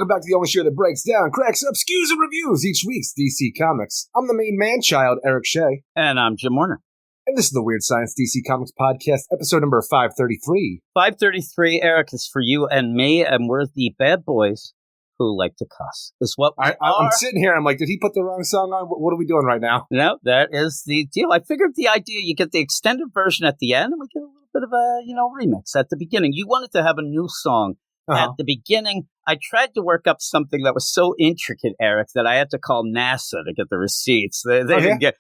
Welcome back to the only show that breaks down, cracks up, skews, and reviews each week's DC Comics. I'm the main man-child, Eric Shea. And I'm Jim Warner. And this is the Weird Science DC Comics Podcast, episode number 533. 533, Eric, is for you and me, and we're the bad boys who like to cuss. Is what we are. I'm sitting here, I'm like, did he put the wrong song on? What are we doing right now? No, that is the deal. I figured the idea, you get the extended version at the end, and we get a little bit of a, remix at the beginning. You wanted to have a new song at the beginning. I tried to work up something that was so intricate, Eric, that I had to call NASA to get the receipts. They didn't get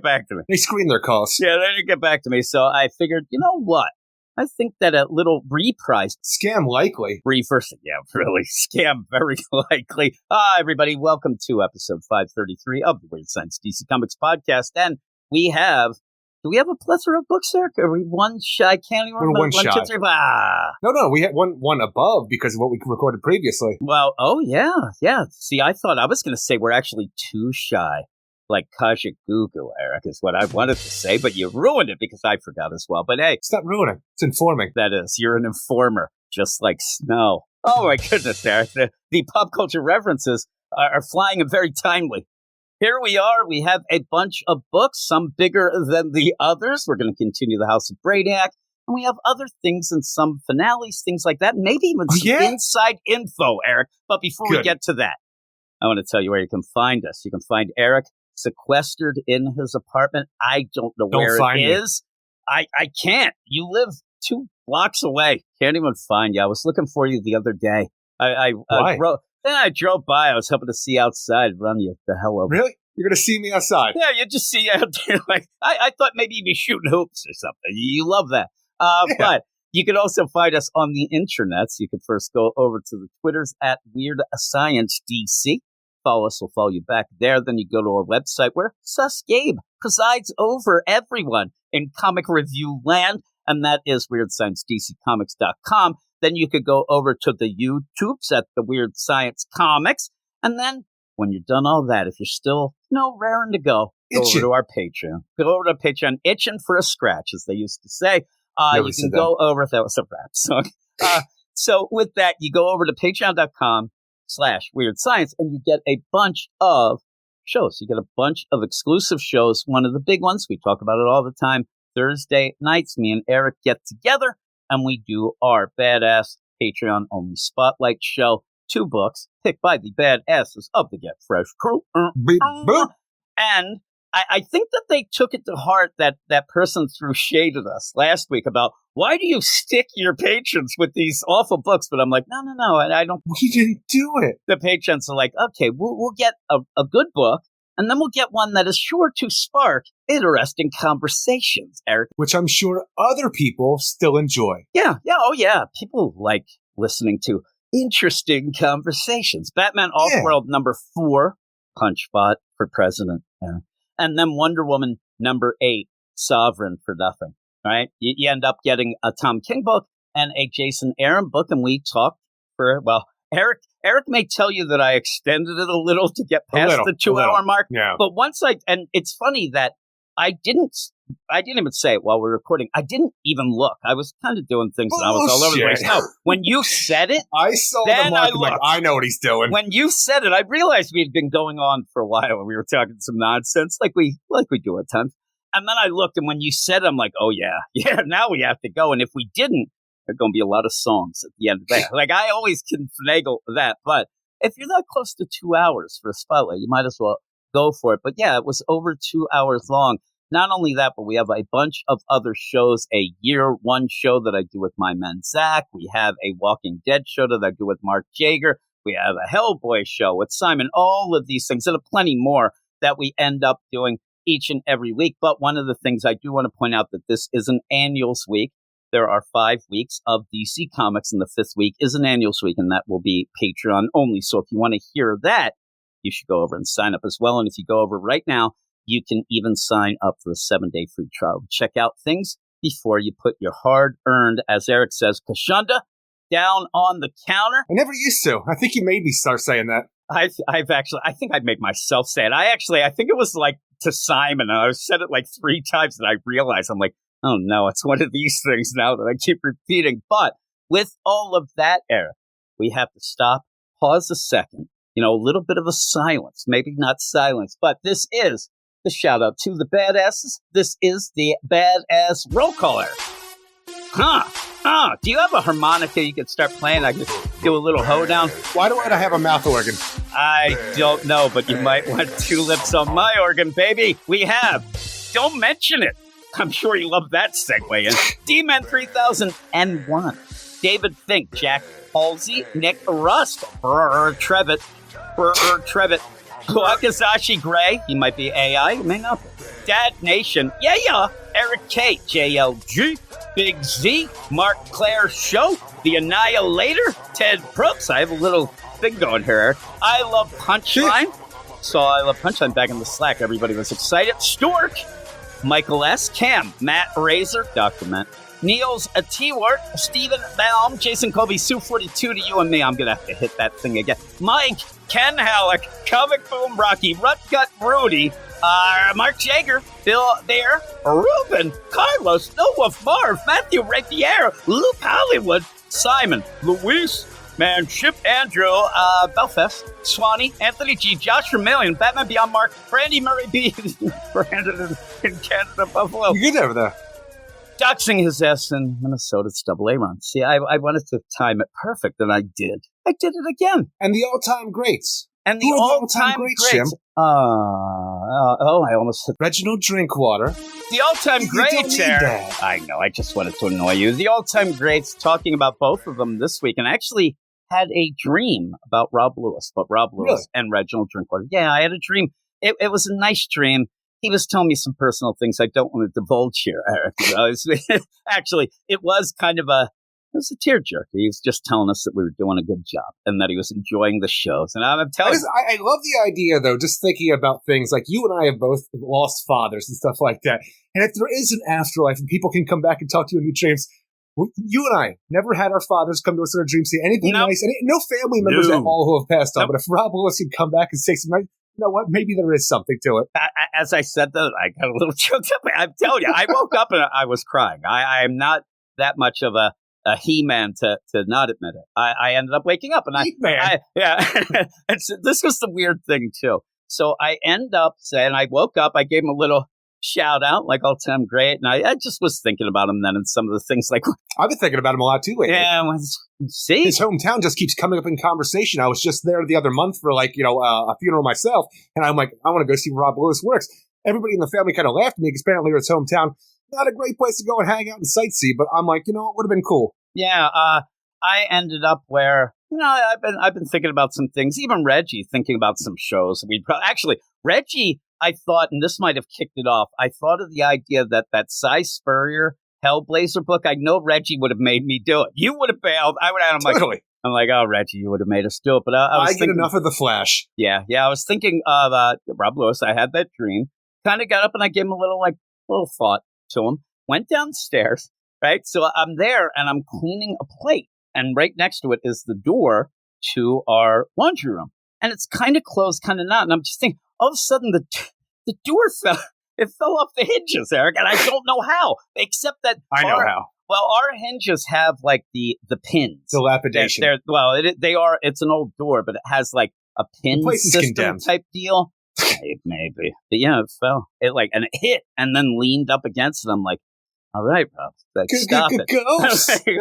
back to me. They screened their calls. Yeah, they didn't get back to me. So I figured, you know what? I think that a little reprise. Scam likely. Reverse it. Yeah, really. Scam very likely. Everybody, welcome to episode 533 of the Weird Science DC Comics Podcast. And do we have a plethora of books, Eric? Are we one shy? I can't even remember. One shy. 2, 3, No, we had one above because of what we recorded previously. Well, yeah. See, I thought I was going to say we're actually too shy. Like Kaja Gugu, Eric, is what I wanted to say, but you ruined it because I forgot as well. But hey. It's not ruining. It's informing. That is. You're an informer, just like Snow. Oh, my goodness, Eric. The pop culture references are flying and very timely. Here we are. We have a bunch of books, some bigger than the others. We're going to continue the House of Brainiac. And we have other things and some finales, things like that. Maybe even some inside info, Eric. But before we get to that, I want to tell you where you can find us. You can find Eric sequestered in his apartment. I don't know where it is. I can't. You live 2 blocks away. Can't even find you. I was looking for you the other day. Then I drove by. I was hoping to see outside. Run you the hell over. Really? You're going to see me outside? Yeah, you just see out there. Like I thought maybe you'd be shooting hoops or something. You love that. But you can also find us on the internets. You can first go over to the Twitters at Weird Science DC. Follow us, we'll follow you back there. Then you go to our website where Sus Gabe presides over everyone in comic review land, and that is WeirdScienceDCComics.com. Then you could go over to the YouTubes at the Weird Science Comics, and then when you're done all that, if you're still raring to go over to our Patreon. Go over to Patreon, itching for a scratch, as they used to say. You can go over, that was a rap song. So with that, you go over to patreon.com/Weird Science, and you get a bunch of shows. You get a bunch of exclusive shows. One of the big ones, we talk about it all the time, Thursday nights, me and Eric get together, and we do our badass Patreon-only spotlight show. 2 books picked by the badasses of the Get Fresh crew. And I think that they took it to heart that person threw shade at us last week about, why do you stick your patrons with these awful books? But I'm like, no, I don't. We didn't do it. The patrons are like, okay, we'll get a good book, and then we'll get one that is sure to spark interesting conversations, Eric. Which I'm sure other people still enjoy. Yeah. People like listening to interesting conversations. Batman Off-World number 4, Punchbot for President, Eric. And then Wonder Woman number 8, Sovereign for Nothing, right? You end up getting a Tom King book and a Jason Aaron book, and we talked Eric may tell you that I extended it a little to get past the 2-hour mark. Yeah. But and it's funny that I didn't even say it while we were recording. I didn't even look. I was kind of doing things and I was all over the place. No, when you said it, I saw the mark. Like, I know what he's doing. When you said it, I realized we had been going on for a while and we were talking some nonsense like we do at times. And then I looked, and when you said it, I'm like, oh yeah, now we have to go. And if we didn't, there's going to be a lot of songs at the end of that. Like, I always can finagle that. But if you're that close to 2 hours for a spotlight, you might as well go for it. But yeah, it was over 2 hours long. Not only that, but we have a bunch of other shows. A year one show that I do with my man Zach. We have a Walking Dead show that I do with Mark Jager. We have a Hellboy show with Simon. All of these things, and plenty more that we end up doing each and every week. But one of the things I do want to point out that this is an annuals week. There are 5 weeks of DC Comics, and the 5th week is an annuals week, and that will be Patreon only. So if you want to hear that, you should go over and sign up as well. And if you go over right now, you can even sign up for a 7-day free trial. Check out things before you put your hard-earned, as Eric says, Kashunda, down on the counter. I never used to. I think you made me start saying that. I think I made myself say it. I think it was like to Simon. I said it like 3 times, and I realized, I'm like, oh no, it's one of these things now that I keep repeating. But with all of that, Eric, we have to stop, pause a second. A little bit of a silence, maybe not silence, but this is the shout out to the badasses. This is the badass roll caller. Do you have a harmonica you could start playing? I could do a little hoedown. Why do I have a mouth organ? I don't know, but you might want tulips on my organ, baby. We have. Don't mention it. I'm sure you love that segue in. D-Man 3001. David Fink, Jack Halsey, Nick Rust, Trevitt, Wakazashi Gray. He might be AI, he may not be. Dad Nation, Eric K, JLG, Big Z, Mark Claire Show, The Annihilator, Ted Brooks. I have a little thing going here, Eric. I Love Punchline. So I Love Punchline back in the Slack. Everybody was excited. Stork, Michael S, Cam, Matt Razor, Dr. Matt, Niels a T-Word, Stephen Baum, Jason Colby, Sue 42 to you and me. I'm going to have to hit that thing again. Mike, Ken Halleck, Comic Boom Rocky, Rutgut Rudy, Mark Jager, Bill Bear, Ruben, Carlos, Noah Marv, Matthew Rapier, Luke Hollywood, Simon, Luis, Manship, Andrew, Belfast, Swanee, Anthony G, Josh Vermillion, Batman Beyond Mark, Brandy Murray B, Brandon in Canada, Buffalo. You good over there? Doxing his ass in Minnesota's double A run. See, I wanted to time it perfect, and I did. I did it again. And the all-time greats. And the all-time greats. Jim? I almost said Reginald Drinkwater. the all-time greats. Don't need Eric. that. I know. I just wanted to annoy you. The all-time greats. Talking about both of them this week, and I actually had a dream about Rob Lewis, Really? and Reginald Drinkwater. Yeah, I had a dream. It was a nice dream. He was telling me some personal things I don't want to divulge here, Eric. Actually, it was kind of a tearjerker. He was just telling us that we were doing a good job and that he was enjoying the shows. And I'm telling you. I love the idea, though, just thinking about things like you and I have both lost fathers and stuff like that. And if there is an afterlife and people can come back and talk to you in your dreams, you and I never had our fathers come to us in our dreams, say anything nice. And no family members at all who have passed on. But if Rob Lewis can come back and say something, you know what? Maybe there is something to it. As I said that, I got a little choked up. I'm telling you, I woke up and I was crying. I am not that much of a he-man to not admit it. I ended up waking up and this was the weird thing too. So I end up saying, I woke up, I gave him a little shout out, like all time great. And I just was thinking about him then and some of the things like. I've been thinking about him a lot too lately. Yeah, see? His hometown just keeps coming up in conversation. I was just there the other month for a funeral myself. And I'm like, I want to go see Rob Lewis works. Everybody in the family kind of laughed at me because apparently his hometown, not a great place to go and hang out and sightsee. But I'm like, it would have been cool. Yeah, I ended up where, I've been thinking about some things. Even Reggie thinking about some shows. Reggie, I thought, and this might have kicked it off, I thought of the idea that Cy Spurrier Hellblazer book, I know Reggie would have made me do it. You would have bailed. I would have. Totally. I'm like, oh, Reggie, you would have made us do it. But I get enough of the Flash. Yeah. I was thinking of Rob Lewis. I had that dream. Kind of got up and I gave him a little thought to him. Went downstairs, right? So I'm there and I'm cleaning a plate. And right next to it is the door to our laundry room. And it's kind of closed, kind of not. And I'm just thinking, all of a sudden the door fell. It fell off the hinges, Eric, and I don't know how. Except that I know how. Well, our hinges have like the pins. Dilapidation. It's an old door, but it has like a pin system type deal. Maybe. But yeah, it fell. And it hit and then leaned up against it. I'm like, all right, Rob, stop it.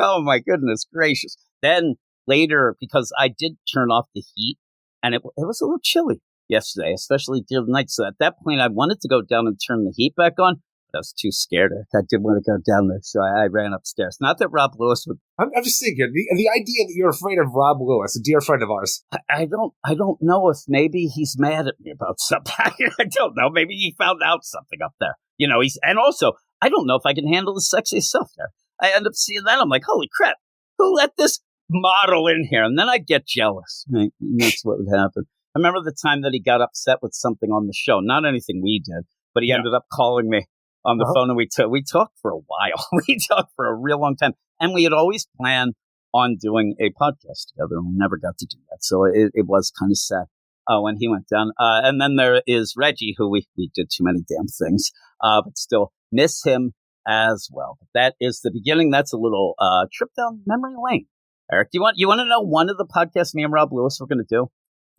Oh my goodness gracious. Then later, because I did turn off the heat and it was a little chilly yesterday, especially during the night. So at that point, I wanted to go down and turn the heat back on, but I was too scared. I didn't want to go down there, so I ran upstairs. Not that Rob Lewis would. I'm just thinking the idea that you're afraid of Rob Lewis, a dear friend of ours. I don't know if maybe he's mad at me about something. I don't know. Maybe he found out something up there. And also I don't know if I can handle the sexy stuff there. I end up seeing that. I'm like, holy crap! Who let this model in here? And then I get jealous. Right? And that's what would happen. I remember the time that he got upset with something on the show. Not anything we did, but he ended up calling me on the phone, and we talked for a while. We talked for a real long time, and we had always planned on doing a podcast together, and we never got to do that. So it was kind of sad when he went down. And then there is Reggie, who we did too many damn things, but still miss him as well. But that is the beginning. That's a little trip down memory lane Eric, you want to know one of the podcasts me and Rob Lewis were going to do?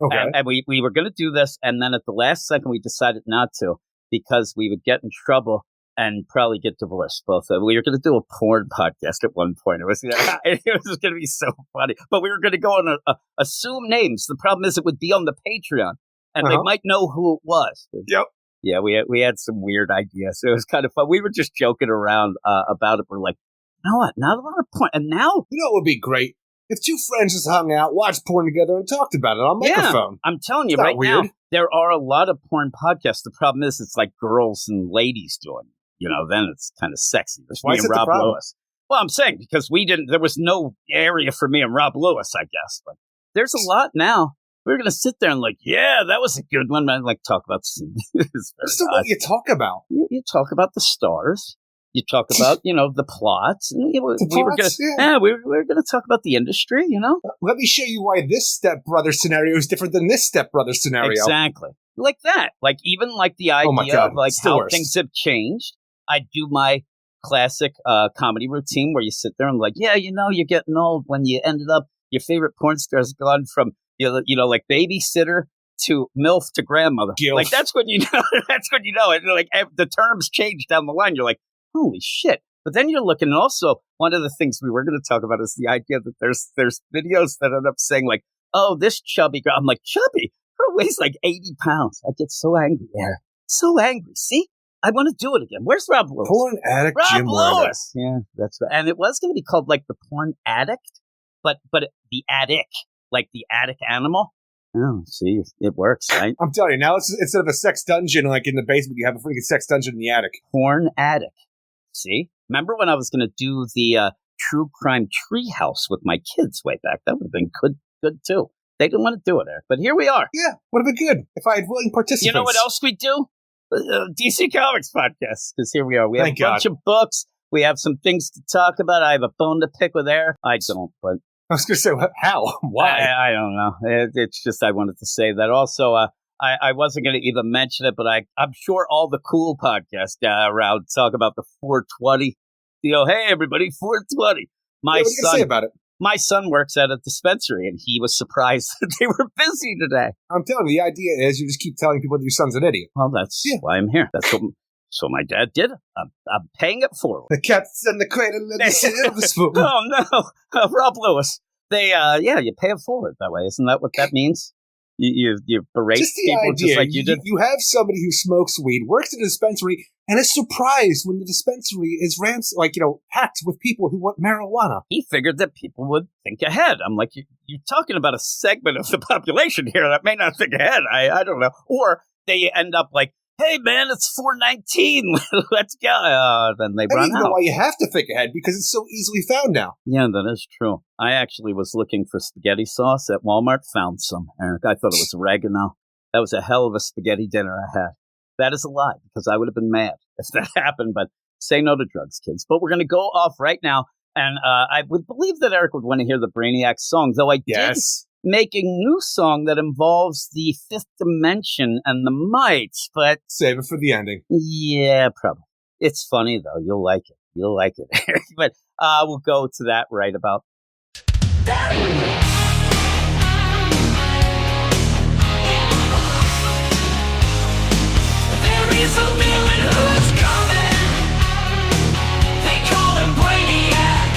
Okay. And we were going to do this, and then at the last second, we decided not to because we would get in trouble and probably get divorced. Both of we were going to do a porn podcast at one point. It was going to be so funny, but we were going to go on assume names. The problem is it would be on the Patreon, and they might know who it was. Yep. Yeah, we had some weird ideas. It was kind of fun. We were just joking around about it. We're like, you know what? Not a lot of porn, and now you know what would be great. If two friends just hung out, watched porn together, and talked about it on microphone. I'm telling you right now, there are a lot of porn podcasts. The problem is it's like girls and ladies doing it. You know, then it's kind of sexy. There's me and Rob Lewis. Well, I'm saying because there was no area for me and Rob Lewis, I guess. But there's a lot now. We're going to sit there and yeah, that was a good one. I talk about scenes. Still what you talk about. You talk about the stars. You talk about, the plots. And we were going to talk about the industry, Let me show you why this stepbrother scenario is different than this stepbrother scenario. Exactly. Like that. Even the idea of how things have changed. I do my classic comedy routine where you sit there and you're getting old when you ended up, your favorite porn star has gone from, babysitter to MILF to grandmother. Gilf. That's when you know. That's when you know it. The terms change down the line. You're like, holy shit. But then you're looking, also, one of the things we were going to talk about is the idea that there's videos that end up saying oh, this chubby girl. I'm like, chubby? Her weighs 80 pounds. I get so angry there. So angry. See? I want to do it again. Where's Rob Lewis? Porn addict Jim Lewis. Yeah, that's right. And it was going to be called the porn addict, but the attic, the attic animal. Oh, see, it works, right? I'm telling you, now instead of a sex dungeon in the basement, you have a freaking sex dungeon in the attic. Porn addict. See? Remember when I was going to do the true crime treehouse with my kids way back? That would have been good too. They didn't want to do it, Eric, but here we are. Yeah, would have been good if I had willing participants. You know what else we do? DC Comics podcast, because here we are. We have a bunch of books. We have some things to talk about. I have a bone to pick with Eric. I don't, but I was going to say, how? Why? I don't know. It's just I wanted to say that. Also, I wasn't going to even mention it, but I'm sure all the cool podcasts around talk about the 420. Hey, everybody, 420. What are you going to say about it? My son works at a dispensary, and he was surprised that they were busy today. I'm telling you, the idea is you just keep telling people that your son's an idiot. Well, that's why I'm here. That's what my dad did. I'm paying it forward. The cat's in the cradle and the silver spoon. Oh, no. Rob Lewis. They, you pay it forward that way. Isn't that what that means? You berate just the people idea. Just like you did? You have somebody who smokes weed, works at a dispensary, and is surprised when the dispensary is packed with people who want marijuana. He figured that people would think ahead. I'm like, you're talking about a segment of the population here that may not think ahead. I don't know. Or they end up hey, man, it's 419. Let's go. Then they run out. I don't even know why you have to think ahead, because it's so easily found now. Yeah, that is true. I actually was looking for spaghetti sauce at Walmart, found some, Eric. I thought it was oregano. That was a hell of a spaghetti dinner I had. That is a lie, because I would have been mad if that happened, but say no to drugs, kids. But we're going to go off right now, and I would believe that Eric would want to hear the Brainiac song, though I did make a new song that involves the fifth dimension and the mites, but save it for the ending. Yeah, probably. It's funny though. You'll like it. But we'll go to that right about. There is a villain who's coming. They call him Brainiac.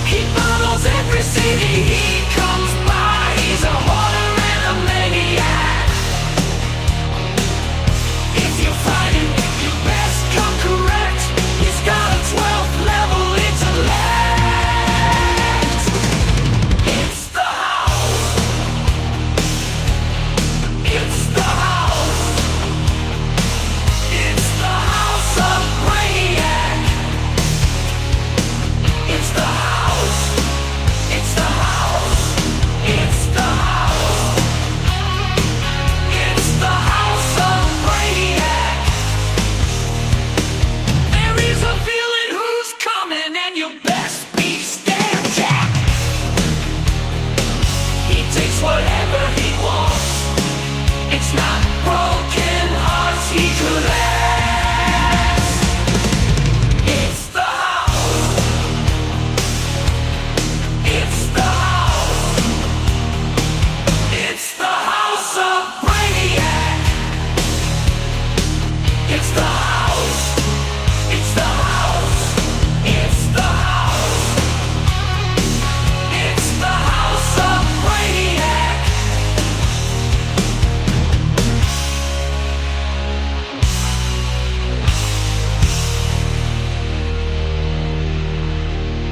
He bottles every city he comes by. He's a hoarder and a maniac. If you fight him, you best come correct. He's got a 12th level intellect. It's the house. It's the house.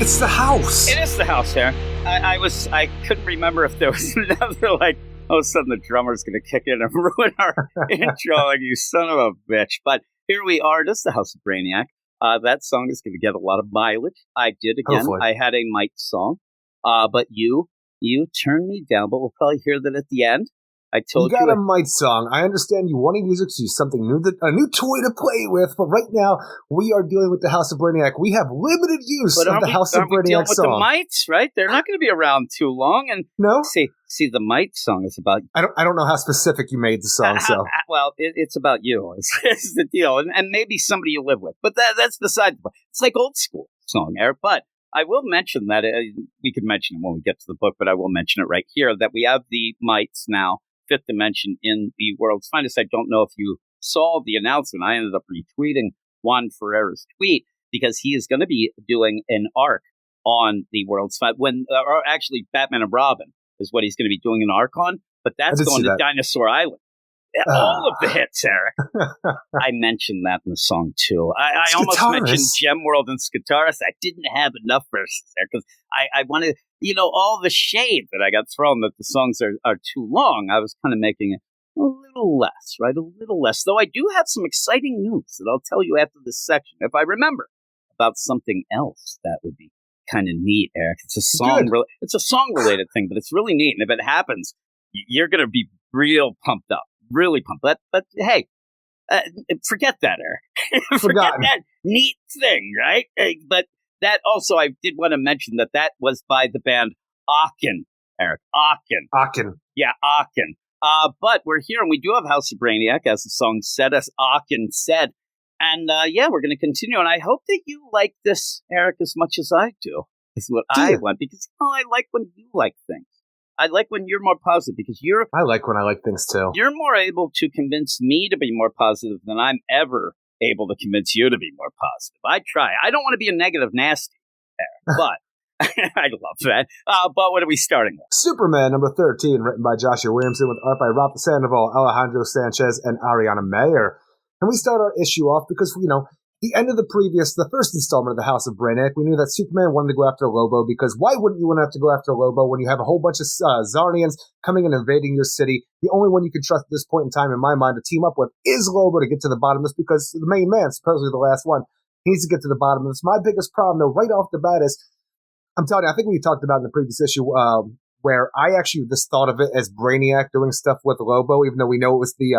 It's the house. It is the house here. I couldn't remember if there was another, like, all of a sudden the drummer's going to kick in and ruin our intro, like, you son of a bitch. But here we are. This is the House of Brainiac. That song is going to get a lot of mileage. I did again. Hopefully. I had a Might song. But you turned me down, but we'll probably hear that at the end. I told you. You got a Might song. I understand you want to use it to use something new, a new toy to play with, but right now we are dealing with the House of Brainiac. We have limited use of the House of Brainiac song. With the Mights, right? They're not going to be around too long. And no? See, the Might song is about... I don't know how specific you made the song, so... Well, it's about you. It's the deal. And maybe somebody you live with. But that's beside the point. It's like old school song, Eric. But I will mention that, we can mention it when we get to the book, but I will mention it right here, that we have the Mights now, fifth dimension in the World's Finest. I don't know if you saw the announcement. I ended up retweeting Juan Ferrera's tweet because he is going to be doing an arc on the World's Finest. Or actually, Batman and Robin is what he's going to be doing an arc on, but that's going to Dinosaur Island. All of the hits, Eric. I mentioned that in the song, too. I almost mentioned Gemworld and Skitaris. I didn't have enough verses there because I wanted, all the shade that I got thrown that the songs are too long. I was kind of making it a little less, right? A little less. Though I do have some exciting news that I'll tell you after this section, if I remember, about something else that would be kind of neat, Eric. It's a song. It's a song-related thing, but it's really neat. And if it happens, you're going to be real pumped up. Really pumped. But hey, forget that, Eric. Forget that neat thing, right? But that also, I did want to mention that was by the band Aachen, Eric. Aachen. Yeah, Aachen. But we're here, and we do have House of Brainiac, as the song said, as Aachen said. And we're going to continue. And I hope that you like this, Eric, as much as I do. Is what I want, because I like when you like things. I like when you're more positive because I like when I like things too. You're more able to convince me to be more positive than I'm ever able to convince you to be more positive. I try. I don't want to be a negative nasty, but I love that. But what are we starting with? Superman number 13, written by Joshua Williamson with art by Rob Sandoval, Alejandro Sanchez, and Ariana Mayer. And we start our issue off because, the end of the first installment of the House of Brainiac, we knew that Superman wanted to go after Lobo because why wouldn't you want to have to go after Lobo when you have a whole bunch of Zarnians coming and invading your city? The only one you can trust at this point in time, in my mind, to team up with is Lobo to get to the bottom of this because the main man, supposedly the last one, he needs to get to the bottom of this. My biggest problem, though, right off the bat is, I'm telling you, I think we talked about in the previous issue where I actually just thought of it as Brainiac doing stuff with Lobo, even though we know it was the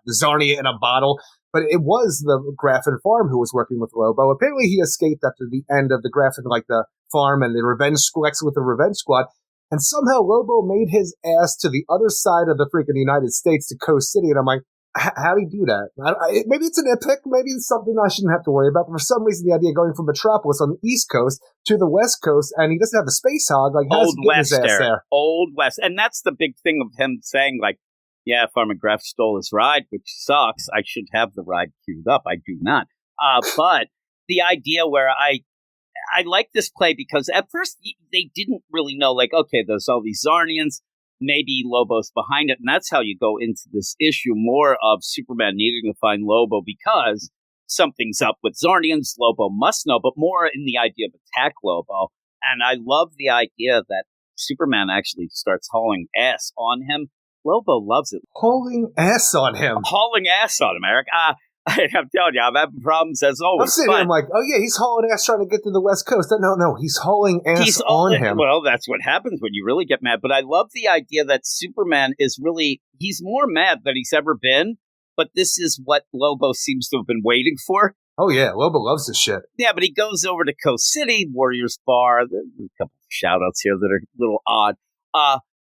Zarnia in a bottle. But it was the Graffin farm who was working with Lobo. Apparently he escaped after the end of the Graffin, the farm and the Revenge with the Revenge Squad. And somehow Lobo made his ass to the other side of the freaking United States to Coast City. And I'm like, how do you do that? Maybe it's a nitpick. Maybe it's something I shouldn't have to worry about. But for some reason, the idea of going from Metropolis on the East Coast to the West Coast, and he doesn't have the space hog. Old West there. Old West. And that's the big thing of him saying, yeah, Farmer Graff stole his ride, which sucks. I should have the ride queued up. I do not. But the idea where I like this play because at first they didn't really know, okay, there's all these Zarnians. Maybe Lobo's behind it. And that's how you go into this issue more of Superman needing to find Lobo because something's up with Zarnians. Lobo must know, but more in the idea of attack Lobo. And I love the idea that Superman actually starts hauling ass on him. Lobo loves it. Hauling ass on him, Eric. I'm telling you, I'm having problems as always. I'm sitting here, I'm like, oh yeah, he's hauling ass trying to get to the West Coast. No, he's hauling ass on him. Well, that's what happens when you really get mad. But I love the idea that Superman is he's more mad than he's ever been. But this is what Lobo seems to have been waiting for. Oh yeah, Lobo loves this shit. Yeah, but he goes over to Coast City, Warriors Bar. There's a couple of shout-outs here that are a little odd.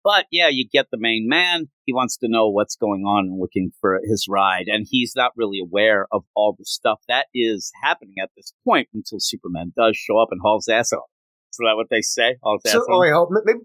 But yeah, you get the main man. He wants to know what's going on and looking for his ride. And he's not really aware of all the stuff that is happening at this point until Superman does show up and hauls ass on him. Is that what they say?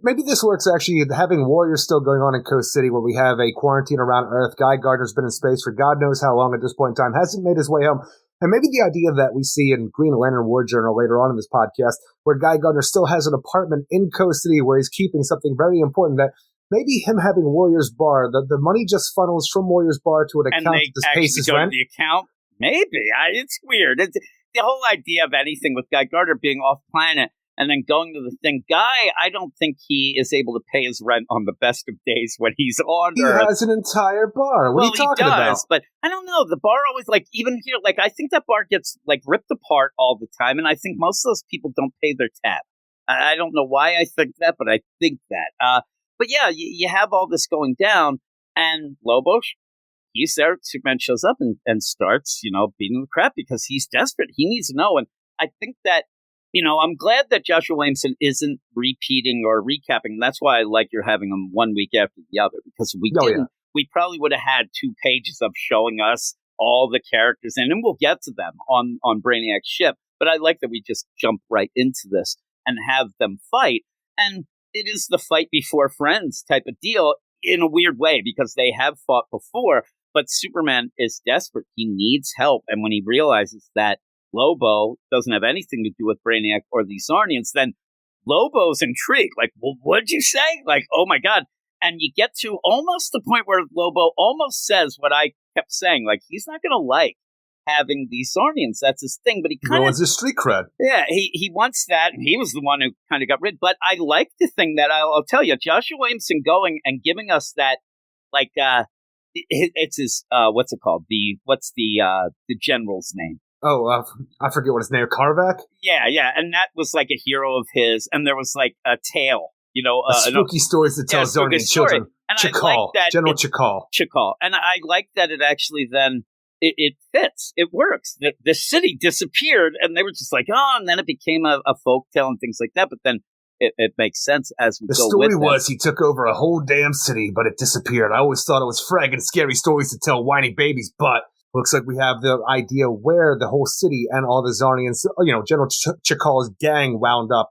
Maybe this works actually, having Warriors still going on in Coast City where we have a quarantine around Earth. Guy Gardner's been in space for God knows how long at this point in time. Hasn't made his way home. And maybe the idea that we see in Green Lantern War Journal later on in this podcast, where Guy Gardner still has an apartment in Coast City where he's keeping something very important, that maybe him having Warriors Bar, the money just funnels from Warriors Bar to an account that just pays his rent. The account? Maybe. It's weird. The whole idea of anything with Guy Gardner being off planet and then going to the thing. Guy, I don't think he is able to pay his rent on the best of days when he's on He Earth. has an entire bar. What are you talking about? But I don't know. The bar always, like, even here, like, I think that bar gets, like, ripped apart all the time, and I think most of those people don't pay their tab. I don't know why I think that, but I think that. But yeah, you have all this going down, and Lobo, he's there. Superman shows up and starts, beating the crap because he's desperate. He needs to know, and I think that, I'm glad that Joshua Williamson isn't repeating or recapping. That's why I like you're having them 1 week after the other, because if we didn't, we probably would have had 2 pages of showing us all the characters, and we'll get to them on Brainiac's ship. But I like that we just jump right into this and have them fight. And it is the fight before friends type of deal in a weird way, because they have fought before, but Superman is desperate. He needs help. And when he realizes that Lobo doesn't have anything to do with Brainiac or the Zarnians, then Lobo's intrigued. Like, well, what'd you say? Like, oh my God. And you get to almost the point where Lobo almost says what I kept saying. Like, he's not going to like having the Zarnians. That's his thing. But he kind of wants his street cred. Yeah, he wants that. And he was the one who kind of got rid. But I like the thing that I'll tell you, Joshua Williamson going and giving us that, like, it's his, what's it called? What's the general's name? Oh, I forget what his name. Karvak? Yeah, and that was like a hero of his, and there was like a tale, spooky stories to tell Zarnian children. And Chakal, I like that General Chakal, and I like that it actually then it fits, it works. The city disappeared, and they were just like, oh, and then it became a folk tale and things like that. But then it makes sense as we go. The story was he took over a whole damn city, but it disappeared. I always thought it was fragging scary stories to tell whiny babies, but looks like we have the idea where the whole city and all the Zarnians, General Chakal's gang wound up.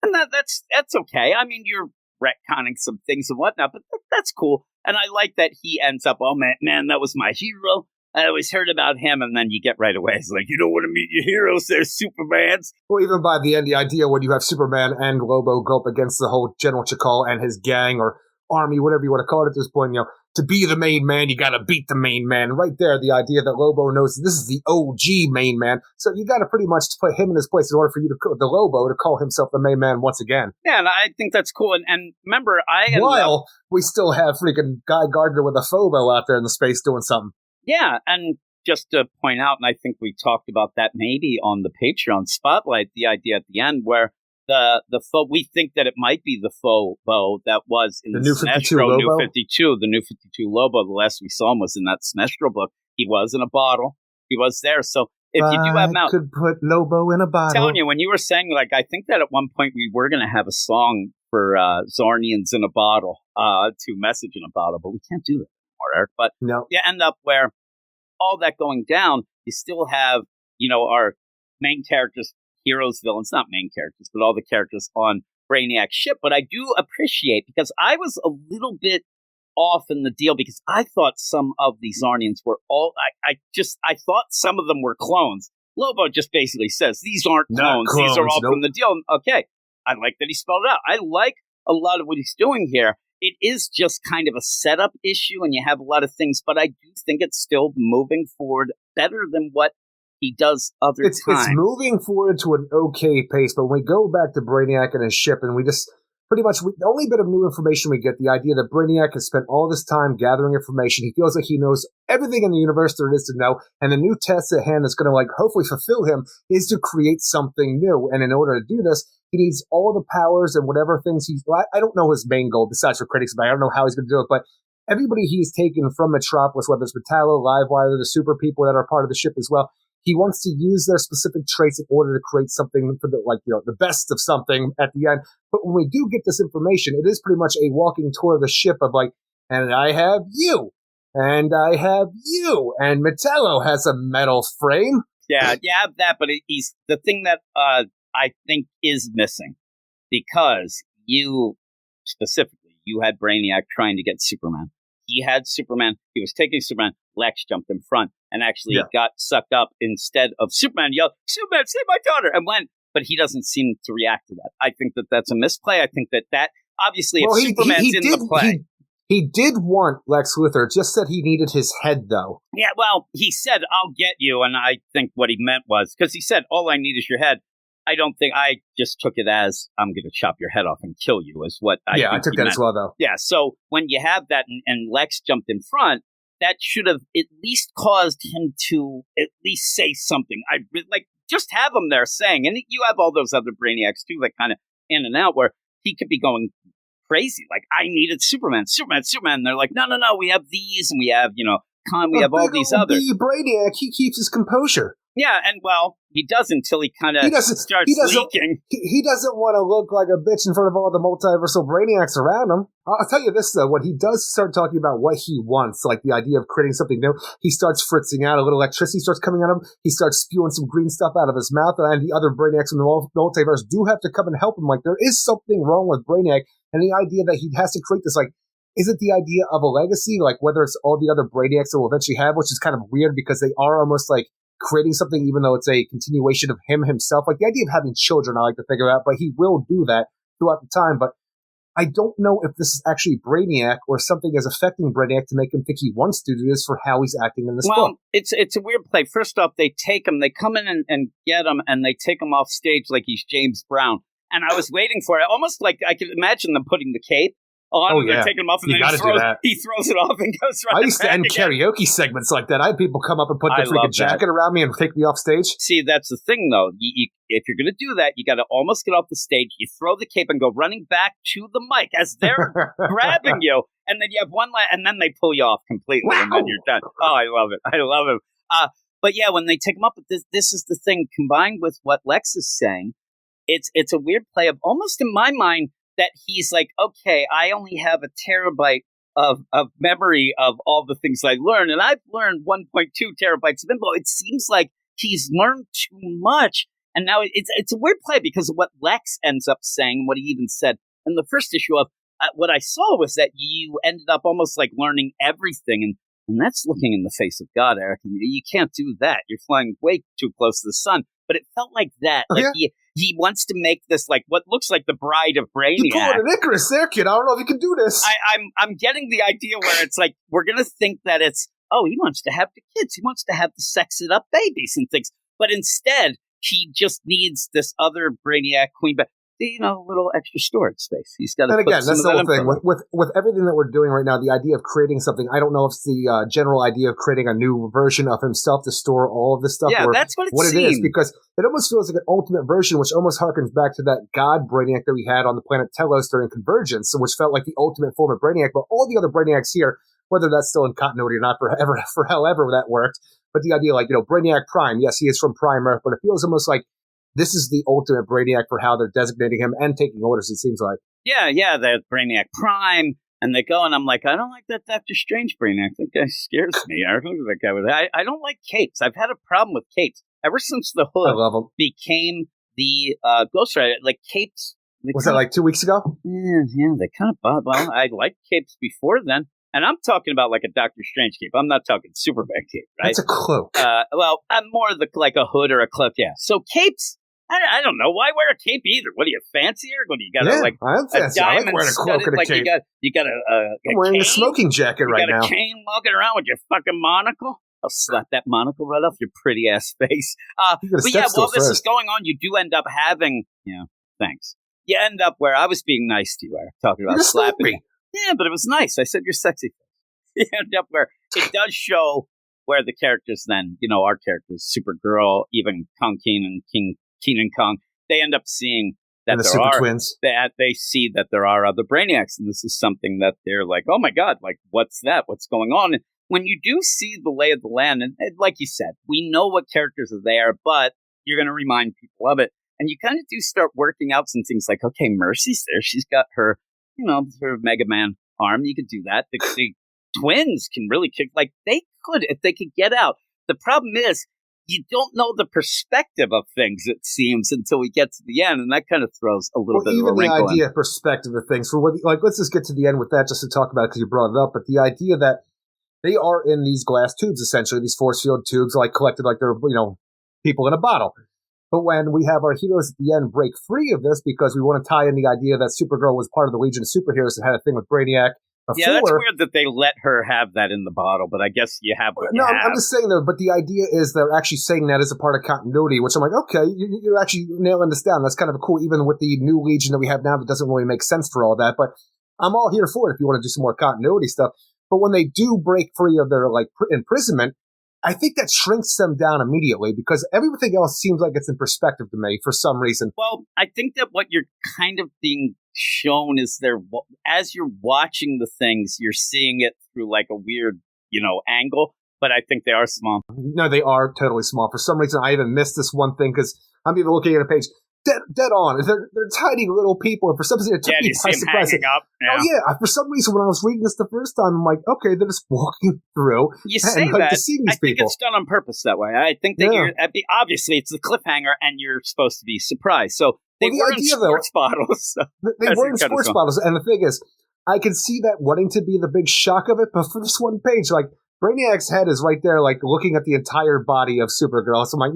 And that's okay. I mean, you're retconning some things and whatnot, but that's cool. And I like that he ends up, oh man, that was my hero. I always heard about him, and then you get right away. It's like, you don't want to meet your heroes, they're Supermans. Well, even by the end, the idea when you have Superman and Lobo go up against the whole General Chakal and his gang or army, whatever you want to call it at this point, to be the main man, you got to beat the main man. Right there, the idea that Lobo knows this is the OG main man. So you got to pretty much put him in his place in order for you the Lobo to call himself the main man once again. Yeah, and I think that's cool. And remember, While we still have freaking Guy Gardner with a Phobo out there in the space doing something. Yeah, and just to point out, and I think we talked about that maybe on the Patreon Spotlight, the idea at the end where the foe, we think that it might be the Phobo that was in the New 52 Lobo? New 52, the New 52 Lobo. The last we saw him was in that Sinestro book. He was in a bottle. He was there. So if you do have him out, could put Lobo in a bottle. I'm telling you, when you were saying, like, I think that at one point we were going to have a song for Zarnians in a bottle, to Message in a Bottle, but we can't do that anymore, Eric. But no. You end up where all that going down, you still have, our main characters, heroes, villains, not main characters, but all the characters on Brainiac's ship. But I do appreciate, because I was a little bit off in the deal, because I thought some of the Zarnians were all, I thought some of them were clones. Lobo just basically says, these aren't clones, these are all from the deal. Okay, I like that he spelled it out. I like a lot of what he's doing here. It is just kind of a setup issue, and you have a lot of things, but I do think it's still moving forward better than what he does other times. It's moving forward to an okay pace, but when we go back to Brainiac and his ship, and we just pretty much, the only bit of new information we get, the idea that Brainiac has spent all this time gathering information. He feels like he knows everything in the universe there is to know, and the new test at hand that's going to hopefully fulfill him is to create something new. And in order to do this, he needs all the powers and whatever things I don't know his main goal, besides for critics, but I don't know how he's going to do it, but everybody he's taken from Metropolis, whether it's Metallo, Livewire, the super people that are part of the ship as well, he wants to use their specific traits in order to create something for the best of something at the end. But when we do get this information, it is pretty much a walking tour of the ship of and I have you, and I have you, and Metallo has a metal frame. Yeah, you have that, but he's the thing that I think is missing, because you had Brainiac trying to get Superman. He had Superman. He was taking Superman. Lex jumped in front and actually got sucked up instead of Superman yelled, "Superman, save my daughter!" and went. But he doesn't seem to react to that. I think that that's a misplay. I think that obviously if Superman's in the play. He did want Lex Luthor, just said he needed his head, though. Yeah, well, he said, "I'll get you," and I think what he meant was, because he said, "All I need is your head." I don't think I just took it as I'm going to chop your head off and kill you is what I think I took that as well, though. Yeah, so when you have that and Lex jumped in front, that should have at least caused him to at least say something. Just have him there saying, and you have all those other Brainiacs too that kind of in and out where he could be going crazy. Like, I needed Superman. And they're like, no, we have these and we have, Khan, we have all these others. Brainiac, he keeps his composure. Yeah, and well, he does until he kind of starts leaking. He doesn't want to look like a bitch in front of all the multiversal Brainiacs around him. I'll tell you this, though. When he does start talking about what he wants, like the idea of creating something new, he starts fritzing out. A little electricity starts coming at him. He starts spewing some green stuff out of his mouth, and the other Brainiacs in the multiverse do have to come and help him. Like, there is something wrong with Brainiac, and the idea that he has to create this, like, is it the idea of a legacy? Like, whether it's all the other Brainiacs that we'll eventually have, which is kind of weird because they are almost like creating something, even though it's a continuation of him himself. Like, the idea of having children, I like to figure out, but he will do that throughout the time. But I don't know if this is actually Brainiac or something is affecting Brainiac to make him think he wants to do this for how he's acting in this book. Well, it's a weird play. First off, they take him, they come in and get him, and they take him off stage like he's James Brown. And I was waiting for it, almost like I could imagine them putting the cape on, they're taking him off, and then he throws it off and goes right. I used to end karaoke segments like that. I had people come up and put their freaking jacket around me and take me off stage. See, that's the thing, though. If you're going to do that, you got to almost get off the stage. You throw the cape and go running back to the mic as they're grabbing you, and then you have one and then they pull you off completely, and then you're done. Oh, I love it. I love it. But yeah, when they take him up, this is the thing. Combined with what Lex is saying, it's a weird play of almost in my mind. That he's like, okay, I only have a terabyte of memory of all the things I learned, and I've learned 1.2 terabytes of info. It seems like he's learned too much, and now it's a weird play because of what Lex ends up saying, what he even said in the first issue of what I saw was that you ended up almost like learning everything, and that's looking in the face of God, Eric. And you can't do that. You're flying way too close to the sun. But it felt like that. Like he wants to make this like what looks like the bride of Brainiac. You pulled an Icarus there, kid. I don't know if you can do this. I'm getting the idea where it's like we're gonna think that it's he wants to have the kids, he wants to have the sexed up babies and things, but instead he just needs this other Brainiac queen, but little extra storage space. He's got to. And again, that's the whole thing with everything that we're doing right now. The idea of creating something, I don't know if it's the general idea of creating a new version of himself to store all of this stuff. Yeah, that's what it is, because it almost feels like an ultimate version, which almost harkens back to that God Brainiac that we had on the planet Telos during Convergence, which felt like the ultimate form of Brainiac. But all the other Brainiacs here, whether that's still in continuity or not, for however that worked, but the idea, like Brainiac Prime, yes, he is from Prime Earth, but it feels almost like this is the ultimate Brainiac for how they're designating him and taking orders, it seems like. Yeah, they're Brainiac Prime, and they go, and I'm like, I don't like that Dr. Strange Brainiac. That guy scares me. I don't know that guy with I don't like capes. I've had a problem with capes. Ever since the Hood became the Ghost Rider, like capes. Was that like 2 weeks ago? Yeah, they kind of bother. Well, I liked capes before then. And I'm talking about like a Doctor Strange cape. I'm not talking Superman cape, right? That's a cloak. Well, I'm more like a hood or a cloak, yeah. So capes, I don't know. Why wear a cape either? What are you, fancier? What do you got I'm fancy. I like wearing a cloak and a cape. You got I'm wearing a smoking jacket right now. You got a cane walking around with your fucking monocle? I'll slap that monocle right off your pretty ass face. But yeah, while this is going on, you do end up having, thanks. You end up where I was being nice to you, Eric, talking about slapping me. Yeah, but it was nice. I said you're sexy. You end up where it does show where the characters then, our characters, Supergirl, even Kong Keenan Kong, they end up seeing that there are twins. That they see that there are other Brainiacs, and this is something that they're like, oh my god, like what's that? What's going on? And when you do see the lay of the land, and like you said, we know what characters are there, but you're going to remind people of it, and you kind of do start working out some things like, okay, Mercy's there, she's got her, her Mega Man arm. You could do that. The twins can really kick. Like they could if they could get out. The problem is, you don't know the perspective of things, it seems, until we get to the end, and that kind of throws a little bit of a wrinkle in. Even the idea of perspective of things, let's just get to the end with that just to talk about it because you brought it up, but the idea that they are in these glass tubes, essentially, these force field tubes, like collected like they're, people in a bottle. But when we have our heroes at the end break free of this because we want to tie in the idea that Supergirl was part of the Legion of Superheroes and had a thing with Brainiac, Yeah, that's weird that they let her have that in the bottle, but I guess you have what No, you have. I'm just saying, though, but the idea is they're actually saying that as a part of continuity, which I'm like, okay, you're actually nailing this down. That's kind of cool, even with the new Legion that we have now that doesn't really make sense for all that, but I'm all here for it if you want to do some more continuity stuff. But when they do break free of their like imprisonment, I think that shrinks them down immediately because everything else seems like it's in perspective to me for some reason. Well, I think that what you're kind of being shown is as you're watching the things, you're seeing it through like a weird, angle. But I think they are small. No, they are totally small. For some reason, I even missed this one thing because I'm even looking at a page. Dead on. They're tiny little people, and for some reason it took me by surprise. Up. Yeah. Oh yeah! For some reason, when I was reading this the first time, I'm like, okay, they're just walking through. You say that. Deceiving these I think people. it's done on purpose that way. I think that obviously it's the cliffhanger, and you're supposed to be surprised. So they were in sports bottles. So they were in sports bottles, and the thing is, I can see that wanting to be the big shock of it, but for this one page, like. Brainiac's head is right there, like, looking at the entire body of Supergirl. So I'm like,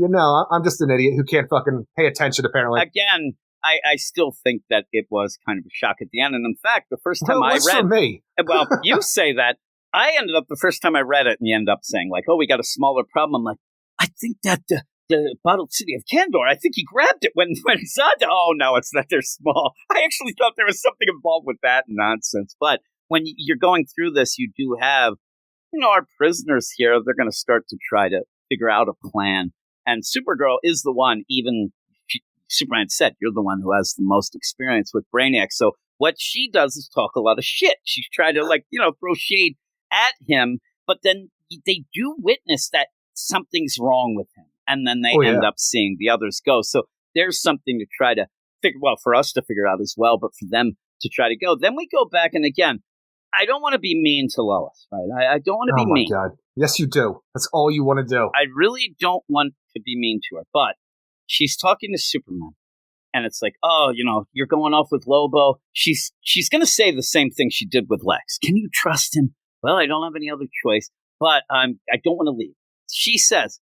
I'm just an idiot who can't fucking pay attention, apparently. Again, I still think that it was kind of a shock at the end. And in fact, the first time I read... for me. Well, you say that. I ended up, the first time I read it, and you end up saying, like, oh, we got a smaller problem. I'm like, I think that the bottled city of Kandor, I think he grabbed it when he saw it. Oh, no, it's that they're small. I actually thought there was something involved with that nonsense. But when you're going through this, you do have... our prisoners here, they're going to start to try to figure out a plan. And Supergirl is the one, Superman said, you're the one who has the most experience with Brainiac. So what she does is talk a lot of shit. She's trying to, throw shade at him. But then they do witness that something's wrong with him. And then they end up seeing the others go. So there's something to try to for us to figure out as well, but for them to try to go. Then we go back, and again, I don't want to be mean to Lois, right? I don't want to be mean. Oh, my God. Yes, you do. That's all you want to do. I really don't want to be mean to her, but she's talking to Superman, and it's like, oh, you're going off with Lobo. She's going to say the same thing she did with Lex. Can you trust him? Well, I don't have any other choice, but I don't want to leave. She says,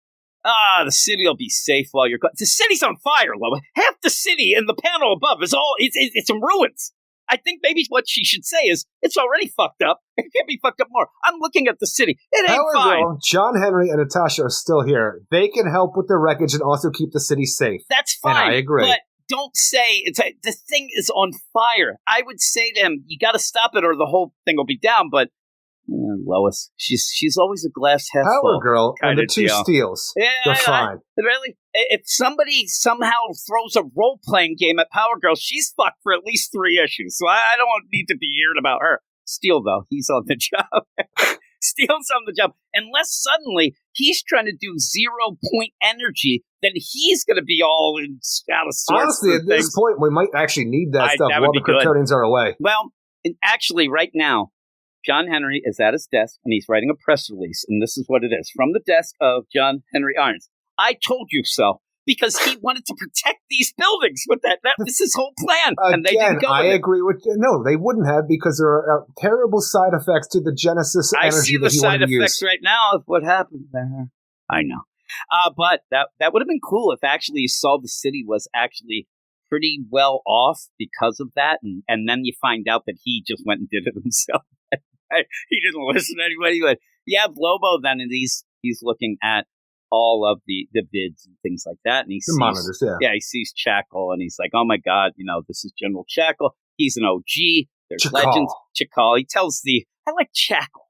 the city will be safe while you're gone. The city's on fire, Lois. Half the city in the panel above is it's in ruins. I think maybe what she should say is, it's already fucked up. It can't be fucked up more. I'm looking at the city. It ain't fine. John Henry and Natasha are still here. They can help with the wreckage and also keep the city safe. That's fine. And I agree. But don't say, the thing is on fire. I would say to him, you got to stop it or the whole thing will be down. But Lois, she's always a glass half full. Power Girl and the two steals. Yeah, they're fine. Really? If somebody somehow throws a role-playing game at Power Girl, she's fucked for at least 3 issues. So I don't need to be hearing about her. Steel, though, he's on the job. Steel's on the job. Unless suddenly he's trying to do 0-point energy, then he's going to be all out of sorts. Honestly, at this point, we might actually need that stuff while the Kryptonians are away. Well, actually, right now, John Henry is at his desk, and he's writing a press release, and this is what it is. From the desk of John Henry Irons. I told you so, because he wanted to protect these buildings with that. That was his whole plan, and they didn't go with it. I agree with you. No, they wouldn't have, because there are terrible side effects to the Genesis energy that he wanted to use. I see the side effects right now of what happened there. I know. But that would have been cool if actually you saw the city was actually pretty well off because of that, and then you find out that he just went and did it himself. He didn't listen to anybody. But you have Lobo then, and he's looking at all of the vids and things like that, and he sees monitors, he sees Chackle, and he's like, "Oh my God, this is General Chackle. He's an OG. There's legends." Chackle. He tells I like Chackle.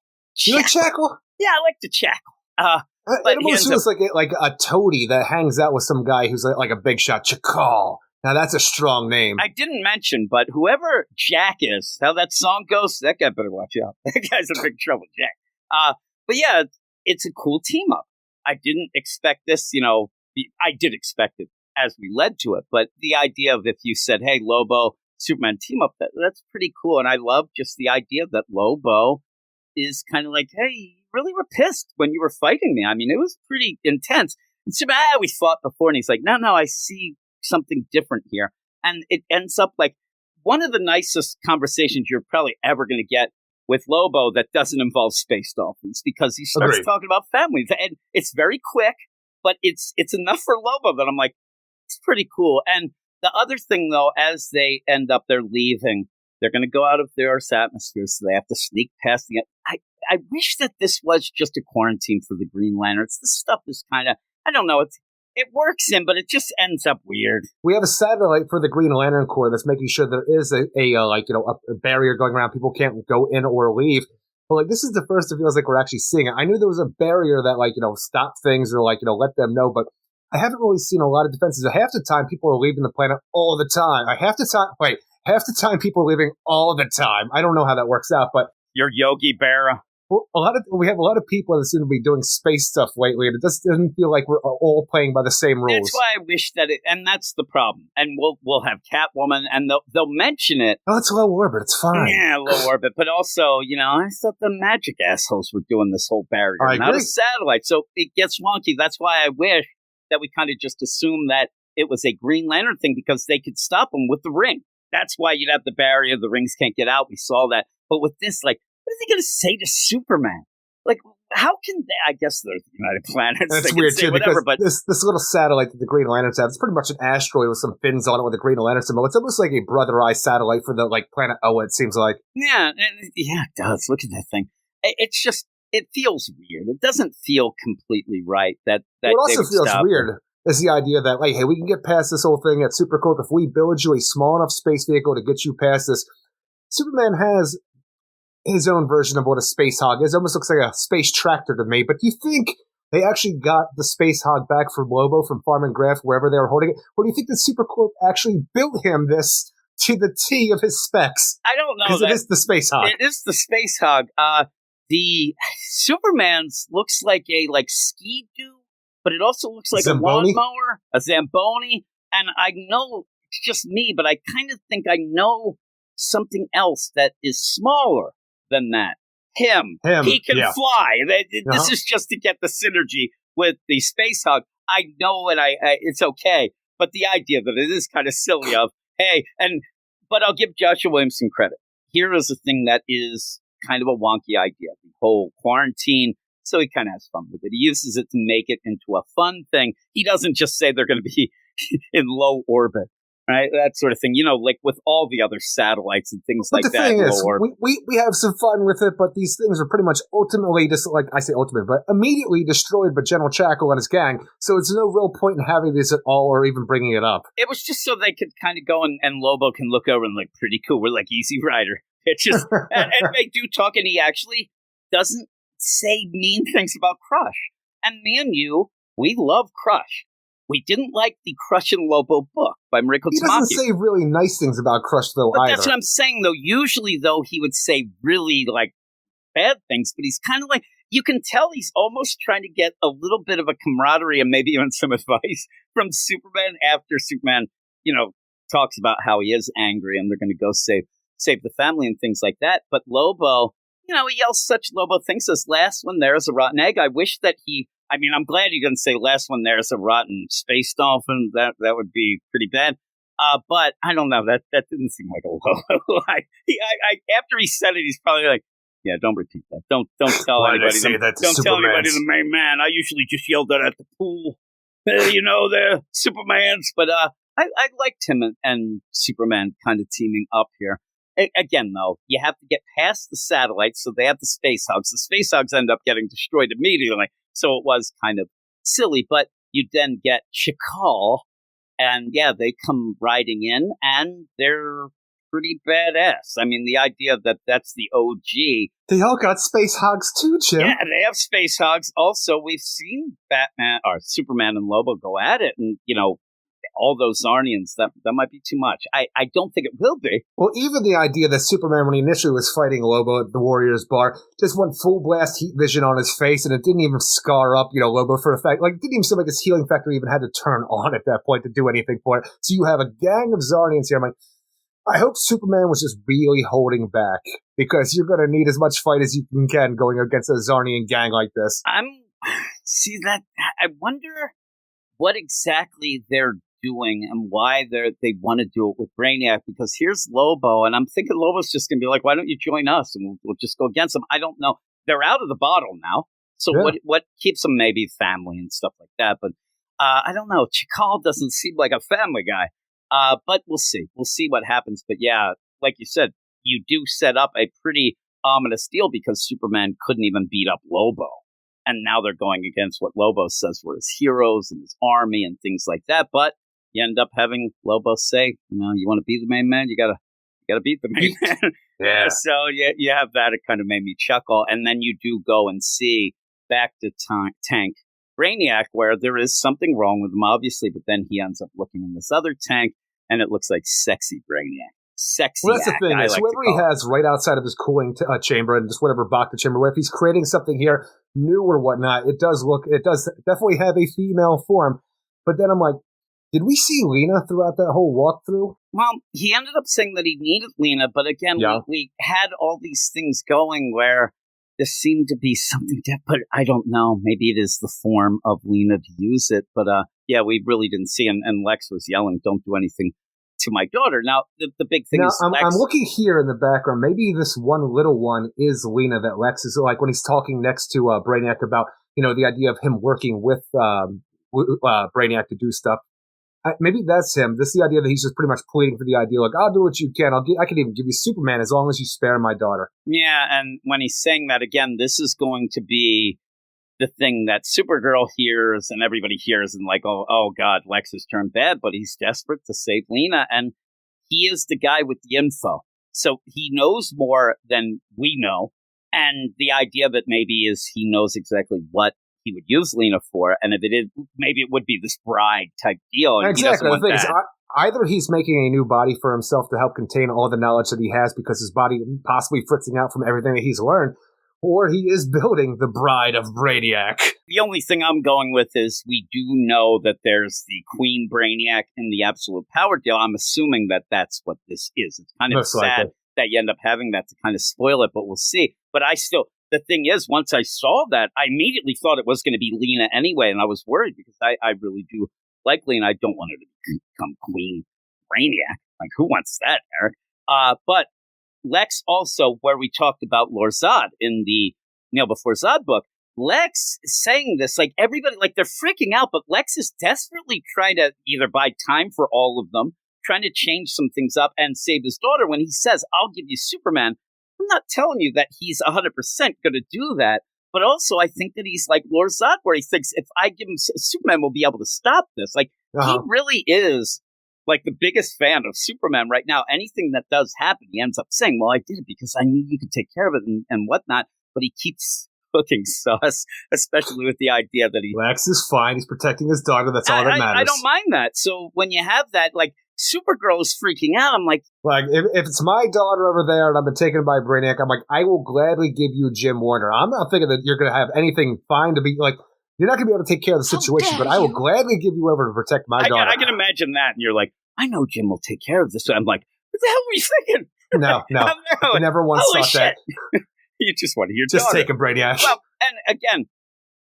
You like Chackle? Yeah, I like the Chackle. It almost feels like a toady that hangs out with some guy who's like a big shot. Chackle. Now that's a strong name. I didn't mention, but whoever Jack is, how that song goes, that guy better watch out. That guy's in big trouble, Jack. But yeah, it's a cool team up. I didn't expect this, I did expect it as we led to it, but the idea of if you said, hey, Lobo, Superman team up, that's pretty cool. And I love just the idea that Lobo is kind of like, hey, you really were pissed when you were fighting me. I mean, it was pretty intense. And Superman, we fought before, and he's like, no, I see something different here. And it ends up like one of the nicest conversations you're probably ever going to get with Lobo that doesn't involve space dolphins, because he starts talking about families, and it's very quick, but it's enough for Lobo that I'm like, it's pretty cool. And the other thing, though, as they end up, they're leaving, They're going to go out of their Earth's atmosphere, so they have to sneak past the. I wish that this was just a quarantine for the Green Lanterns. This stuff is kind of, I don't know, it works but it just ends up weird. We have a satellite for the Green Lantern Corps that's making sure there is a barrier going around. People can't go in or leave. But like, this is the first it feels like we're actually seeing it. I knew there was a barrier that stop things or let them know, but I haven't really seen a lot of defenses. Half the time people are leaving the planet all the time. Half the time people are leaving all the time. I don't know how that works out, but you're Yogi Berra. Well, we have a lot of people that seem to be doing space stuff lately, and it just doesn't feel like we're all playing by the same rules. That's why I wish that and that's the problem. And we'll have Catwoman, and they'll mention it. Oh, it's low orbit. It's fine. Yeah, low orbit. But also, I thought the magic assholes were doing this whole barrier, not a satellite. So it gets wonky. That's why I wish that we kind of just assume that it was a Green Lantern thing because they could stop them with the ring. That's why you'd have the barrier. The rings can't get out. We saw that. But with this, what are they going to say to Superman? How can they? I guess they're the United Planets. That's weird, too, whatever, because this little satellite that the Green Lanterns have, it's pretty much an asteroid with some fins on it with a Green Lantern symbol. It's almost like a Brother Eye satellite for the, planet Oa, it seems like. Yeah, it does. Look at that thing. It's just, it feels weird. It doesn't feel completely right. What also feels weird is the idea that, hey, we can get past this whole thing at Supercorp if we build you a small enough space vehicle to get you past this. Superman has his own version of what a space hog is. It almost looks like a space tractor to me. But do you think they actually got the space hog back from Lobo, from Farm and Graff, wherever they were holding it? Or do you think that Supercorp actually built him this to the T of his specs? I don't know. Because it is the space hog. It is the space hog. The Superman's looks like a ski-doo, but it also looks like Zamboni? A lawnmower, a Zamboni. And I know it's just me, but I kind of think I know something else that is smaller than that. Him. He can fly. This is just to get the synergy with the space hog. I know, and it's okay. But the idea that it is kind of silly of, hey, but I'll give Joshua Williamson credit. Here is a thing that is kind of a wonky idea. The whole quarantine. So he kind of has fun with it. He uses it to make it into a fun thing. He doesn't just say they're going to be in low orbit. Right, that sort of thing, with all the other satellites and things like that. But the thing is, we have some fun with it, but these things are pretty much ultimately, but immediately destroyed by General Chackle and his gang, so it's no real point in having this at all or even bringing it up. It was just so they could kind of go and Lobo can look over and pretty cool, we're Easy Rider. It's just, and they do talk, and he actually doesn't say mean things about Crush. And me and you, we love Crush. We didn't like the Crush and Lobo book by Mariko Tamaki. He doesn't say really nice things about Crush, though, but either. That's what I'm saying, though. Usually, though, he would say really, bad things, but he's kind of you can tell he's almost trying to get a little bit of a camaraderie and maybe even some advice from Superman after Superman, talks about how he is angry and they're going to go save the family and things like that. But Lobo, he yells such Lobo things as last one, there's a rotten egg. I wish that I'm glad you didn't say last one, there's a rotten space dolphin. That would be pretty bad. But I don't know. That didn't seem like a Lobo. After he said it, he's probably yeah, don't repeat that. Don't tell anybody. Don't tell anybody the main man. I usually just yelled that at the pool. The Supermans. But I liked him and Superman kind of teaming up here. Again, though, you have to get past the satellites, so they have the space hogs. The space hogs end up getting destroyed immediately. So it was kind of silly, but you then get Chakal, and they come riding in, and they're pretty badass. I mean, the idea that that's the OG. They all got space hogs too, Jim. Yeah, they have space hogs. Also, we've seen Batman or Superman and Lobo go at it, and all those Zarnians, that might be too much. I don't think it will be. Well, even the idea that Superman, when he initially was fighting Lobo at the Warriors Bar, just went full blast heat vision on his face, and it didn't even scar up, Lobo for a fact. It didn't even seem like his healing factor even had to turn on at that point to do anything for it. So you have a gang of Zarnians here. I'm I hope Superman was just really holding back, because you're going to need as much fight as you can going against a Zarnian gang like this. I wonder what exactly they're doing and why they want to do it with Brainiac, because here's Lobo, and I'm thinking Lobo's just going to be like, why don't you join us and we'll just go against them. I don't know. They're out of the bottle now. So what keeps them? Maybe family and stuff like that. But I don't know. Chakal doesn't seem like a family guy. But we'll see. We'll see what happens. But yeah, like you said, you do set up a pretty ominous deal because Superman couldn't even beat up Lobo. And now they're going against what Lobo says were his heroes and his army and things like that. But you end up having Lobo say, you want to be the main man? You gotta beat the main man. Yeah. So you have that. It kind of made me chuckle. And then you do go and see back to tank Brainiac, where there is something wrong with him, obviously, but then he ends up looking in this other tank, and it looks like sexy Brainiac. Sexy. Well, that's the thing. Is whoever he has right outside of his cooling chamber and just whatever Bacta chamber, where if he's creating something here new or whatnot, it does definitely have a female form. But then I'm like, did we see Lena throughout that whole walkthrough? Well, he ended up saying that he needed Lena, but again, we had all these things going where there seemed to be something but I don't know. Maybe it is the form of Lena to use it. But we really didn't see. And Lex was yelling, "Don't do anything to my daughter." Now, the big thing is I'm looking here in the background. Maybe this one little one is Lena that Lex is like when he's talking next to Brainiac about, the idea of him working with Brainiac to do stuff. Maybe that's him. This is the idea that he's just pretty much pleading for the idea, like, I'll do what you can. I can even give you Superman as long as you spare my daughter. Yeah, and when he's saying that again, this is going to be the thing that Supergirl hears and everybody hears and like, oh God, Lex has turned bad, but he's desperate to save Lena, and he is the guy with the info. So he knows more than we know, and the idea that maybe is he knows exactly what he would use Lena for, and if it is, maybe it would be this bride type deal. And exactly. The thing is, either he's making a new body for himself to help contain all the knowledge that he has because his body possibly fritzing out from everything that he's learned, or he is building the bride of Brainiac. The only thing I'm going with is we do know that there's the Queen Brainiac in the Absolute Power deal. I'm assuming that that's what this is. It's kind of Most sad likely that you end up having that to kind of spoil it, but we'll see. But the thing is, once I saw that, I immediately thought it was going to be Lena anyway, and I was worried because I really do like Lena. I don't want her to become Queen Brainiac. Like, who wants that, Eric? But Lex also, where we talked about Lord Zod in the Before Zod book, Lex is saying this, like everybody, like they're freaking out, but Lex is desperately trying to either buy time for all of them, trying to change some things up and save his daughter. When he says, I'll give you Superman, I'm not telling you that he's 100% going to do that, but also I think that he's like Lord Zod, where he thinks if I give him Superman, will be able to stop this. Like, he really is like the biggest fan of Superman right now. Anything that does happen, he ends up saying, well, I did it because I knew you could take care of it and whatnot, but he keeps cooking sauce, especially with the idea that Lex is fine. He's protecting his daughter. That's all that matters. I don't mind that. So when you have that, like, Supergirl is freaking out. I'm like, if it's my daughter over there and I've been taken by Brainiac, I'm like, I will gladly give you Jim Warner. I'm not thinking that you're going to have anything fine to be like. You're not going to be able to take care of the situation, but I will gladly give you over to protect my daughter. I can imagine that, and you're like, I know Jim will take care of this. I'm like, what the hell were you thinking? No, I never once thought that. You just want to hear. Just take a Brainiac. Well, and again,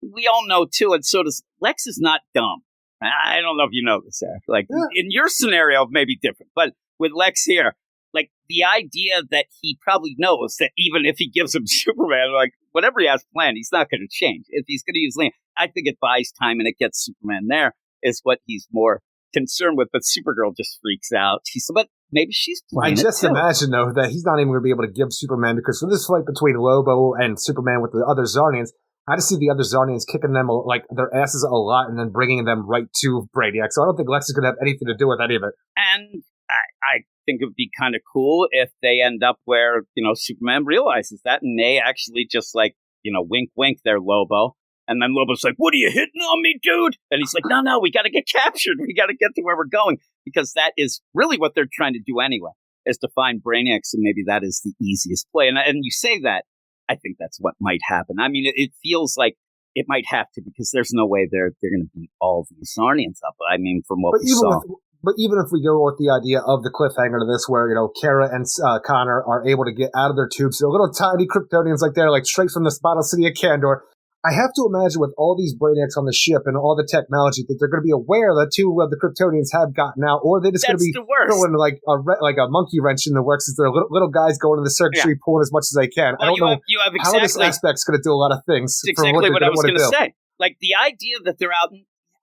we all know too, and so does Lex. Is not dumb. I don't know if you know this, Eric. Like, in your scenario, it may be different, but with Lex here, like, the idea that he probably knows that even if he gives him Superman, like, whatever he has planned, he's not going to change. If he's going to use Lena, I think it buys time and it gets Superman there is what he's more concerned with, but Supergirl just freaks out. But maybe she's playing I just imagine, though, that he's not even going to be able to give Superman, because for this fight between Lobo and Superman with the other Zarnians, I just see the other Zarnians kicking them, like, their asses a lot and then bringing them right to Brainiac. So I don't think Lex is going to have anything to do with any of it. And I think it would be kind of cool if they end up where, Superman realizes that and they actually just, like, wink, wink, their Lobo. And then Lobo's like, what are you hitting on me, dude? And he's like, no, we got to get captured. We got to get to where we're going. Because that is really what they're trying to do anyway, is to find Brainiac. So maybe that is the easiest play. And you say that, I think that's what might happen. I mean, it feels like it might have to, because there's no way they're going to beat all these Zarnians up. I mean, from what we saw. But even if we go with the idea of the cliffhanger to this, where, Kara and Connor are able to get out of their tubes, they're little tiny Kryptonians, like they're like straight from the bottle city of Kandor. I have to imagine with all these Brainiacs on the ship and all the technology that they're going to be aware that two of the Kryptonians have gotten out, or they're just going to be throwing like a monkey wrench in the works as their little guys going to the circuitry pulling as much as they can. Well, I don't know how this aspect's going to do a lot of things. That's exactly what I was going to say. Like, the idea that they're out,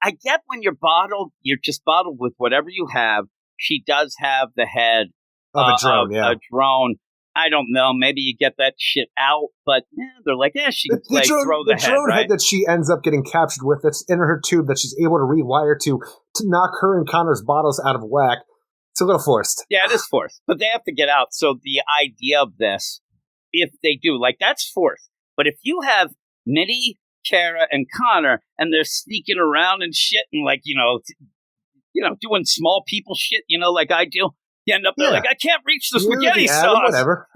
I get when you're just bottled with whatever you have. She does have the head of a drone, a drone. I don't know. Maybe you get that shit out, but they're like, she can throw the head, drone right? head that she ends up getting captured with, that's in her tube that she's able to rewire to knock her and Connor's bottles out of whack. It's a little forced. Yeah, it is forced, but they have to get out. So the idea of this, if they do, like, that's forced. But if you have Mitty, Kara, and Connor, and they're sneaking around and shit, and like, doing small people shit, like I do, you end up there like, I can't reach the spaghetti sauce. Whatever.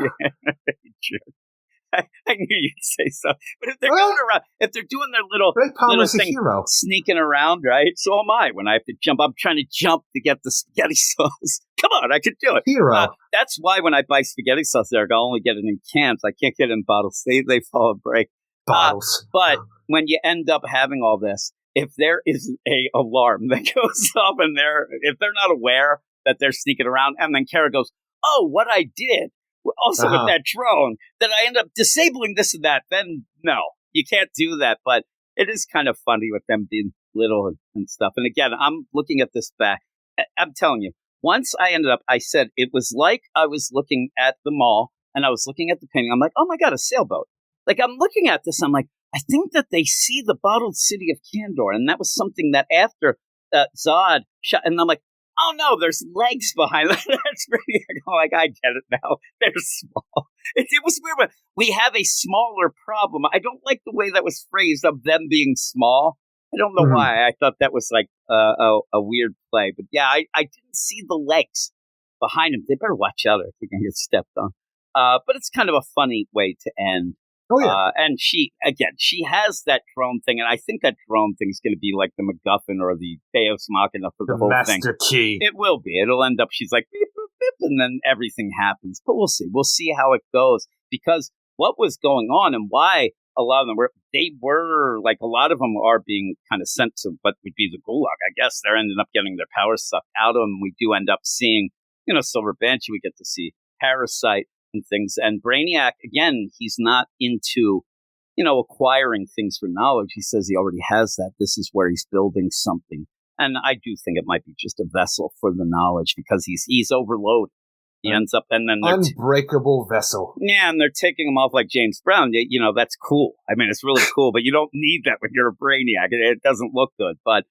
I knew you'd say so. But if they're going around, if they're doing their little thing, sneaking around, right? So am I. When I have to jump, I'm trying to jump to get the spaghetti sauce. Come on, I could do it. Hero. That's why when I buy spaghetti sauce, Eric, I only get it in cans. I can't get it in bottles. They fall and break. Bottles. But when you end up having all this, if there is a alarm that goes off and if they're not aware that they're sneaking around, and then Kara goes, oh, what I did. Also with that drone, that I end up disabling this and that, then no, you can't do that. But it is kind of funny with them being little and stuff. And again, I'm looking at this back. I'm telling you, once I said it was like I was looking at the mall and I was looking at the painting. I'm like, oh my God, a sailboat. Like, I'm looking at this. I'm like, I think that they see the bottled city of Kandor. And that was something that after Zod shot, and I'm like, oh no, there's legs behind that. That's pretty. Like, I get it now. They're small. It was weird, but we have a smaller problem. I don't like the way that was phrased of them being small. I don't know why. I thought that was like a weird play. But yeah, I didn't see the legs behind him. They better watch out if they're going to get stepped on. But it's kind of a funny way to end. Oh, yeah. And she has that drone thing, and I think that drone thing is going to be like the MacGuffin or the Deus Machina for the whole thing. Master key. It will be. It'll end up, she's like, beep, beep, beep, and then everything happens. But we'll see. We'll see how it goes, because what was going on and why a lot of them were like, a lot of them are being kind of sent to what would be the Gulag. I guess they're ending up getting their power sucked out of them. We do end up seeing, Silver Banshee. We get to see Parasite and things. And Brainiac, again, he's not into, acquiring things for knowledge. He says he already has that. This is where he's building something. And I do think it might be just a vessel for the knowledge, because he's overloaded. He ends up, and then unbreakable vessel. Yeah, and they're taking him off like James Brown. That's cool. I mean, it's really cool, but you don't need that when you're a Brainiac. It doesn't look good, but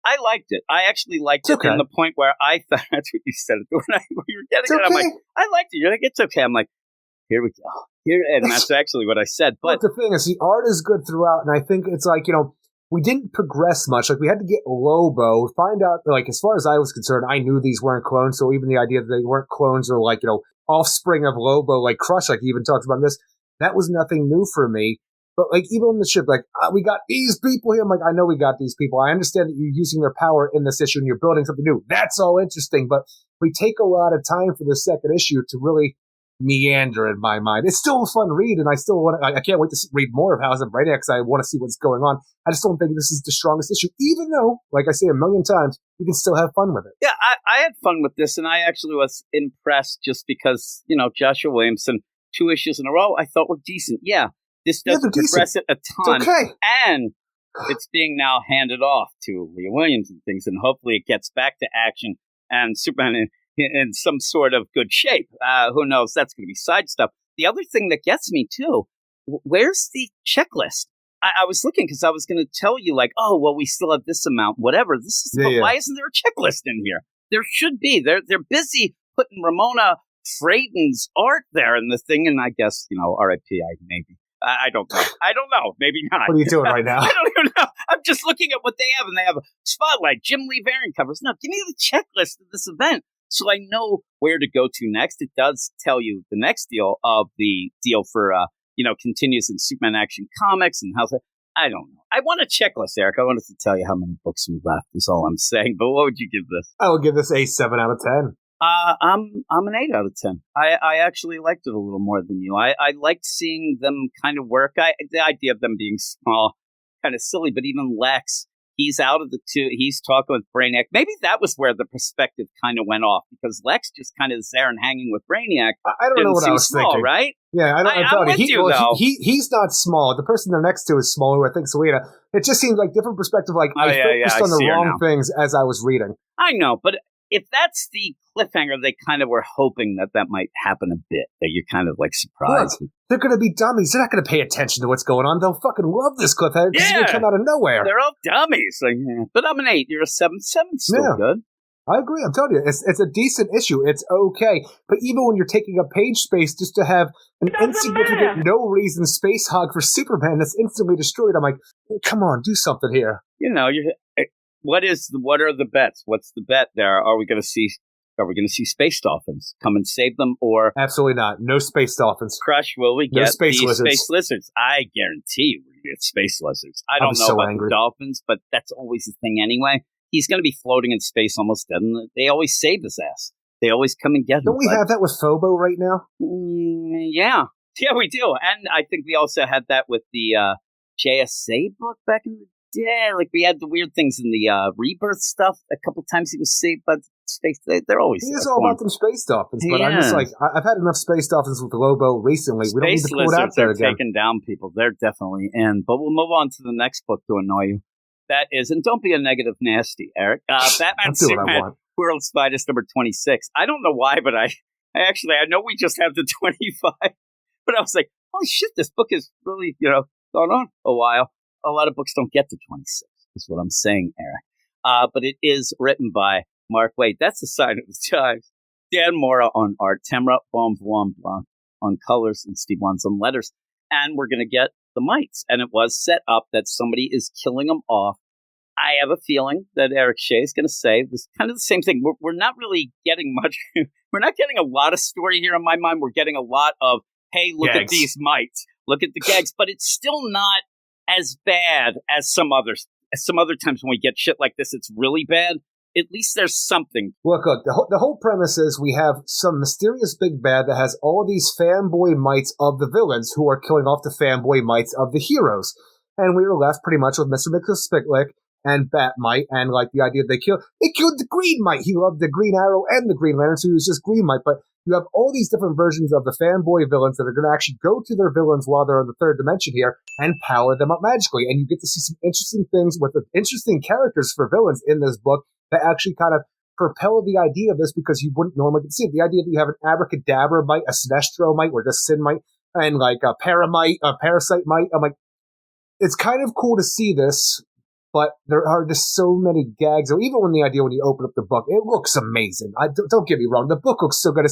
I liked it. I actually liked it in the point where I thought, that's what you said. When you were getting it, I'm like, I liked it. You're like, it's okay. I'm like, here we go. And that's actually what I said. But the thing is, the art is good throughout, and I think it's like, we didn't progress much. Like, we had to get Lobo, find out, like, as far as I was concerned, I knew these weren't clones, so even the idea that they weren't clones or, like, offspring of Lobo, like Crush, like he even talks about this, that was nothing new for me. But, like, even on the ship, like, we got these people here. I'm like, I know we got these people. I understand that you're using their power in this issue and you're building something new. That's all interesting. But we take a lot of time for the second issue to really meander in my mind. It's still a fun read, and I still I can't wait to read more of House of Brainiac, because I want to see what's going on. I just don't think this is the strongest issue, even though, like I say a million times, you can still have fun with it. Yeah, I had fun with this, and I actually was impressed just because, Joshua Williamson, 2 issues in a row, I thought were decent. Yeah. This doesn't progress it a ton. It's okay. And it's being now handed off to Leah Williams and things, and hopefully it gets back to action and Superman in some sort of good shape. Who knows? That's going to be side stuff. The other thing that gets me, too, where's the checklist? I was looking because I was going to tell you, like, oh, well, we still have this amount, whatever. Why isn't there a checklist in here? There should be. They're busy putting Ramona Freighton's art there in the thing, and I guess, R.I.P. maybe. I don't know. Maybe not. What are you doing right now? I don't even know. I'm just looking at what they have, and they have a Spotlight, Jim Lee variant covers. No, give me the checklist of this event so I know where to go to next. It does tell you the next deal of the deal for, continues in Superman Action Comics and how's that. I don't know. I want a checklist, Eric. I wanted to tell you how many books we left is all I'm saying. But what would you give this? I would give this a 7 out of 10. I'm an 8 out of 10. I actually liked it a little more than you. I liked seeing them kind of work. The idea of them being small, kind of silly, but even Lex, he's out of the two. He's talking with Brainiac. Maybe that was where the perspective kind of went off, because Lex just kind of is there and hanging with Brainiac. I don't know what I was thinking. Right? Yeah, I'm with you, though. He's not small. The person they're next to is smaller. I think Selena. It just seems like different perspective. Like I focused on the wrong things as I was reading. I know, but if that's the cliffhanger, they kind of were hoping that might happen a bit, that you're kind of like surprised. Look, they're going to be dummies. They're not going to pay attention to what's going on. They'll fucking love this cliffhanger because it's going to come out of nowhere. They're all dummies. Like, but I'm an 8. You're a 7. 7's still good. I agree. I'm telling you, it's a decent issue. It's okay. But even when you're taking up page space just to have an insignificant, no reason space hog for Superman that's instantly destroyed, I'm like, come on, do something here. What are the bets? What's the bet there? Are we going to see space dolphins come and save them, or absolutely not? No space dolphins. Crush, will we get space lizards? Space lizards? I guarantee we're going to get space lizards. I don't know about the dolphins, but that's always the thing anyway. He's going to be floating in space almost dead, and they always save his ass. They always come and get him. Don't we have that with Phobo right now? Yeah, we do. And I think we also had that with the JSA book back in the day. Like, we had the weird things in the Rebirth stuff. A couple times he was saved by space. They're always. He is all about them space dolphins, but I'm just like, I've had enough space dolphins with Lobo recently. We don't need to pull it out there again. Taking down people. They're definitely in. But we'll move on to the next book to annoy you. That is, and don't be a negative Nasty, Eric. Batman Superman World's Finest number 26. I don't know why, but I know we just have the 25, but I was like, holy shit, this book is really, gone on a while. A lot of books don't get to 26, is what I'm saying, Eric. But it is written by Mark Waid. That's the sign of the times. Dan Mora on art, Tamra Bonvoin on colors, and Steve Wands on letters. And we're going to get the mites. And it was set up that somebody is killing them off. I have a feeling that Eric Shea is going to say this kind of the same thing. We're not really getting much. We're not getting a lot of story here in my mind. We're getting a lot of, hey, look at these mites. Look at the gags. But it's still not as bad as some other times when we get shit like this. It's really bad. At least there's something. Look, the whole premise is we have some mysterious big bad that has all these fanboy mites of the villains who are killing off the fanboy mites of the heroes. And we were left pretty much with Mr. Mxyzptlk and Bat-Mite, and like the idea they killed the Green Mite. He loved the Green Arrow and the Green Lantern, so he was just Green Mite. But you have all these different versions of the fanboy villains that are going to actually go to their villains while they're in the third dimension here and power them up magically. And you get to see some interesting things with the interesting characters for villains in this book that actually kind of propel the idea of this, because you wouldn't normally get to see it. The idea that you have an Abracadabra Mite, a Sinestro Mite, or just Sin Mite, and like a Paramite, a Parasite Mite. I'm like, it's kind of cool to see this, but there are just so many gags. Or even when you open up the book, it looks amazing. Don't get me wrong, the book looks so good.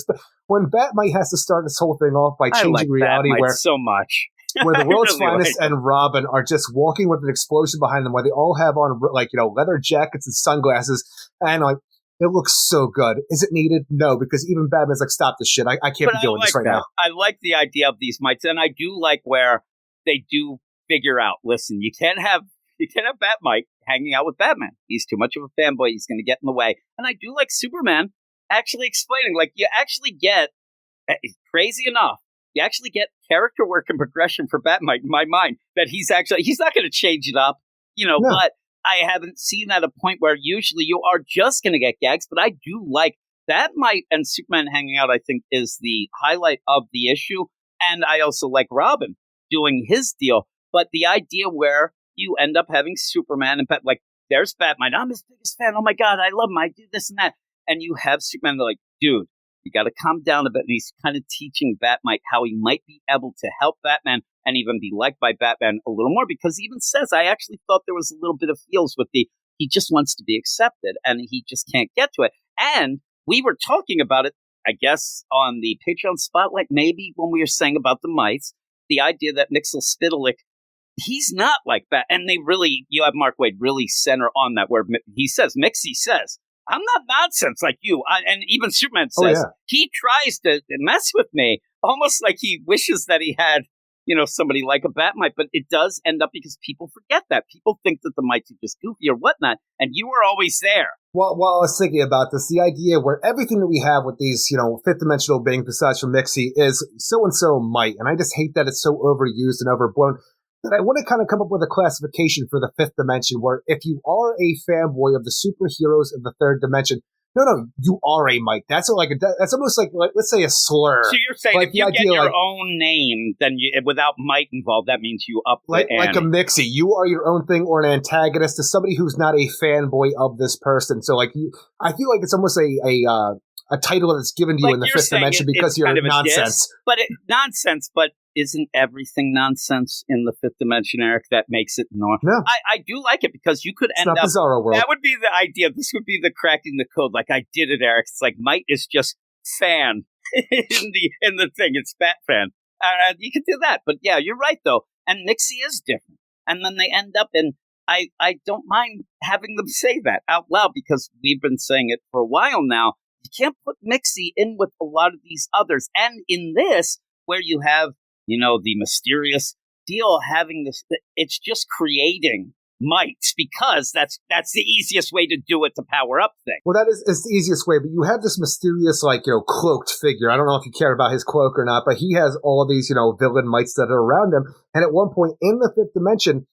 When Bat-Mite has to start this whole thing off by changing reality, Bat-Mite where so much. where the World's Finest and Robin are just walking with an explosion behind them, where they all have on leather jackets and sunglasses, and like, it looks so good. Is it needed? No, because even Batman's like, stop this shit. I can't be doing this right now. I like the idea of these mites, and I do like where they do figure out, listen, you can't have Bat-Mite hanging out with Batman. He's too much of a fanboy. He's going to get in the way. And I do like Superman actually explaining, like, you actually get, crazy enough, you actually get character work and progression for Bat-Mite in my mind, that he's not going to change it up, no. But I haven't seen at a point where usually you are just going to get gags, but I do like Bat-Mite and Superman hanging out, I think, is the highlight of the issue. And I also like Robin doing his deal. But the idea where you end up having Superman and there's Bat-Mite. I'm his biggest fan. Oh my God, I love him. I do this and that. And you have Superman, they're like, dude, you got to calm down a bit. And he's kind of teaching Bat-Mite how he might be able to help Batman and even be liked by Batman a little more, because he even says, I actually thought there was a little bit of feels with he just wants to be accepted and he just can't get to it. And we were talking about it, I guess, on the Patreon Spotlight, maybe when we were saying about the mites, the idea that Mxyzptlk, he's not like that. And you have Mark Waid really center on that, where Mixie says, I'm not nonsense like you. And even Superman says, he tries to mess with me, almost like he wishes that he had, somebody like a Bat-Mite. But it does end up, because people forget that. People think that the mites are just goofy or whatnot. And you were always there. Well, while I was thinking about this, the idea where everything that we have with these, fifth dimensional beings besides from Mixie is so-and-so might. And I just hate that it's so overused and overblown. But I want to kind of come up with a classification for the fifth dimension, where if you are a fanboy of the superheroes of the third dimension, No, you are a Mite. That's that's almost like let's say a slur. So you're saying like if you get your own name, then without Mite involved, that means you up the ante. Like a Mixie. You are your own thing, or an antagonist to somebody who's not a fanboy of this person. So I feel like it's almost a title that's given to you in the fifth dimension because you're nonsense. Nonsense, but isn't everything nonsense in the fifth dimension, Eric? That makes it normal. No. I do like it because you could end up. Bizarro world. That would be the idea. This would be the cracking the code. Like I did it, Eric. It's like Mite is just fan in the thing. It's Bat fan. You could do that, but yeah, you're right though. And Mixie is different, and then they end up in. I don't mind having them say that out loud because we've been saying it for a while now. You can't put Mixie in with a lot of these others. And in this, where you have, the mysterious deal having this, it's just creating Mites because that's the easiest way to do it to power up things. Well, it's the easiest way, but you have this mysterious, cloaked figure. I don't know if you care about his cloak or not, but he has all these, villain Mites that are around him. And at one point in the fifth dimension,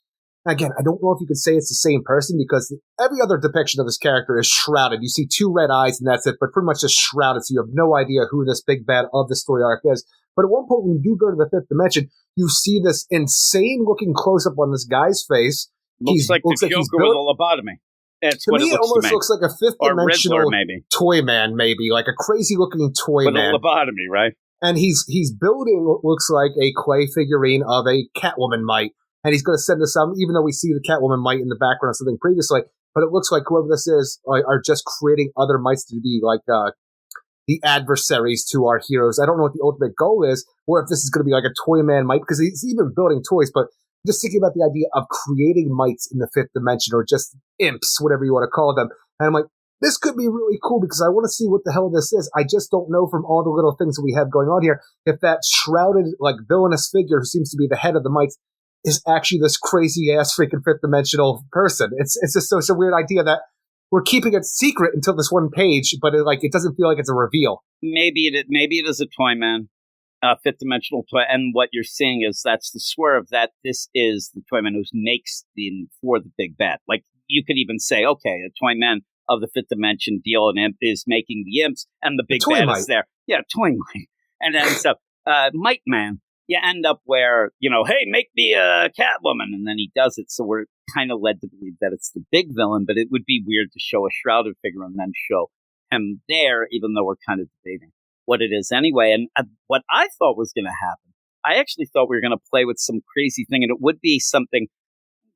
again, I don't know if you could say it's the same person because every other depiction of this character is shrouded. You see two red eyes and that's it, but pretty much just shrouded, so you have no idea who this big bad of the story arc is. But at one point, when you do go to the fifth dimension, you see this insane-looking close-up on this guy's face. Looks like the Joker with a lobotomy. That's to me, it almost looks like a fifth-dimensional toy man, maybe, like a crazy-looking toy man. With a lobotomy, right? And he's building what looks like a clay figurine of a Catwoman Mite. And he's going to send us some, even though we see the Catwoman Mite in the background of something previously. But it looks like whoever this is are just creating other Mites to be like the adversaries to our heroes. I don't know what the ultimate goal is, or if this is going to be like a toy man Mite, because he's even building toys. But just thinking about the idea of creating Mites in the fifth dimension, or just imps, whatever you want to call them. And I'm like, this could be really cool because I want to see what the hell this is. I just don't know from all the little things that we have going on here if that shrouded, villainous figure who seems to be the head of the Mites is actually this crazy ass freaking fifth dimensional person. It's just such a weird idea that we're keeping it secret until this one page, but it doesn't feel like it's a reveal. Maybe it is a toy man, fifth dimensional toy, and what you're seeing is that's the swerve that this is the toy man who makes for the big bad. Like you could even say, okay, a toy man of the fifth dimension deal and imp is making the imps, and the big bad is there. Yeah, toy Mite, and then stuff. Mite Man. You end up where, hey, make me a Catwoman, and then he does it. So we're kind of led to believe that it's the big villain, but it would be weird to show a shrouded figure and then show him there, even though we're kind of debating what it is anyway. And what I thought was going to happen, I actually thought we were going to play with some crazy thing, and it would be something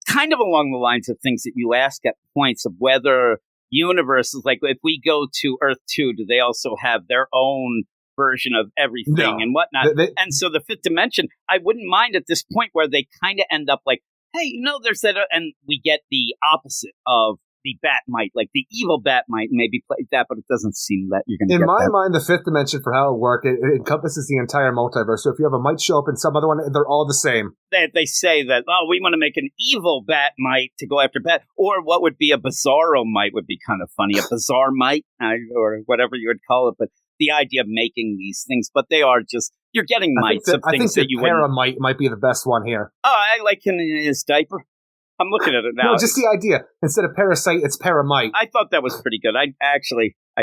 kind of along the lines of things that you ask at points of whether universes, like if we go to Earth 2, do they also have their own version of everything and whatnot? And so the fifth dimension, I wouldn't mind at this point where they kind of end up like, hey, there's that, and we get the opposite of the Bat Mite, like the evil Bat Mite, maybe play that, but it doesn't seem that you're going to get that. In my mind, the fifth dimension, for how it works, it encompasses the entire multiverse. So if you have a Mite show up in some other one, they're all the same. They say that, we want to make an evil Bat Mite to go after Bat, or what would be a Bizarro Mite would be kind of funny, a Bizarre Mite, or whatever you would call it, but the idea of making these things, but they are just, you're getting Mites of things that you would. I think the Paramite might be the best one here. Oh, I like him in his diaper. I'm looking at it now. No, just the idea. Instead of Parasite, it's Paramite. I thought that was pretty good. I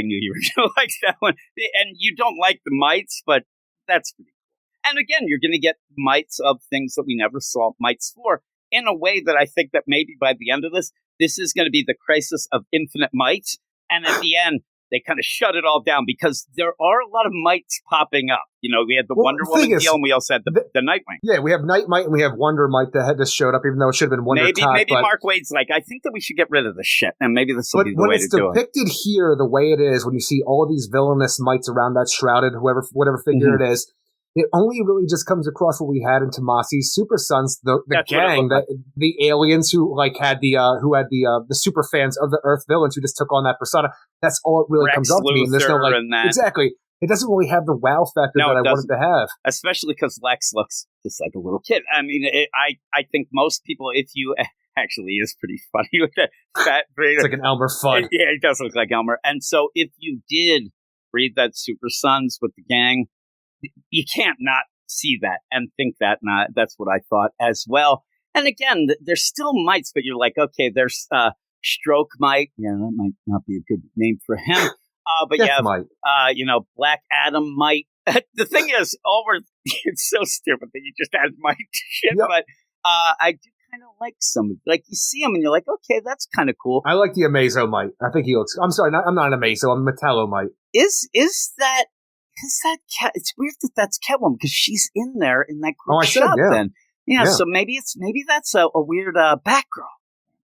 knew you were going to like that one. And you don't like the Mites, but that's pretty cool. And again, you're going to get Mites of things that we never saw Mites for in a way that I think that maybe by the end of this is going to be the crisis of infinite Mites. And at the end, they kind of shut it all down because there are a lot of Mites popping up. We had the Wonder Woman deal, and we also had the Nightwing. Yeah, we have Night Mite and we have Wonder Mite that had just showed up, even though it should have been Wonder Tot. Maybe Mark Waid's like, I think that we should get rid of this shit, and maybe this will be the way to do it. When it's depicted here, the way it is, when you see all these villainous Mites around that shrouded, whatever figure it is, it only really just comes across what we had in Tomasi's Super Sons, the gang, the aliens who had the super fans of the Earth villains who just took on that persona. That's all it really Rex comes off to me. And there's no exactly. It doesn't really have the wow factor that I wanted to have. Especially because Lex looks just like a little kid. I mean, I think most people, if you actually is pretty funny with that fat brain. It's like an Elmer Fudd. Yeah, he does look like Elmer. And so if you did read that Super Sons with the gang, you can't not see that and think that. That's what I thought as well. And again, there's still Mites, but you're like, okay, there's Stroke Mite. Yeah, that might not be a good name for him. But Death you have, might. Black Adam might. The thing is, it's so stupid that you just add might to shit, Yep. but I do kind of like some. Like, you see him and you're like, okay, that's kind of cool. I like the Amazo might. I think he looks. I'm sorry, I'm not an Amazo. I'm a Metallo might. Is that Cat? It's weird that that's Catwoman because she's in there in that group I said, shot. yeah. Then, Yeah. So maybe that's a weird Batgirl.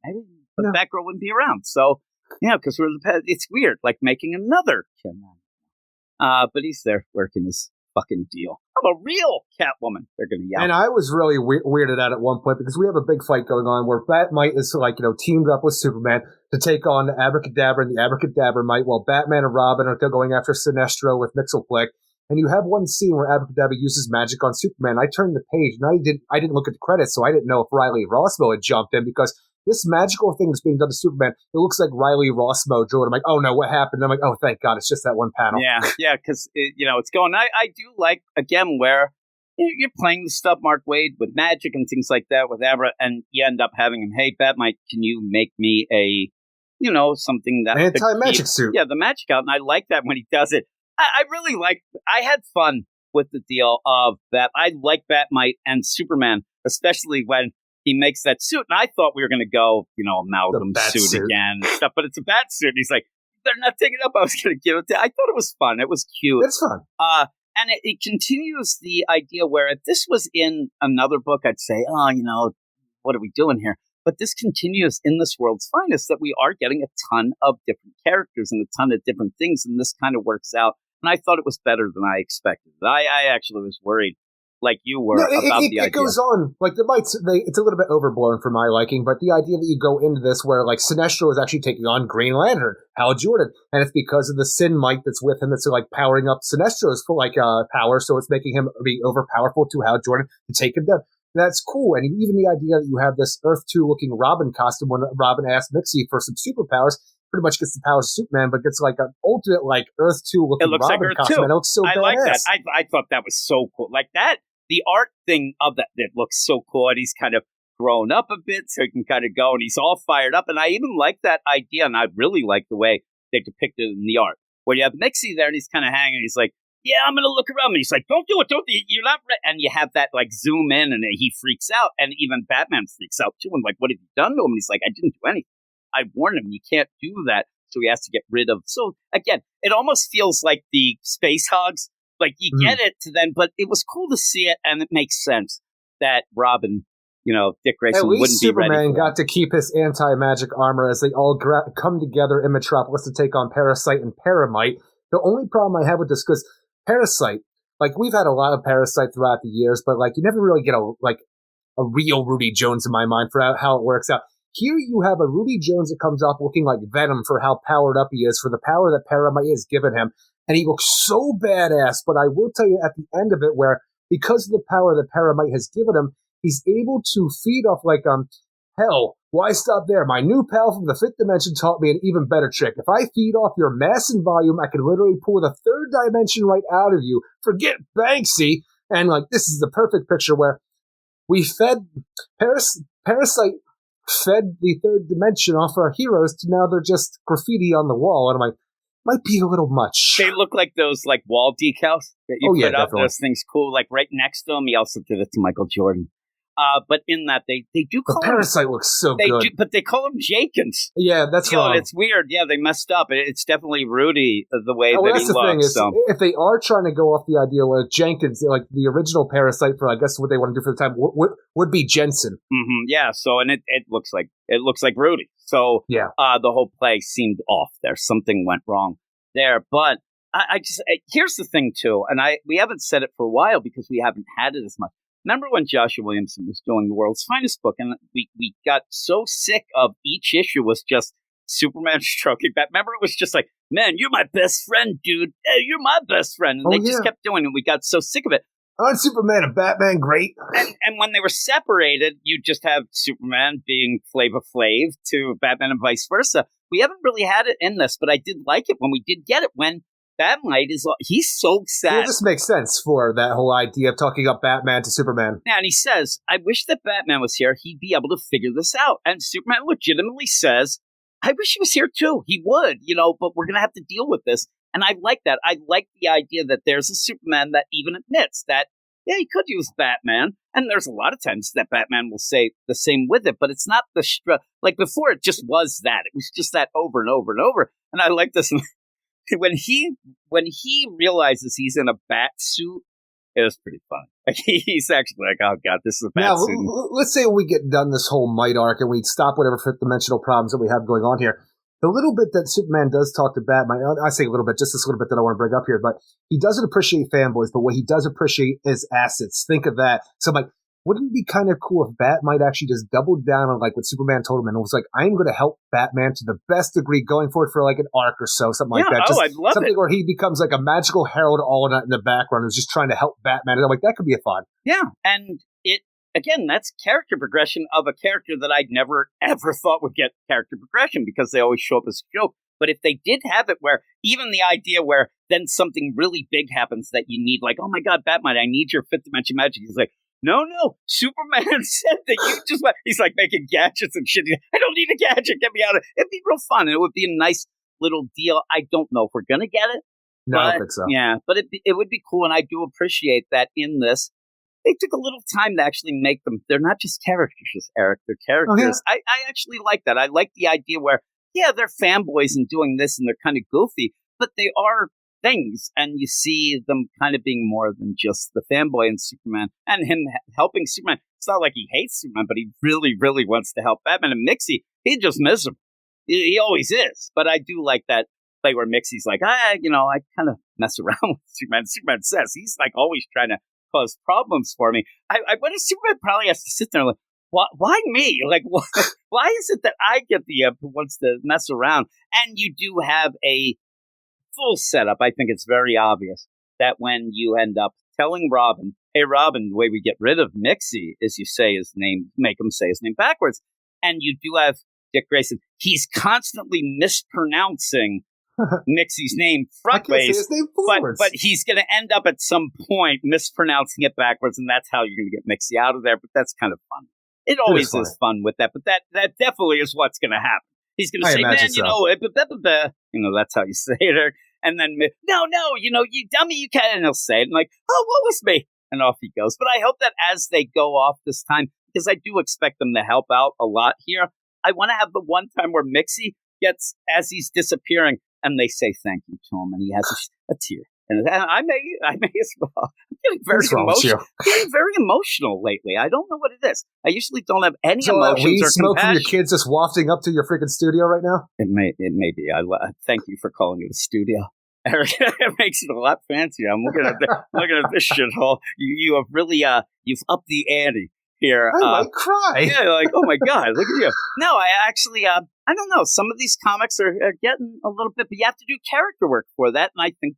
Maybe the Batgirl wouldn't be around. So because it's weird, like making another Catwoman. But he's there working his fucking deal. I'm a real Catwoman. They're gonna yell. And I was really weirded out at one point because we have a big fight going on where Batmite is teamed up with Superman to take on Abracadabra and the Abracadabra Might, while Batman and Robin are going after Sinestro with Mxyzptlk. And you have one scene where Abracadabra uses magic on Superman. I turned the page and I didn't look at the credits, so I didn't know if Riley Rossmo had jumped in because this magical thing is being done to Superman. It looks like Riley Rossmo drew it. I'm like, oh no, what happened? And I'm like, oh, thank God, it's just that one panel. Yeah, because it's going. I do like again where you're playing the stuff Mark Waid with magic and things like that with Abra, and you end up having him. Hey, Batmite, can you make me a something that anti-magic suit? Yeah, the magic out, and I like that when he does it. I really like. I had fun with the deal of that. I like Batmite and Superman, especially when he makes that suit, and I thought we were going to go, amalgam suit again and stuff, but it's a bat suit. And he's like, "They're not taking it up." I was going to give it to. I thought it was fun. It was cute. It's fun. And it continues the idea where if this was in another book, I'd say, what are we doing here? But this continues in This World's Finest that we are getting a ton of different characters and a ton of different things, and this kind of works out. And I thought it was better than I expected. I actually was worried, like you were, about the idea. It goes on. Like, the Mites, it's a little bit overblown for my liking, but the idea that you go into this where, like, Sinestro is actually taking on Green Lantern, Hal Jordan, and it's because of the Sin Mite that's with him that's, like, powering up Sinestro's, power, so it's making him be overpowerful to Hal Jordan to take him down. That's cool, and even the idea that you have this Earth 2 looking Robin costume when Robin asks Mixie for some superpowers, pretty much gets the powers of Superman, but gets like an ultimate like Earth 2 looking Robin like costume. And it looks so badass. I like that. I thought that was so cool. Like that, the art thing of that looks so cool, and he's kind of grown up a bit, so he can kind of go, and he's all fired up. And I even like that idea, and I really like the way they depicted it in the art, where you have Mixie there, and he's kind of hanging, he's like, yeah, I'm going to look around. And he's like, don't do it. You're not ready. And you have that like zoom in and he freaks out. And even Batman freaks out too. And like, what have you done to him? And he's like, I didn't do anything. I warned him, you can't do that. So he has to get rid of. So again, it almost feels like the Space Hogs. Like you get it to then, but it was cool to see it. And it makes sense that Robin, Dick Grayson wouldn't be ready. At least Superman got to keep his anti-magic armor as they all come together in Metropolis to take on Parasite and Paramite. The only problem I have with this, because Parasite, like we've had a lot of Parasite throughout the years, but like you never really get a real Rudy Jones in my mind for how it works out. Here you have a Rudy Jones that comes up looking like Venom for how powered up he is, for the power that Paramite has given him, and he looks so badass. But I will tell you at the end of it, where because of the power that Paramite has given him, he's able to feed off hell. Why stop there? My new pal from the fifth dimension taught me an even better trick. If I feed off your mass and volume, I can literally pull the third dimension right out of you. Forget Banksy. And this is the perfect picture where we fed Parasite fed the third dimension off our heroes to now they're just graffiti on the wall. And I'm like, might be a little much. They look like those wall decals that you put up. Definitely. Those things cool. Like right next to him, he also did it to Michael Jordan. But in that, they do call Parasite looks so good. But they call him Jenkins. Yeah, that's wrong. It's weird. Yeah, they messed up. It's definitely Rudy, the way that that's he the looks. Thing is, if they are trying to go off the idea where Jenkins, like the original Parasite for, I guess what they want to do for the time, would be Jensen. Mm-hmm, yeah, so, and it looks like Rudy. So, yeah. The whole play seemed off there. Something went wrong there. But here's the thing, too, and we haven't said it for a while because we haven't had it as much. Remember when Joshua Williamson was doing the World's Finest book, and we got so sick of each issue was just Superman stroking back. Remember, it was just like, man, you're my best friend, dude. Hey, you're my best friend. And they just kept doing it. We got so sick of it. Aren't Superman and Batman great? And when they were separated, you just have Superman being Flavor Flav to Batman and vice versa. We haven't really had it in this, but I did like it when we did get it, when Batmite he's so sad. It just makes sense for that whole idea of talking up Batman to Superman. Yeah, and he says, I wish that Batman was here. He'd be able to figure this out. And Superman legitimately says, I wish he was here too. He would, but we're going to have to deal with this. And I like that. I like the idea that there's a Superman that even admits that, yeah, he could use Batman. And there's a lot of times that Batman will say the same with it, but it's not like before it just was that. It was just that over and over and over. And I like this. When he realizes he's in a bat suit, it was pretty fun. Like he's actually like, oh god, this is a bat suit. Let's say when we get done this whole Might arc and we stop whatever fifth dimensional problems that we have going on here. The little bit that Superman does talk to Batman, I say a little bit, just this little bit that I want to bring up here, but he doesn't appreciate fanboys, but what he does appreciate is assets. Think of that. So I'm like, wouldn't it be kind of cool if Bat might actually just double down on like what Superman told him and was like, I'm going to help Batman to the best degree going forward for like an arc or so, something like that. I'd love something it. where he becomes like a magical herald all in the background who's just trying to help Batman. And I'm like, that could be a fun. Yeah, and again, that's character progression of a character that I'd never, ever thought would get character progression because they always show up as a joke. But if they did have it where even the idea where then something really big happens that you need, like, oh my God, Batman, I need your fifth dimension magic. He's like, no, Superman said that you just went. He's like making gadgets and shit. I don't need a gadget. Get me out of it. It'd be real fun. And it would be a nice little deal. I don't know if we're going to get it. No, I don't think so. Yeah, but it would be cool. And I do appreciate that in this. They took a little time to actually make them. They're not just characters, Eric. They're characters. Oh, yeah. I actually like that. I like the idea where, yeah, they're fanboys and doing this and they're kind of goofy, but they are things. And you see them kind of being more than just the fanboy in Superman and him helping Superman. It's not like he hates Superman, but he really, really wants to help Batman. And Mixie, he's just miserable. He always is. But I do like that play where Mixie's like, I kind of mess around with Superman. Superman says he's like always trying to cause problems for me. I wonder, Superman probably has to sit there and like, why me? Like, why is it that I get the who wants to mess around? And you do have a full setup. I think it's very obvious that when you end up telling Robin, hey, Robin, the way we get rid of Mixie is you say his name, make him say his name backwards. And you do have Dick Grayson. He's constantly mispronouncing Mixie's name frontways, but he's going to end up at some point mispronouncing it backwards, and that's how you're going to get Mixie out of there. But that's kind of fun. It always is fun with that, but that definitely is what's going to happen. He's going to say, man, that's how you say it. And then, no, you dummy, you can't. And he'll say it, and like, oh, what was me? And off he goes. But I hope that as they go off this time, because I do expect them to help out a lot here, I want to have the one time where Mixie gets, as he's disappearing, and they say thank you to him, and he has a tear. And I may as well. I'm getting very emotional. Getting very emotional lately. I don't know what it is. I usually don't have any emotions weed or smoke compassion. From your kids just wafting up to your freaking studio right now? It may be. I thank you for calling it a studio, Eric. It makes it a lot fancier. I'm looking at this shithole. You have really you've upped the ante here. I might cry. Yeah, like, oh my God, look at you. No, I actually, I don't know. Some of these comics are getting a little bit, but you have to do character work for that. And I think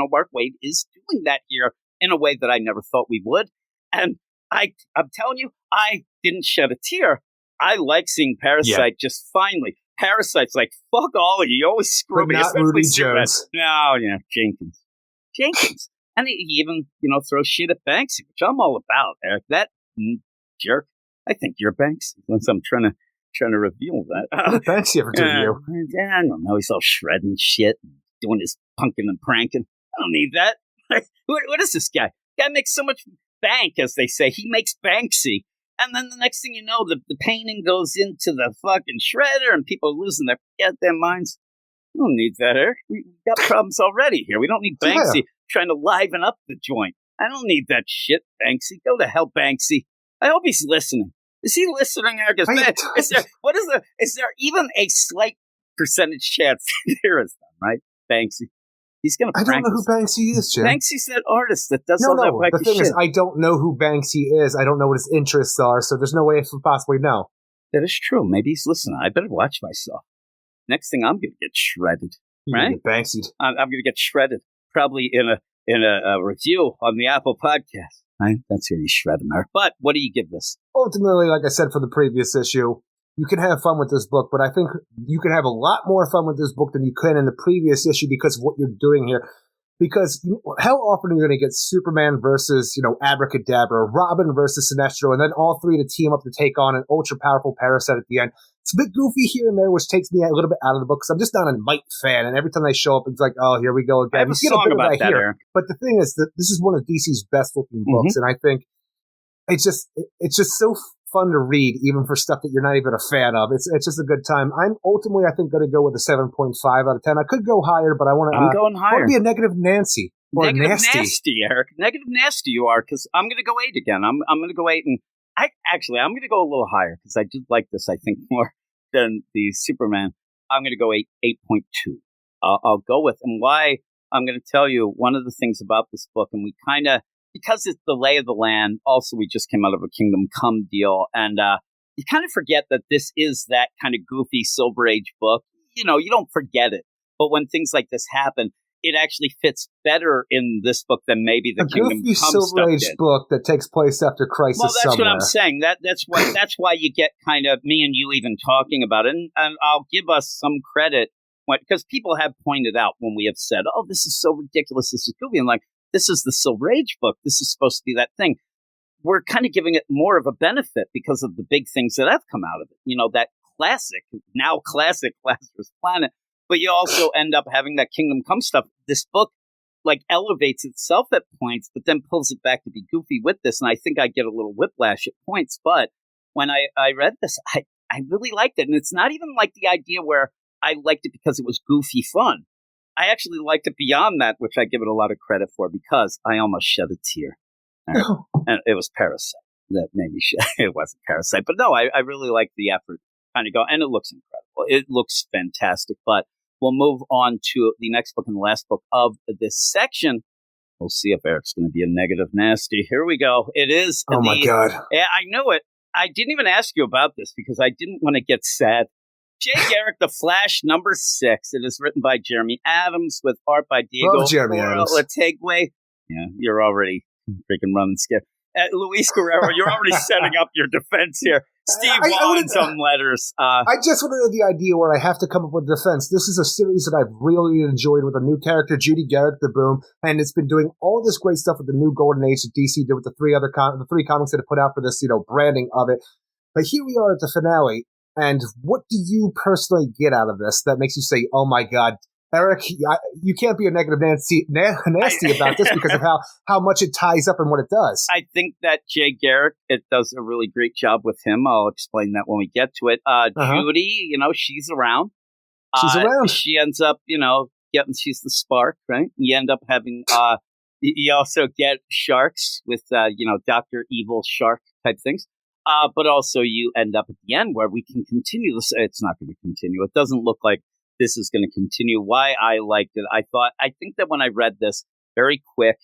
Mark Waid is doing that here in a way that I never thought we would. And I'm telling you, I didn't shed a tear. I like seeing Parasite just finally. Parasite's like, fuck all of you. You always screw me. Not Rudy Jones. No, Jenkins. And he even, throws shit at Banksy, which I'm all about, Eric. That jerk. I think you're Banksy. Once I'm trying to reveal that. What did Banksy ever do to you? I don't know. He's all shredding shit, doing his punking and pranking. I don't need that. What is this guy? Guy makes so much bank, as they say. He makes Banksy. And then the next thing you know, the painting goes into the fucking shredder and people are losing their goddamn minds. We don't need that, Eric. We got problems already here. We don't need Banksy trying to liven up the joint. I don't need that shit, Banksy. Go to hell, Banksy. I hope he's listening. Is he listening, Eric? Is there even a slight percentage chance there is none, right? Banksy. He's going to I don't know who Banksy is, Jim. Banksy's that artist that does all that wacky the thing shit. is, I don't know who Banksy is. I don't know what his interests are, so there's no way I could possibly know. That is true. Maybe he's listening. I better watch myself. Next thing, I'm going to get shredded. Right? Banksy'd. I'm going to get shredded. Probably in a review on the Apple Podcast. Right? That's where you shred them, Eric. But what do you give this? Ultimately, like I said for the previous issue, you can have fun with this book, but I think you can have a lot more fun with this book than you could in the previous issue because of what you're doing here. Because how often are you going to get Superman versus, Abracadabra, Robin versus Sinestro, and then all three to team up to take on an ultra-powerful Parasite at the end? It's a bit goofy here and there, which takes me a little bit out of the book, because I'm just not a Might fan, and every time they show up, it's like, oh, here we go again. I have a song about that, Eric. But the thing is that this is one of DC's best-looking books, and I think it's just so fun to read, even for stuff that you're not even a fan of. It's just a good time. I'm ultimately, I think, going to go with a 7.5 out of 10. I could go higher, but I want to. I'm going higher. I want to be a negative Nancy. Or negative nasty, Eric. Negative nasty you are, because I'm going to go 8 again. I'm going to go 8, and I'm going to go a little higher, because I did like this, I think, more than the Superman. I'm going to go 8.2. I'll go with, and why I'm going to tell you one of the things about this book, and we kind of, because it's the lay of the land. Also, we just came out of a Kingdom Come deal, and you kind of forget that this is that kind of goofy Silver Age book. You know, you don't forget it, but when things like this happen, it actually fits better in this book than maybe the Kingdom Come stuff did. A goofy Silver Age book that takes place after Crisis Well, that's somewhere. what I'm saying. That's why you get kind of me and you even talking about it, and I'll give us some credit, because people have pointed out when we have said, "Oh, this is so ridiculous, this is goofy," and like, this is the Silver Age book. This is supposed to be that thing. We're kind of giving it more of a benefit because of the big things that have come out of it. You know, that now classic Lazarus Planet. But you also end up having that Kingdom Come stuff. This book, like, elevates itself at points, but then pulls it back to be goofy with this. And I think I get a little whiplash at points. But when I read this, I really liked it. And it's not even like the idea where I liked it because it was goofy fun. I actually liked it beyond that, which I give it a lot of credit for, because I almost shed a tear. And it was Parasite that made me shed. It wasn't Parasite. But no, I really liked the effort kind of go. And it looks incredible. It looks fantastic. But we'll move on to the next book and the last book of this section. We'll see if Eric's going to be a negative nasty. Here we go. It is. Oh, my God. Yeah, I know it. I didn't even ask you about this because I didn't want to get sad. Jay Garrick, The Flash, number 6. It is written by Jeremy Adams with art by Diego Lategui. Yeah, you're already freaking running scared. Luis Guerrero, you're already setting up your defense here. Steve Wan's on letters. I just want to know the idea where I have to come up with defense. This is a series that I've really enjoyed with a new character, Judy Garrick the Boom, and it's been doing all this great stuff with the new Golden Age that DC did with the three comics that it put out for this, branding of it. But here we are at the finale, and what do you personally get out of this that makes you say, "Oh my God"? Eric, you can't be a negative nasty about this because of how much it ties up and what it does. I think that Jay Garrick, it does a really great job with him. I'll explain that when we get to it. Judy, she's around. She's around. She ends up, she's the spark, right? You end up having, you also get sharks with, Dr. Evil Shark type things. But also you end up at the end where we can continue this. It's not going to continue. It doesn't look like this is going to continue. Why I liked it, I think that when I read this, very quick,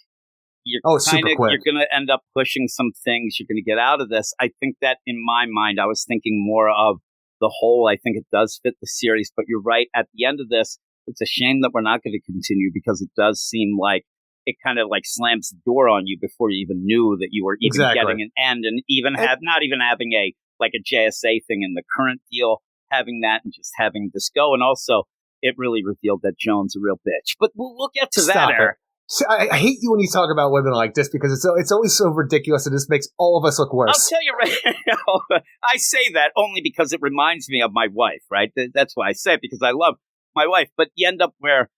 you're going to end up pushing some things. You're going to get out of this. I think that in my mind, I was thinking more of the whole. I think it does fit the series, but you're right. At the end of this, it's a shame that we're not going to continue because it does seem like it kind of like slams the door on you before you even knew that you were even getting an end, and even not even having a JSA thing in the current deal. Having that and just having this go. And also, it really revealed that Joan's a real bitch. But we'll get to that, Eric. See, I hate you when you talk about women like this because it's always so ridiculous and this makes all of us look worse. I'll tell you right now, I say that only because it reminds me of my wife, right? That's why I say it, because I love my wife. But you end up where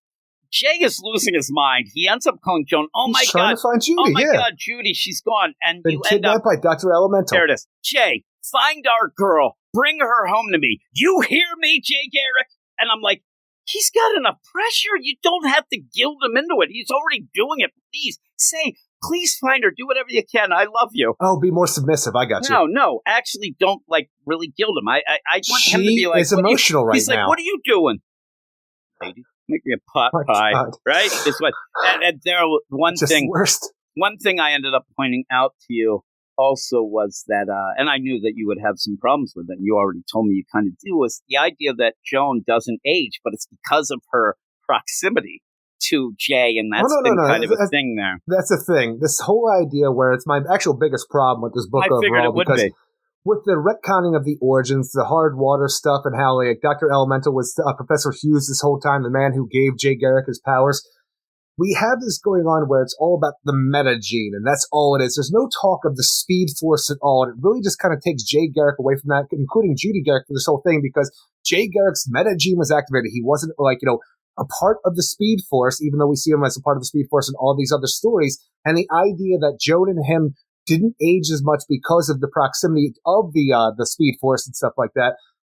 Jay is losing his mind. He ends up calling Joan, He's trying to find Judy, oh my God, Judy, she's gone. And been kidnapped by Dr. Elemental. There it is. Jay, find our girl. Bring her home to me. You hear me, Jay Garrick? And I'm like, he's got enough pressure. You don't have to gild him into it. He's already doing it. Please find her. Do whatever you can. I love you. Oh, be more submissive. I got you. No. Actually, don't really gild him. I want him to be like, he's emotional right now. He's like, what are you doing? Lady, make me a pot pie. God. Right? This way. And there, one thing I ended up pointing out to you also was that, and I knew that you would have some problems with it, and you already told me you kind of do, was the idea that Joan doesn't age, but it's because of her proximity to Jay, and that's kind of a thing there. That's the thing. This whole idea where it's my actual biggest problem with this book overall, because with the retconning of the origins, the hard water stuff, and how Dr. Elemental was Professor Hughes this whole time, the man who gave Jay Garrick his powers, we have this going on where it's all about the meta gene, and that's all it is. There's no talk of the Speed Force at all, and it really just kind of takes Jay Garrick away from that, including Judy Garrick for this whole thing, because Jay Garrick's meta gene was activated. He wasn't a part of the Speed Force, even though we see him as a part of the Speed Force in all these other stories. And the idea that Joan and him didn't age as much because of the proximity of the Speed Force and stuff like that,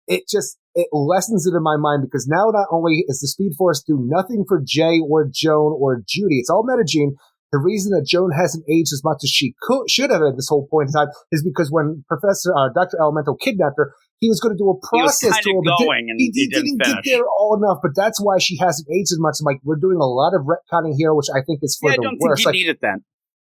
it lessens it in my mind, because now not only is the Speed Force do nothing for Jay or Joan or Judy, it's all metagene. The reason that Joan hasn't aged as much as she should have at this whole point in time is because when Dr. Elemental kidnapped her, he was going to do a process to her, but he didn't get there all enough. But that's why she hasn't aged as much. I'm like, we're doing a lot of retconning here, which I think is for the worst. I don't think you need it then.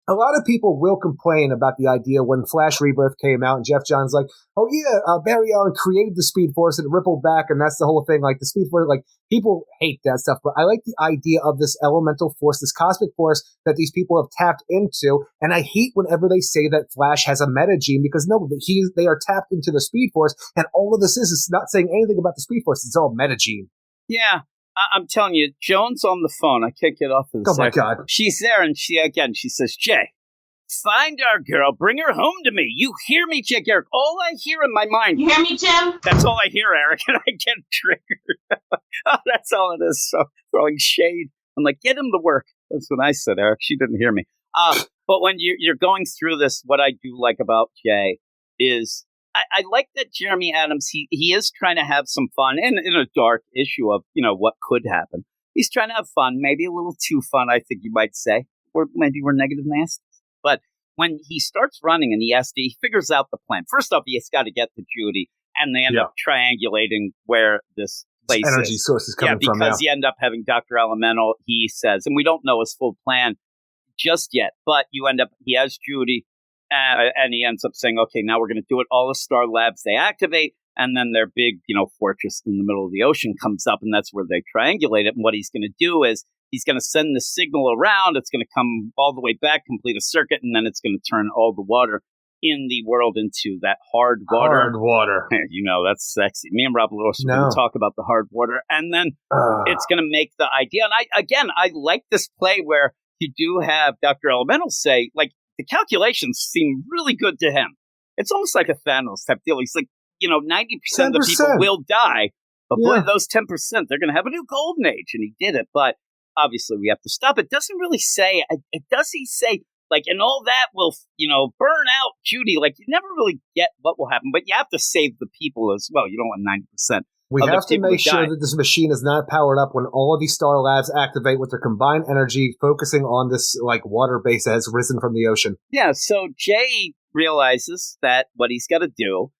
A lot of people will complain about the idea when Flash Rebirth came out and Jeff Johns like, oh yeah, Barry Allen created the Speed Force and it rippled back, and that's the whole thing. Like the Speed Force, like people hate that stuff, but I like the idea of this elemental force, this cosmic force that these people have tapped into. And I hate whenever they say that Flash has a meta gene, because no, they are tapped into the Speed Force, and all of this is not saying anything about the Speed Force. It's all meta gene. Yeah. I'm telling you, Joan's on the phone. I can't get off of this. Oh, my God. She's there, and she says, Jay, find our girl. Bring her home to me. You hear me, Jay Garrick? All I hear in my mind. You hear me, Jim? That's all I hear, Eric, and I get triggered. Oh, that's all it is. So throwing shade. I'm like, get him to work. That's what I said, Eric. She didn't hear me. But when you're going through this, what I do like about Jay is I like that Jeremy Adams, he is trying to have some fun in a dark issue of, what could happen. He's trying to have fun, maybe a little too fun, I think you might say. Or maybe we're negative nasty. But when he starts running and he figures out the plan. First off, he's got to get to Judy, and they end up triangulating where this place energy source is coming from. Because you end up having Dr. Elemental, he says, and we don't know his full plan just yet, but he has Judy. And he ends up saying, okay, now we're going to do it. All the Star Labs, they activate, and then their big, fortress in the middle of the ocean comes up, and that's where they triangulate it. And what he's going to do is he's going to send the signal around. It's going to come all the way back, complete a circuit, and then it's going to turn all the water in the world into that hard water. Hard water. That's sexy. Me and Rob Lewis are going to talk about the hard water. And then it's going to make the idea. And I like this play where you do have Dr. Elemental say, like, the calculations seem really good to him. It's almost like a Thanos type deal. He's like, 90% of the people will die. But boy, those 10%, they're going to have a new golden age. And he did it. But obviously, we have to stop. It doesn't really say, does he say, like, and all that will, burn out Judy? Like, you never really get what will happen. But you have to save the people as well. You don't want 90%. We have to make sure that this machine is not powered up when all of these Star Labs activate with their combined energy, focusing on this water base that has risen from the ocean. Yeah, so Jay realizes that what he's got to do,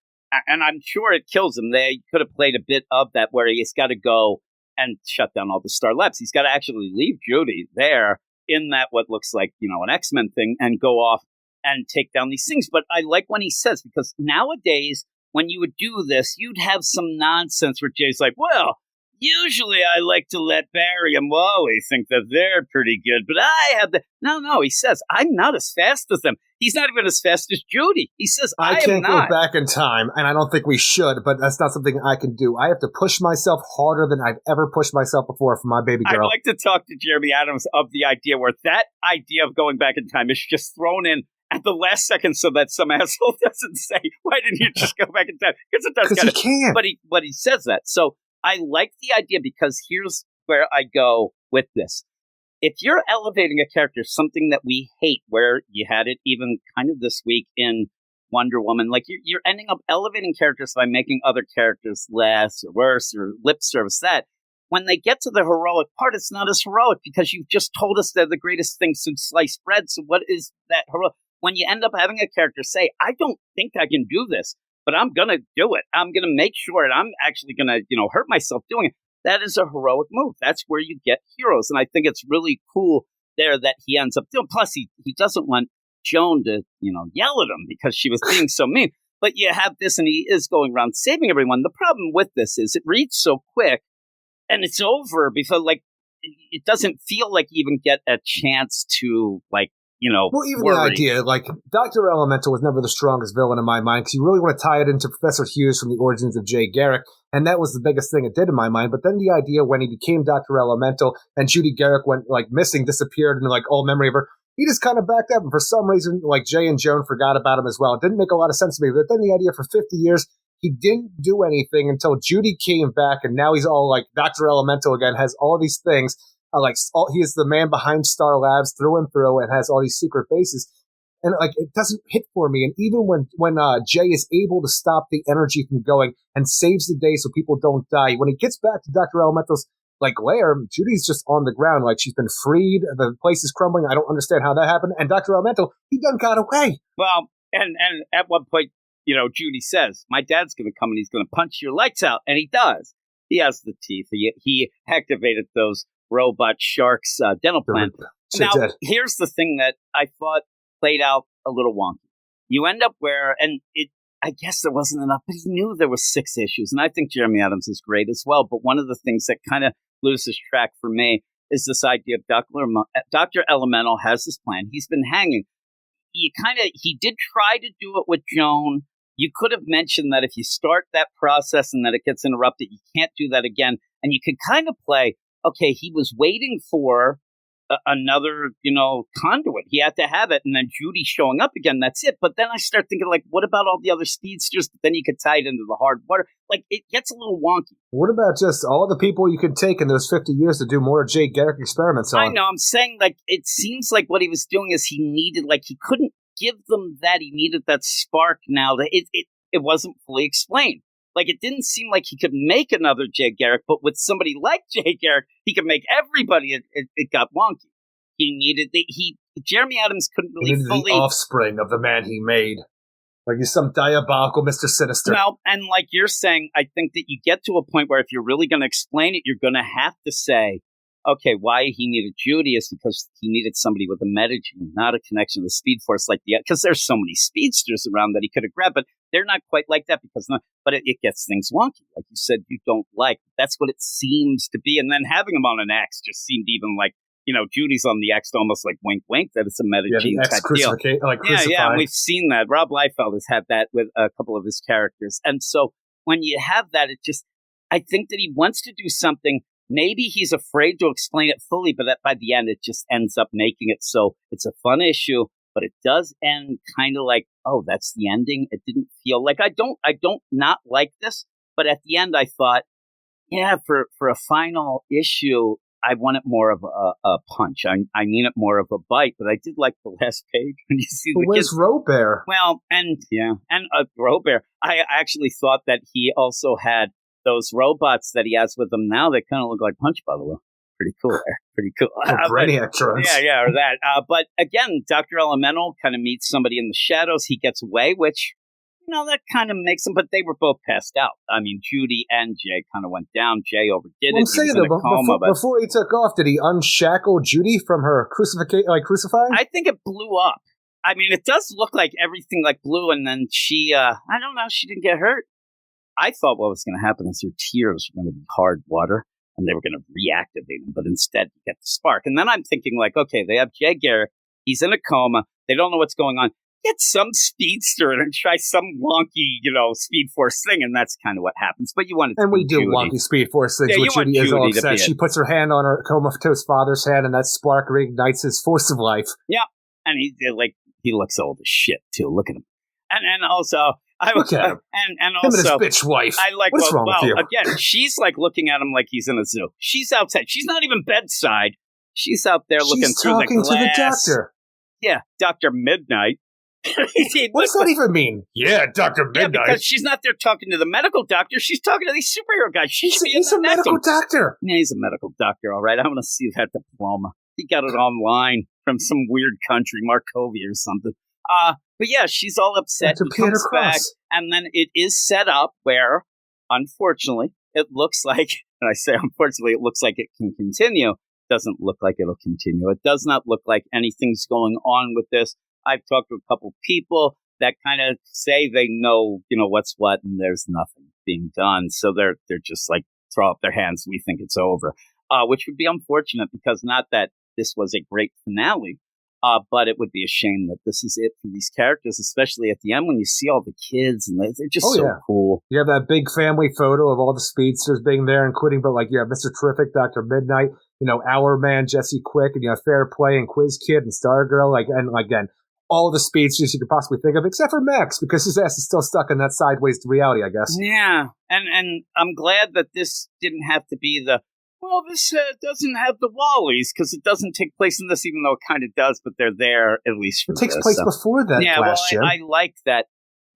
and I'm sure it kills him. They could have played a bit of that where he's got to go and shut down all the Star Labs. He's got to actually leave Judy there in that what looks like, an X-Men thing and go off and take down these things. But I like when he says, because nowadays, when you would do this, you'd have some nonsense where Jay's like, well, usually I like to let Barry and Wally think that they're pretty good, but I have the... No, he says, I'm not as fast as them. He's not even as fast as Judy. He says, I can't go back in time, and I don't think we should, but that's not something I can do. I have to push myself harder than I've ever pushed myself before for my baby girl. I'd like to talk to Jeremy Adams of the idea where that idea of going back in time is just thrown in at the last second so that some asshole doesn't say, why didn't you just go back in time? Because it does kind of. Can't. But he says that. So I like the idea, because here's where I go with this. If you're elevating a character, something that we hate, where you had it even kind of this week in Wonder Woman, like you're ending up elevating characters by making other characters less or worse or lip service that. When they get to the heroic part, it's not as heroic because you've just told us they're the greatest thing since sliced bread. So what is that heroic? When you end up having a character say, I don't think I can do this, but I'm going to do it. I'm going to make sure, and I'm actually going to, hurt myself doing it. That is a heroic move. That's where you get heroes. And I think it's really cool there that he ends up doing. Plus, he doesn't want Joan to, yell at him because she was being so mean. But you have this, and he is going around saving everyone. The problem with this is it reads so quick, and it's over because, it doesn't feel like you even get a chance to, well, even worry. The idea, Dr. Elemental was never the strongest villain in my mind, because you really want to tie it into Professor Hughes from the origins of Jay Garrick. And that was the biggest thing it did in my mind. But then the idea when he became Dr. Elemental and Judy Garrick went like missing, disappeared, and like all memory of her, he just kind of backed up. And for some reason, like Jay and Joan forgot about him as well. It didn't make a lot of sense to me. But then the idea for 50 years, he didn't do anything until Judy came back. And now he's all like Dr. Elemental again, has all these things. He is the man behind Star Labs through and through and has all these secret bases. And like it doesn't hit for me. And even when Jay is able to stop the energy from going and saves the day so people don't die, when he gets back to Dr. Elemental's like lair, Judy's just on the ground, like she's been freed. The place is crumbling. I don't understand how that happened. And Dr. Elemental, he done got away. Well, and at one point, Judy says, "My dad's going to come and he's going to punch your lights out," and he does. He has the teeth. He activated those robot sharks' dental plan. Now, here's the thing that I thought played out a little wonky. You end up I guess there wasn't enough, but he knew there was 6 issues. And I think Jeremy Adams is great as well. But one of the things that kind of loses track for me is this idea of Dr. Elemental has this plan. He's been hanging. He did try to do it with Joan. You could have mentioned that if you start that process and that it gets interrupted, you can't do that again. And you could kind of play, okay, he was waiting for another, conduit. He had to have it. And then Judy showing up again. That's it. But then I start thinking, like, what about all the other speedsters? But then you could tie it into the hard water. Like, it gets a little wonky. What about just all the people you could take in those 50 years to do more Jay Garrick experiments on? I know. I'm saying, like, it seems like what he was doing is he couldn't give them that. He needed that spark now. That it wasn't fully explained. Like, it didn't seem like he could make another Jay Garrick, but with somebody like Jay Garrick, he could make everybody. It got wonky. He needed Jeremy Adams couldn't really fully the offspring of the man he made. Like he's some diabolical Mr. Sinister. Well, and like you're saying, I think that you get to a point where if you're really going to explain it, you're going to have to say, okay, why he needed Judy is because he needed somebody with a metagene, not a connection to the Speed Force because there's so many speedsters around that he could have grabbed, but they're not quite like that but it gets things wonky. Like you said, you don't like. That's what it seems to be. And then having him on an X just seemed even like, Judy's on the X almost like wink, wink, that it's a metagene type deal. Yeah, we've seen that. Rob Liefeld has had that with a couple of his characters. And so when you have that, I think that he wants to do something. Maybe he's afraid to explain it fully, but by the end, it just ends up making it so it's a fun issue, but it does end kind of like, oh, that's the ending. It didn't feel like I don't not like this, but at the end, I thought, yeah, for a final issue, I want it more of a punch. I need it more of a bite, but I did like the last page when you see the kids. Where's Robert? Well, and Robert. I actually thought that he also had those robots that he has with him now. They kind of look like Punch Bottle. Pretty cool there. Pretty cool. Brainiac drugs. Yeah, or that. But again, Dr. Elemental kind of meets somebody in the shadows. He gets away, which, that kind of makes him, but they were both passed out. I mean, Judy and Jay kind of went down. Jay overdid it. I'm saying though, before he took off, did he unshackle Judy from her crucifying? I think it blew up. I mean, it does look like everything like blew, and then she, I don't know, she didn't get hurt. I thought what was going to happen is her tears were going to be hard water, and they were going to reactivate them, but instead you get the spark. And then I'm thinking like, okay, they have Jay Garrick. He's in a coma. They don't know what's going on. Get some speedster and try some wonky, Speed Force thing, and that's kind of what happens. But you want to, and we do Judy. Wonky Speed Force things. Yeah, Judy is all upset. She puts her hand on her comatose father's hand, and that spark reignites his force of life. Yeah, and he looks old as shit too. Look at him, and also. Look at him. And also, him and his bitch wife. I like. What's wrong with you? Again, she's like looking at him like he's in a zoo. She's outside. She's not even bedside. She's out there looking through the glass. She's talking to the doctor. Yeah, Dr. Midnight. What does that even mean? Yeah, Dr. Midnight. Yeah, because she's not there talking to the medical doctor. She's talking to these superhero guys. He's a medical doctor. Yeah, he's a medical doctor, all right. I want to see that diploma. He got it online from some weird country, Markovia or something. But yeah, she's all upset. He comes back, and then it is set up where, unfortunately, it looks like, and I say unfortunately, it looks like it can continue. Doesn't look like it'll continue. It does not look like anything's going on with this. I've talked to a couple people that kind of say they know, what's what, and there's nothing being done. So they're just like, throw up their hands. We think it's over, which would be unfortunate because not that this was a great finale, But it would be a shame that this is it for these characters, especially at the end when you see all the kids and they're just cool. You have that big family photo of all the speedsters being there, including, but like you have Mr. Terrific, Dr. Midnight, Our Man, Jesse Quick, and you have Fair Play and Quiz Kid and Stargirl, and again, all the speedsters you could possibly think of, except for Max, because his ass is still stuck in that sideways to reality, I guess. Yeah, and I'm glad that this didn't have to be this doesn't have the Wallies, because it doesn't take place in this, even though it kind of does, but they're there at least for It takes place before that, yeah, Flash, Jim. I like that.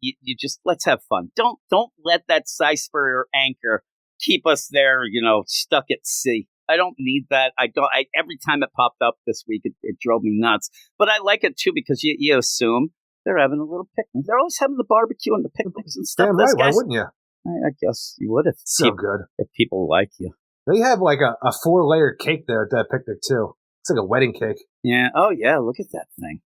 You just, let's have fun. Don't let that Cyspher anchor keep us there, stuck at sea. I don't need that. Every time it popped up this week, it drove me nuts. But I like it, too, because you assume they're having a little picnic. They're always having the barbecue and the picnics and stuff. Damn right, why wouldn't you? I guess you would if people like you. They have like a 4-layer cake there at that picnic, too. It's like a wedding cake. Yeah. Oh, yeah. Look at that thing.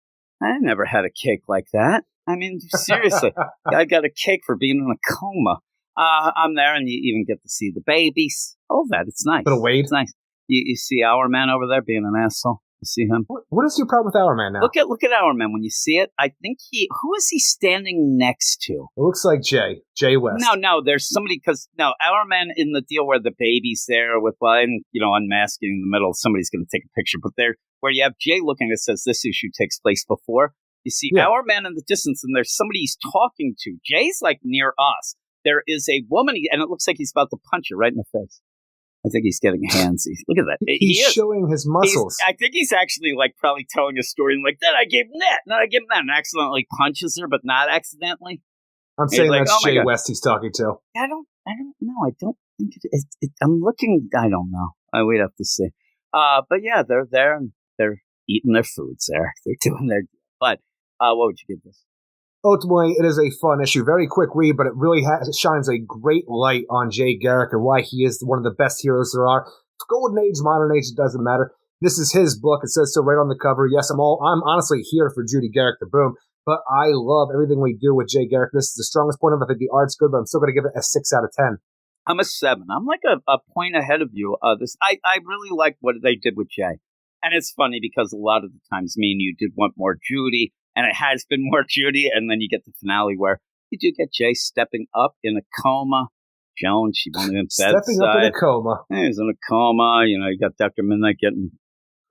I never had a cake like that. I mean, seriously. I got a cake for being in a coma. I'm there, and you even get to see the babies. All that. It's nice. But a Wade? It's nice. You see Our Man over there being an asshole. You see him? What is your problem with Our Man now? Look at Our Man. When you see it, I think who is he standing next to? It looks like Jay West. No, there's somebody, Our Man in the deal where the baby's there with, unmasking in the middle, somebody's going to take a picture. But there, where you have Jay looking, it says this issue takes place before. You see Our Man in the distance, and there's somebody he's talking to. Jay's like near us. There is a woman, and it looks like he's about to punch her right in the face. I think he's getting handsy. Look at that. He's showing his muscles. I think he's actually probably telling a story and then I gave him that, and accidentally punches her, but not accidentally. I'm saying that's Jay West he's talking to. I don't know. I don't think I'm looking. I don't know. We'd have to see. But yeah, they're there and they're eating their foods there. They're doing their. But what would you give this? Ultimately, it is a fun issue. Very quick read, but it really shines a great light on Jay Garrick and why he is one of the best heroes there are. Golden Age, Modern Age, it doesn't matter. This is his book. It says so right on the cover. Yes, I'm honestly here for Judy Garrick the Boom, but I love everything we do with Jay Garrick. This is the strongest point of it. I think the art's good, but I'm still going to give it a 6 out of 10. I'm a 7. I'm like a point ahead of you. I really like what they did with Jay. And it's funny because a lot of the times me and you did want more Judy, and it has been more Judy, and then you get the finale where you do get Jay stepping up in a coma. Joan, she went in bedside. Stepping up in a coma. Yeah, he's in a coma. You Got Dr. Midnight getting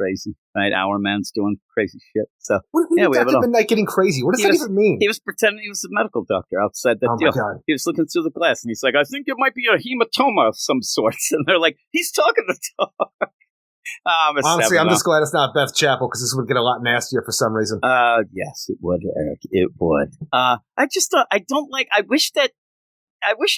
crazy. Right? Our Man's doing crazy shit. So what do you mean Dr. Midnight getting crazy? What does that even mean? He was pretending he was a medical doctor outside that deal. God. He was looking through the glass, and he's like, I think it might be a hematoma of some sort. And they're like, he's talking the talk. Honestly, I'm just glad it's not Beth Chapel, because this would get a lot nastier for some reason. Yes, it would, Eric. It would. I just thought, I wish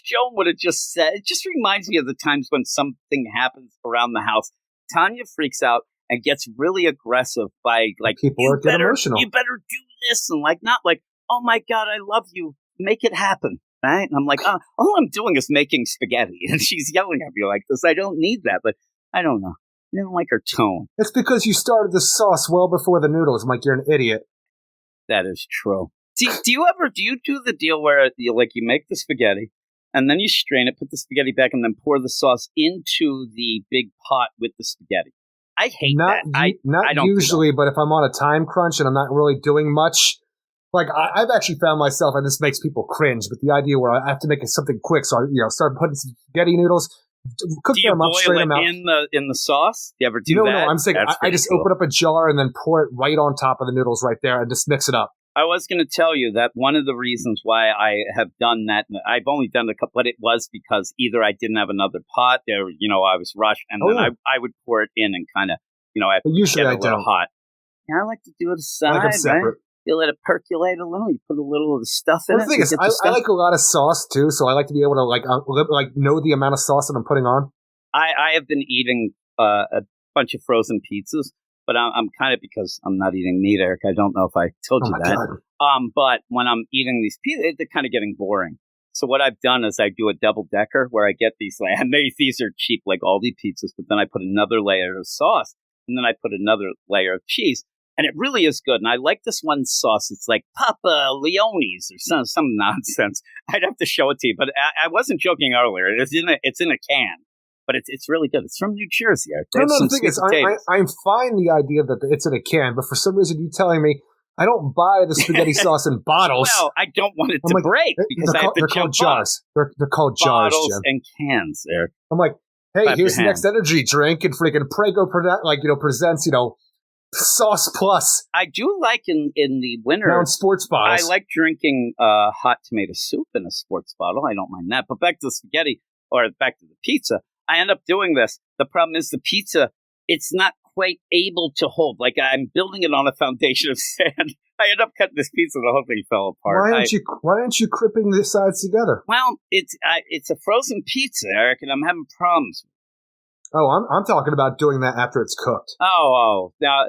Joan would have just said, it just reminds me of the times when something happens around the house. Tanya freaks out and gets really aggressive by people are getting emotional. You better do this, and not oh my God, I love you. Make it happen. Right? And I'm like, all I'm doing is making spaghetti. And she's yelling at me like this. I don't need that, but I don't know. I didn't like her tone. It's because you started the sauce well before the noodles, Mike. You're an idiot. That is true. Do you do the deal where you make the spaghetti and then you strain it, put the spaghetti back, and then pour the sauce into the big pot with the spaghetti? I hate that. I don't usually, but if I'm on a time crunch and I'm not really doing much, I've actually found myself, and this makes people cringe, but the idea where I have to make it something quick, so I start putting some spaghetti noodles. Cook do you them up, boil them out. in the sauce? Do you ever do that? No, I'm saying I just open up a jar and then pour it right on top of the noodles right there and just mix it up. I was going to tell you that one of the reasons why I have done that, I've only done a couple, but it was because either I didn't have another pot, or I was rushed, and then I would pour it in and kind of, usually get I a little don't. hot. Yeah, I like to do it aside, I like them separate. Right? You let it percolate a little. You put a little of the stuff in it. The thing is, I like a lot of sauce too, so I like to be able to know the amount of sauce that I'm putting on. I have been eating a bunch of frozen pizzas, but I'm kind of, because I'm not eating meat, Eric. I don't know if I told you that. God. But when I'm eating these pizzas, they're kind of getting boring. So what I've done is I do a double decker where I get these, and these are cheap like Aldi pizzas, but then I put another layer of sauce, and then I put another layer of cheese. And it really is good. And I like this one sauce. It's like Papa Leone's or some nonsense. I'd have to show it to you, but I wasn't joking earlier. It's in a can. but it's really good. It's from New Jersey. No, the thing is, I'm fine the idea that it's in a can, but for some reason you're telling me I don't buy the spaghetti sauce in bottles. Well, I don't want it to break because I have to they're called jars. They're called jars, bottles Jim. and cans, Eric. I'm like, hey, here's the next energy drink, and freaking Prego presents, Sauce Plus. I do like in the winter now in sports bottles. I like drinking hot tomato soup in a sports bottle. I don't mind that. But back to the spaghetti or back to the pizza, I end up doing this. The problem is the pizza, it's not quite able to hold. Like I'm building it on a foundation of sand. I end up cutting this pizza, the whole thing fell apart. Why aren't you cripping the sides together? Well, it's a frozen pizza, Eric, and I'm having problems. Oh, I'm talking about doing that after it's cooked. Oh, now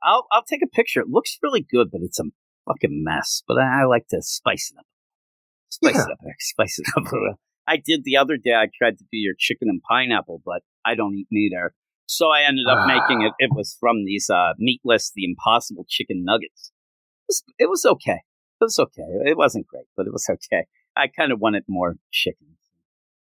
I'll take a picture. It looks really good, but it's a fucking mess. But I like to spice it up. Spice it up. I did the other day. I tried to do your chicken and pineapple, but I don't eat meat, Eric. So I ended up making it. It was from these meatless, the Impossible chicken nuggets. It was okay. It was okay. It wasn't great, but it was okay. I kind of wanted more chicken.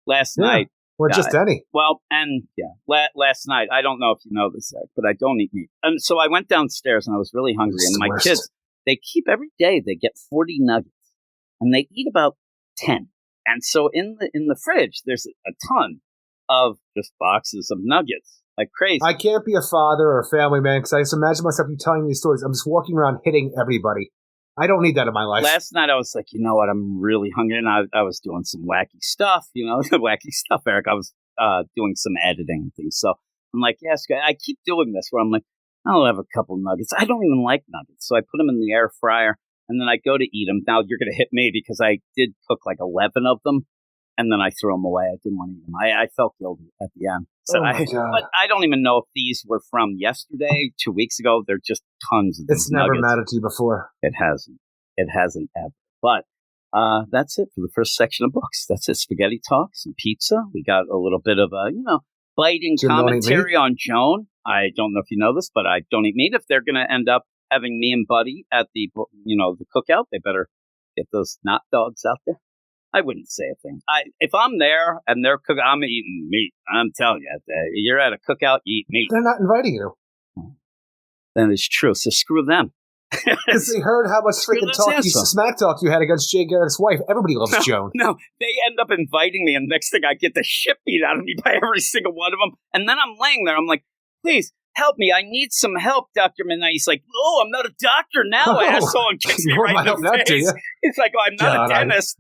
Last night. Or just any. Well, and last night, I don't know if you know this, Eric, but I don't eat meat. And so I went downstairs and I was really hungry. And my kids, they keep every day, they get 40 nuggets and they eat about 10. And so in the fridge, there's a ton of just boxes of nuggets. Like crazy. I can't be a father or a family man because I just imagine myself you telling these stories. I'm just walking around hitting everybody. I don't need that in my life. Last night I was like, you know what? I'm really hungry, and I was doing some wacky stuff. Wacky stuff, Eric. I was doing some editing and things. So I'm like, yes, I keep doing this where I'm like, I'll have a couple nuggets. I don't even like nuggets, so I put them in the air fryer, and then I go to eat them. Now you're going to hit me because I did cook like 11 of them. And then I threw them away. I didn't want to eat them. I felt guilty at the end. So but I don't even know if these were from yesterday, 2 weeks ago. They're just tons of It's never mattered to you before. It hasn't. It hasn't ever. But that's it for the first section of books. That's it. Spaghetti talk, some pizza. We got a little bit of a, biting commentary on Joan. I don't know if you know this, but I don't eat meat. If they're going to end up having me and Buddy at the cookout, they better get those not dogs out there. I wouldn't say a thing. If I'm there and they're cooking, I'm eating meat. I'm telling you, you're at a cookout, you eat meat. They're not inviting you. Then it's true. So screw them. Because they heard how much freaking smack talk you had against Jay Garrick's wife. Everybody loves Joan. No, they end up inviting me, and next thing I get the shit beat out of me by every single one of them. And then I'm laying there. I'm like, please help me. I need some help, Dr. Midnight. He's like, oh, I'm not a doctor now, asshole, and kicks me right in the face. It's like, oh, I'm not a dentist.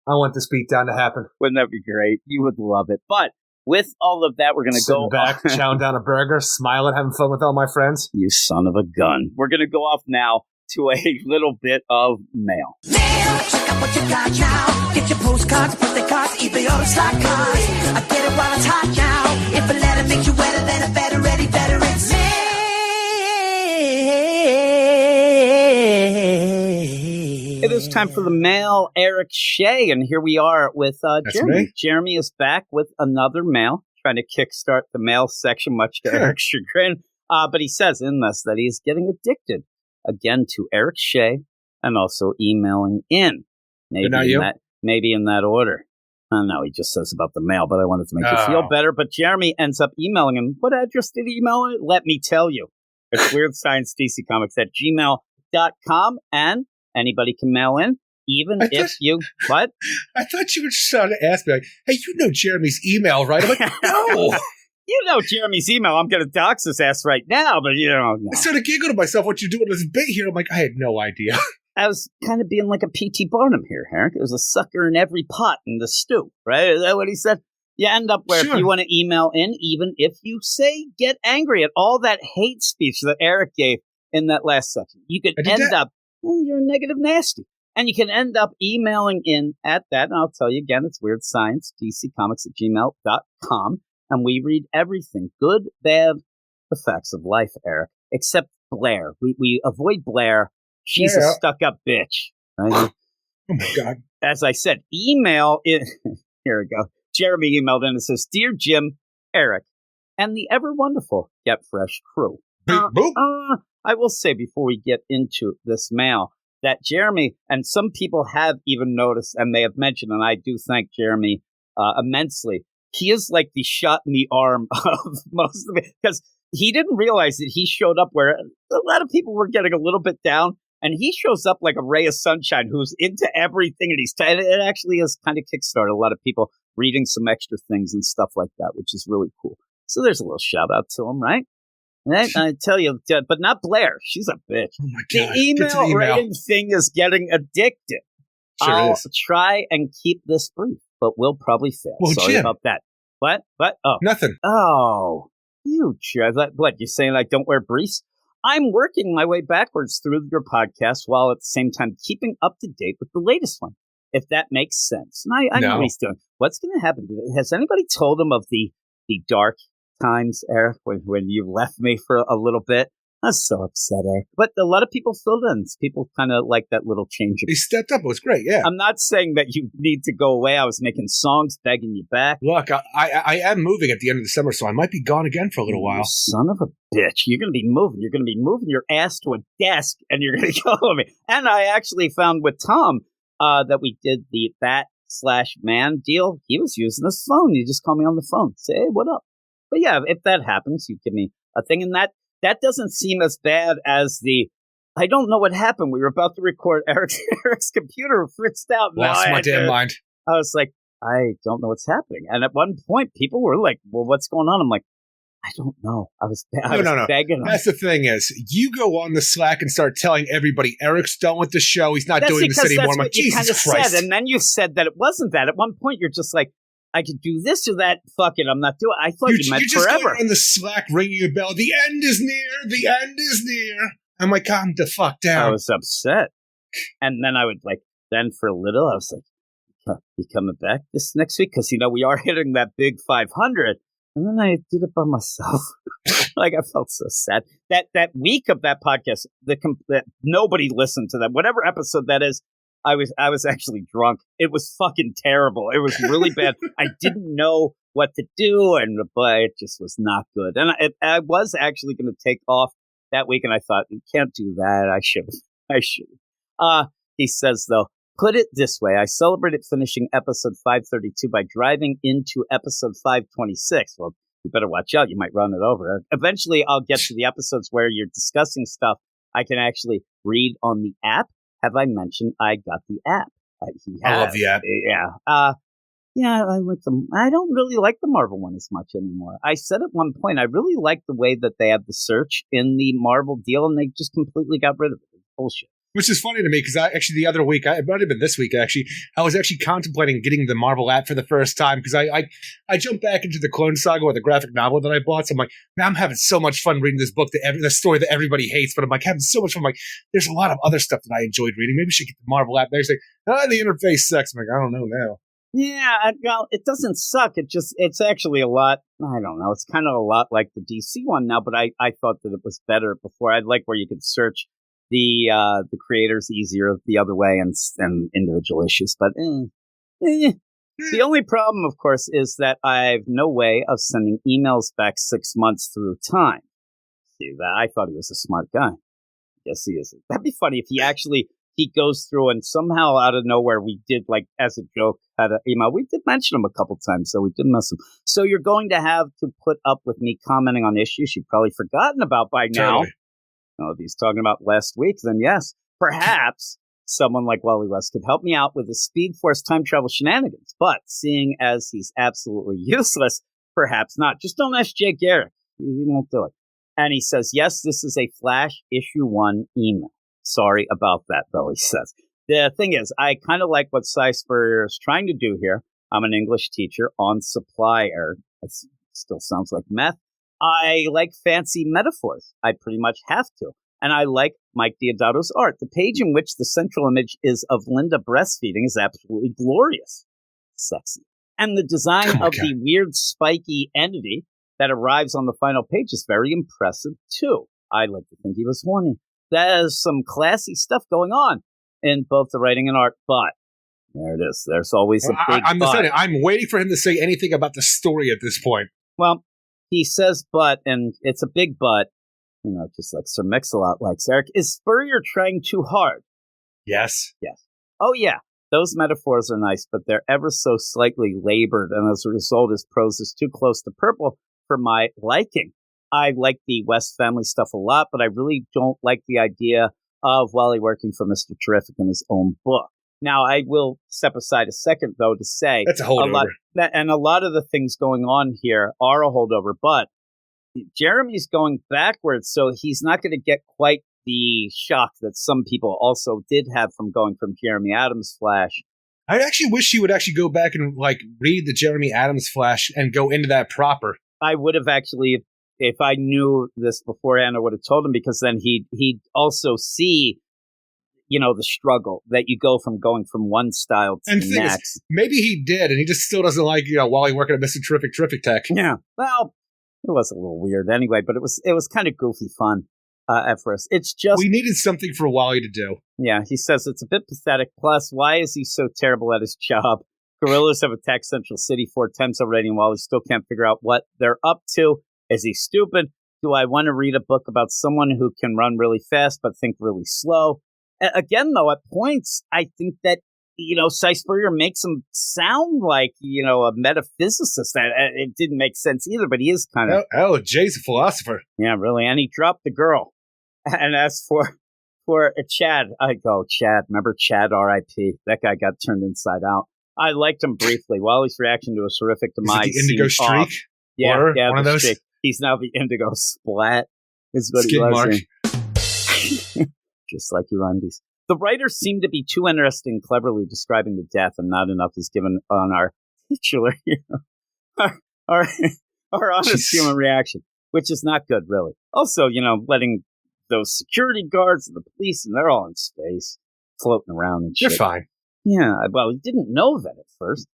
I want this beatdown to happen. Wouldn't that be great? You would love it. But with all of that, we're going to go back, chowing down a burger, smiling, having fun with all my friends. You son of a gun. We're going to go off now to a little bit of mail. Check out what you got now. Get your postcards, birthday cards, eBay or slot cards. I get it while it's hot now. If a letter makes you wetter, then a better ready, better it's mail. It is time for the mail, Eric Shea, and here we are with Jeremy. Me. Jeremy is back with another mail, trying to kickstart the mail section, much to Eric's chagrin. But he says in this that he is getting addicted again to Eric Shea and also emailing in. Maybe in that order. No, he just says about the mail, but I wanted to make you feel better. But Jeremy ends up emailing him. What address did he email it? Let me tell you. It's WeirdScienceDCComics@gmail.com, and anybody can mail in, even if you... What? I thought you were just trying to ask me, like, hey, you know Jeremy's email, right? I'm like, no. You know Jeremy's email. I'm going to dox his ass right now, but no. I started giggling to myself, what you doing this bit here? I'm like, I had no idea. I was kind of being like a P.T. Barnum here, Eric. There's a sucker in every pot in the stew, right? Is that what he said? You end up where if you want to email in, even if you say get angry at all that hate speech that Eric gave in that last section, you could end up, you're negative nasty. And you can end up emailing in at that. And I'll tell you again, it's WeirdScienceDCComics@gmail.com. And we read everything, good, bad, the facts of life, Eric, except Blair. We avoid Blair. She's a stuck-up bitch. Right? Oh, my God. As I said, email in. Here we go. Jeremy emailed in and says, Dear Jim, Eric, and the ever-wonderful Get Fresh crew. I will say before we get into this mail that Jeremy, and some people have even noticed, and they have mentioned, and I do thank Jeremy immensely, he is like the shot in the arm of most of it, because he didn't realize that he showed up where a lot of people were getting a little bit down, and he shows up like a ray of sunshine who's into everything, and it actually has kind of kickstarted a lot of people reading some extra things and stuff like that, which is really cool. So there's a little shout out to him, right? And I tell you, but not Blair. She's a bitch. Oh my God. The email rating thing is getting addictive. Sure I'll is. try and keep this brief, but we'll probably fail. Well, Sorry Jim. about that. What? Oh. Nothing. Oh. You, what, you're saying I don't wear briefs? I'm working my way backwards through your podcast while at the same time keeping up to date with the latest one, if that makes sense. And I know what he's doing. What's going to happen? Has anybody told him of the dark times, Eric, when you left me for a little bit? I was so upset, Eric. But a lot of people filled in. People kind of like that little change. He stepped up. It was great, yeah. I'm not saying that you need to go away. I was making songs, begging you back. Look, I am moving at the end of the summer, so I might be gone again for a little while. You son of a bitch. You're going to be moving. You're going to be moving your ass to a desk, and you're going to go with me. And I actually found with Tom that we did the Bat/Man deal. He was using his phone. You just call me on the phone. Say, hey, what up? But yeah, if that happens, you give me a thing. And that doesn't seem as bad as I don't know what happened. We were about to record Eric's computer fritzed out. Lost my damn mind. I was like, I don't know what's happening. And at one point, people were like, well, what's going on? I'm like, I don't know. I was begging. That's the thing is, you go on the Slack and start telling everybody Eric's done with the show. He's not doing this anymore. I'm like, Jesus Christ. Said, and then you said that it wasn't that. At one point, you're just like, I could do this or that. Fuck it, I'm not doing it. I thought you meant just forever. Going on the Slack, ringing your bell. The end is near. The end is near. I'm like, calm the fuck down. I was upset. And then I would then for a little, I was like, you coming back this next week? Because, we are hitting that big 500. And then I did it by myself. I felt so sad. That week of that podcast, that nobody listened to that. Whatever episode that is, I was actually drunk. It was fucking terrible. It was really bad. I didn't know what to do, but it just was not good. And I was actually going to take off that week, and I thought, you can't do that. I should. He says, though, put it this way. I celebrated finishing episode 532 by driving into episode 526. Well, you better watch out. You might run it over. Eventually, I'll get to the episodes where you're discussing stuff I can actually read on the app. Have I mentioned I got the app? I love the app. Yeah. Yeah, I like them. I don't really like the Marvel one as much anymore. I said at one point, I really like the way that they have the search in the Marvel deal, and they just completely got rid of it. Bullshit. Which is funny to me, because the other week, it might have been this week actually, I was actually contemplating getting the Marvel app for the first time, because I jumped back into the Clone Saga with the graphic novel that I bought. So I'm like, man, I'm having so much fun reading this book, the story that everybody hates, but I'm like having so much fun. I'm like, there's a lot of other stuff that I enjoyed reading. Maybe I should get the Marvel app. They're like, the interface sucks. I'm like, I don't know now. Yeah, well, it doesn't suck. It's actually a lot. I don't know. It's kind of a lot like the DC one now, but I thought that it was better before. I like where you could search the creators easier the other way and individual issues. But the only problem, of course, is that I have no way of sending emails back 6 months through time. See that? I thought he was a smart guy. Yes, he is. That'd be funny if he goes through and somehow out of nowhere we did, as a joke, had an email. We did mention him a couple times, so we did miss him. So you're going to have to put up with me commenting on issues you've probably forgotten about by now. Totally. If he's talking about last week, then yes, perhaps someone like Wally West could help me out with his Speed Force time travel shenanigans. But seeing as he's absolutely useless, perhaps not. Just don't ask Jay Garrick. He won't do it. And he says, yes, this is a Flash issue 1 email. Sorry about that, though, he says. The thing is, I kind of like what Cy Spurrier is trying to do here. I'm an English teacher on supply, Eric. It still sounds like meth. I like fancy metaphors. I pretty much have to. And I like Mike Deodato's art. The page in which the central image is of Linda breastfeeding is absolutely glorious. Sexy. And the design of the weird spiky entity that arrives on the final page is very impressive, too. I like to think he was horny. There's some classy stuff going on in both the writing and art, but there it is. There's always a big but. I'm waiting for him to say anything about the story at this point. Well, he says but, and it's a big but, just like Sir Mix-a-Lot likes. Eric, is Spurrier trying too hard? Yes. Oh, yeah. Those metaphors are nice, but they're ever so slightly labored, and as a result, his prose is too close to purple for my liking. I like the West family stuff a lot, but I really don't like the idea of Wally working for Mr. Terrific in his own book. Now, I will step aside a second, though, to say That's a holdover. And a lot of the things going on here are a holdover, but Jeremy's going backwards, so he's not going to get quite the shock that some people also did have from going from Jeremy Adams' Flash. I actually wish you would actually go back and like read the Jeremy Adams Flash and go into that proper. I would have actually, if I knew this beforehand, I would have told him, because then he'd also see, the struggle that you go from going from one style to the next. Is, maybe he did, and he just still doesn't like, Wally working at Mr. Terrific Tech. Yeah, well, it was a little weird anyway, but it was kind of goofy fun at first. It's just... We needed something for Wally to do. Yeah, he says it's a bit pathetic. Plus, why is he so terrible at his job? Guerrillas have attacked Central City 4 times already, and Wally still can't figure out what they're up to. Is he stupid? Do I want to read a book about someone who can run really fast but think really slow? Again, though, at points, I think that, Cy Spurrier makes him sound like, a metaphysicist. It didn't make sense either, but he is kind of... Oh, Jay's a philosopher. Yeah, really. And he dropped the girl. And as for Chad, I go, Chad. Remember Chad, R.I.P.? That guy got turned inside out. I liked him briefly. Wally's reaction to was horrific to my... The Indigo Streak? Off. Yeah, one of those? Streak. He's now the Indigo Splat. Is what Skid he was. mark. Just like your undies. The writers seem to be too interested in cleverly describing the death, and not enough is given on our titular hero. Our honest human reaction, which is not good, really. Also, letting those security guards and the police, and they're all in space, floating around and shit. You're fine. Yeah, well, he didn't know that at first.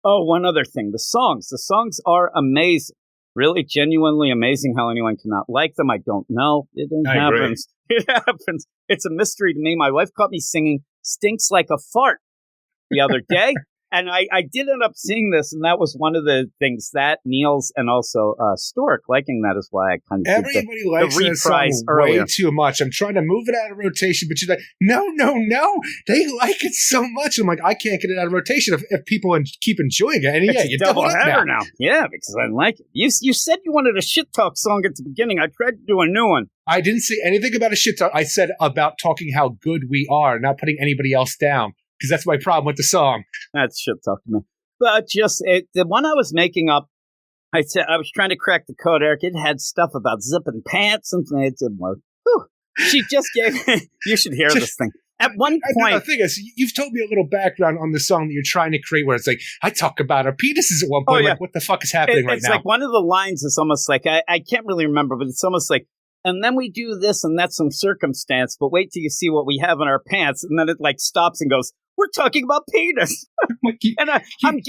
Oh, one other thing. The songs. The songs are amazing. Really, genuinely amazing. How anyone cannot like them, I don't know. It happens. It happens. It's a mystery to me. My wife caught me singing Stinks Like a Fart the other day. And I did end up seeing this, and that was one of the things that Niels and also Stork liking that is why I kind of everybody likes that song way too much. I'm trying to move it out of rotation, but she's like, no, they like it so much. I'm like, I can't get it out of rotation if people keep enjoying it. And yeah, you double header now. Yeah, because I like it. You said you wanted a shit talk song at the beginning. I tried to do a new one. I didn't say anything about a shit talk. I said about talking how good we are, not putting anybody else down. Because that's my problem with the song. That's shit talk to me. But the one I was making up, I was trying to crack the code, Eric. It had stuff about zipping pants and it didn't work. Whew. She just gave you should hear this thing. At one point... The thing is, you've told me a little background on the song that you're trying to create where it's like, I talk about our penises at one point. Like, what the fuck is happening right now? It's like one of the lines is almost like, I can't really remember, but it's almost like, and then we do this and that's some circumstance, but wait till you see what we have in our pants. And then it like stops and goes, we're talking about penis. And I'm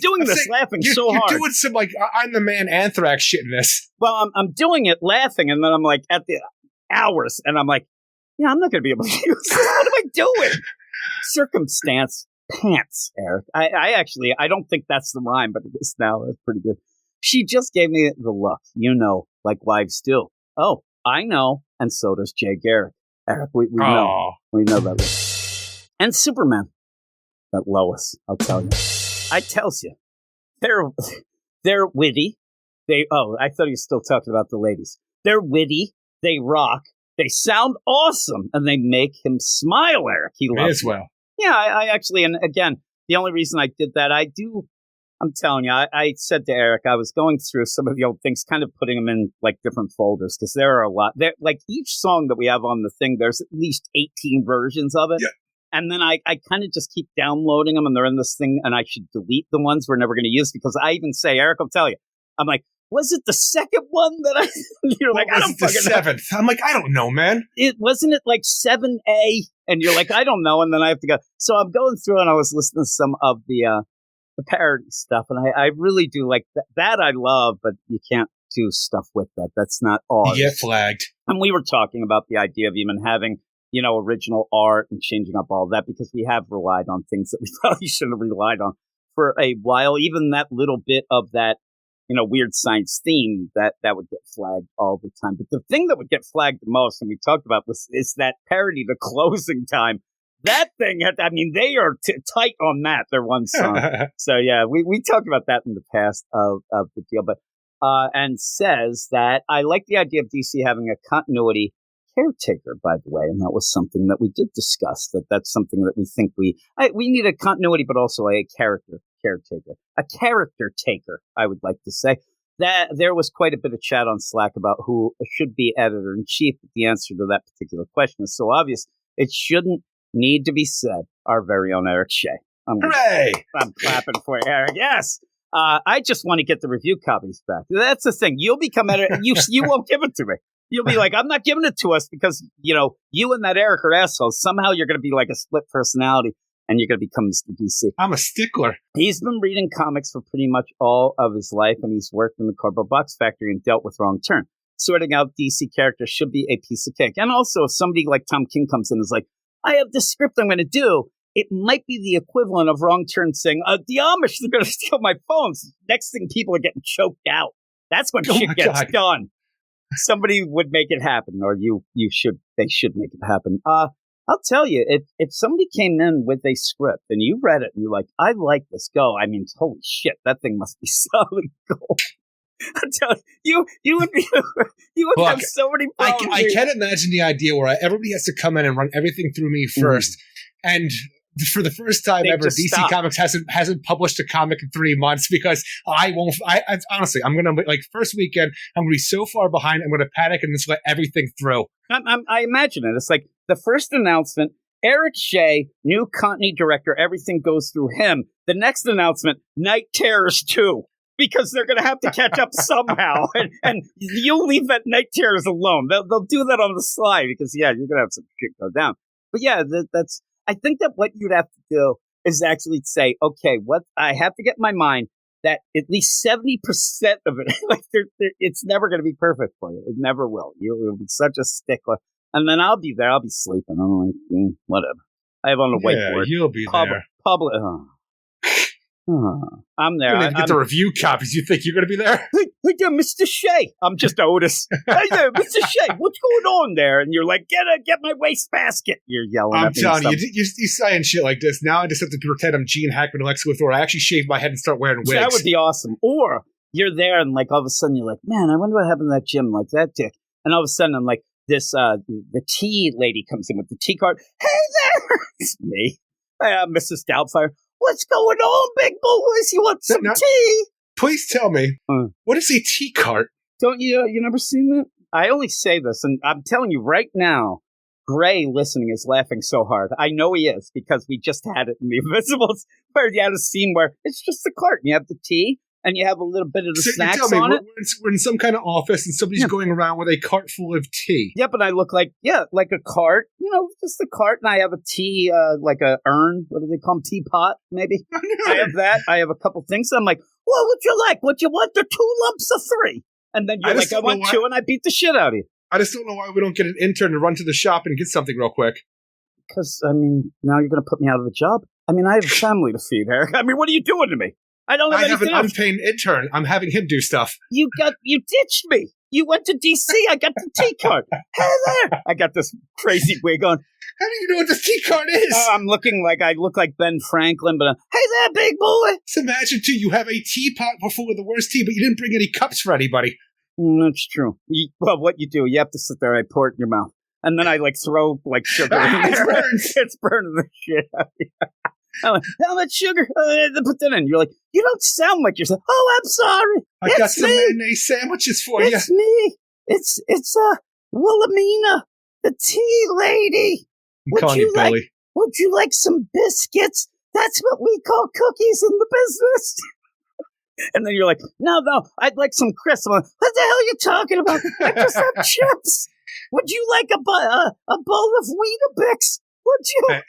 doing this laughing so hard. You're doing some like, I'm the man Anthrax shit in this. Well, I'm doing it laughing, and then I'm like at the hours, and I'm like, yeah, I'm not going to be able to use this. What am I doing? Circumstance pants, Eric. I don't think that's the rhyme, but it is now. It's pretty good. She just gave me the look, like wives do. Oh, I know, and so does Jay Garrick. Eric, we know. We know that. And Superman. That Lois, I'll tell you. I tells you. They're witty. I thought he was still talking about the ladies. They're witty. They rock. They sound awesome. And they make him smile, Eric. He loves it. Well. Yeah, I actually, and again, the only reason I did that, I'm telling you, I said to Eric, I was going through some of the old things, kind of putting them in like different folders, because there are a lot. Like each song that we have on the thing, there's at least 18 versions of it. Yeah. And then I kind of just keep downloading them, and they're in this thing, and I should delete the ones we're never going to use, because I even say, Eric will tell you, I'm like, was it the second one that I... You're like, I don't fucking know. 7th? I'm like, I don't know, man. Wasn't it like 7A? And you're like, I don't know, and then I have to go. So I'm going through, and I was listening to some of the parody stuff, and I really do like that. That I love, but you can't do stuff with that. That's not ours. You get flagged. And we were talking about the idea of even having... original art and changing up all that, because we have relied on things that we probably shouldn't have relied on for a while. Even that little bit of that, weird science theme that would get flagged all the time. But the thing that would get flagged the most, and we talked about, is that parody, The Closing Time, That thing, I mean, they are tight on that, their one song. So, yeah, we talked about that in the past of the deal. But and says that I like the idea of DC having a continuity caretaker, by the way. And that was something that we did discuss, that's something that we think we need a continuity, but also a character caretaker. A character taker, I would like to say. That there was quite a bit of chat on Slack about who should be editor-in-chief. But the answer to that particular question is so obvious, it shouldn't need to be said. Our very own Eric Shea. Hooray! I'm clapping for Eric. Yes. I just want to get the review copies back. That's the thing. You'll become editor. You won't give it to me. You'll be like, I'm not giving it to us because, you and that Eric are assholes. Somehow you're going to be like a split personality and you're going to become Mr. DC. I'm a stickler. He's been reading comics for pretty much all of his life, and he's worked in the cardboard box factory and dealt with Wrong Turn. Sorting out DC characters should be a piece of cake. And also, if somebody like Tom King comes in and is like, I have this script I'm going to do, it might be the equivalent of Wrong Turn saying, the Amish are going to steal my phones. Next thing, people are getting choked out. That's when shit gets done. Somebody would make it happen, or they should make it happen. I'll tell you, if somebody came in with a script and you read it and you're like, I like this, go. I mean, holy shit, that thing must be solid gold. I'm telling you, you would have so many problems. I can't imagine the idea where everybody has to come in and run everything through me first. And for the first time ever, DC Comics hasn't published a comic in 3 months because I won't. Honestly, I'm gonna first weekend. I'm gonna be so far behind. I'm gonna panic and just let everything through. I imagine it. It's like the first announcement. Eric Shea, new continuity director. Everything goes through him. The next announcement: Night Terrors 2. Because they're going to have to catch up somehow. And you'll leave that Night Terrors alone. They'll do that on the slide because, you're going to have some shit go down. But, I think that what you'd have to do is actually say, okay, what I have to get in my mind that at least 70% of it, it's never going to be perfect for you. It never will. You'll be such a stickler. And then I'll be there. I'll be sleeping. I'm like, whatever. I have on the whiteboard. You'll be there. Public. I'm there. You get the review copies. You think you're going to be there? Hey there, Mr. Shea. I'm just Otis. Hey there, Mr. Shea. What's going on there? And you're like, get my wastebasket. You're yelling at me. I'm telling you, you're saying shit like this. Now I just have to pretend I'm Gene Hackman and Lex Luthor. I actually shave my head and start wearing wigs. That would be awesome. Or you're there and all of a sudden you're like, man, I wonder what happened to that gym, like that dick. And all of a sudden I'm like, the tea lady comes in with the tea cart. Hey there. It's me. Mrs. Doubtfire. What's going on, big boys? You want some tea? Please tell me, what is a tea cart? Don't you never seen that? I only say this, and I'm telling you right now, Gray listening is laughing so hard. I know he is, because we just had it in The Invisibles, where you had a scene where it's just a cart, and you have the tea, and you have a little bit of the snacks on it. We're in some kind of office, and somebody's going around with a cart full of tea. Yeah, but I look like a cart, just a cart, and I have a tea, like a urn. What do they call them? Teapot, maybe? I have that. I have a couple things. I'm like, what would you like? Would you want the 2 lumps of 3? And then you're like, I want 2, and I beat the shit out of you. I just don't know why we don't get an intern to run to the shop and get something real quick. Because, now you're going to put me out of a job? I have a family to feed, Eric. What are you doing to me? I have an unpaid intern. I'm having him do stuff. You ditched me. You went to DC. I got the tea cart. Hey there. I got this crazy wig on. How do you know what this tea cart is? I look like Ben Franklin, but hey there, big boy. Just imagine, too, you have a teapot full of the worst tea, but you didn't bring any cups for anybody. That's true. What you do, you have to sit there and I pour it in your mouth. And then I throw sugar in there. It's burning the shit out of you. I'm like, how much sugar? Put that in. You're like, you don't sound like yourself. Oh, I'm sorry. I got some mayonnaise sandwiches for you. It's me. It's Wilhelmina, the tea lady. Would you like some biscuits? That's what we call cookies in the business. And then you're like, no, I'd like some crisps. I'm like, what the hell are you talking about? I just have chips. Would you like a bowl of Weetabix? Would you?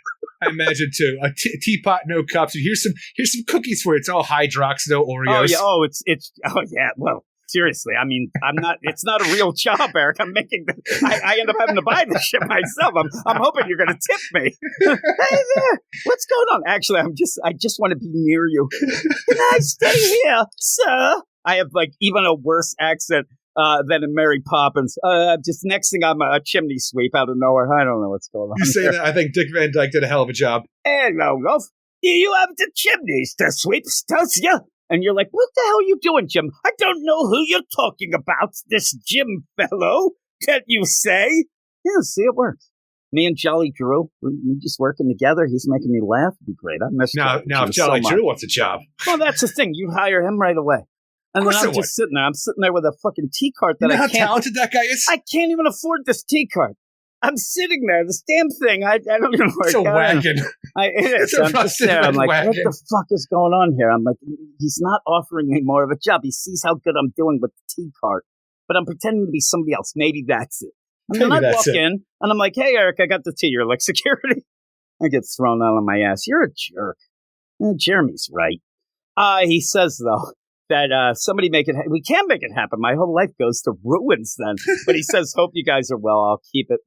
I imagine too. A teapot, no cups. Here's some cookies for you. It's all Hydrox, no Oreos. Oh yeah. Well, seriously. I'm not. It's not a real job, Eric. I'm making. I end up having to buy this shit myself. I'm hoping you're going to tip me. Hey there. What's going on? Actually, I just want to be near you. Can I stay here, sir? I have even a worse accent than in Mary Poppins. Just next thing, I'm a chimney sweep out of nowhere. I don't know what's going on. You say that? I think Dick Van Dyke did a hell of a job. Hello, Rolf. You have the chimneys to sweep, does ya? And you're like, what the hell are you doing, Jim? I don't know who you're talking about, this Jim fellow, can't you say? Yeah, see, it works. Me and Jolly Drew, we're just working together. He's making me laugh. It'd be great. I miss Now, if Jolly Drew wants a job. Well, that's the thing. You hire him right away. And then I'm just sitting there. I'm sitting there with a fucking tea cart that I can't. You know how talented that guy is? I can't even afford this tea cart. I'm sitting there. This damn thing. I don't even know where it's a wagon. It's a rusted red wagon. I'm like, what the fuck is going on here? I'm like, he's not offering me more of a job. He sees how good I'm doing with the tea cart. But I'm pretending to be somebody else. Maybe that's it. And then I walk in, and I'm like, hey, Eric, I got the tea. You're like, security? I get thrown out on my ass. You're a jerk. Jeremy's right. He says, though, that somebody make it we can make it happen. My whole life goes to ruins then. But he says, hope you guys are well. I'll keep it.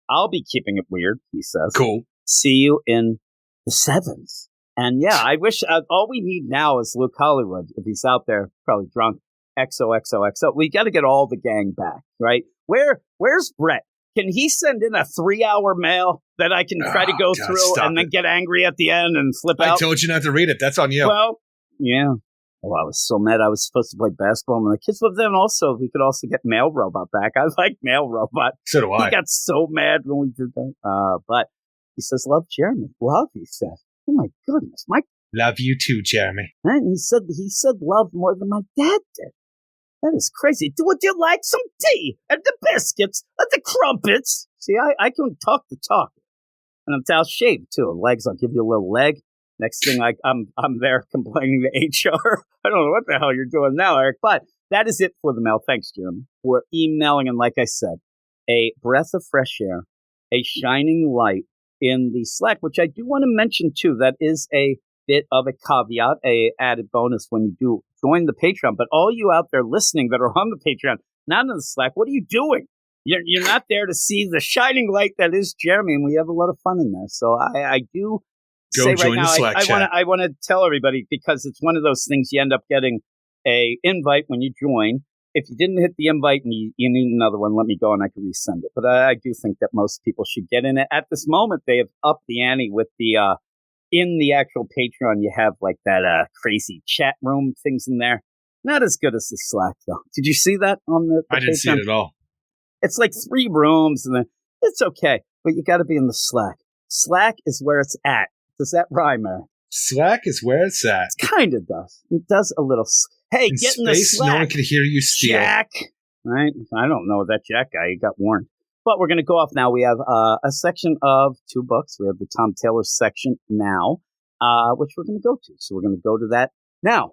I'll be keeping it weird, he says. Cool. See you in the 7th. And yeah, I wish all we need now is Luke Hollywood. If he's out there, probably drunk. XOXOXO. We got to get all the gang back, right? Where's Brett? Can he send in a 3-hour mail that I can try to go through and then get angry at the end and flip out? I told you not to read it. That's on you. Well, yeah. Oh, I was so mad. I was supposed to play basketball and the kids with them also. We could also get Mail Robot back. I like Mail Robot. So do I. He got so mad when we did that. But he says, love Jeremy. Love, he said. Oh my goodness. Love you too, Jeremy. And he said love more than my dad did. That is crazy. Would you like some tea and the biscuits and the crumpets? See, I can talk the talk. And I'm towel shaved, too. Legs, I'll give you a little leg. Next thing, I'm there complaining to HR. I don't know what the hell you're doing now, Eric. But that is it for the mail. Thanks, Jeremy. We're emailing, and like I said, a breath of fresh air, a shining light in the Slack, which I do want to mention, too. That is a bit of a caveat, a added bonus when you do join the Patreon. But all you out there listening that are on the Patreon, not in the Slack, what are you doing? You're not there to see the shining light that is Jeremy, and we have a lot of fun in there. So I do say right now, I want to tell everybody, because it's one of those things you end up getting a invite when you join. If you didn't hit the invite and you need another one, let me go and I can resend it. But I do think that most people should get in it. At this moment, they have upped the ante with the in the actual Patreon, you have like that crazy chat room things in there. Not as good as the Slack, though. Did you see that on the I didn't Patreon? see it at all. It's like 3 rooms, and then it's okay. But you got to be in the Slack. Slack is where it's at. Does that rhyme, Eric? Slack is where it's at. It kind of does. It does a little. Hey, in get space, in the Slack. No one can hear you steal. Jack. Right? I don't know that Jack guy. He got warned. But we're going to go off now. We have a section of 2 books. We have the Tom Taylor section now, which we're going to go to. So we're going to go to that now.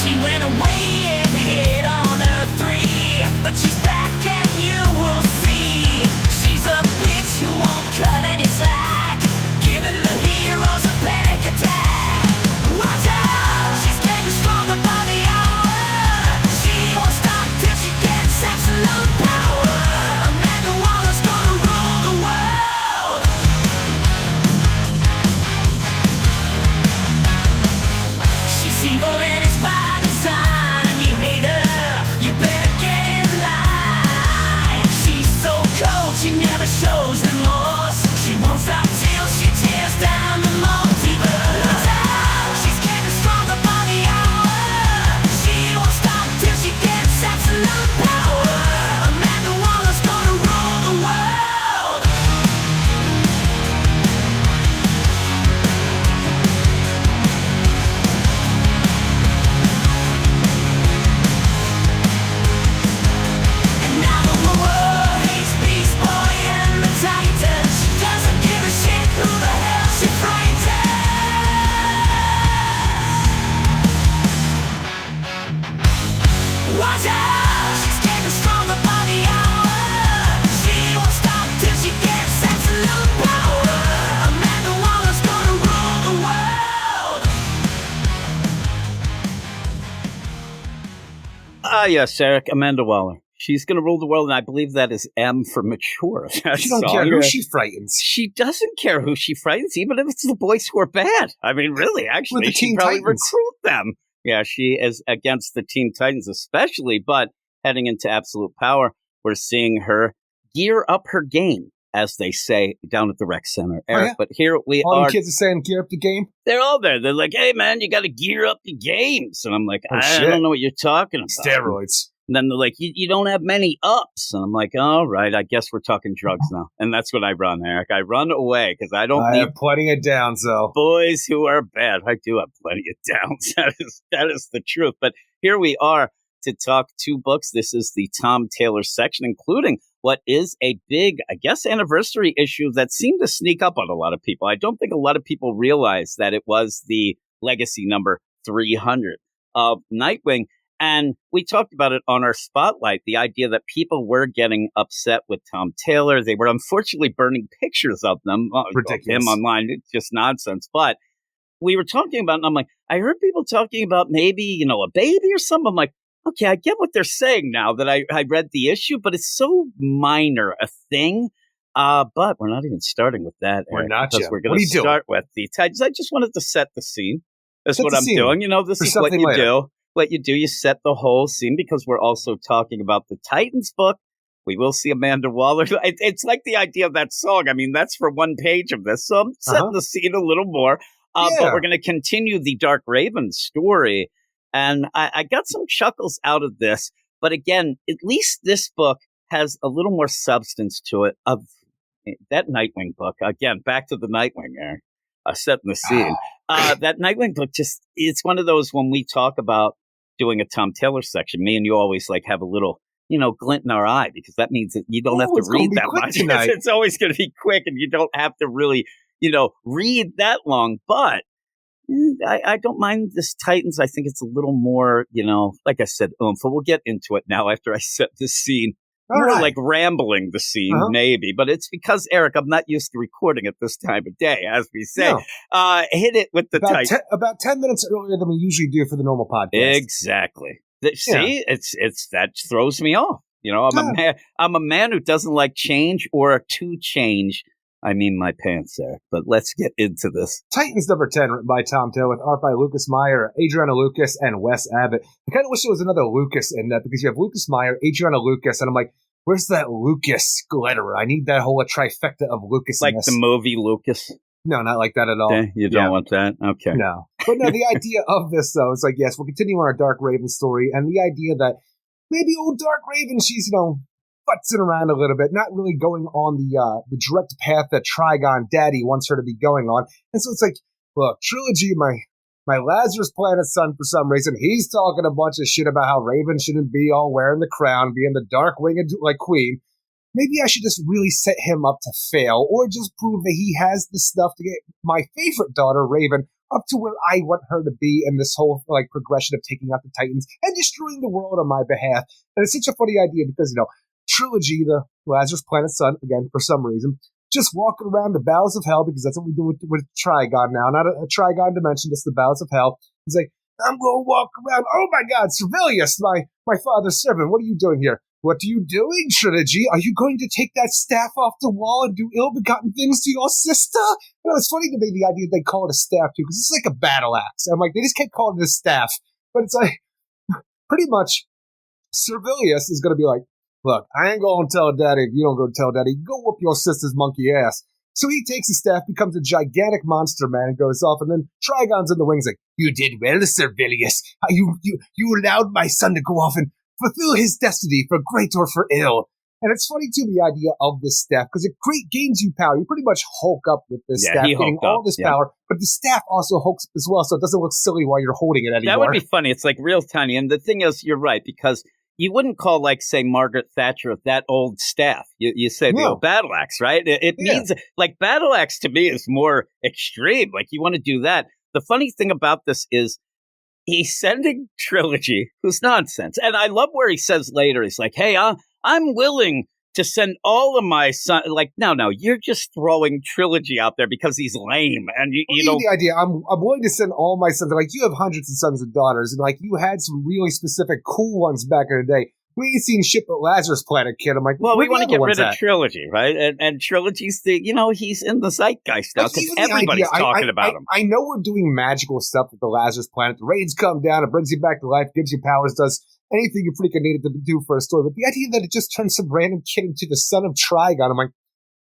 She went away and hit on her 3, but she's back and you will see. She's a bitch who won't cut any slack, giving the heroes a panic attack. Watch out, she's getting stronger by the hour. She won't stop till she gets absolute power. Amanda Waller's gonna rule the world. She's evil and it's by design. You hate her, you better get in line. She's so cold, she never shows remorse. She won't stop till she tears down the multiverse. She's getting stronger by the hour. She won't stop till she gets absolute power. Amanda Waller's gonna rule the world. And now the world hates Beast Boy and the Titan. She doesn't give a shit who the hell she frightens. Watch out, she's getting stronger by the hour. She won't stop till she gets absolute power. Amanda Waller's gonna rule the world. Yes, Eric, Amanda Waller. She's going to rule the world, and I believe that is M for mature. She don't care who she frightens. She doesn't care who she frightens, even if it's the boys who are bad. I mean, really, actually, she probably recruit them. Yeah, she is against the Teen Titans especially, but heading into Absolute Power, we're seeing her gear up her game, as they say down at the rec center, Eric. Oh, yeah. But here we all are. All the kids are saying gear up the game? They're all there. They're like, hey, man, you got to gear up the games. And I'm like, I don't know what you're talking about. Steroids. And then they're like, you don't have many ups. And I'm like, all right, I guess we're talking drugs now. And that's when I run, Eric. I run away because I have plenty of downs, though. Boys who are bad. I do have plenty of downs. That is the truth. But here we are to talk 2 books. This is the Tom Taylor section, including what is a big, I guess, anniversary issue that seemed to sneak up on a lot of people. I don't think a lot of people realize that it was the legacy number 300 of Nightwing. And we talked about it on our spotlight, the idea that people were getting upset with Tom Taylor. They were unfortunately burning pictures of them, ridiculous, him online. It's just nonsense. But we were talking about, and I'm like, I heard people talking about maybe, a baby or something. I'm like, okay, I get what they're saying now that I read the issue, but it's so minor a thing. But we're not even starting with that. We're not yet. We're going to start with the Titans. I just wanted to set the scene. That's what I'm doing. This is what you do. What you do, you set the whole scene because we're also talking about the Titans book. We will see Amanda Waller. It's like the idea of that song. I mean, that's for one page of this. So I'm setting the scene a little more. But we're going to continue the Dark Raven story. And I got some chuckles out of this. But again, at least this book has a little more substance to it of that Nightwing book. Again, back to the Nightwing, Eric. Setting the scene. That Nightwing book it's one of those when we talk about doing a Tom Taylor section, me and you always have a little, glint in our eye because that means that you don't have to read that much. It's always going to be quick and you don't have to really, read that long. But I don't mind this Titans. I think it's a little more, like I said, oomph. We'll get into it now after I set the scene. Like rambling the scene, maybe. But it's because, Eric, I'm not used to recording at this time of day, as we say. No. Hit it with the Titans. About 10 minutes earlier than we usually do for the normal podcast. Exactly. See, it's that throws me off. I'm a man who doesn't like change or to change. I mean my pants, Eric. But let's get into this. Titans number 10, written by Tom Taylor, with art by Lucas Meyer, Adriana Lucas, and Wes Abbott. I kind of wish there was another Lucas in that because you have Lucas Meyer, Adriana Lucas, and I'm like, where's that Lucas glitterer? I need that whole trifecta of Lucas. Like the movie Lucas? No, not like that at all. Okay, you don't want that? Okay. No. But no, the idea of this, though, is like, yes, we're continuing our Dark Raven story, and the idea that maybe old Dark Raven, she's, futzing around a little bit, not really going on the direct path that Trigon Daddy wants her to be going on. And so it's like, look, Trilogy, my Lazarus Planet son, for some reason, he's talking a bunch of shit about how Raven shouldn't be all wearing the crown, being the dark winged queen. Maybe I should just really set him up to fail, or just prove that he has the stuff to get my favorite daughter, Raven, up to where I want her to be in this whole progression of taking out the Titans and destroying the world on my behalf. And it's such a funny idea because, Trilogy, the Lazarus Planet son, again, for some reason, just walking around the bowels of hell, because that's what we do with Trigon now, not a Trigon dimension, just the bowels of hell. He's like, I'm going to walk around. Oh my God, Servilius, my father's servant, what are you doing here? What are you doing, Trilogy? Are you going to take that staff off the wall and do ill-begotten things to your sister? It's funny to me, the idea they call it a staff, too, because it's like a battle axe. I'm like, they just kept calling it a staff. But it's like, pretty much, Servilius is going to be like, look, I ain't going to tell Daddy if you don't go tell Daddy. Go whoop your sister's monkey ass. So he takes the staff, becomes a gigantic monster man, and goes off. And then Trigon's in the wings like, you did well, Servilius. You allowed my son to go off and fulfill his destiny for great or for ill. And it's funny, too, the idea of this staff, because it gains you power. You pretty much hulk up with this staff, getting all this power. But the staff also hulks up as well, so it doesn't look silly while you're holding it anymore. That would be funny. It's like real tiny. And the thing is, you're right, because you wouldn't call, say, Margaret Thatcher that old staff. You say the old battle axe, right? It means, battle axe to me is more extreme. You want to do that. The funny thing about this is he's sending Trilogy, who's nonsense. And I love where he says later, he's like, hey, I'm willing to send all of my sons. No, you're just throwing Trilogy out there because he's lame. And you don't. The idea, I'm willing to send all my sons. You have hundreds of sons and daughters, and you had some really specific cool ones back in the day. We ain't seen shit but Lazarus Planet, kid. I'm like, well, we want to get rid of Trilogy, right? And Trilogy's he's in the zeitgeist now because everybody's talking about him. I know we're doing magical stuff with the Lazarus Planet. The rains come down, it brings you back to life, gives you powers, does anything you freaking needed to do for a story. But the idea that it just turns some random kid into the son of Trigon, I'm like,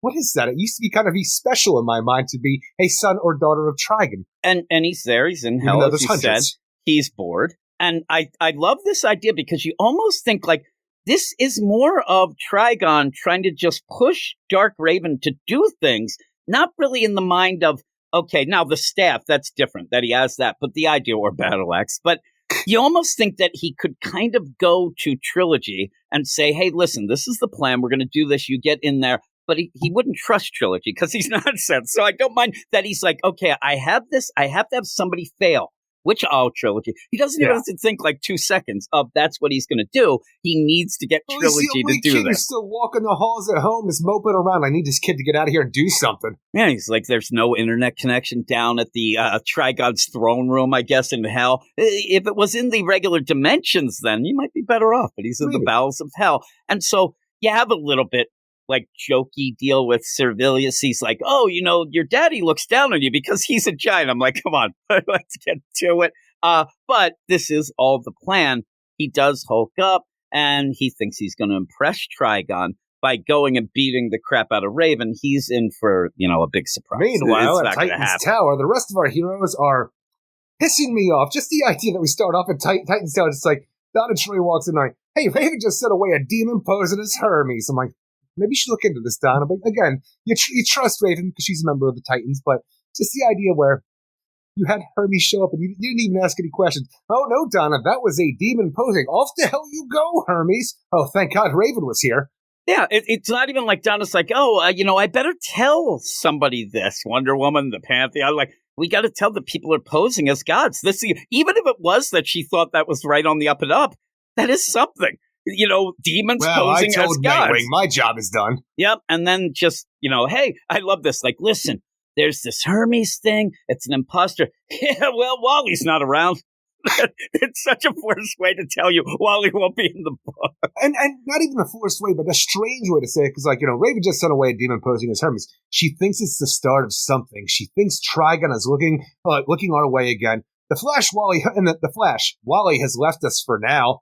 what is that? It used to be kind of special in my mind to be a son or daughter of Trigon. And he's there. He's in hell, as you said. He's bored. And I love this idea because you almost think like this is more of Trigon trying to just push Dark Raven to do things, not really in the mind of, okay, now the staff, that's different, that he has that, but the idea, or Battle Axe. But you almost think that he could kind of go to Trilogy and say, hey, listen, this is the plan. We're going to do this. You get in there. But he wouldn't trust Trilogy because he's nonsense. So I don't mind that he's like, okay, I have this. I have to have somebody fail. Which Trilogy? He doesn't even have to think like 2 seconds of that's what he's going to do. He needs to get Trilogy to do that. He's still walking the halls at home, is moping around. I need this kid to get out of here and do something. Yeah, he's like, there's no internet connection down at the Trigon's throne room, I guess, in hell. If it was in the regular dimensions, then you might be better off. But he's in the bowels of hell. And so you have a little bit like jokey deal with Servilius. He's like, oh, your daddy looks down on you because he's a giant. I'm like, come on, let's get to it. But this is all the plan. He does Hulk up and he thinks he's going to impress Trigon by going and beating the crap out of Raven. He's in for, a big surprise. Meanwhile, at Titan's Tower, the rest of our heroes are pissing me off. Just the idea that we start off at Titan's Tower, it's like, Donna Troy walks in like, hey, Raven just sent away a demon posing as Hermes. I'm like, maybe you should look into this, Donna. But again, you trust Raven because she's a member of the Titans, but just the idea where you had Hermes show up and you didn't even ask any questions. Oh, no, Donna, that was a demon posing. Off the hell you go, Hermes. Oh, thank God Raven was here. Yeah, it's not even like Donna's like, oh, I better tell somebody this. Wonder Woman, the Pantheon, like, we got to tell the people are posing as gods. Even if it was that she thought that was right on the up and up, that is something. Demons posing as gods. Nightwing, my job is done. Yep, and then just, hey, I love this. Like, listen, there's this Hermes thing. It's an imposter. Yeah, well, Wally's not around. It's such a forced way to tell you Wally won't be in the book. And not even a forced way, but a strange way to say it. Because, Raven just sent away a demon posing as Hermes. She thinks it's the start of something. She thinks Trigon is looking our way again. The Flash, Wally has left us for now.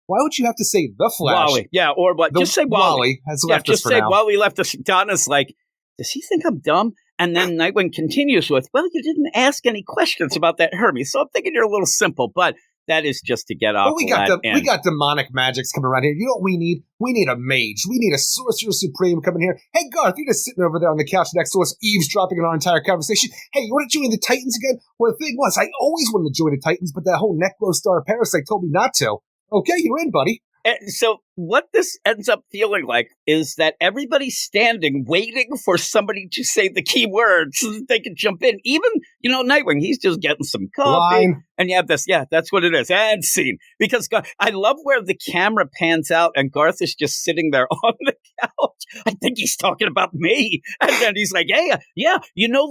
Why would you have to say the Flash? Wally, yeah, or what? Just say Wally. Wally has left us for now. Just say Wally left us. Donna's like, does he think I'm dumb? And then Nightwing continues with, well, you didn't ask any questions about that Hermes, so I'm thinking you're a little simple, but that is just to get off. Well, we got demonic magics coming around here. You know what we need? We need a mage. We need a sorcerer supreme coming here. Hey, Garth, you're just sitting over there on the couch next to us, eavesdropping on our entire conversation. Hey, you want to join the Titans again? Well, the thing was, I always wanted to join the Titans, but that whole Necrostar parasite told me not to. Okay, you're in, buddy. So what this ends up feeling like is that everybody's standing, waiting for somebody to say the key word so that they can jump in. Even, Nightwing, he's just getting some coffee. And you have this, that's what it is. And scene. Because I love where the camera pans out and Garth is just sitting there on the couch. I think he's talking about me. And then he's like, hey,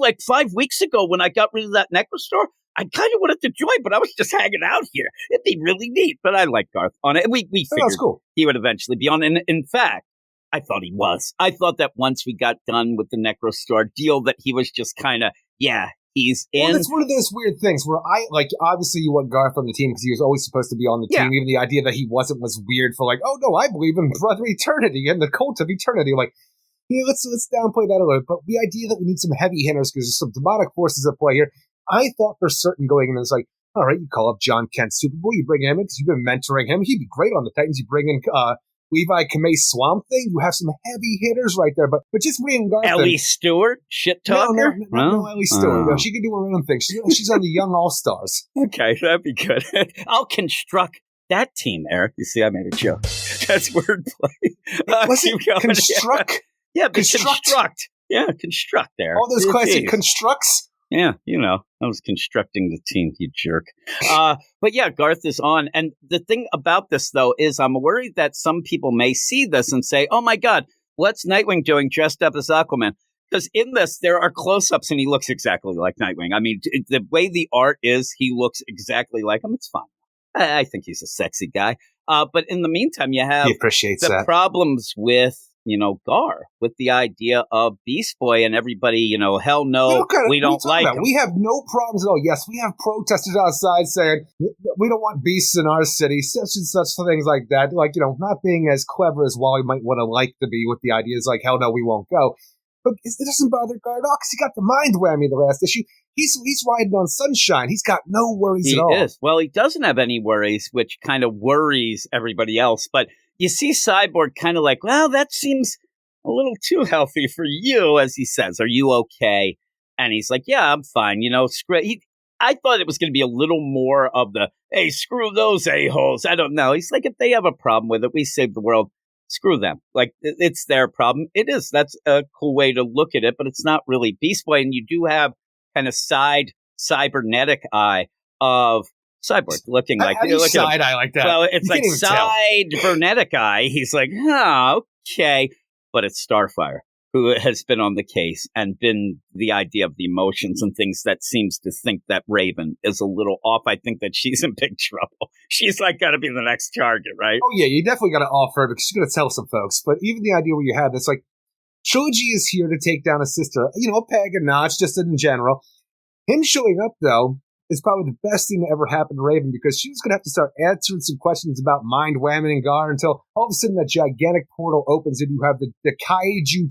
like 5 weeks ago when I got rid of that Necrostar, I kind of wanted to join, but I was just hanging out here. It'd be really neat. But I like Garth on it. We figured he would eventually be on. And in fact, I thought he was. I thought that once we got done with the Necrostar deal, that he was just kind of, he's in. Well, it's one of those weird things where obviously you want Garth on the team because he was always supposed to be on the team. Even the idea that he wasn't was weird for oh no, I believe in Brother Eternity and the Cult of Eternity. Let's downplay that a little bit. But the idea that we need some heavy hitters because there's some demonic forces at play here. I thought for certain going in, it was like, all right, you call up John Kent Superboy, you bring him in because you've been mentoring him. He'd be great on the Titans. You bring in Levi Kamei Swamp Thing. You have some heavy hitters right there. But just bring Garth. Ellie Stewart, shit talker. No, Ellie Stewart. No, she can do her own thing. She's on the Young All Stars. Okay, that'd be good. I'll construct that team, Eric. You see, I made a joke. That's wordplay. Was it construct? Yeah, construct. Yeah, construct there. All those classic constructs. Yeah, I was constructing the team, you jerk. But yeah, Garth is on. And the thing about this, though, is I'm worried that some people may see this and say, oh, my God, what's Nightwing doing dressed up as Aquaman? Because in this, there are close-ups and he looks exactly like Nightwing. I mean, the way the art is, he looks exactly like him. It's fine. I think he's a sexy guy. But in the meantime, you have He appreciates the that. problems with, Gar, with the idea of Beast Boy and everybody, hell no, we don't like him. We have no problems at all. Yes, we have protesters outside saying we don't want beasts in our city, such and such things like that. Like, not being as clever as Wally might want to like to be with the ideas like, hell no, we won't go. But it doesn't bother Gar at all because he got the mind whammy the last issue. He's riding on sunshine. He's got no worries at all. He is. Well, he doesn't have any worries, which kind of worries everybody else. But you see Cyborg kind of like, well, that seems a little too healthy for you, as he says. Are you okay? And he's like, yeah, I'm fine. I thought it was going to be a little more of the, hey, screw those a-holes. I don't know. He's like, if they have a problem with it, we save the world. Screw them. Like, it's their problem. It is. That's a cool way to look at it, but it's not really Beast Boy. And you do have kind of side cybernetic eye of Cyborg looking like side eye like that. Well, it's like cybernetic eye. He's like, okay, but it's Starfire who has been on the case and been the idea of the emotions and things that seems to think that Raven is a little off. I think that she's in big trouble. She's like got to be the next target, right? Oh yeah, you definitely got to offer her because she's going to tell some folks. But even the idea where you have this, like, Trilogy is here to take down a sister, a Peg and Notch, just in general. Him showing up, though, is probably the best thing that ever happened to Raven because she was going to have to start answering some questions about mind whamming and Gar until all of a sudden that gigantic portal opens and you have the Kaiju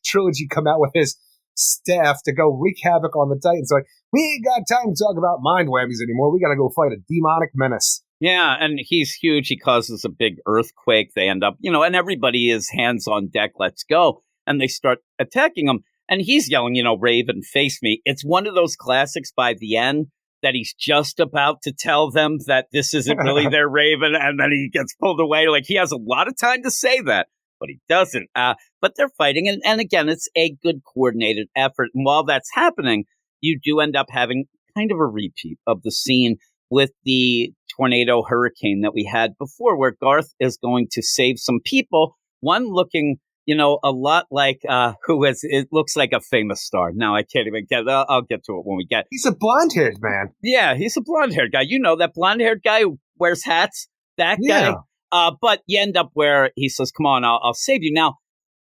Trilogy come out with his staff to go wreak havoc on the Titans. Like, we ain't got time to talk about mind whammies anymore. We got to go fight a demonic menace. Yeah, and he's huge. He causes a big earthquake. They end up, and everybody is hands on deck. Let's go. And they start attacking him. And he's yelling, Raven, face me. It's one of those classics by the end that he's just about to tell them that this isn't really their Raven. And then he gets pulled away. Like, he has a lot of time to say that, but he doesn't. But they're fighting. And again, it's a good coordinated effort. And while that's happening, you do end up having kind of a repeat of the scene with the tornado hurricane that we had before, where Garth is going to save some people. One looking, a lot like it looks like a famous star. Now I can't even get. I'll get to it when we get. He's a blonde-haired man. Yeah, he's a blonde-haired guy. That blonde-haired guy who wears hats. That guy. But you end up where he says, "Come on, I'll save you." Now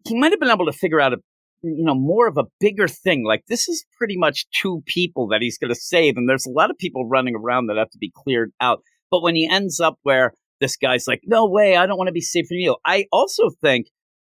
he might have been able to figure out more of a bigger thing. Like, this is pretty much two people that he's going to save, and there's a lot of people running around that have to be cleared out. But when he ends up where this guy's like, "No way, I don't want to be saved from you," I also think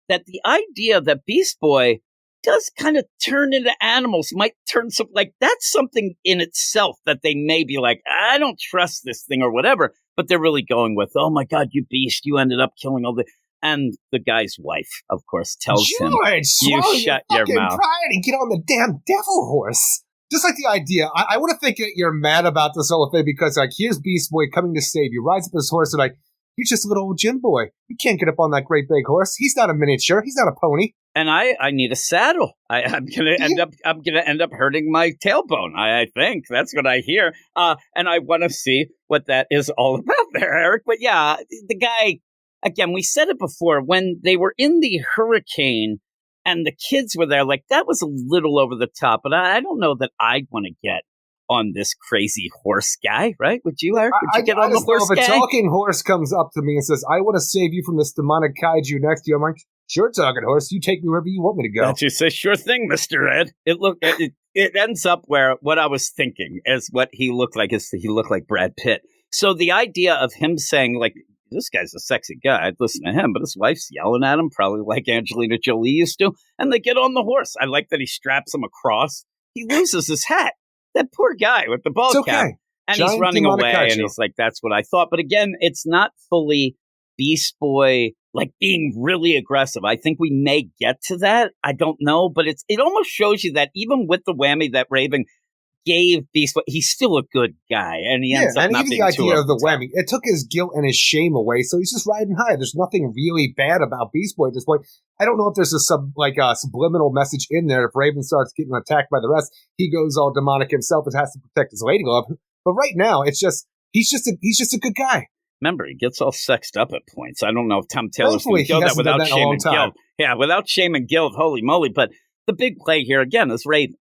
that the idea that Beast Boy does kind of turn into animals might turn some, like, that's something in itself that they may be like, I don't trust this thing or whatever, but they're really going with, oh my God, you beast, you ended up killing all the, and the guy's wife, of course, tells him, you shut your mouth. Pride and get on the damn devil horse. Just like the idea, I want to think that you're mad about this whole thing because, like, here's Beast Boy coming to save you, rides up his horse and like, you're just a little old gym boy. You can't get up on that great big horse. He's not a miniature. He's not a pony. And I need a saddle. I'm gonna end up hurting my tailbone. I think that's what I hear. And I want to see what that is all about there, Eric. But yeah, the guy, again, we said it before, when they were in the hurricane and the kids were there, like, that was a little over the top. But I don't know that I'd want to get on this crazy horse guy, right? Would you, Eric? Would you get on the horse guy? If a talking horse comes up to me and says, I want to save you from this demonic kaiju next to you, I'm like, sure, talking horse, you take me wherever you want me to go. Don't you say, sure thing, Mr. Ed. It ends up where what I was thinking is what he looked like is he looked like Brad Pitt. So the idea of him saying, like, this guy's a sexy guy, I'd listen to him, but his wife's yelling at him, probably like Angelina Jolie used to, and they get on the horse. I like that he straps him across. He loses his hat. That poor guy with the ball cap. And he's running away, and he's like, that's what I thought. But again, it's not fully Beast Boy, like, being really aggressive. I think we may get to that. I don't know, but it almost shows you that even with the whammy that Raven gave Beast Boy, he's still a good guy, and he ends up not being too. And even the idea of the whammy, it took his guilt and his shame away, so he's just riding high. There's nothing really bad about Beast Boy at this point. I don't know if there's a subliminal message in there. If Raven starts getting attacked by the rest, he goes all demonic himself and has to protect his lady love. But right now, it's just he's just a good guy. Remember, he gets all sexed up at points. I don't know if Tom Taylor's going to go that without shame and guilt. Yeah, without shame and guilt, holy moly. But the big play here, again, is Raven.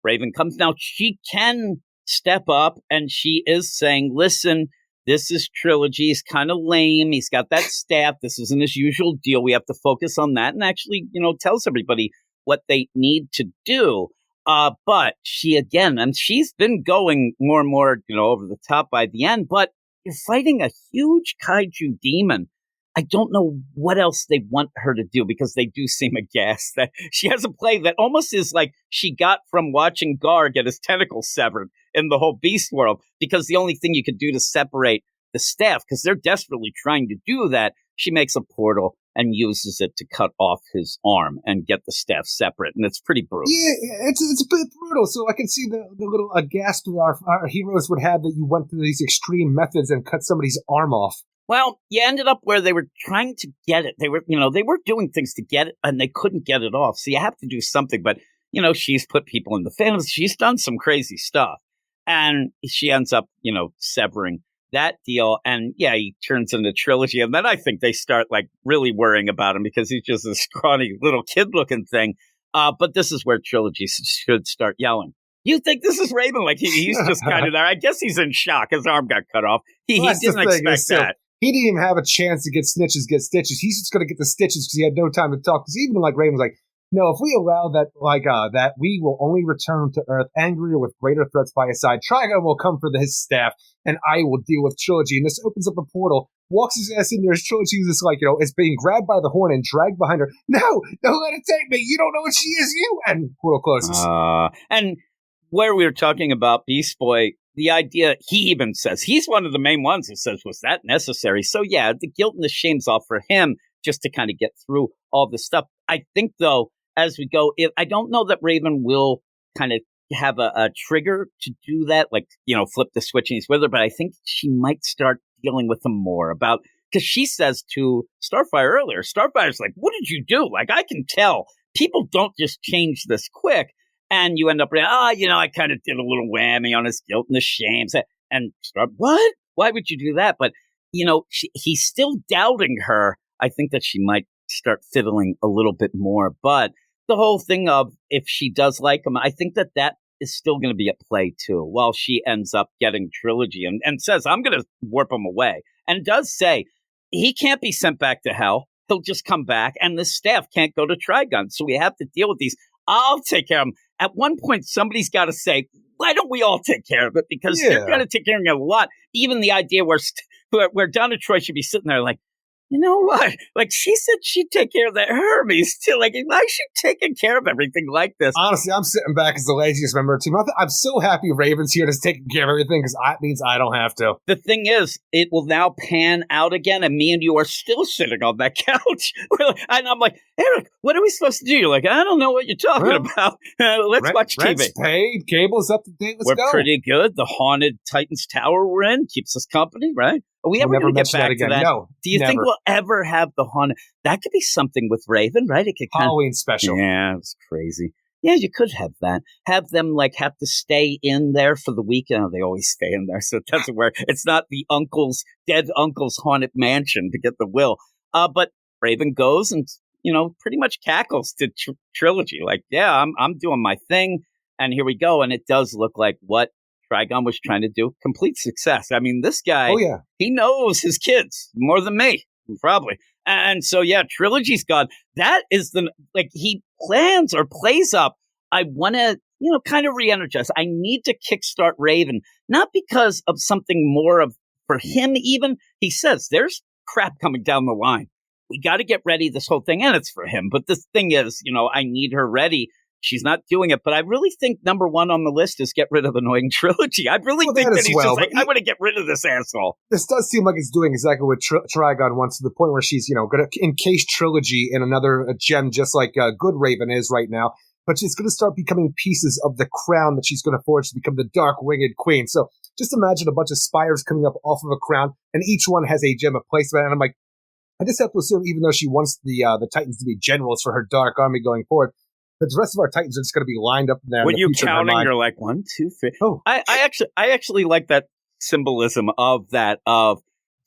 Raven comes now. She can step up, and she is saying, listen, this is Trilogy. He's kind of lame. He's got that staff. This isn't his usual deal. We have to focus on that and actually, tells everybody what they need to do. But she, again, and she's been going more and more, over the top by the end, but you're fighting a huge kaiju demon. I don't know what else they want her to do because they do seem aghast that she has a play that almost is like she got from watching Gar get his tentacles severed in the whole Beast world, because the only thing you could do to separate the staff, because they're desperately trying to do that, she makes a portal and uses it to cut off his arm and get the staff separate, and it's pretty brutal. Yeah, it's a bit brutal, so I can see the little gasp that our heroes would have that you went through these extreme methods and cut somebody's arm off. Well, you ended up where they were trying to get it. They were doing things to get it, and they couldn't get it off. So you have to do something. But, she's put people in the family. She's done some crazy stuff. And she ends up, severing that deal. And, yeah, he turns into Trilogy. And then I think they start, really worrying about him because he's just a scrawny little kid-looking thing. But this is where Trilogy should start yelling. You think this is Raven? He's just kind of there. I guess he's in shock. His arm got cut off. He didn't expect that. He didn't even have a chance to get stitches. He's just going to get the stitches because he had no time to talk. Because even Raven was like, no, if we allow that, that we will only return to Earth angrier with greater threats by his side. Trigon will come for his staff, and I will deal with Trilogy. And this opens up a portal, walks his ass in there. Trilogy is is being grabbed by the horn and dragged behind her. No, don't let it take me. You don't know what she is, you. And portal closes. And where we were talking about Beast Boy, the idea, he even says, he's one of the main ones who says, was that necessary? So yeah, the guilt and the shame's off for him just to kind of get through all this stuff. I think, though, as we go, I don't know that Raven will kind of have a trigger to do that, flip the switch and he's with her, but I think she might start dealing with him more about, because she says to Starfire earlier, Starfire's like, what did you do? I can tell people don't just change this quick. And you end up, I kind of did a little whammy on his guilt and the shame. And start, what? Why would you do that? But, he's still doubting her. I think that she might start fiddling a little bit more. But the whole thing of if she does like him, I think that is still going to be at play, too, while she ends up getting Trilogy and says, I'm going to warp him away. And does say he can't be sent back to hell. He'll just come back. And the staff can't go to Trigon. So we have to deal with these. I'll take care of him. At one point, somebody's got to say, why don't we all take care of it? Because they're going to take care of it a lot. Even the idea where Donna Troy should be sitting there you know what? She said she'd take care of that Hermes too. Why is she taking care of everything like this? Honestly, I'm sitting back as the laziest member of the team. I'm so happy Raven's here to take care of everything because that means I don't have to. The thing is, it will now pan out again, and me and you are still sitting on that couch. And I'm like, Eric, what are we supposed to do? You're like, I don't know what you're talking about. Let's watch TV. Rent's paid, cable's up to date. Let's go. We're pretty good. The haunted Titans Tower we're in keeps us company, right? Are we ever going to get back to that? No, do you think we'll ever have the haunted? That could be something with Raven, right? It could Halloween special. Yeah, it's crazy. Yeah, you could have that. Have them have to stay in there for the weekend. They always stay in there, so it doesn't work. It's not the dead uncle's haunted mansion to get the will. But Raven goes and pretty much cackles to Trilogy. I'm doing my thing, and here we go. And it does look like what Trigon was trying to do. Complete success. I mean, this guy, he knows his kids more than me, probably. And so, Trilogy's gone. That is he plans or plays up. I want to, kind of re-energize. I need to kickstart Raven, not because of something more for him even. He says, there's crap coming down the line. We got to get ready, this whole thing. And it's for him. But the thing is, I need her ready. She's not doing it, but I really think number one on the list is get rid of annoying Trilogy. I really think that he's just I want to get rid of this asshole. This does seem like it's doing exactly what Trigon wants, to the point where she's, going to encase Trilogy in another gem, just like Good Raven is right now. But she's going to start becoming pieces of the crown that she's going to forge to become the Dark Winged Queen. So just imagine a bunch of spires coming up off of a crown, and each one has a gem of placement. And I'm like, I just have to assume, even though she wants the Titans to be generals for her Dark Army going forward, but the rest of our Titans are just going to be lined up there. When you counting, you're like 1, 2, 3. Oh, I actually like that symbolism of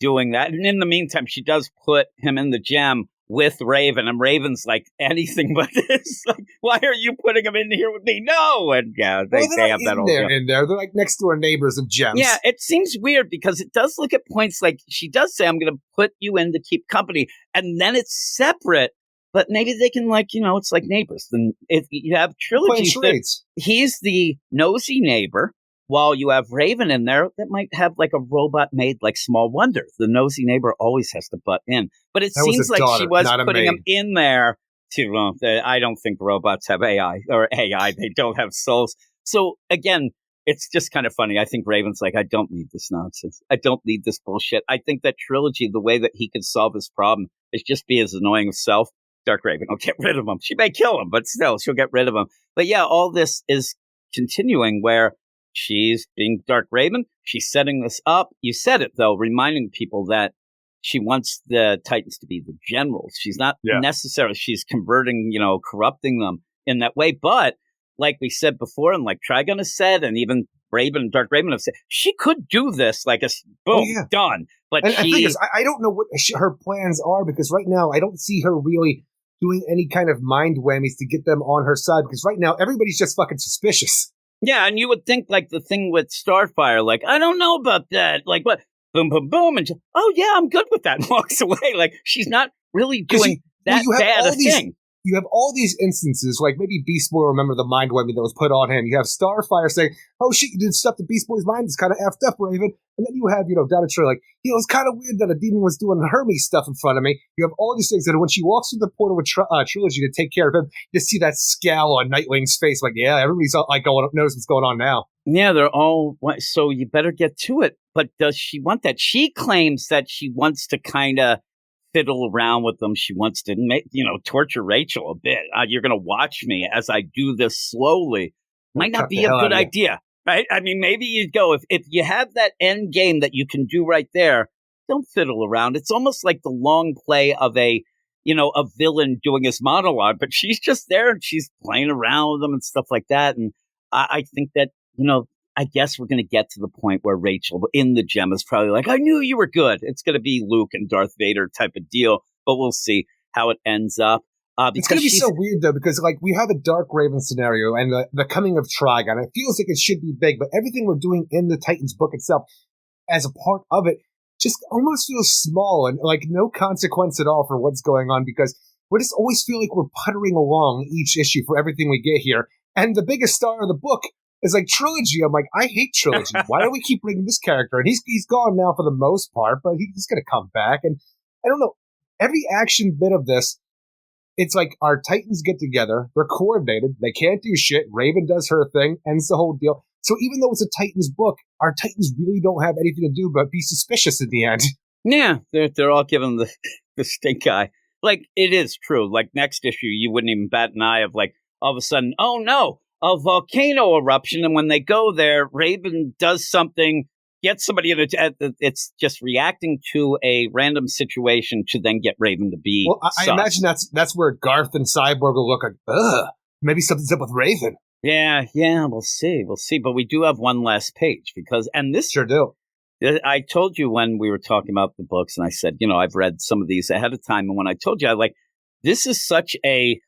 doing that. And in the meantime, she does put him in the gem with Raven, and Raven's like, anything but this. Like, why are you putting him in here with me? No! And yeah, they have that old deal. In there. They're like next door neighbors of Gems. Yeah, it seems weird because it does look at points like she does say, I'm going to put you in to keep company, and then it's separate, but maybe they can, like, it's like neighbors. Then you have trilogies that he's the nosy neighbor, while you have Raven in there that might have like a robot made like Small Wonder. The nosy neighbor always has to butt in. But it seems like she was putting him in there to, I don't think robots have AI, they don't have souls. So again, it's just kind of funny. I think Raven's like, I don't need this nonsense. I don't need this bullshit. I think that trilogy, the way that he could solve his problem is just be as annoying as self. Dark Raven will get rid of him. She may kill him, but still, she'll get rid of him. But yeah, all this is continuing where she's being Dark Raven. She's setting this up. You said it, though, reminding people that she wants the Titans to be the generals. She's not necessarily, she's converting, corrupting them in that way. But like we said before, and like Trigon has said, and even Raven and Dark Raven have said, she could do this like a boom, done. But and I don't know what her plans are, because right now I don't see her really doing any kind of mind whammies to get them on her side, because right now everybody's just fucking suspicious. Yeah, and you would think, like, the thing with Starfire, like, I don't know about that. Like, what? Boom, boom, boom. And oh, yeah, I'm good with that. And walks away. Like, she's not really doing that bad a thing. You have all these instances, like maybe Beast Boy will remember the mind whammy that was put on him. You have Starfire saying, oh, shit, you did stuff to Beast Boy's mind. It's kind of effed up, Raven. And then you have, Downtree like, it's kind of weird that a demon was doing Hermes stuff in front of me. You have all these things that when she walks through the portal with Trilogy to take care of him, you see that scowl on Nightwing's face. Like, yeah, everybody's like knows what's going on now. Yeah, they're all, so you better get to it. But does she want that? She claims that she wants to kind of fiddle around with them. She wants to torture Rachel a bit. You're going to watch me as I do this slowly. Might not be a good idea, right? I mean, maybe you go, if you have that end game that you can do right there, don't fiddle around. It's almost like the long play of a villain doing his monologue, but she's just there and she's playing around with them and stuff like that. And I think that, I guess we're going to get to the point where Rachel in the gem is probably like, I knew you were good. It's going to be Luke and Darth Vader type of deal, but we'll see how it ends up. It's going to be so weird, though, because like we have a Dark Raven scenario and the coming of Trigon. It feels like it should be big, but everything we're doing in the Titans book itself as a part of it just almost feels small and like no consequence at all for what's going on, because we just always feel like we're puttering along each issue for everything we get here. And the biggest star of the book is like Trilogy. I'm like, I hate Trilogy. Why do we keep bringing this character? And he's gone now for the most part, but he's going to come back. And I don't know, every action bit of this, it's like our Titans get together, they're coordinated, they can't do shit, Raven does her thing, ends the whole deal. So even though it's a Titans book, our Titans really don't have anything to do but be suspicious at the end. Yeah, they're all given the stink eye. Like, it is true. Like, next issue, you wouldn't even bat an eye of, like, all of a sudden, oh no, a volcano eruption, and when they go there, Raven does something, gets somebody in it's just reacting to a random situation to then get Raven to be I imagine that's where Garth and Cyborg will look like, ugh, maybe something's up with Raven. Yeah, we'll see. But we do have one last page, and this sure do. I told you when we were talking about the books, and I said, I've read some of these ahead of time, and when I told you, this is such a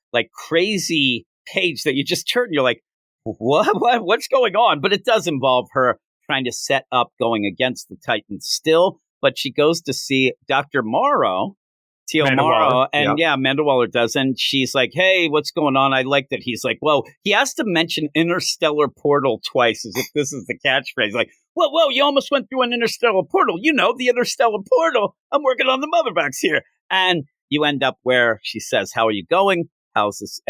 crazy page that you just turn, you're like, what's going on? But it does involve her trying to set up going against the Titans still, but she goes to see Dr. Morrow, Teal Morrow, and Amanda Waller does, and she's like, hey, what's going on? I like that he's like, well, he has to mention interstellar portal twice as if this is the catchphrase. Like, whoa, you almost went through an interstellar portal. The interstellar portal. I'm working on the mother box here. And you end up where she says, how are you going? How's this,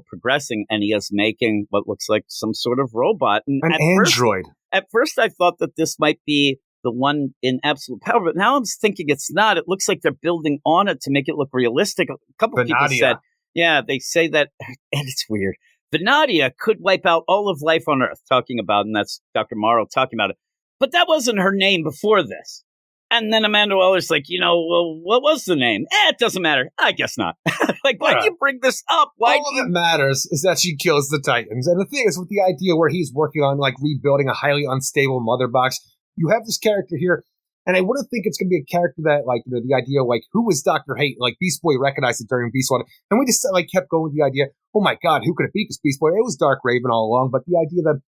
progressing? And he is making what looks like some sort of robot. And an android. At first, I thought that this might be the one in Absolute Power, but now I'm thinking it's not. It looks like they're building on it to make it look realistic. A couple of people said, they say that, and it's weird. Venadia could wipe out all of life on Earth, talking about, and that's Dr. Morrow talking about it. But that wasn't her name before this. And then Amanda Waller's like, well, what was the name? It doesn't matter. I guess not. Why do you bring this up? All that matters is that she kills the Titans. And the thing is, with the idea where he's working on, rebuilding a highly unstable mother box, you have this character here, And I wouldn't think it's going to be a character that, like, you know, the idea, like, who was Dr. Hate? Like, Beast Boy recognized it during Beast One. And we just, like, kept going with the idea, oh my God, who could it be? Because Beast Boy, it was Dark Raven all along. But the idea that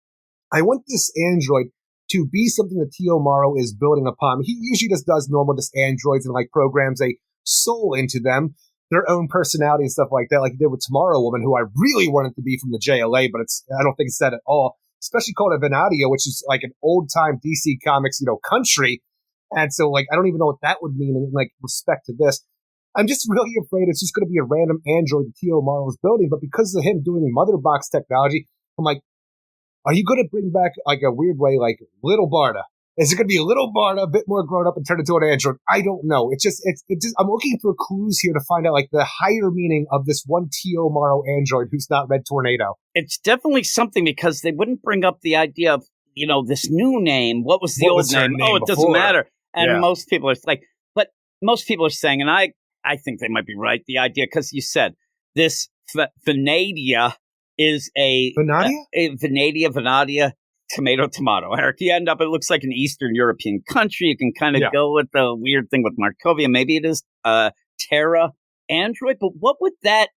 I want this android to be something that Tio Morrow is building upon. He usually just does normal, just androids and, like, programs a soul into them, their own personality and stuff like that, like he did with Tomorrow Woman, who I really wanted to be from the JLA, but I don't think it's that at all. Especially called a Venadia, which is like an old-time DC Comics, you know, country. And so, like, I don't even know what that would mean in, like, respect to this. I'm just really afraid it's just going to be a random android that Tio Morrow is building. But because of him doing Mother Box technology, I'm like, are you going to bring back, like, a weird way, like, Little Barda? Is it going to be a Little Barda, a bit more grown up and turn into an android? I don't know. It's just, I'm looking for clues here to find out, like, the higher meaning of this one Tio Morrow android who's not Red Tornado. It's definitely something, because they wouldn't bring up the idea of, you know, this new name. What was the old name? Oh, it doesn't matter. And most people are like, but most people are saying, and I think they might be right, the idea, because you said this Venadia is a Venadia, tomato, Eric. You end up, it looks like an Eastern European country. You can kind of go with the weird thing with Markovia. Maybe it is Terra android, but what would that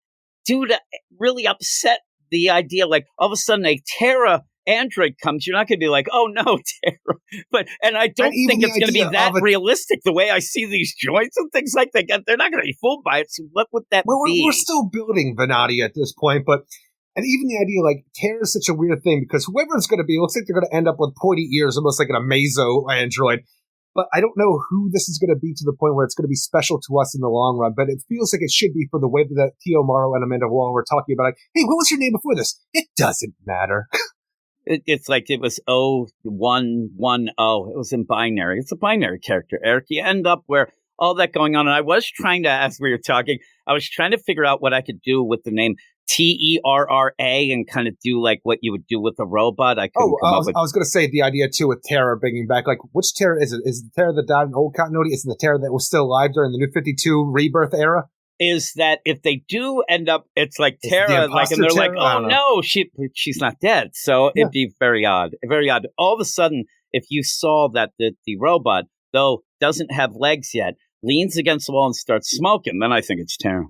do to really upset the idea? Like, all of a sudden a Terra android comes, you're not going to be like, oh no, Terra. And I don't think it's going to be that realistic, the way I see these joints and things like that. They're not going to be fooled by it. So what would that be? We're still building Venadia at this point, and even the idea, like, Terra is such a weird thing, because whoever it's going to be, it looks like they're going to end up with pointy ears, almost like an Amazo android. But I don't know who this is going to be to the point where it's going to be special to us in the long run. But it feels like it should be for the way that Tio Morrow and Amanda Waller were talking about, like, hey, what was your name before this? It doesn't matter. It's like it was 0110. It was in binary. It's a binary character, Eric. You end up where all that going on. And I was trying to, as we were talking, I was trying to figure out what I could do with the name Terra and kind of do like what you would do with a robot. I was going to say the idea too with Terra bringing back, like, which Terra is it? Is it the Terra that died in old continuity? Is it the Terra that was still alive during the New 52 Rebirth era? Is that if they do end up, it's like Terra, like, and they're Terra? like, oh no, she's not dead. So it'd be very odd, very odd. All of a sudden, if you saw that the robot, though doesn't have legs yet, leans against the wall and starts smoking, then I think it's Terra.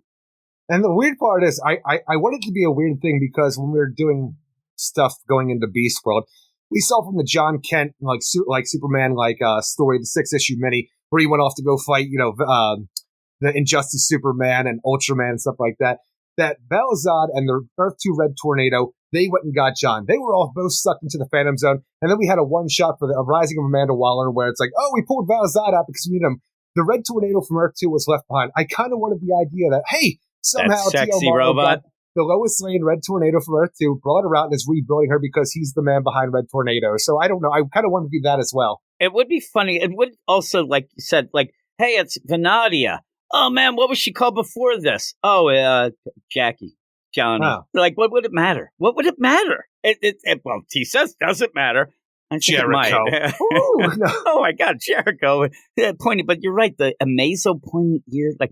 And the weird part is, I want it to be a weird thing, because when we were doing stuff going into Beast World, we saw from the John Kent, like Superman, story, the 6-issue mini, where he went off to go fight, you know, the Injustice Superman and Ultraman and stuff like that, that Bel-Azad and the Earth 2 Red Tornado, they went and got John. They were all both sucked into the Phantom Zone. And then we had a one-shot for the Rising of Amanda Waller, wwhere it's like, oh, we pulled Bel-Azad out because we need him. The Red Tornado from Earth 2 was left behind. I kind of wanted the idea that, hey, somehow that sexy robot, the Lois Lane Red Tornado from Earth 2, brought her out and is rebuilding her because he's the man behind Red Tornado. So I don't know. I kind of want to do that as well. It would be funny. It would also, like you said, like, hey, it's Venadia. Oh man, what was she called before this? Oh, Jackie, Johnny. Oh. Like, what would it matter? What would it matter? Well, T says doesn't matter. I think Jericho. Ooh, no. Oh my God, Jericho. Pointy, but you're right. The Amazo pointy ear, like,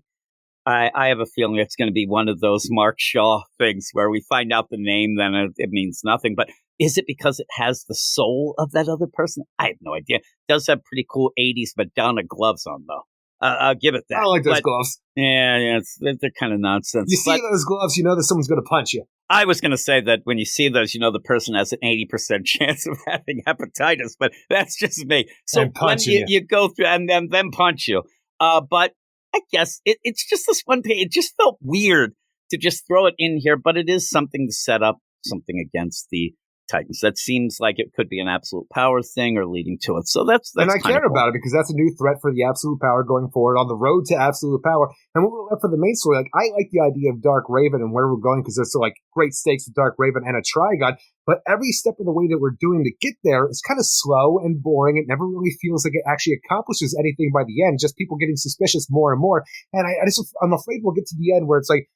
I have a feeling it's going to be one of those Mark Shaw things where we find out the name, then it means nothing. But is it because it has the soul of that other person? I have no idea. It does have pretty cool 80s Madonna gloves on, though. I'll give it that. I like those gloves. Yeah, they're kind of nonsense. You see those gloves, you know that someone's going to punch you. I was going to say that when you see those, you know the person has an 80% chance of having hepatitis, but that's just me. So when you go through and then punch you. But I guess it's just this one page. It just felt weird to just throw it in here, but it is something to set up something against the Titans. That seems like it could be an absolute power thing or leading to it. So that's and I care cool about it because that's a new threat for the absolute power going forward on the road to absolute power. And when we're left for the main story, like, I like the idea of Dark Raven and where we're going because there's like great stakes with Dark Raven and a Trigon. But every step of the way that we're doing to get there is kind of slow and boring. It never really feels like it actually accomplishes anything by the end. Just people getting suspicious more and more. And I'm afraid we'll get to the end where it's like,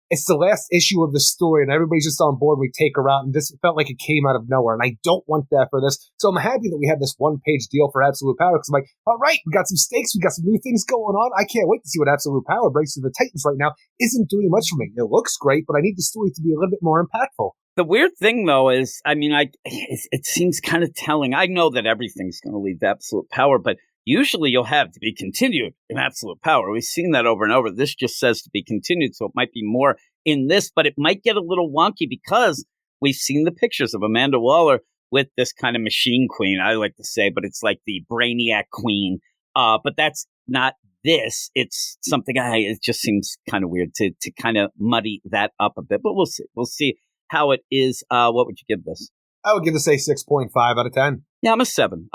it's the last issue of the story and everybody's just on board. We take her out and this felt like it came out of nowhere. And I don't want that for this. So I'm happy that we have this one-page deal for Absolute Power because I'm like, all right, we got some stakes. We got some new things going on. I can't wait to see what Absolute Power brings to the Titans right now. Isn't doing much for me. It looks great, but I need the story to be a little bit more impactful. The weird thing, though, is, I mean, it seems kind of telling. I know that everything's going to lead to Absolute Power, but usually you'll have to be continued in absolute power. We've seen that over and over. This just says to be continued, so it might be more in this, but it might get a little wonky because we've seen the pictures of Amanda Waller with this kind of machine queen, I like to say, but it's like the Brainiac queen. But that's not this. It's something it just seems kind of weird to kind of muddy that up a bit, but we'll see. We'll see how it is. What would you give this? I would give this a 6.5 out of 10. Yeah, I'm a 7.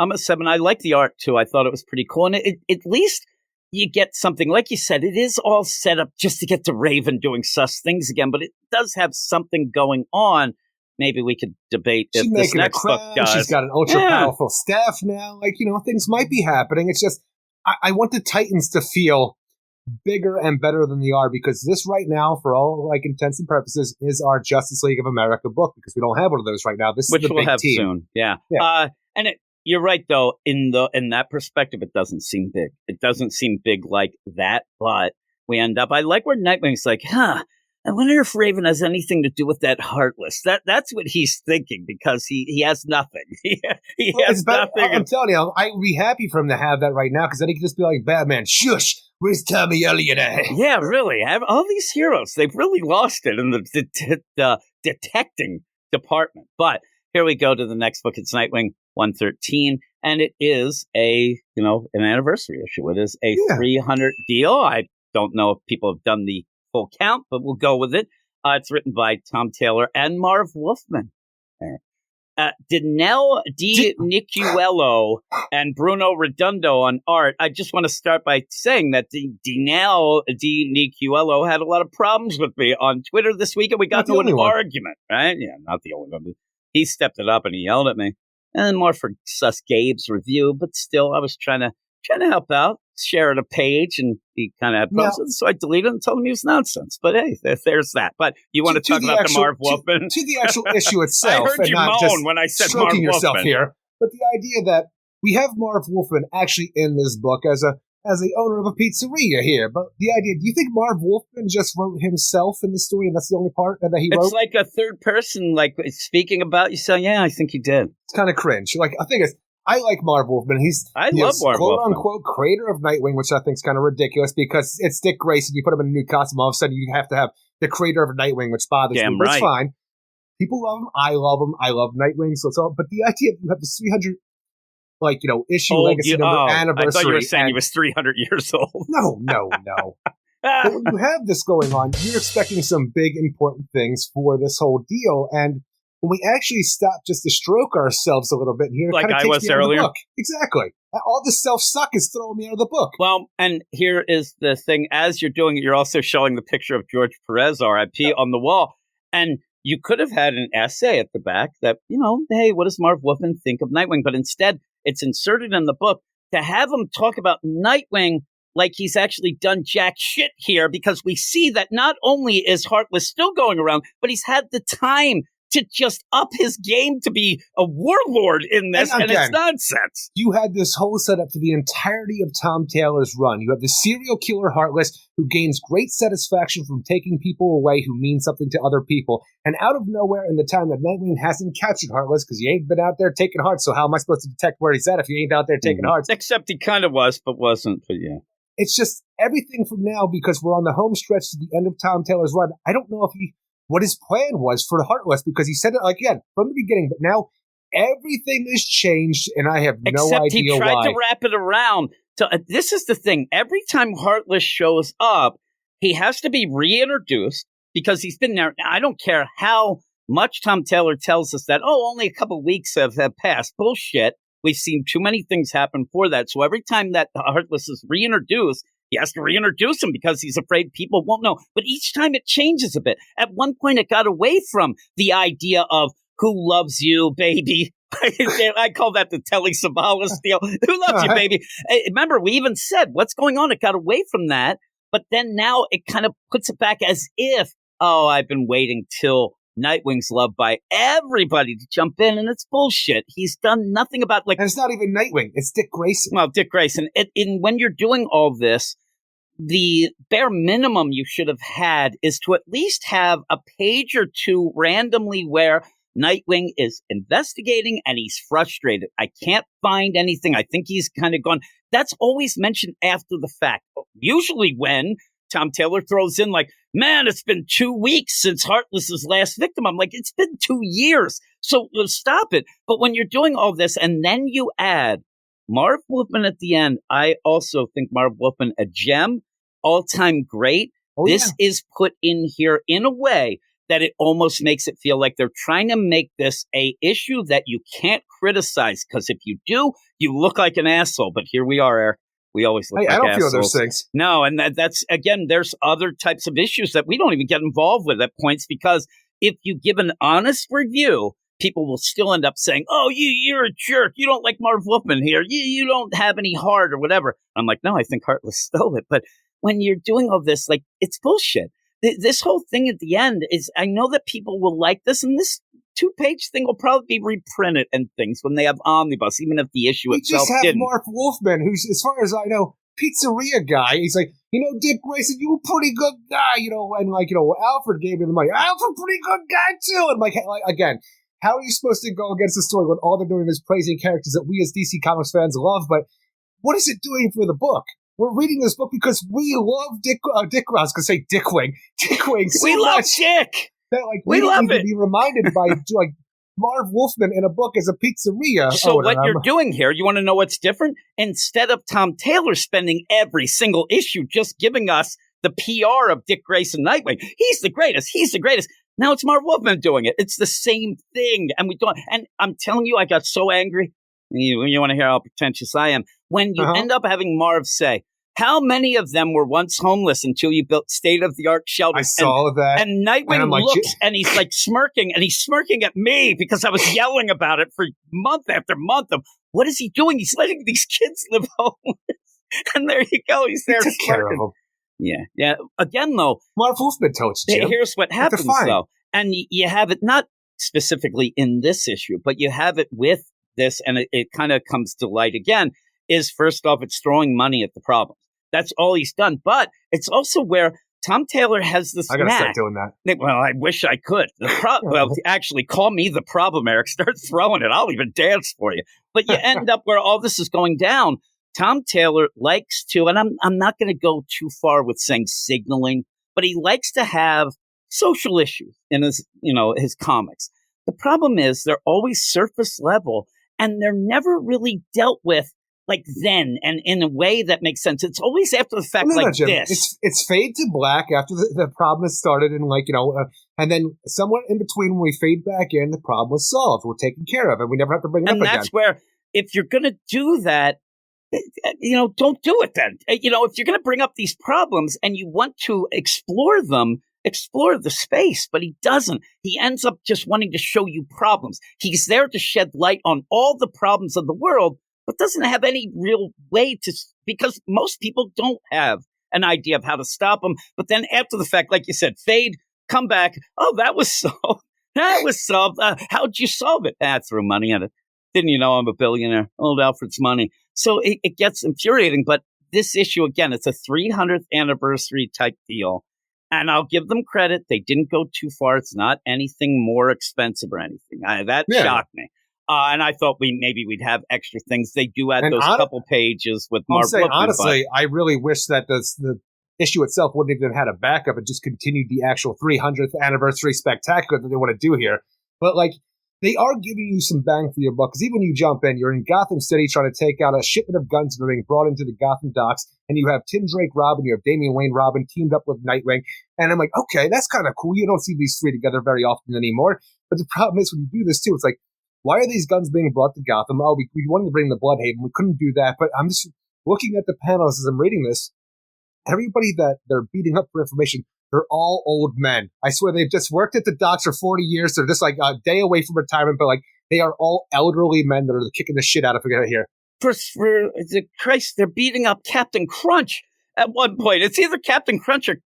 I like the art too. I thought it was pretty cool. And at least you get something, like you said, it is all set up just to get to Raven doing sus things again, but it does have something going on. Maybe we could debate if this next book does. She's got an ultra-powerful staff now. Like, things might be happening. It's just, I want the Titans to feel bigger and better than they are, because this right now, for all intents and purposes, is our Justice League of America book, because we don't have one of those right now. This Which is the we'll big have team. soon. Yeah. And you're right, though. In that perspective, it doesn't seem big. It doesn't seem big like that, but we end up. I like where Nightwing's like, I wonder if Raven has anything to do with that Heartless. That's what he's thinking, because he has nothing. he has nothing. I'm telling you, I would be happy for him to have that right now, because then he could just be like Batman, shush, where's Tommy Elliott at? Yeah, really. All these heroes, they've really lost it in the detecting department. But here we go to the next book. It's Nightwing 113, and it is an anniversary issue. It is a 300 deal. I don't know if people have done the full count, but we'll go with it. It's written by Tom Taylor and Marv Wolfman. Danelle Di Nicuello and Bruno Redondo on art. I just want to start by saying that Danelle Di Nicuello had a lot of problems with me on Twitter this week, and we got into an argument, right? Yeah, not the only one. He stepped it up and he yelled at me. And more for Sus Gabe's review, but still, I was trying to help out, share it a page, and he kind of had posted, so I deleted it and told him he was nonsense. But hey, there's that. But you want to talk about the Marv Wolfman? To the actual issue itself. I heard you moan when I said Marv yourself Wolfman. Here. But the idea that we have Marv Wolfman actually in this book as the owner of a pizzeria here. But the idea, do you think Marv Wolfman just wrote himself in the story, and that's the only part that he wrote? It's like a third person, speaking about you saying, yeah, I think he did. It's kind of cringe. I think I like Marv Wolfman. I love Marv Wolfman. Quote-unquote creator of Nightwing, which I think is kind of ridiculous, because it's Dick Grayson. You put him in a new costume, all of a sudden you have to have the creator of Nightwing, which bothers me. But it's fine. People love him. I love him. I love Nightwing. So it's all. But the idea that you have this 300, issue legacy number anniversary. I thought you were saying he was 300 years old. No. But when you have this going on, you're expecting some big, important things for this whole deal, and when we actually stop just to stroke ourselves a little bit here, like I was earlier. Exactly. All this self-suck is throwing me out of the book. Well, and here is the thing. As you're doing it, you're also showing the picture of George Perez, R.I.P., on the wall. And you could have had an essay at the back that, hey, what does Marv Wolfman think of Nightwing? But instead, it's inserted in the book to have him talk about Nightwing like he's actually done jack shit here, because we see that not only is Heartless still going around, but he's had the time to just up his game to be a warlord in this, and it's nonsense. You had this whole setup for the entirety of Tom Taylor's run. You have the serial killer Heartless, who gains great satisfaction from taking people away who mean something to other people. And out of nowhere, in the time that Nightwing hasn't captured Heartless, because he ain't been out there taking hearts, so how am I supposed to detect where he's at if he ain't out there taking hearts? Except he kind of was, but wasn't, but yeah. It's just everything from now, because we're on the home stretch to the end of Tom Taylor's run. I don't know what his plan was for the Heartless, because he said it again from the beginning, but now everything has changed, and I have no idea why. Except he tried to wrap it around. This is the thing. Every time Heartless shows up, he has to be reintroduced, because he's been there. I don't care how much Tom Taylor tells us that, only a couple of weeks have passed. Bullshit. We've seen too many things happen for that. So every time that Heartless is reintroduced, he has to reintroduce him, because he's afraid people won't know. But each time it changes a bit. At one point, it got away from the idea of who loves you, baby. I call that the Telly Savalas deal. Who loves you, baby? Remember, we even said, what's going on? It got away from that. But then now it kind of puts it back as if, I've been waiting till Nightwing's loved by everybody to jump in, and it's bullshit. He's done nothing about and it's not even Nightwing; it's Dick Grayson. Well, Dick Grayson. When you're doing all this, the bare minimum you should have had is to at least have a page or two randomly where Nightwing is investigating and he's frustrated. I can't find anything. I think he's kind of gone. That's always mentioned after the fact. Usually when Tom Taylor throws in like, man, it's been 2 weeks since Heartless's last victim. I'm like, it's been 2 years. So stop it. But when you're doing all this and then you add Marv Wolfman at the end, I also think Marv Wolfman a gem, all-time great. This is put in here in a way that it almost makes it feel like they're trying to make this a issue that you can't criticize, because if you do, you look like an asshole. But here we are, Eric. We always look like assholes. I don't feel those things. No, and that's, again, there's other types of issues that we don't even get involved with at points, because if you give an honest review, people will still end up saying, oh, you're a jerk. You don't like Marv Wolfman here. You don't have any heart or whatever. I'm like, no, I think Heartless stole it. But when you're doing all this, like, it's bullshit. This whole thing at the end is, I know that people will like this, and this 2-page thing will probably be reprinted and things when they have Omnibus, even if the issue itself didn't. We just have Marv Wolfman, who's, as far as I know, pizzeria guy. He's like, Dick Grayson, you a pretty good guy, and like, Alfred gave me the money. Alfred, pretty good guy too. And like again, how are you supposed to go against the story when all they're doing is praising characters that we as DC Comics fans love? But what is it doing for the book? We're reading this book because we love Dick. I was going to say Dickwing. Dickwing so we love much Dick. That, like, we love it. Be reminded by like Marv Wolfman in a book as a pizzeria. So what you're doing here, you want to know what's different? Instead of Tom Taylor spending every single issue just giving us the PR of Dick Grayson Nightwing, he's the greatest. He's the greatest. Now it's Marv Wolfman doing it. It's the same thing, and we don't. And I'm telling you, I got so angry. You want to hear how pretentious I am? When you end up having Marv say, how many of them were once homeless until you built state-of-the-art shelters? I saw that. And Nightwing looks, and he's like smirking, and he's smirking at me because I was yelling about it for month after month of, what is he doing? He's letting these kids live homeless. And there you go. He's there smirking. Yeah. Again, though, Marv Wolfman told you, Jim. Here's what happens, though. And you have it not specifically in this issue, but you have it with this, and it kind of comes to light again, is first off, it's throwing money at the problem. That's all he's done. But it's also where Tom Taylor has this I got to start doing that. Well, I wish I could. Well, actually, call me the problem, Eric. Start throwing it. I'll even dance for you. But you end up where all this is going down. Tom Taylor likes to, and I'm not going to go too far with saying signaling, but he likes to have social issues in his comics. The problem is they're always surface level, and they're never really dealt with like then, and in a way that makes sense. It's always after the fact, Jim. This. It's fade to black after the problem has started, and and then somewhere in between when we fade back in, the problem was solved. We're taken care of, and we never have to bring it up again. And that's where, if you're going to do that, don't do it then. If you're going to bring up these problems and you want to explore them, explore the space, but he doesn't. He ends up just wanting to show you problems. He's there to shed light on all the problems of the world, but doesn't have any real way to, because most people don't have an idea of how to stop them. But then after the fact, like you said, fade, come back. Oh, that was solved. That was solved. How'd you solve it? I threw money at it. Didn't you know I'm a billionaire? Old Alfred's money. So it gets infuriating. But this issue, again, it's a 300th anniversary type deal. And I'll give them credit. They didn't go too far. It's not anything more expensive or anything. That shocked me. And I thought we'd have extra things. They do add those couple pages with Marv Wolfman. Honestly, I really wish that the issue itself wouldn't even have had a backup and just continued the actual 300th anniversary spectacular that they want to do here. But they are giving you some bang for your buck, because even when you jump in, you're in Gotham City trying to take out a shipment of guns that are being brought into the Gotham docks, and you have Tim Drake Robin, you have Damian Wayne Robin teamed up with Nightwing, and I'm like, okay, that's kind of cool. You don't see these three together very often anymore. But the problem is when you do this too, it's like, why are these guns being brought to Gotham? Oh, we wanted to bring the Bloodhaven. We couldn't do that. But I'm just looking at the panels as I'm reading this. Everybody that they're beating up for information, they're all old men. I swear they've just worked at the docks for 40 years. They're just like a day away from retirement, but they are all elderly men that are kicking the shit out of it here. For the Christ, they're beating up Captain Crunch at one point. It's either Captain Crunch or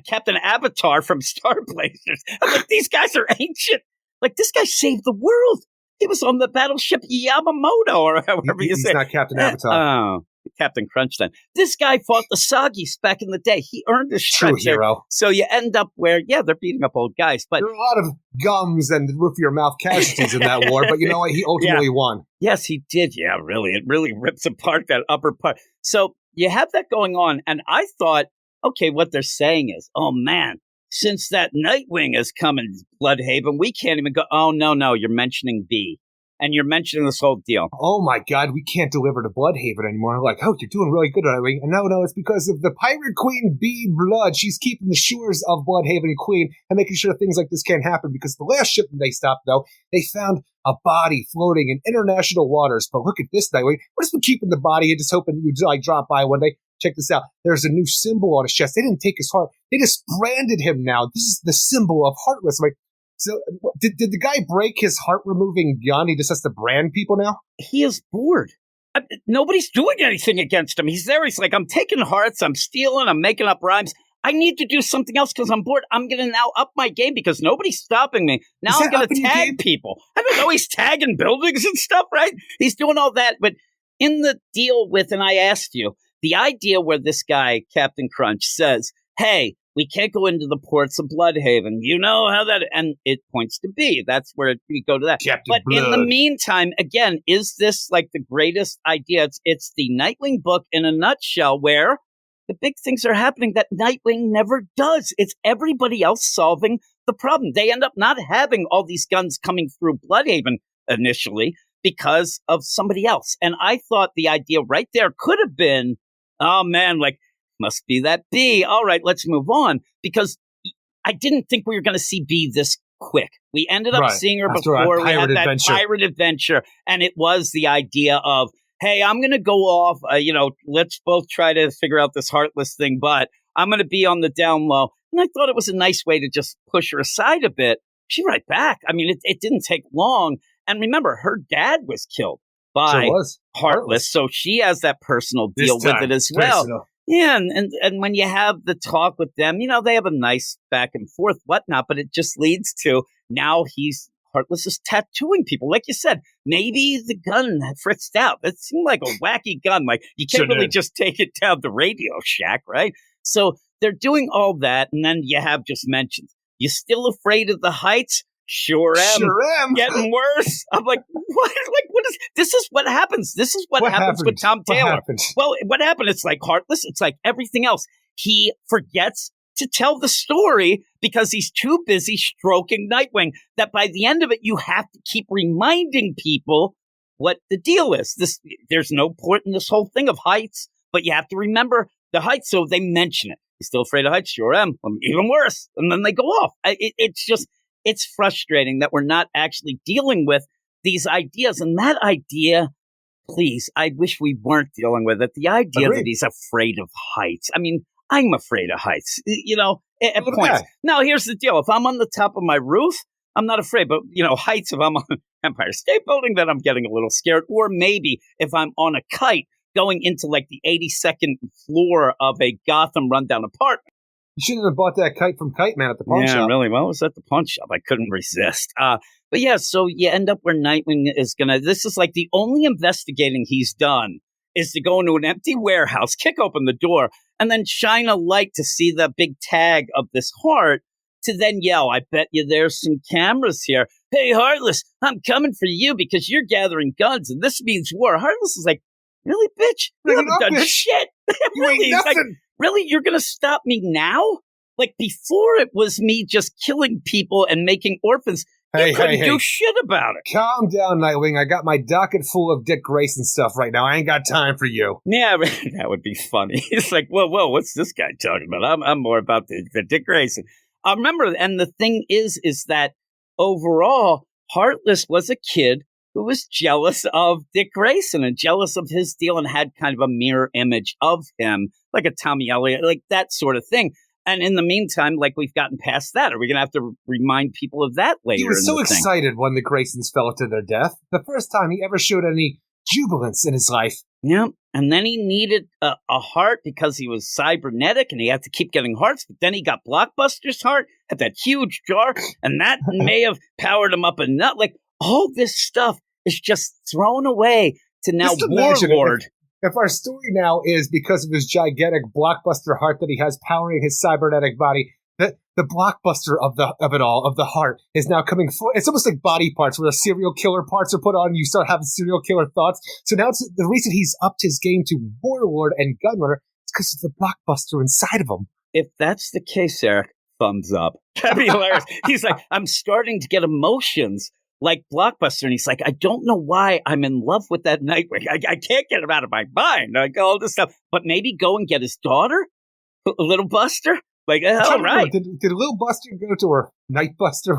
Captain Avatar from Star Blazers. I'm like, these guys are ancient. Like, this guy saved the world. He was on the battleship Yamamoto, or however you say. He's not Captain Avatar. Oh, Captain Crunch then. This guy fought the Soggies back in the day. He earned his True stretcher. hero. So you end up where, they're beating up old guys. But there are a lot of gums and roof of your mouth casualties in that war, but you know what? He ultimately won. Yes, he did. Yeah, really. It really rips apart that upper part. So you have that going on. And I thought, okay, what they're saying is, oh, man, since that Nightwing has come in Bloodhaven, we can't even go. Oh, no, you're mentioning B. And you're mentioning this whole deal. Oh my God, we can't deliver to Bloodhaven anymore. Like, oh, you're doing really good, Nightwing. And no, it's because of the Pirate Queen B Blood. She's keeping the shores of Bloodhaven clean and making sure things like this can't happen. Because the last ship they stopped, though, they found a body floating in international waters. But look at this, Nightwing. We're just keeping the body and just hoping you'd drop by one day. Check this out. There's a new symbol on his chest. They didn't take his heart. They just branded him now. This is the symbol of Heartless. I'm like, so did the guy break his heart-removing gun? He just has to brand people now? He is bored. Nobody's doing anything against him. He's there. He's like, I'm taking hearts. I'm stealing. I'm making up rhymes. I need to do something else because I'm bored. I'm going to now up my game because nobody's stopping me. Now I'm going to tag people. I don't know. He's tagging buildings and stuff, right? He's doing all that. But in the deal with, and I asked you, the idea where this guy, Captain Crunch, says, hey, we can't go into the ports of Bloodhaven. You know how that... And it points to B. That's where we go to that. Captain but Blood. In the meantime, again, is this like the greatest idea? It's the Nightwing book in a nutshell where the big things are happening that Nightwing never does. It's everybody else solving the problem. They end up not having all these guns coming through Bloodhaven initially because of somebody else. And I thought the idea right there could have been, oh man, like, must be that B. All right, let's move on. Because I didn't think we were going to see B this quick. We ended up seeing her before we had that pirate adventure. And it was the idea of, hey, I'm going to go off, let's both try to figure out this Heartless thing, but I'm going to be on the down low. And I thought it was a nice way to just push her aside a bit. She right back. I mean, it didn't take long. And remember, her dad was killed by Heartless. So she has that personal deal with it as well. Personal. Yeah, and when you have the talk with them, they have a nice back and forth, whatnot, but it just leads to now Heartless is tattooing people. Like you said, maybe the gun fritzed out. That seemed like a wacky gun. Like, you can't really just take it down the Radio Shack, right? So they're doing all that, and then you have just mentioned, you still afraid of the heights? Sure am. Getting worse. I'm like, what? Like, what is this? Is what happens. This is what happens with Tom Taylor. Well, what happened? It's like Heartless. It's like everything else. He forgets to tell the story because he's too busy stroking Nightwing. That by the end of it, you have to keep reminding people what the deal is. There's no point in this whole thing of heights, but you have to remember the heights. So they mention it. You still afraid of heights? Sure am. Even worse. And then they go off. It's frustrating that we're not actually dealing with these ideas. And that idea, please, I wish we weren't dealing with it. The idea that he's afraid of heights. I mean, I'm afraid of heights, at points. Now, here's the deal. If I'm on the top of my roof, I'm not afraid. But, heights, if I'm on Empire State Building, then I'm getting a little scared. Or maybe if I'm on a kite going into like the 82nd floor of a Gotham rundown apartment. You shouldn't have bought that kite from Kite Man at the pawn shop. Yeah, really. Well, it was at the pawn shop. I couldn't resist. But yeah, so you end up where Nightwing is this is like the only investigating he's done is to go into an empty warehouse, kick open the door, and then shine a light to see the big tag of this heart to then yell, I bet you there's some cameras here. Hey, Heartless, I'm coming for you because you're gathering guns and this means war. Heartless is like, really, bitch? You haven't done shit. Really? You ain't nothing. Like, really? You're going to stop me now? Like, before it was me just killing people and making orphans. You couldn't do shit about it. Calm down, Nightwing. I got my docket full of Dick Grayson stuff right now. I ain't got time for you. Yeah, that would be funny. It's like, whoa, what's this guy talking about? I'm more about the Dick Grayson. I remember, and the thing is that overall, Heartless was a kid who was jealous of Dick Grayson and jealous of his deal and had kind of a mirror image of him, like a Tommy Elliott, like that sort of thing. And in the meantime, like, we've gotten past that. Are we going to have to remind people of that later? He was so excited when the Graysons fell to their death. The first time he ever showed any jubilance in his life. Yeah, and then he needed a heart because he was cybernetic and he had to keep getting hearts. But then he got Blockbuster's heart, had that huge jar, and that may have powered him up enough. Like, all this stuff is just thrown away to now Warlord. if our story now is because of his gigantic blockbuster heart that he has powering his cybernetic body, the blockbuster of it all, of the heart, is now coming forward. It's almost like body parts where the serial killer parts are put on and you start having serial killer thoughts. So now it's the reason he's upped his game to warlord and gunrunner is because of the blockbuster inside of him. If that's the case, Eric, thumbs up. That'd be hilarious. He's like, I'm starting to get emotions like Blockbuster. And he's like, I don't know why I'm in love with that Nightwing. I can't get him out of my mind. Like all this stuff. But maybe go and get his daughter, Little Buster. Like, all right. Did Little Buster go to her Nightbuster?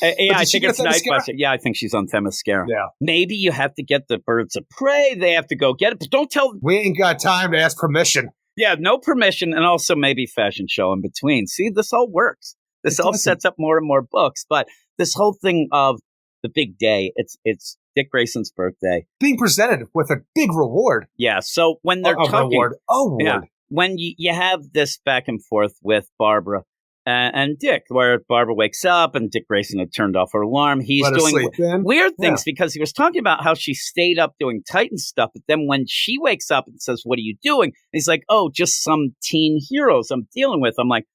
Yeah, I think it's Nightbuster. Yeah, I think she's on Themyscira. Yeah. Maybe you have to get the Birds of Prey. They have to go get it. But don't tell. We ain't got time to ask permission. Yeah, no permission. And also maybe fashion show in between. See, this all works. This all sets up more and more books. But this whole thing of the big day, it's Dick Grayson's birthday. Being presented with a big reward. Yeah, so when they're talking... Reward. Yeah, when you have this back and forth with Barbara and Dick, where Barbara wakes up and Dick Grayson had turned off her alarm. He's doing weird things because he was talking about how she stayed up doing Titan stuff. But then when she wakes up and says, what are you doing? And he's like, oh, just some teen heroes I'm dealing with. I'm like,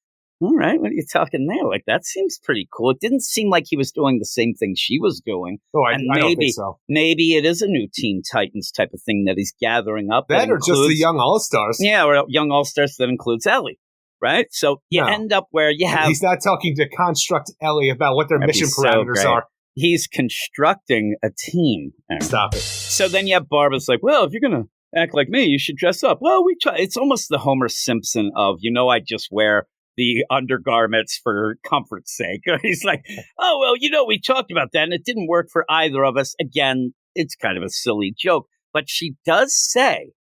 all right, what are you talking there? Like, that seems pretty cool. It didn't seem like he was doing the same thing she was doing. Oh, I don't think so. Maybe it is a new Teen Titans type of thing that he's gathering up. That or just the Young All-Stars. Yeah, or Young All-Stars that includes Ellie, right? So you end up where you have... He's not talking to Construct Ellie about what their mission parameters are. He's constructing a team. Stop it. So then you have Barbara's like, well, if you're going to act like me, you should dress up. Well, we try. It's almost the Homer Simpson of, I just wear the undergarments for comfort's sake. He's like, oh, well, we talked about that and it didn't work for either of us. Again, it's kind of a silly joke, but she does say,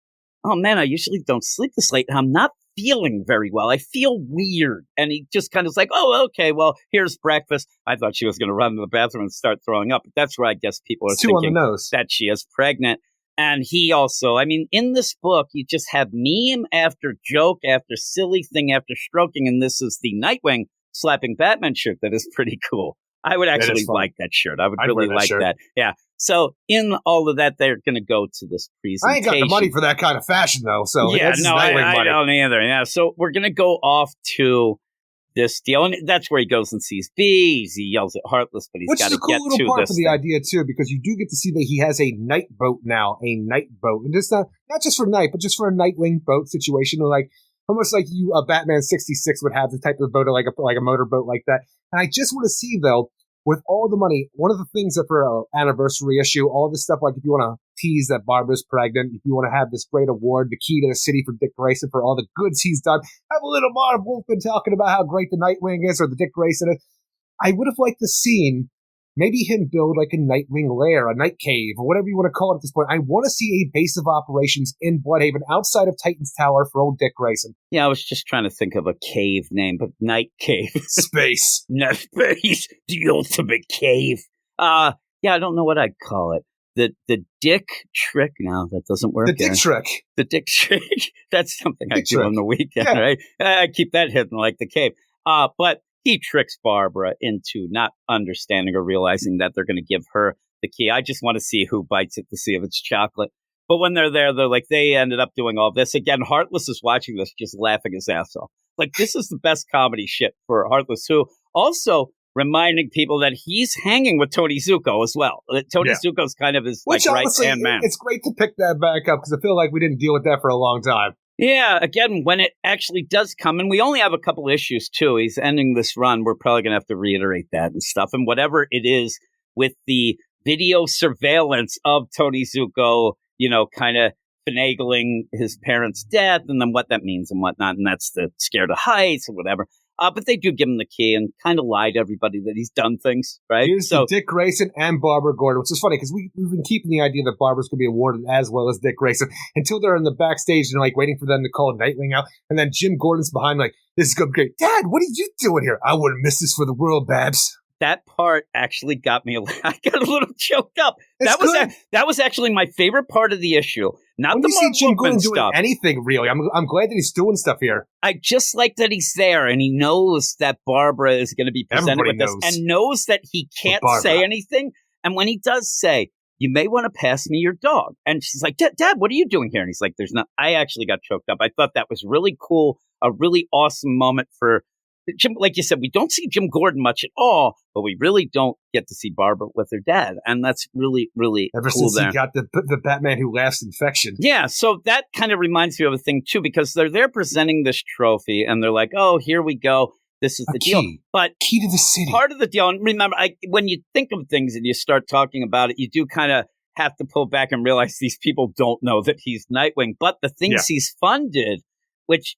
oh man, I usually don't sleep this late and I'm not feeling very well. I feel weird. And he just kind of like, oh, okay, well, here's breakfast. I thought she was going to run to the bathroom and start throwing up. But that's where I guess people are thinking on the nose. That she is pregnant. And he also, in this book, you just have meme after joke after silly thing after stroking. And this is the Nightwing slapping Batman shirt that is pretty cool. I would actually like that shirt. I would really like that. Yeah. So in all of that, they're going to go to this presentation. I ain't got the money for that kind of fashion, though. So yeah, no, I don't either. Yeah. So we're going to go off to this deal, and that's where he goes and sees Bees. He yells at Heartless, but he's got to get to this. Which is a cool little part for the idea too, because you do get to see that he has a night boat now, and just not just for night, but just for a Nightwing boat situation, like almost like Batman 66 would have the type of boat, like a motorboat like that. And I just want to see though, with all the money, one of the things that for an anniversary issue, all this stuff, like if you want to tease that Barbara's pregnant, if you want to have this great award, the key to the city for Dick Grayson for all the goods he's done, have a little Marv Wolfman talking about how great the Nightwing is or the Dick Grayson is. I would have liked to seen maybe him build like a Nightwing lair, a night cave, or whatever you want to call it at this point. I want to see a base of operations in Bloodhaven outside of Titan's Tower for old Dick Grayson. Yeah, I was just trying to think of a cave name, but Night Cave. Space. No, space. The ultimate cave. Yeah, I don't know what I'd call it. The Dick Trick. No, that doesn't work. The Dick Trick. The Dick Trick. That's something I do on the weekend, right? I keep that hidden like the cave. But he tricks Barbara into not understanding or realizing that they're going to give her the key. I just want to see who bites it to see if it's chocolate. But when they're there, they're like, they ended up doing all this. Again, Heartless is watching this, just laughing his ass off. Like, this is the best comedy shit for Heartless, who also reminding people that he's hanging with Tony Zuko as well. That Tony Zuko's kind of his right-hand man. It's great to pick that back up because I feel like we didn't deal with that for a long time. Yeah, again, when it actually does come, and we only have a couple issues, too. He's ending this run. We're probably going to have to reiterate that and stuff. And whatever it is with the video surveillance of Tony Zuko, kind of finagling his parents' death and then what that means and whatnot. And that's the scared of heights or whatever. But they do give him the key and kind of lie to everybody that he's done things, right? Here's Dick Grayson and Barbara Gordon, which is funny because we've been keeping the idea that Barbara's going to be awarded as well as Dick Grayson until they're in the backstage and like waiting for them to call Nightwing out. And then Jim Gordon's behind like, this is going to be great. Dad, what are you doing here? I wouldn't miss this for the world, Babs. That part actually got me. I got a little choked up. That was actually my favorite part of the issue. Not when the Mark Jim Gordon stuff. Doing anything really. I'm glad that he's doing stuff here. I just like that he's there and he knows that Barbara is going to be presented with this and knows that he can't say anything. And when he does say, you may want to pass me your dog. And she's like, Dad, what are you doing here? And he's like, I actually got choked up. I thought that was really cool, a really awesome moment for Jim. Like you said, we don't see Jim Gordon much at all, but we really don't get to see Barbara with her dad. And that's really, really Ever cool since he got the Batman Who Laughs infection. Yeah, so that kind of reminds me of a thing, too, because they're there presenting this trophy, and they're like, oh, here we go. This is the deal. But key to the city. Part of the deal, and remember, when you think of things and you start talking about it, you do kind of have to pull back and realize these people don't know that he's Nightwing. But the things he's funded, which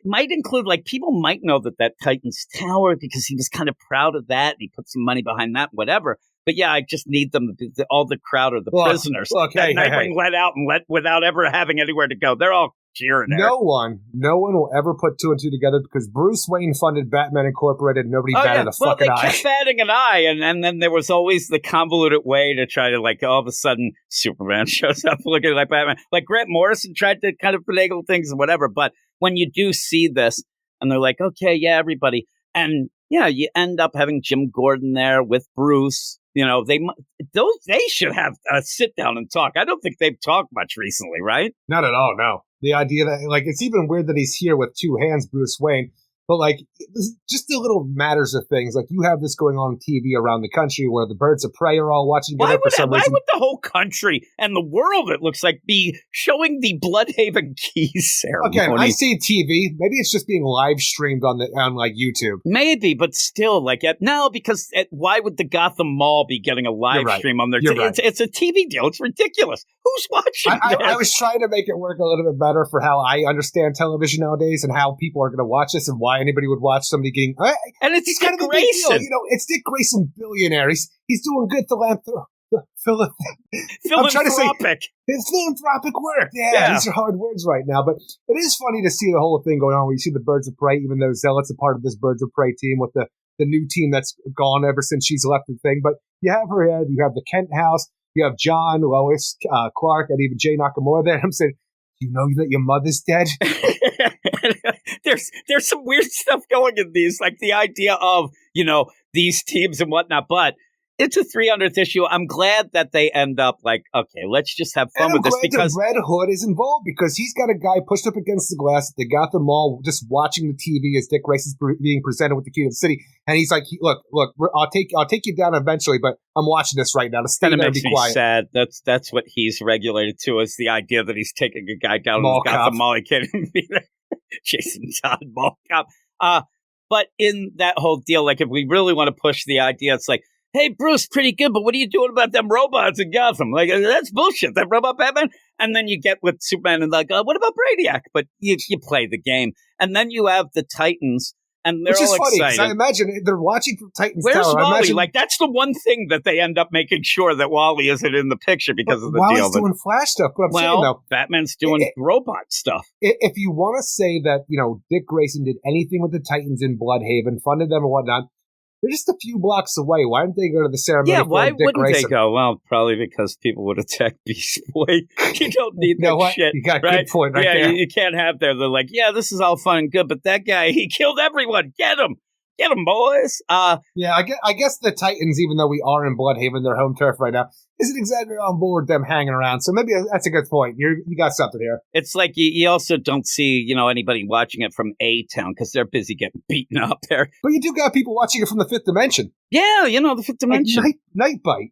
might include, like, people might know that Titan's Tower, because he was kind of proud of that. He put some money behind that, whatever. But yeah, I just need them, all the crowd of the prisoners that Nightwing let out and without ever having anywhere to go. They're all cheering there. No one will ever put two and two together because Bruce Wayne funded Batman Incorporated and nobody batted a fucking eye. They kept batting an eye, and then there was always the convoluted way to try to, like, all of a sudden Superman shows up looking like Batman. Like Grant Morrison tried to kind of finagle things and whatever, but when you do see this, and they're like, okay, yeah, everybody, and yeah, you end up having Jim Gordon there with Bruce. You know, they should have a sit down and talk. I don't think they've talked much recently, right? Not at all, no. The idea that, like, it's even weird that he's here with two hands, Bruce Wayne. But, like, just the little matters of things. Like, you have this going on TV around the country where the birds of prey are all watching together for some reason. Why would the whole country and the world, it looks like, be showing the Bloodhaven Keys ceremony? Again, I see TV. Maybe it's just being live streamed on like YouTube. Maybe, but still, like, why would the Gotham Mall be getting a live stream on their TV? It's a TV deal. It's ridiculous. Who's watching I was trying to make it work a little bit better for how I understand television nowadays and how people are going to watch this and why anybody would watch somebody getting. And it's Dick Grayson. You know, it's Dick Grayson, billionaire. He's doing good philanthropic. It's philanthropic work. Yeah, these are hard words right now, but it is funny to see the whole thing going on where you see the Birds of Prey, even though Zealot's a part of this Birds of Prey team with the new team that's gone ever since she's left the thing. But you have her head, you have the Kent house, you have John, Lois, Clark, and even Jay Nakamura there. I'm saying, you know that your mother's dead? There's some weird stuff going in these, like the idea of, you know, these teams and whatnot, but it's a 300th issue. I'm glad that they end up like, okay, let's just have fun with this, because Red Hood is involved because he's got a guy pushed up against the glass at the Gotham Mall just watching the TV as Dick Grayson's being presented with the key of the city, and he's like, look, I'll take you down eventually, but I'm watching this right now. To stay there and be quiet. Sad. That's what he's regulated to, is the idea that he's taking a guy down to Gotham Mall. He can't even be there. Jason Todd, Mall Cop. But in that whole deal, like if we really want to push the idea, it's like, hey, Bruce, pretty good, but what are you doing about them robots in Gotham? Like, that's bullshit, that robot Batman. And then you get with Superman and like, what about Brainiac? But you play the game. And then you have the Titans, and they're all excited. Which is funny, I imagine they're watching from Titans Where's Tower. Wally? Like, that's the one thing that they end up making sure that Wally isn't in the picture because of the deal. Wally's doing Flash stuff, but I'm saying, though, Batman's doing robot stuff. If you want to say that, you know, Dick Grayson did anything with the Titans in Bloodhaven, funded them and whatnot, they're just a few blocks away. Why didn't they go to the ceremony? Yeah, why wouldn't Grayson? They go? Well, probably because people would attack Beast Boy. You don't need that shit. You got a good point right there. You can't have there. They're like, yeah, this is all fun and good, but that guy, he killed everyone. Get him. Get them, boys. Yeah, I guess the Titans, even though we are in Bloodhaven, their home turf right now, isn't exactly on board them hanging around. So maybe that's a good point. You got something here. It's like you also don't see, you know, anybody watching it from A-Town because they're busy getting beaten up there. But you do got people watching it from the Fifth Dimension. Yeah, you know, the Fifth Dimension. Like Nightbite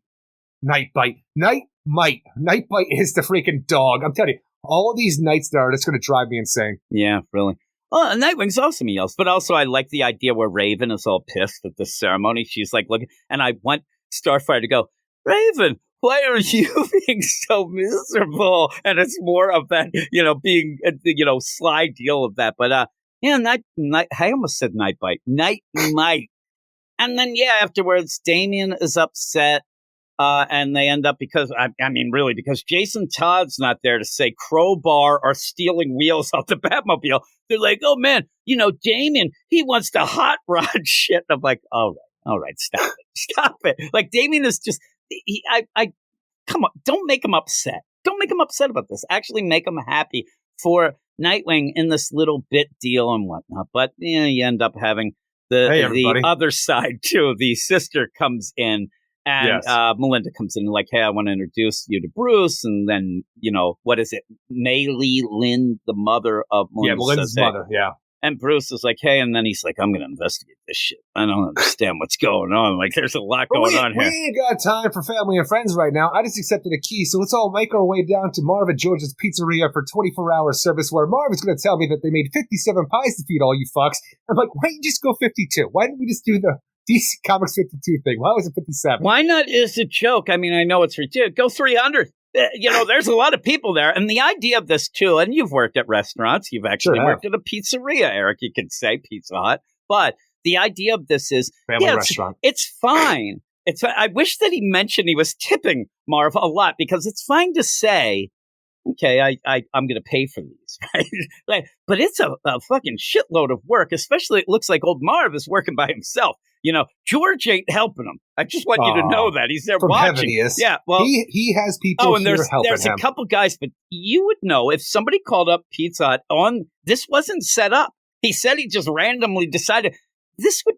is the freaking dog. I'm telling you, all of these nights there are just going to drive me insane. Yeah, really. Oh, Nightwing's awesome, he yells. But also, I like the idea where Raven is all pissed at this ceremony. She's like, look, and I want Starfire to go, Raven, why are you being so miserable? And it's more of that, you know, being, you know, sly deal of that. But, yeah, I almost said Nightbite. Night. And then, yeah, afterwards, Damian is upset. And they end up because Jason Todd's not there to say Crowbar are stealing wheels off the Batmobile. They're like, oh man, you know, Damian, he wants to hot rod shit. And I'm like, all right, stop it. Like Damian is just, come on, don't make him upset. Don't make him upset about this. Actually make him happy for Nightwing in this little bit deal and whatnot. But you end up having the other side too. The sister comes in. And Melinda comes in like, hey, I want to introduce you to Bruce. And then, what is it? Maylee Lynn, the mother of Melinda. Yeah, Melinda's mother, yeah. And Bruce is like, hey, and then he's like, I'm going to investigate this shit. I don't understand what's going on. Like, there's a lot going on here. We ain't got time for family and friends right now. I just accepted a key, so let's all make our way down to Marv and George's Pizzeria for 24-hour service, where Marv is going to tell me that they made 57 pies to feed all you fucks. I'm like, why don't you just go 52? Why didn't we just do the DC Comics 52 thing? Why was it 57? Why not is a joke? I mean, I know it's ridiculous. Go 300. There's a lot of people there. And the idea of this, too, and you've worked at restaurants. You've actually worked at a pizzeria, Eric. You could say Pizza Hut. But the idea of this is, family restaurant. It's fine. I wish that he mentioned he was tipping Marv a lot, because it's fine to say, okay, I'm going to pay for these, right? But it's a fucking shitload of work, especially it looks like old Marv is working by himself. George ain't helping him. I just want you to know that. He's there from watching. Heaven he is. Yeah, well, he has people and here helping there's him. a couple guys, but you would know if somebody called up Pizza Hut on, this wasn't set up. He said he just randomly decided this would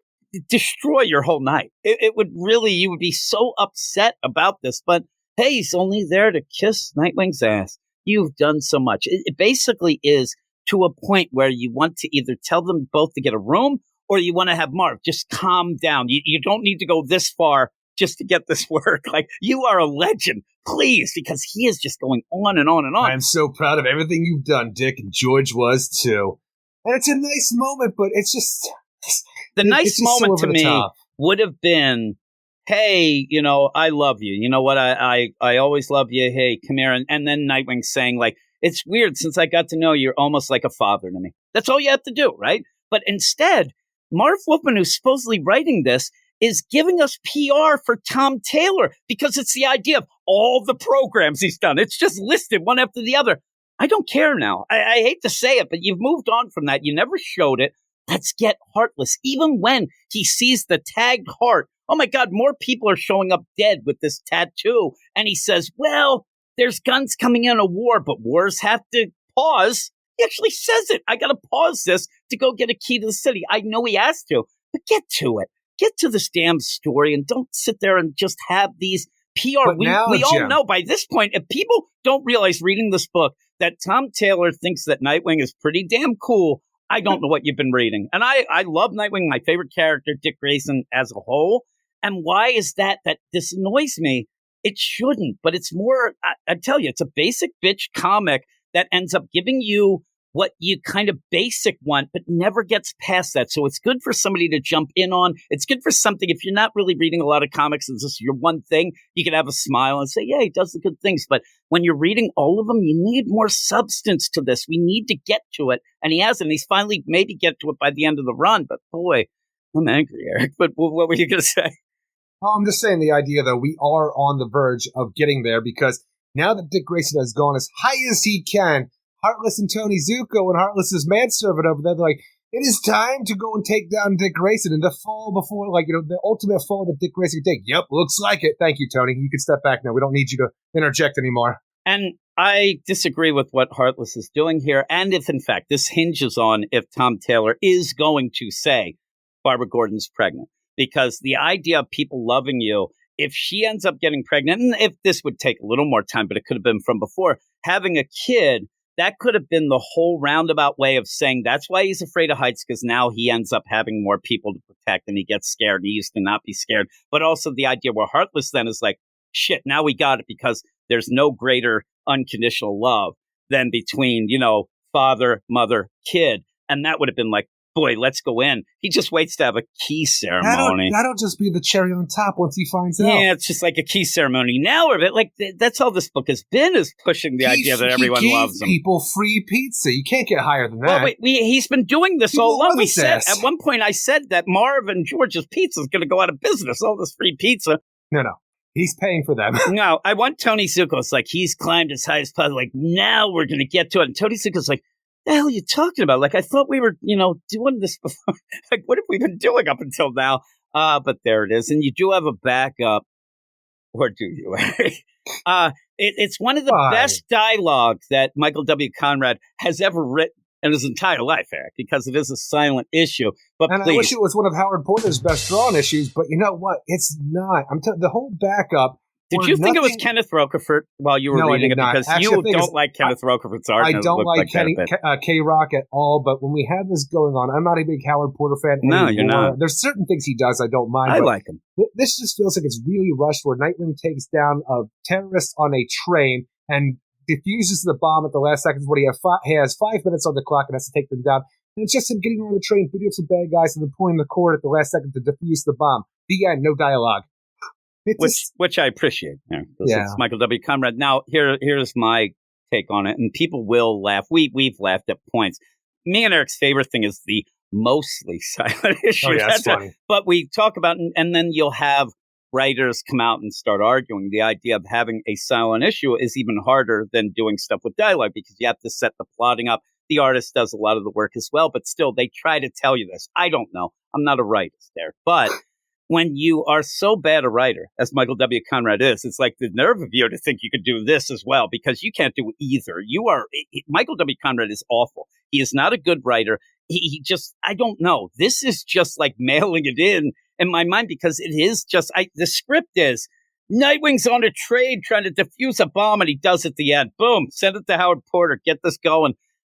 destroy your whole night. It would really, you would be so upset about this, but hey, he's only there to kiss Nightwing's ass. You've done so much. It basically is to a point where you want to either tell them both to get a room, or you want to have Marv just calm down. You don't need to go this far just to get this work. Like, you are a legend, please, because he is just going on and on and on. I'm so proud of everything you've done, Dick, and George was too. And it's a nice moment, but it's just... The nice moment to me would have been, hey, I love you. You know what? I always love you. Hey, come here. And then Nightwing saying, like, it's weird. Since I got to know you, you're almost like a father to me. That's all you have to do, right? But instead, Marv Wolfman, who's supposedly writing this, is giving us PR for Tom Taylor, because it's the idea of all the programs he's done. It's just listed one after the other. I don't care now. I hate to say it, but you've moved on from that. You never showed it. Let's get Heartless. Even when he sees the tagged heart, oh my God, more people are showing up dead with this tattoo. And he says, well, there's guns coming in a war, but wars have to pause. He actually says it. I got to pause this to go get a key to the city. I know he has to, but get to it. Get to this damn story, and don't sit there and just have these PR. We all know by this point, if people don't realize reading this book that Tom Taylor thinks that Nightwing is pretty damn cool, I don't know what you've been reading. And I love Nightwing, my favorite character, Dick Grayson as a whole. And why is that this annoys me? It shouldn't, but it's more, I tell you, it's a basic bitch comic that ends up giving you what you kind of basic want, but never gets past that. So it's good for somebody to jump in on. It's good for something, if you're not really reading a lot of comics and this is your one thing, you can have a smile and say, yeah, he does the good things. But when you're reading all of them, you need more substance to this. We need to get to it. And he hasn't. He's finally maybe get to it by the end of the run. But boy, I'm angry, Eric. But what were you going to say? Oh, I'm just saying the idea, though, we are on the verge of getting there, because now that Dick Grayson has gone as high as he can, Heartless and Tony Zuko and Heartless's manservant over there, they're like, it is time to go and take down Dick Grayson, and the fall before, the ultimate fall that Dick Grayson could take. Yep, looks like it. Thank you, Tony. You can step back now. We don't need you to interject anymore. And I disagree with what Heartless is doing here. And if, in fact, this hinges on if Tom Taylor is going to say Barbara Gordon's pregnant. Because the idea of people loving you, if she ends up getting pregnant, and if this would take a little more time, but it could have been from before, having a kid, that could have been the whole roundabout way of saying that's why he's afraid of heights, because now he ends up having more people to protect and he gets scared. He used to not be scared. But also the idea where Heartless then is like, shit, now we got it, because there's no greater unconditional love than between, father, mother, kid. And that would have been like, boy, let's go in. He just waits to have a key ceremony. That'll just be the cherry on top once he finds out. Yeah, it's just like a key ceremony. Now we're that's all this book has been, is pushing the idea that everyone loves him. People free pizza. You can't get higher than that. Well, wait, he's been doing this all along. We said at one point, I said that Marv and George's Pizza is going to go out of business. All this free pizza. No. He's paying for them. No, I want Tony Zuko. It's like he's climbed as high as possible. Like, now we're going to get to it. And Tony Zuko's like, the hell are you talking about? Like, I thought we were, doing this before. Like, what have we been doing up until now? But there it is. And you do have a backup. Or do you? It's one of the best dialogue that Michael W. Conrad has ever written. in his entire life, Eric, because it is a silent issue. But and please. I wish it was one of Howard Porter's best drawn issues, but you know what? It's not. The whole backup. Did you think it was Kenneth Rocafort while you were reading it? Not. Because Actually, you don't like Kenneth Rocafort's art. I don't like K-Rock at all, but when we have this going on, I'm not a big Howard Porter fan anymore. No, you're not. There's certain things he does I don't mind. I like him. This just feels like it's really rushed, where Nightwing takes down a terrorist on a train and defuses the bomb at the last seconds when he has 5 minutes on the clock and has to take them down. And it's just him getting on the train, beating up some bad guys, and then pulling the cord at the last second to defuse the bomb. The end, no dialogue. Which I appreciate. It's Michael W. Conrad. Now, here's my take on it, and people will laugh. We've laughed at points. Me and Eric's favorite thing is the mostly silent issue. Oh, yeah, that's funny. But we talk about, and then you'll have writers come out and start arguing. The idea of having a silent issue is even harder than doing stuff with dialogue, because you have to set the plotting up. The artist does a lot of the work as well, but still, they try to tell you this. I don't know. I'm not a writer there. But when you are so bad a writer, as Michael W. Conrad is, it's like the nerve of you to think you could do this as well, because you can't do either. Michael W. Conrad is awful. He is not a good writer. He just, I don't know. This is just like mailing it in my mind, because it is just, the script is, Nightwing's on a train trying to defuse a bomb, and he does at the end. Boom, send it to Howard Porter, get this going.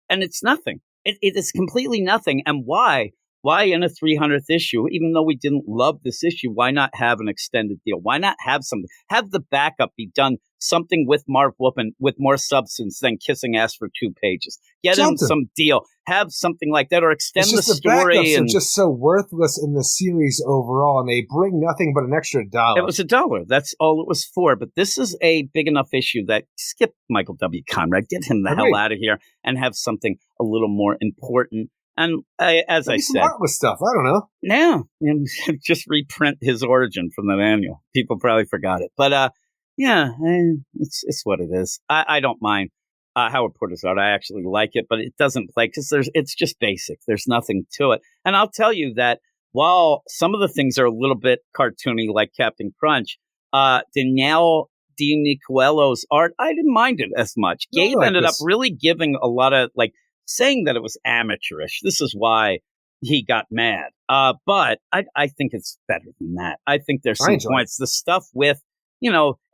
And it's nothing. It is completely nothing. And why? Why in a 300th issue, even though we didn't love this issue, why not have an extended deal? Why not have something? Have the backup be done something with Marv Wolfman with more substance than kissing ass for 2 pages. Get him some deal. Have something like that, or extend the story. The backups are just so worthless in the series overall, and they bring nothing but an extra $1. It was $1. That's all it was for. But this is a big enough issue that skip Michael W. Conrad, get him the hell out of here, and have something a little more important. And as I said, with stuff. I don't know. Yeah, just reprint his origin from that annual. People probably forgot it, but it's what it is. I don't mind Howard Porter's art. I actually like it, but it doesn't play because it's just basic. There's nothing to it. And I'll tell you that while some of the things are a little bit cartoony, like Captain Crunch, Danielle DiNicoleo's art, I didn't mind it as much. Gabe ended up really giving a lot of saying that it was amateurish. This is why he got mad. But I think it's better than that. I think there's some points. The stuff with,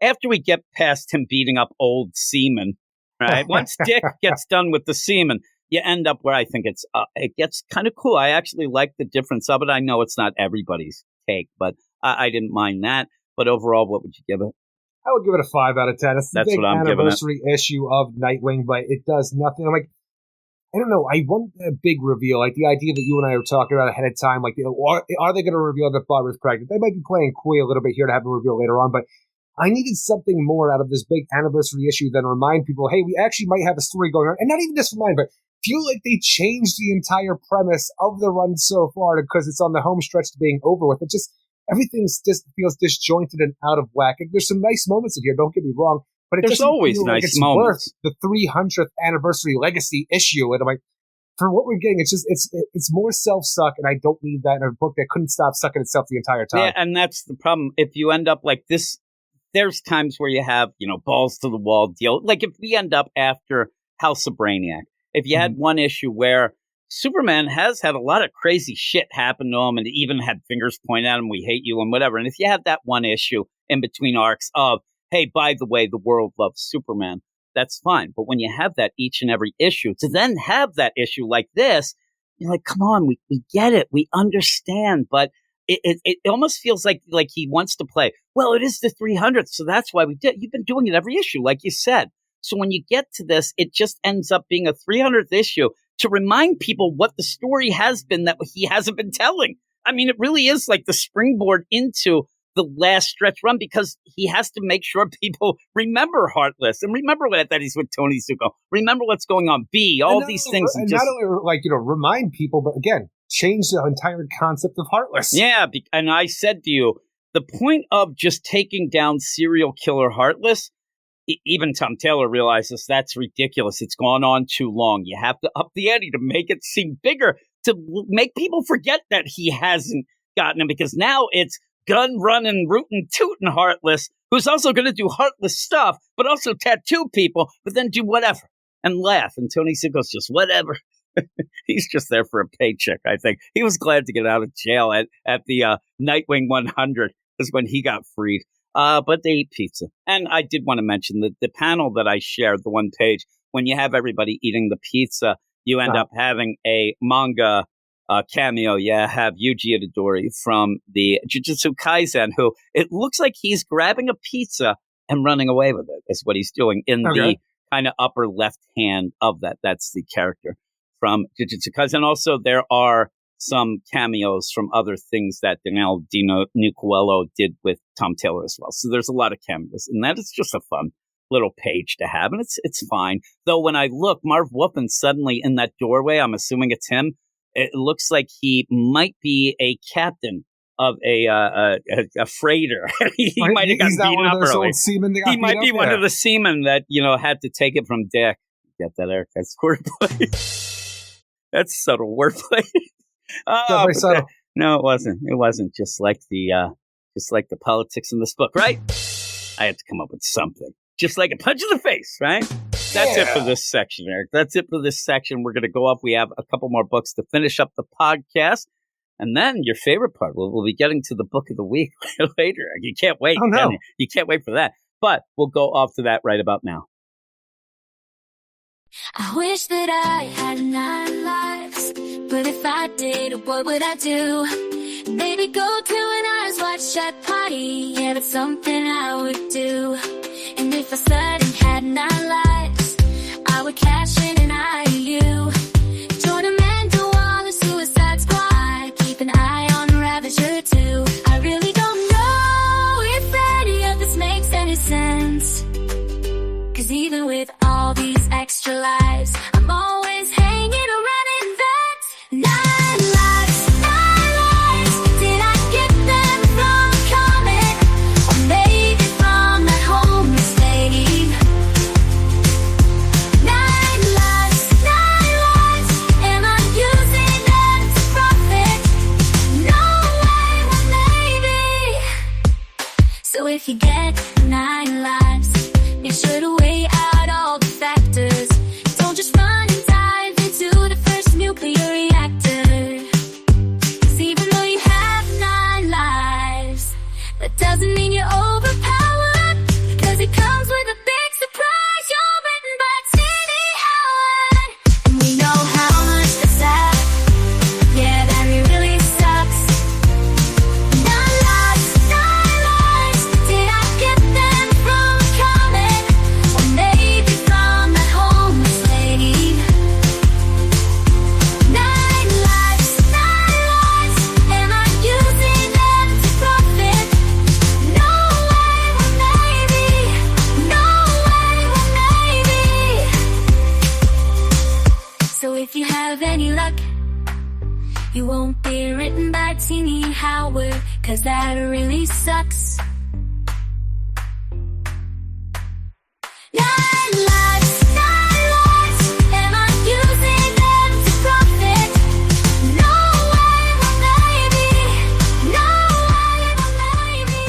after we get past him beating up old seamen, right? Once Dick gets done with the seamen, you end up where I think it gets kind of cool. I actually like the difference of it. I know it's not everybody's take, but I didn't mind that. But overall, what would you give it? I would give it a 5 out of 10. It's the big what I'm anniversary issue of Nightwing, but it does nothing. I'm like, I don't know. I want a big reveal, like the idea that you and I were talking about ahead of time. Like, are they going to reveal that Barbara's pregnant? They might be playing coy a little bit here to have a reveal later on, but I needed something more out of this big anniversary issue than remind people, hey, we actually might have a story going on. And not even just remind, but feel like they changed the entire premise of the run so far because it's on the home stretch to being over with. It just, everything just feels disjointed and out of whack. And there's some nice moments in here, don't get me wrong. But there's always nice moments. Worth the 300th anniversary legacy issue, and I'm like, for what we're getting, it's more self-suck, and I don't need that in a book that couldn't stop sucking itself the entire time. Yeah, and that's the problem. If you end up like this, there's times where you have balls to the wall deal. Like if we end up after House of Brainiac, if you had one issue where Superman has had a lot of crazy shit happen to him, and even had fingers pointed at him, we hate you and whatever. And if you have that one issue in between arcs of, hey, by the way, the world loves Superman, that's fine. But when you have that each and every issue, to then have that issue like this, you're like, come on, we get it. We understand. But it almost feels like he wants to play, well, it is the 300th, so that's why we did. You've been doing it every issue, like you said. So when you get to this, it just ends up being a 300th issue to remind people what the story has been that he hasn't been telling. I mean, it really is like the springboard into the last stretch run, because he has to make sure people remember Heartless and remember that he's with Tony Zuko. Remember what's going on. All these things. And not only remind people, but again, change the entire concept of Heartless. Yeah. And I said to you, the point of just taking down serial killer Heartless, even Tom Taylor realizes that's ridiculous. It's gone on too long. You have to up the ante to make it seem bigger, to make people forget that he hasn't gotten him, because now it's gun running, rootin' tootin' Heartless, who's also going to do Heartless stuff, but also tattoo people, but then do whatever and laugh. And Tony Zuko's just whatever. He's just there for a paycheck, I think. He was glad to get out of jail at the Nightwing 100 is when he got freed. But they eat pizza. And I did want to mention that the panel that I shared, the one page, when you have everybody eating the pizza, you end up having a manga cameo. Yeah, have Yuji Itadori from the Jujutsu Kaisen, who it looks like he's grabbing a pizza and running away with it. Is what he's doing in the kind of upper left hand of that. That's the character from Jujutsu Kaisen. Also, there are some cameos from other things that Danielle Dino Nucuello did with Tom Taylor as well. So there's a lot of cameos in that. It's just a fun little page to have, and it's fine. Though when I look, Marv Wolfman's suddenly in that doorway. I'm assuming it's him. It looks like he might be a captain of a freighter. He might have gotten beaten up early. He might be one of the seamen that had to take it from deck. Get that, Eric? That's wordplay. That's subtle wordplay. No, it wasn't. It wasn't just like the politics in this book, right? I had to come up with something. Just like a punch in the face, right? That's it for this section, Eric. That's it for this section. We're going to go up. We have a couple more books to finish up the podcast. And then your favorite part, we'll be getting to the book of the week later. You can't wait. Oh, no. You can't wait for that. But we'll go off to that right about now. I wish that I had 9 lives, but if I did, what would I do? Maybe go to an eyes wide shut party, yeah, that's something I would do. And if I suddenly had 9 lives, I would cash in an IU, join Amanda Wallace Suicide Squad, keep an eye on Ravager too. I really don't know if any of this makes any sense, 'cause even with all these extra lives, I'm always hanging around in that 9 lives, 9 lives. Did I get them from a comet, or maybe from that homeless lady? 9 lives, 9 lives. Am I using them to profit? No way, well maybe. So if you get 9 lives, make sure to weigh out all the factors. Don't just run and dive into the first nuclear reactor. 'Cause even though you have 9 lives, that doesn't mean you're overpowered. 'Cause it comes with a big surprise. You're written by Tini Howard. And we know how much that's sad. Yeah, that really sucks. 9 lives, 9 lives. Did I get them from a comet, or maybe from that homeless lady? 9 lives, 9 lives. Am I using them to profit? No way, well maybe. No way, well maybe. So if you have any luck, you won't be written by Tini Howard, 'cause that really sucks. 9 lives, 9 lives. Am I using them to profit? No way, well maybe. No way, well maybe.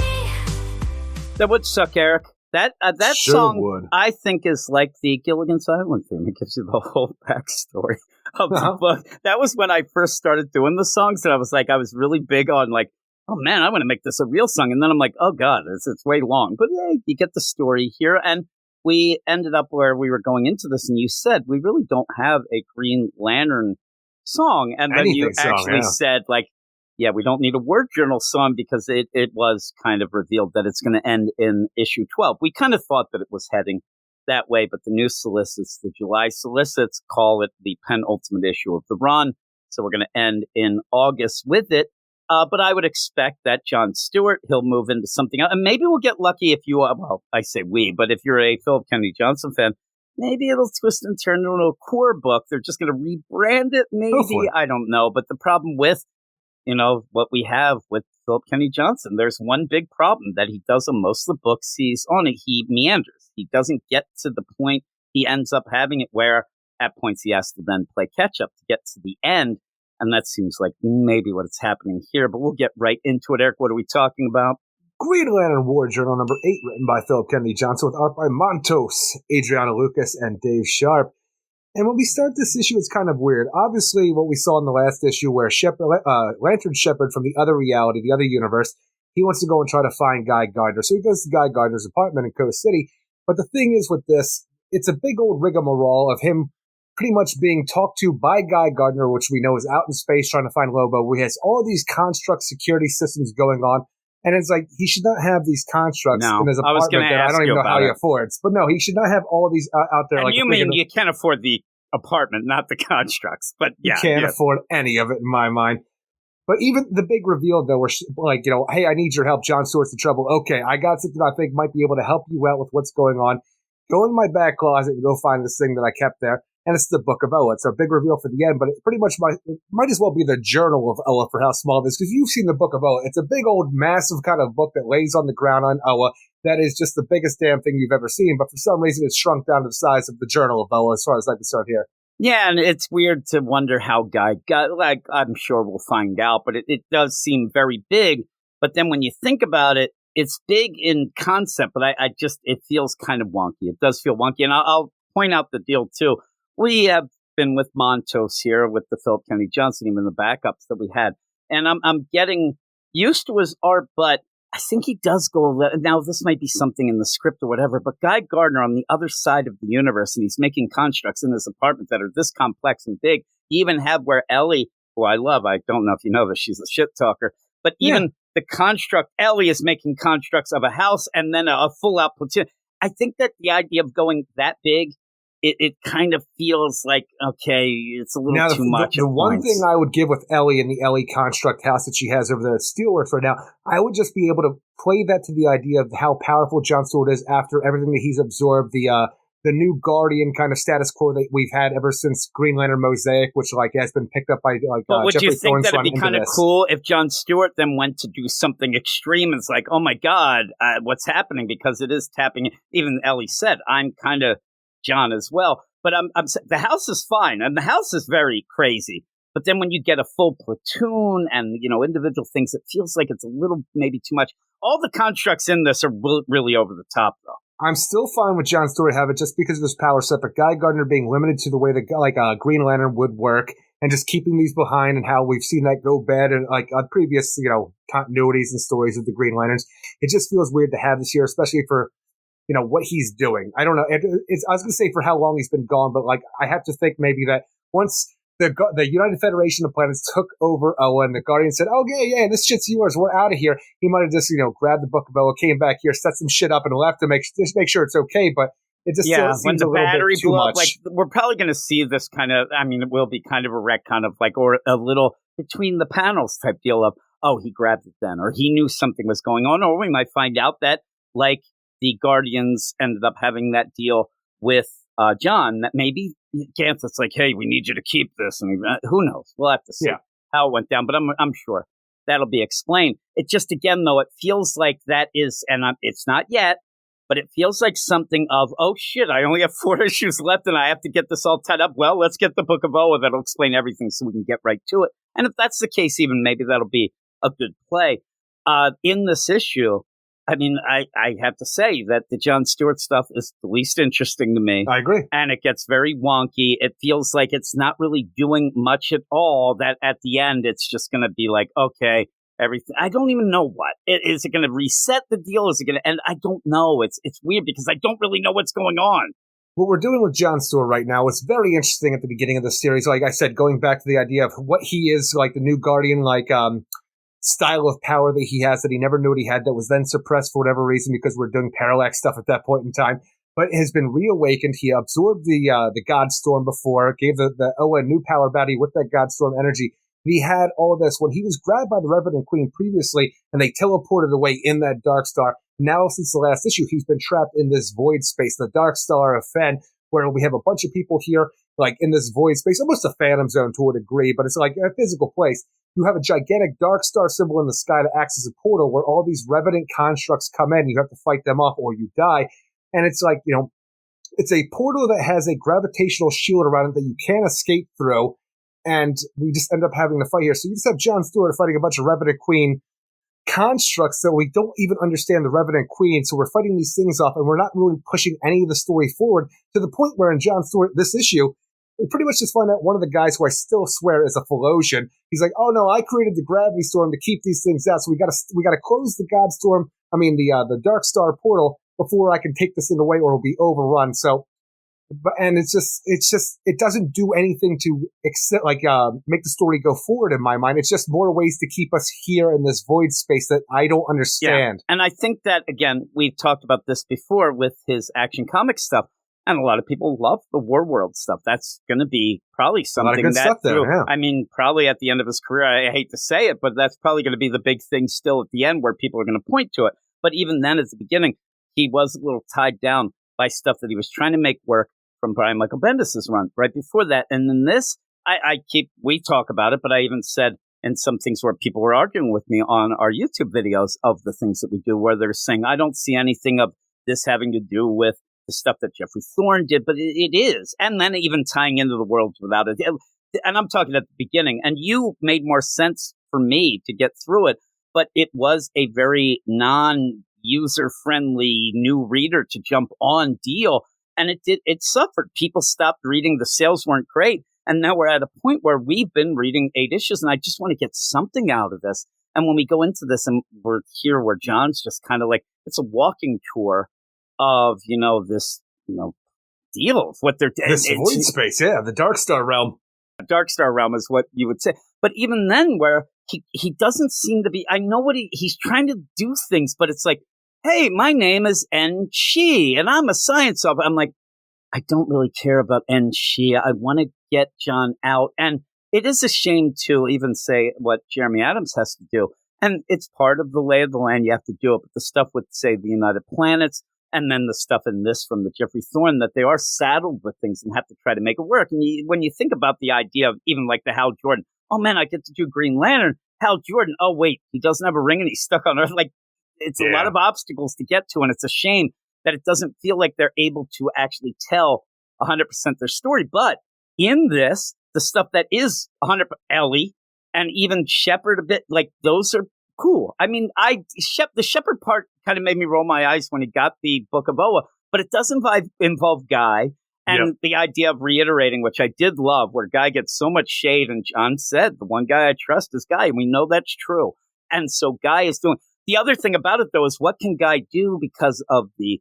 That would suck, Eric. That Sure song, would. I think, is like the Gilligan's Island theme. It gives you the whole backstory of the book. That was when I first started doing the songs, and I was really big on like, oh man, I want to make this a real song. And then I'm like, oh god, it's way long. But yeah, you get the story here. And we ended up where we were going into this, and you said we really don't have a Green Lantern song. And then you actually said like, yeah, we don't need a word journal song because it was kind of revealed that it's going to end in issue 12. We kind of thought that it was heading that way, but the new solicits, the July solicits, call it the penultimate issue of the run. So we're going to end in August with it. But I would expect that John Stewart, he'll move into something else. And maybe we'll get lucky if you are, well, I say we, but if you're a Philip Kennedy Johnson fan, maybe it'll twist and turn into a core book. They're just going to rebrand it, maybe. I don't know. But the problem with, what we have with Philip Kennedy Johnson, there's one big problem that he does on most of the books he's on it. He meanders. He doesn't get to the point. He ends up having it where at points he has to then play catch up to get to the end. And that seems like maybe what's happening here. But we'll get right into it. Eric, what are we talking about? Green Lantern War Journal number 8, written by Philip Kennedy Johnson, with art by Montos, Adriana Lucas, and Dave Sharp. And when we start this issue, it's kind of weird. Obviously, what we saw in the last issue where Lantern Shepherd from the other reality, the other universe, he wants to go and try to find Guy Gardner. So he goes to Guy Gardner's apartment in Coast City. But the thing is with this, it's a big old rigmarole of him pretty much being talked to by Guy Gardner, which we know is out in space trying to find Lobo, where he has all these construct security systems going on. And it's like, he should not have these constructs in his apartment that I don't even know how he affords. But no, he should not have all of these out there. And like you mean you can't afford the apartment, not the constructs. But yeah. You can't afford any of it in my mind. But even the big reveal, though, where like, hey, I need your help. John Stewart's in trouble. Okay, I got something I think might be able to help you out with what's going on. Go in my back closet and go find this thing that I kept there. And it's the Book of Oa. It's a big reveal for the end, but it pretty much might as well be the Journal of Oa for how small it is, because you've seen the Book of Oa. It's a big old massive kind of book that lays on the ground on Oa that is just the biggest damn thing you've ever seen, but for some reason it's shrunk down to the size of the Journal of Oa as far as I can start here. Yeah, and it's weird to wonder how Guy got, like, I'm sure we'll find out, but it does seem very big. But then when you think about it, it's big in concept, but I just, it feels kind of wonky. It does feel wonky. And I'll point out the deal, too. We have been with Montos here with the Philip Kennedy Johnson, even the backups that we had. And I'm getting used to his art, but I think he does go, now this might be something in the script or whatever, but Guy Gardner on the other side of the universe, and he's making constructs in his apartment that are this complex and big. You even have where Ellie, who I love, I don't know if you know this, she's a shit talker, but even the construct, Ellie is making constructs of a house and then a full out platoon. I think that the idea of going that big, it kind of feels like, okay, it's a little too much. The one thing I would give with Ellie and the Ellie construct house that she has over there at Steelworks right now, I would just be able to play that to the idea of how powerful John Stewart is after everything that he's absorbed, the new Guardian kind of status quo that we've had ever since Green Lantern Mosaic, which like has been picked up by but would Jeffrey you think Thorne's that it'd be kind of cool if John Stewart then went to do something extreme? It's like, oh my God, what's happening? Because it is tapping. Even Ellie said, I'm kind of John as well, but the house is fine, and the house is very crazy. But then when you get a full platoon and individual things, it feels like it's a little maybe too much. All the constructs in this are really over the top, though. I'm still fine with John Stewart having it just because of his power set, but Guy Gardner being limited to the way that Green Lantern would work, and just keeping these behind, and how we've seen that go bad in previous continuities and stories of the Green Lanterns. It just feels weird to have this here, especially for what he's doing. I don't know. I was going to say for how long he's been gone, but I have to think maybe that once the United Federation of Planets took over Oa and the Guardian said, oh, yeah, this shit's yours, we're out of here. He might have just, grabbed the Book of Oa, came back here, set some shit up and left to make sure it's okay. But it just still seems a little bit too much. We're probably going to see this kind of, it will be kind of a retcon of or a little between the panels type deal of, oh, he grabbed it then, or he knew something was going on, or we might find out that the Guardians ended up having that deal with John, that maybe Ganthet's like, hey, we need you to keep this. And who knows? We'll have to see how it went down. But I'm sure that'll be explained. It just, again, though, it feels like that is, and it's not yet, but it feels like something of, oh, shit, I only have 4 issues left and I have to get this all tied up. Well, let's get the Book of Oa. That'll explain everything so we can get right to it. And if that's the case, even maybe that'll be a good play. In this issue, I have to say that the John Stewart stuff is the least interesting to me. I agree. And it gets very wonky. It feels like it's not really doing much at all, that at the end it's just going to be like, okay, everything. I don't even know what. Is it going to reset the deal? Is it going to end? I don't know. It's weird because I don't really know what's going on. What we're doing with John Stewart right now is very interesting at the beginning of the series. Like I said, going back to the idea of what he is, like the new Guardian, style of power that he has that he never knew what he had, that was then suppressed for whatever reason because we're doing parallax stuff at that point in time, but has been reawakened. He absorbed the Godstorm before, gave the Oa a new power body with that Godstorm energy. He had all of this when he was grabbed by the Revenant Queen previously, and they teleported away in that Dark Star. Now, since the last issue, he's been trapped in this void space, the Dark Star of Fen, where we have a bunch of people here, in this void space, almost a Phantom Zone to a degree, but it's like a physical place. You have a gigantic Dark Star symbol in the sky that acts as a portal where all these Revenant constructs come in. You have to fight them off or you die. And it's it's a portal that has a gravitational shield around it that you can't escape through. And we just end up having to fight here. So you just have John Stewart fighting a bunch of Revenant Queen constructs that we don't even understand the Revenant Queen. So we're fighting these things off and we're not really pushing any of the story forward to the point where in John Stewart, this issue, We pretty much just find out one of the guys who I still swear is a Philosian. He's like, oh no, I created the gravity storm to keep these things out, so we gotta close the God Storm. I mean the Dark Star portal before I can take this thing away, or it'll be overrun. So, and it's just it doesn't do anything to make the story go forward in my mind. It's just more ways to keep us here in this void space that I don't understand. Yeah. And I think that again, we've talked about this before with his Action Comics stuff. And a lot of people love the War World stuff. That's going to be probably something I mean, probably at the end of his career, I hate to say it, but that's probably going to be the big thing still at the end where people are going to point to it. But even then, at the beginning, he was a little tied down by stuff that he was trying to make work from Brian Michael Bendis' run right before that. And then this, we talk about it, but I even said in some things where people were arguing with me on our YouTube videos of the things that we do, where they're saying, I don't see anything of this having to do with the stuff that Jeffrey Thorne did, but it is. And then even tying into the worlds without it. And I'm talking at the beginning, and you made more sense for me to get through it, but it was a very non-user-friendly new reader to jump on deal. And it suffered. People stopped reading. The sales weren't great. And now we're at a point where we've been reading 8 issues, and I just want to get something out of this. And when we go into this, and we're here where John's just kind of like, it's a walking tour of, this, deal of what they're doing. This void space, yeah, the Dark Star realm. Dark Star realm is what you would say. But even then, where he doesn't seem to be, I know what he's trying to do things, but it's like, hey, my name is N-Chi, and I'm a science officer. I'm like, I don't really care about N-Chi. I want to get John out. And it is a shame to even say what Jeremy Adams has to do. And it's part of the lay of the land. You have to do it. But the stuff with, say, the United Planets, and then the stuff in this from the Jeffrey Thorne, that they are saddled with things and have to try to make it work. And when you think about the idea of even like the Hal Jordan, oh man, I get to do Green Lantern. Hal Jordan, oh wait, he doesn't have a ring and he's stuck on Earth. Like, it's a lot of obstacles to get to, and it's a shame that it doesn't feel like they're able to actually tell 100% their story. But in this, the stuff that is 100% Ellie and even Shepard a bit, like those are cool. I mean, the Shepard part kind of made me roll my eyes when he got the Book of Oa, but it does involve Guy. And the idea of reiterating, which I did love, where Guy gets so much shade, and John said, the one guy I trust is Guy. And we know that's true. And so Guy is doing... The other thing about it, though, is what can Guy do because of the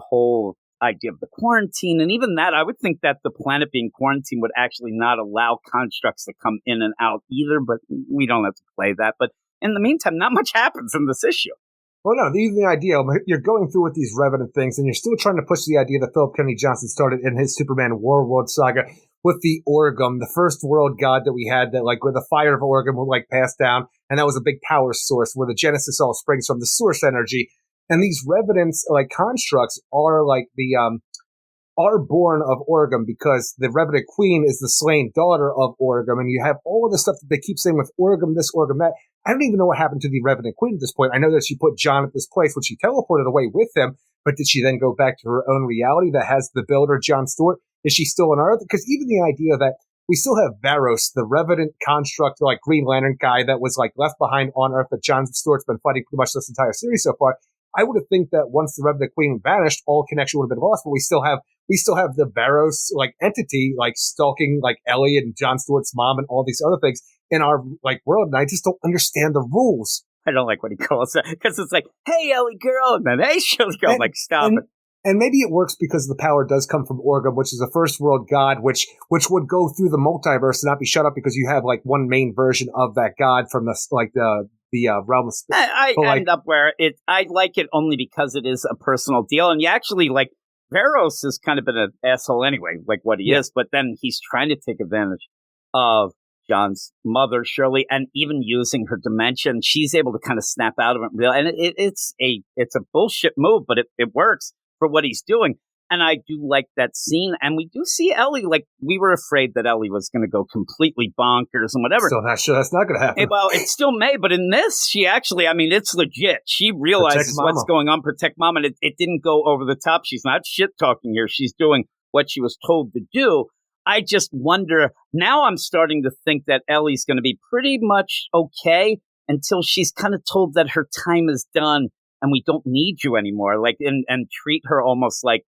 whole idea of the quarantine? And even that, I would think that the planet being quarantined would actually not allow constructs to come in and out either, but we don't have to play that. But in the meantime, not much happens in this issue. Well, no, the idea, you're going through with these Revenant things, and you're still trying to push the idea that Philip Kennedy Johnson started in his Superman War World saga with the Orgum, the first world god that we had, that like where the fire of Orgum would like pass down, and that was a big power source where the Genesis all springs from, the source energy. And these Revenants, like constructs, are like are born of Orgum, because the Revenant Queen is the slain daughter of Orgum, and you have all of the stuff that they keep saying with Orgum this, Orgum that. I don't even know what happened to the Revenant Queen at this point. I know that she put John at this place when she teleported away with him, but did she then go back to her own reality that has the builder, John Stewart? Is she still on Earth? Because even the idea that we still have Varos, the Revenant construct, like Green Lantern guy that was like left behind on Earth that John Stewart's been fighting pretty much this entire series so far. I would have think that once the Revenant Queen vanished, all connection would have been lost, but we still have the Varos like entity like stalking like Ellie and John Stewart's mom and all these other things in our like world, and I just don't understand the rules. I don't like what he calls it, because it's like, hey, Ellie girl, and then hey, Shirley girl, like, stop it. And maybe it works because the power does come from Orgum, which is a first world god, which would go through the multiverse and not be shut up because you have like one main version of that god from the realm of space. I end up where I like it only because it is a personal deal, and you actually like Varos has kind of been an asshole anyway, like what he is, but then he's trying to take advantage of John's mother, Shirley, and even using her dimension, she's able to kind of snap out of it. And it's a bullshit move, but it works for what he's doing. And I do like that scene. And we do see Ellie, like, we were afraid that Ellie was going to go completely bonkers and whatever. Still not sure that's not going to happen. Well, it still may, but in this, she actually, I mean, it's legit. She realizes what's going on, protect mom, and it didn't go over the top. She's not shit talking here. She's doing what she was told to do. I just wonder, now I'm starting to think that Ellie's going to be pretty much okay until she's kind of told that her time is done and we don't need you anymore. Like, and treat her almost like,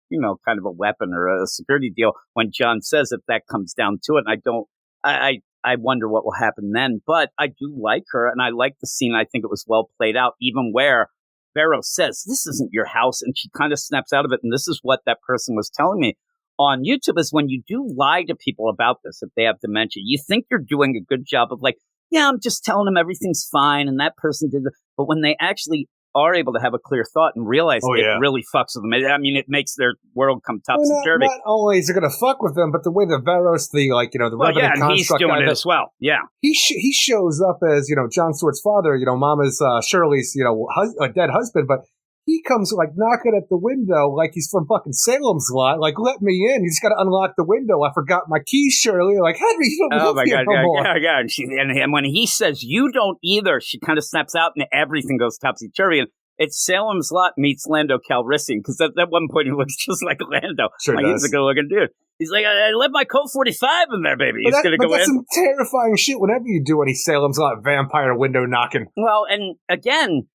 kind of a weapon or a security deal when John says if that comes down to it. And I wonder what will happen then. But I do like her, and I like the scene. I think it was well played out, even where Barrow says, this isn't your house, and she kind of snaps out of it. And this is what that person was telling me on YouTube, is when you do lie to people about this, if they have dementia, you think you're doing a good job of like, yeah, I'm just telling them everything's fine, and that person did it. But when they actually are able to have a clear thought and realize it really fucks with them. I mean, it makes their world come topsy-turvy. Not only is it going to fuck with them, but the way that Varros, the Revenant construct he's doing it as well. Yeah. He shows up as, John Stewart's father, Mama's, Shirley's, a dead husband, but he comes like knocking at the window like he's from fucking Salem's Lot. Like, let me in. You just got to unlock the window. I forgot my keys, Shirley. Like, Henry, you don't live here no more. Yeah. And when he says, you don't either, she kind of snaps out and everything goes topsy-turvy. And it's Salem's Lot meets Lando Calrissian, because at one point he looks just like Lando. Sure like, does. He's a good-looking dude. He's like, I left my Colt 45 in there, baby. He's going to go in. That's some terrifying shit whenever you do any Salem's Lot vampire window knocking. Well, and again,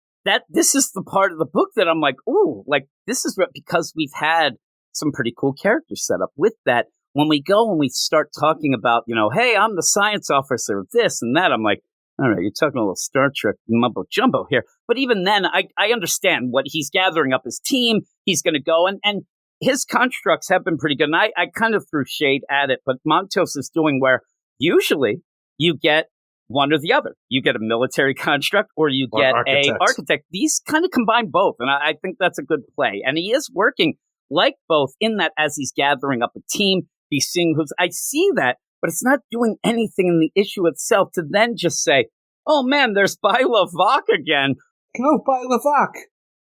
this is the part of the book that I'm like, ooh, like this is because we've had some pretty cool characters set up with that. When we go and we start talking about, hey, I'm the science officer of this and that, I'm like, all right, you're talking a little Star Trek mumbo jumbo here. But even then, I understand what he's gathering up his team. He's going to go and his constructs have been pretty good. And I kind of threw shade at it, but Montos is doing where usually you get one or the other. You get a military construct or you get an architect. These kind of combine both. And I think that's a good play. And he is working like both in that as he's gathering up a team, he's seeing I see that, but it's not doing anything in the issue itself to then just say, oh man, there's Bila Vok again. Go Bila Vok.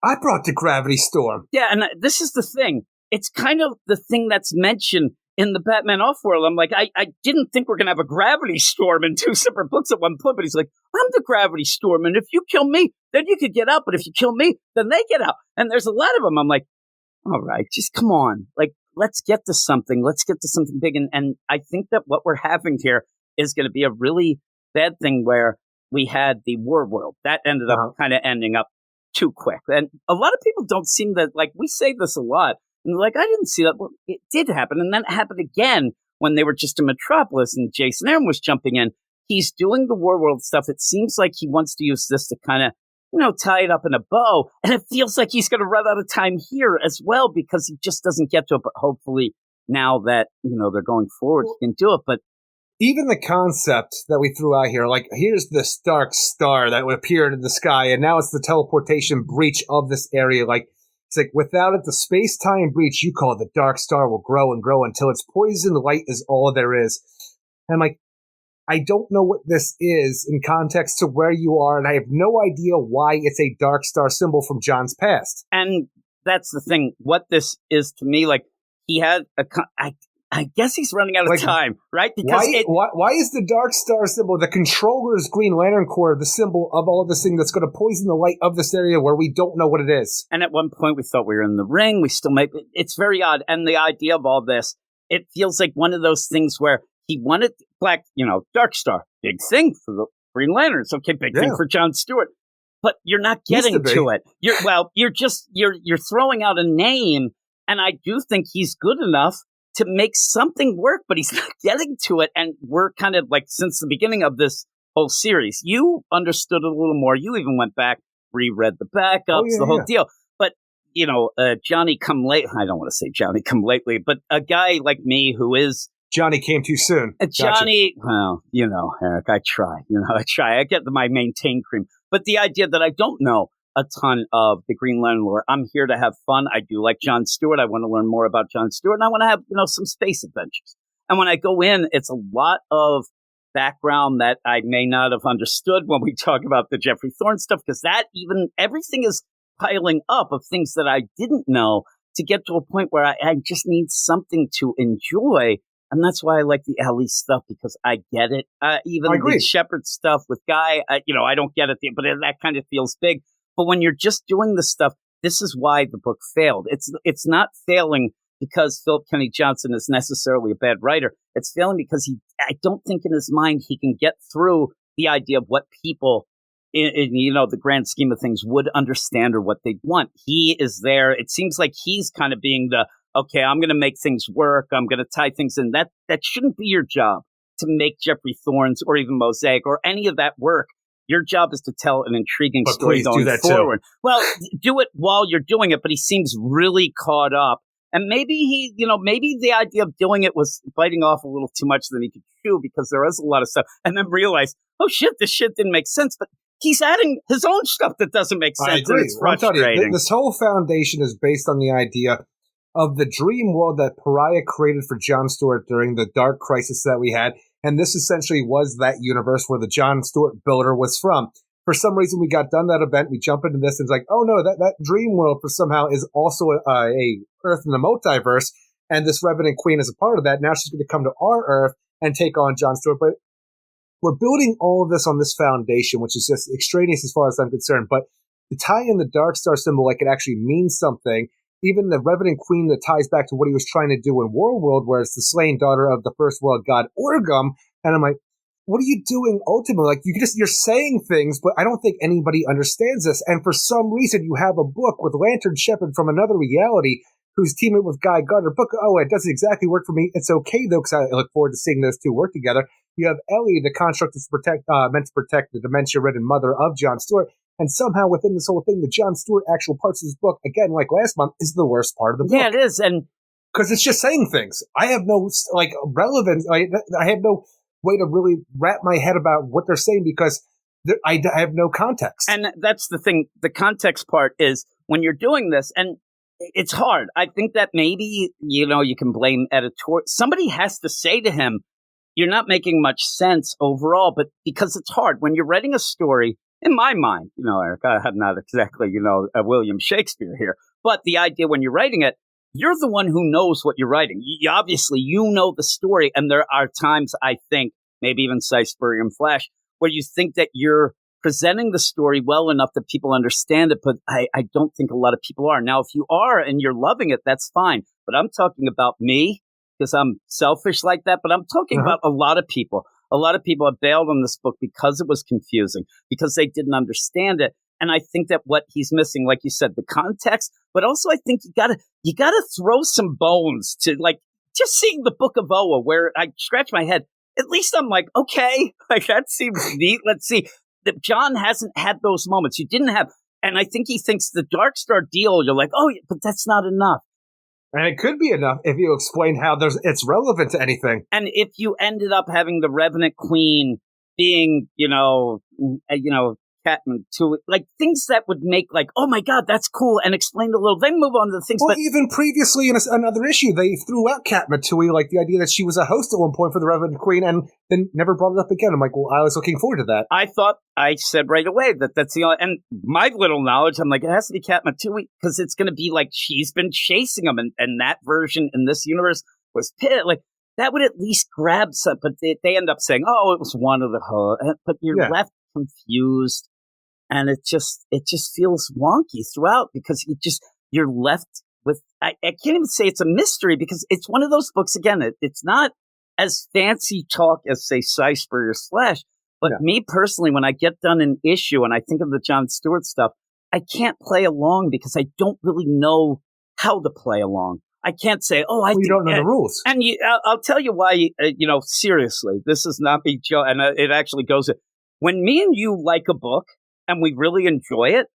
I brought the Gravity Storm. Yeah, and this is the thing. It's kind of the thing that's mentioned in the Batman Off-World. I'm like, I didn't think we're going to have a Gravity Storm in two separate books at one point, but he's like, I'm the Gravity Storm, and if you kill me, then you could get out, but if you kill me, then they get out. And there's a lot of them. I'm like, all right, just come on. Like, let's get to something. Let's get to something big. And I think that what we're having here is going to be a really bad thing where we had the War World. That ended up kind of ending up too quick. And a lot of people don't seem to, like, we say this a lot. And like, I didn't see that. Well, it did happen. And then it happened again when they were just in Metropolis and Jason Aaron was jumping in. He's doing the War World stuff. It seems like he wants to use this to kind of, tie it up in a bow. And it feels like he's going to run out of time here as well because he just doesn't get to it. But hopefully now that, they're going forward, he can do it. But even the concept that we threw out here, like, here's this dark star that appeared in the sky, and now it's the teleportation breach of this area. Like, it's like, without it, the space-time breach you call the dark star will grow and grow until its poison light is all there is. And I'm like, I don't know what this is in context to where you are, and I have no idea why it's a dark star symbol from John's past. And that's the thing. What this is to me, like, he had I guess he's running out of time, right? Because why is the Dark Star symbol, the Controller's Green Lantern Corps, the symbol of all this thing that's going to poison the light of this area where we don't know what it is? And at one point we thought we were in the ring. We still it's very odd. And the idea of all this, it feels like one of those things where he wanted Dark Star, big thing for the Green Lanterns. Okay, big thing for John Stewart. But you're not getting to it. You're throwing out a name, and I do think he's good enough to make something work, but he's not getting to it. And we're kind of like, since the beginning of this whole series, you understood a little more. You even went back, reread the backups, the whole deal. But, Johnny come late. I don't want to say Johnny come lately, but a guy like me who is. Johnny came too soon. Johnny, well, Eric, I try. I get my maintain cream. But the idea that I don't know a ton of the Green Lantern lore. I'm here to have fun. I do like John Stewart. I want to learn more about John Stewart, and I want to have, some space adventures. And when I go in, it's a lot of background that I may not have understood when we talk about the Jeffrey Thorne stuff, because everything is piling up of things that I didn't know to get to a point where I just need something to enjoy. And that's why I like the Ellie stuff, because I get it. Even the Shepherd stuff with Guy, I don't get it, but that kind of feels big. But when you're just doing this stuff, this is why the book failed. It's not failing because Philip Kennedy Johnson is necessarily a bad writer. It's failing because I don't think in his mind he can get through the idea of what people in the grand scheme of things, would understand or what they'd want. He is there. It seems like he's kind of being okay, I'm going to make things work. I'm going to tie things in. That shouldn't be your job, to make Jeffrey Thorne's or even Mosaic or any of that work. Your job is to tell an intriguing story going forward. Well, do it while you're doing it, but he seems really caught up. And maybe maybe the idea of doing it was biting off a little too much than he could chew, because there is a lot of stuff. And then realize, oh shit, this shit didn't make sense. But he's adding his own stuff that doesn't make sense. I agree. And it's frustrating. This whole foundation is based on the idea of the dream world that Pariah created for Jon Stewart during the dark crisis that we had. And this essentially was that universe where the Jon Stewart builder was from. For some reason, we got done that event. We jump into this, and it's like, oh no, that dream world for somehow is also a Earth in the multiverse. And this Revenant Queen is a part of that. Now she's going to come to our Earth and take on Jon Stewart. But we're building all of this on this foundation, which is just extraneous as far as I'm concerned. But to tie in the Dark Star symbol like it actually means something, even the Revenant Queen that ties back to what he was trying to do in Warworld, where it's the slain daughter of the first world god Orgum. And I'm like, what are you doing ultimately? Like, you're saying things, but I don't think anybody understands this. And for some reason, you have a book with Lantern Shepherd from another reality who's teaming with Guy Gardner. Book, it doesn't exactly work for me. It's okay, though, because I look forward to seeing those two work together. You have Ellie, the construct that's meant to protect the dementia-ridden mother of Jon Stewart. And somehow within this whole thing, the Jon Stewart actual parts of this book, again, like last month, is the worst part of the book. Yeah, it is. And because it's just saying things. I have no relevance. I have no way to really wrap my head about what they're saying, because I have no context. And that's the thing. The context part is when you're doing this, and it's hard. I think that maybe, you can blame editor. Somebody has to say to him, you're not making much sense overall, but because it's hard. When you're writing a story, in my mind, Eric, I'm not exactly, a William Shakespeare here, but the idea when you're writing it, you're the one who knows what you're writing. Obviously, you know the story, and there are times, I think, maybe even Salisbury and Flash, where you think that you're presenting the story well enough that people understand it, but I don't think a lot of people are. Now, if you are and you're loving it, that's fine, but I'm talking about me, because I'm selfish like that, but I'm talking about a lot of people. A lot of people have bailed on this book because it was confusing, because they didn't understand it. And I think that what he's missing, like you said, the context, but also I think you gotta throw some bones to, like, just seeing the Book of Oa, where I scratch my head. At least I'm like, okay, like that seems neat. Let's see. That John hasn't had those moments. You didn't have, and I think he thinks the Dark Star deal. You're like, oh, but that's not enough. And it could be enough if you explain how it's relevant to anything. And if you ended up having the Revenant Queen being, Catwoman too, like things that would make like, oh my God, that's cool, and explain a little, then move on to the things. Well, but even previously in another issue, they threw out Catwoman too, like the idea that she was a host at one point for the Revenant Queen, and then never brought it up again. I'm like, well, I was looking forward to that. I said right away that's the only, and my little knowledge, I'm like, it has to be Catwoman too, because it's going to be like she's been chasing him, and that version in this universe was Pitt. Like that would at least grab some, but they end up saying, oh, it was one of the hosts, but you're left confused. And it just feels wonky throughout, because you're left with, I can't even say it's a mystery, because it's one of those books, again, it's not as fancy talk as, say, Salisbury or Slash, but me personally, when I get done an issue and I think of the Jon Stewart stuff, I can't play along because I don't really know how to play along. I can't say, you don't know the rules. And I'll tell you why, seriously, this is not me, Joe, and it actually goes, when me and you like a book, and we really enjoy it,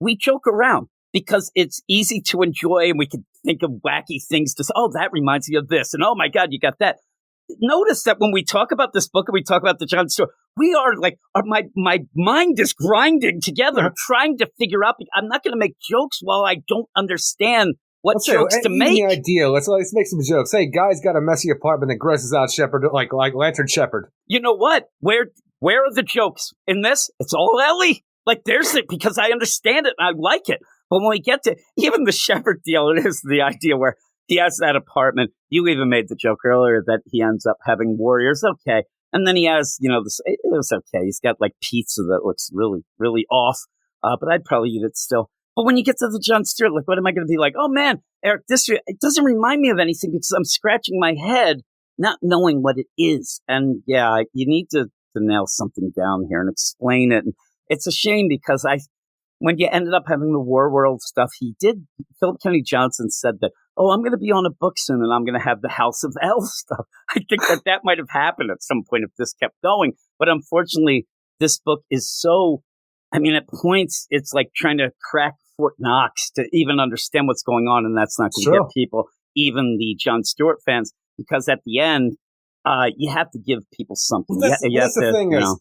we joke around because it's easy to enjoy, and we can think of wacky things to say, oh, that reminds me of this, and oh my God, you got that. Notice that when we talk about this book and we talk about the Jon Stewart, we are like, my mind is grinding together, trying to figure out, I'm not going to make jokes while I don't understand what jokes to make. The idea, let's make some jokes. Hey, guy's got a messy apartment that grosses out Shepherd, like Lantern Shepherd. You know what? Where are the jokes in this? It's all Ellie. Like, there's it, because I understand it and I like it. But when we get to even the Shepherd deal, it is the idea where he has that apartment. You even made the joke earlier that he ends up having warriors. Okay. And then he has, it was okay. He's got like pizza that looks really, really off. But I'd probably eat it still. But when you get to the Jon Stewart, like, what am I going to be like? Oh man, Eric, it doesn't remind me of anything, because I'm scratching my head, not knowing what it is. And yeah, you need to nail something down here and explain it. And it's a shame because when you ended up having the War World stuff, Philip Kennedy Johnson said that, oh, I'm going to be on a book soon and I'm going to have the House of L stuff. I think that might have happened at some point if this kept going. But unfortunately, this book is so, I mean, at points, it's like trying to crack Fort Knox to even understand what's going on. And that's not going to get people, even the Jon Stewart fans, because at the end, you have to give people something. That's the thing is,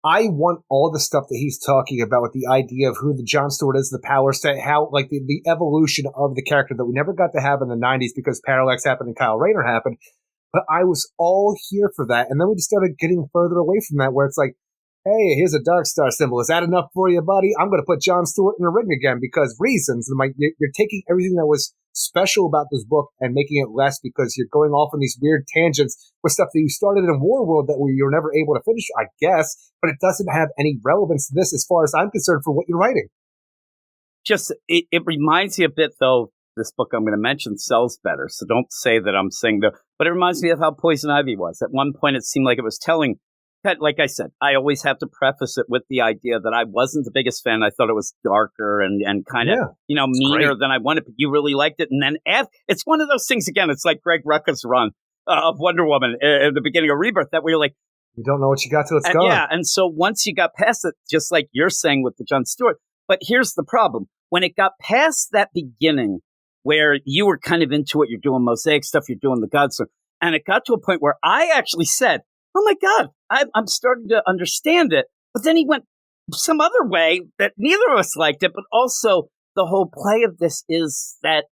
I want all the stuff that he's talking about with the idea of who the Jon Stewart is, the power set, how like the evolution of the character that we never got to have in the 90s because Parallax happened and Kyle Rayner happened. But I was all here for that. And then we just started getting further away from that where it's like, hey, here's a Dark Star symbol. Is that enough for you, buddy? I'm going to put Jon Stewart in the ring again because reasons. And you're taking everything that was special about this book and making it less because you're going off on these weird tangents with stuff that you started in War World that you were never able to finish, I guess, but it doesn't have any relevance to this as far as I'm concerned for what you're writing. Just, it reminds me a bit, though, this book I'm going to mention sells better, so don't say that I'm saying that, but it reminds me of how Poison Ivy was. At one point, it seemed like it was telling, like I said, I always have to preface it with the idea that I wasn't the biggest fan. I thought it was darker and kind of, meaner than I wanted, but you really liked it. And then it's one of those things, again, it's like Greg Rucka's run of Wonder Woman in the beginning of Rebirth, that where you're like, you don't know what you got till it's gone. Yeah, and so once you got past it, just like you're saying with the Jon Stewart, but here's the problem. When it got past that beginning where you were kind of into it, you're doing Mosaic stuff, you're doing the God stuff, and it got to a point where I actually said, oh my God, I'm starting to understand it. But then he went some other way that neither of us liked it. But also the whole play of this is that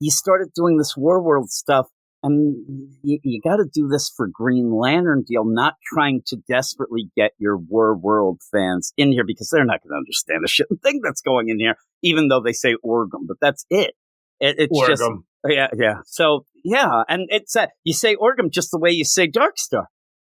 you started doing this War World stuff and you got to do this for Green Lantern deal, not trying to desperately get your War World fans in here because they're not going to understand a shit thing that's going in here, even though they say Orgum, but that's it. It's Orgum. Just, yeah. So, yeah. And it's you say Orgum just the way you say Darkstar.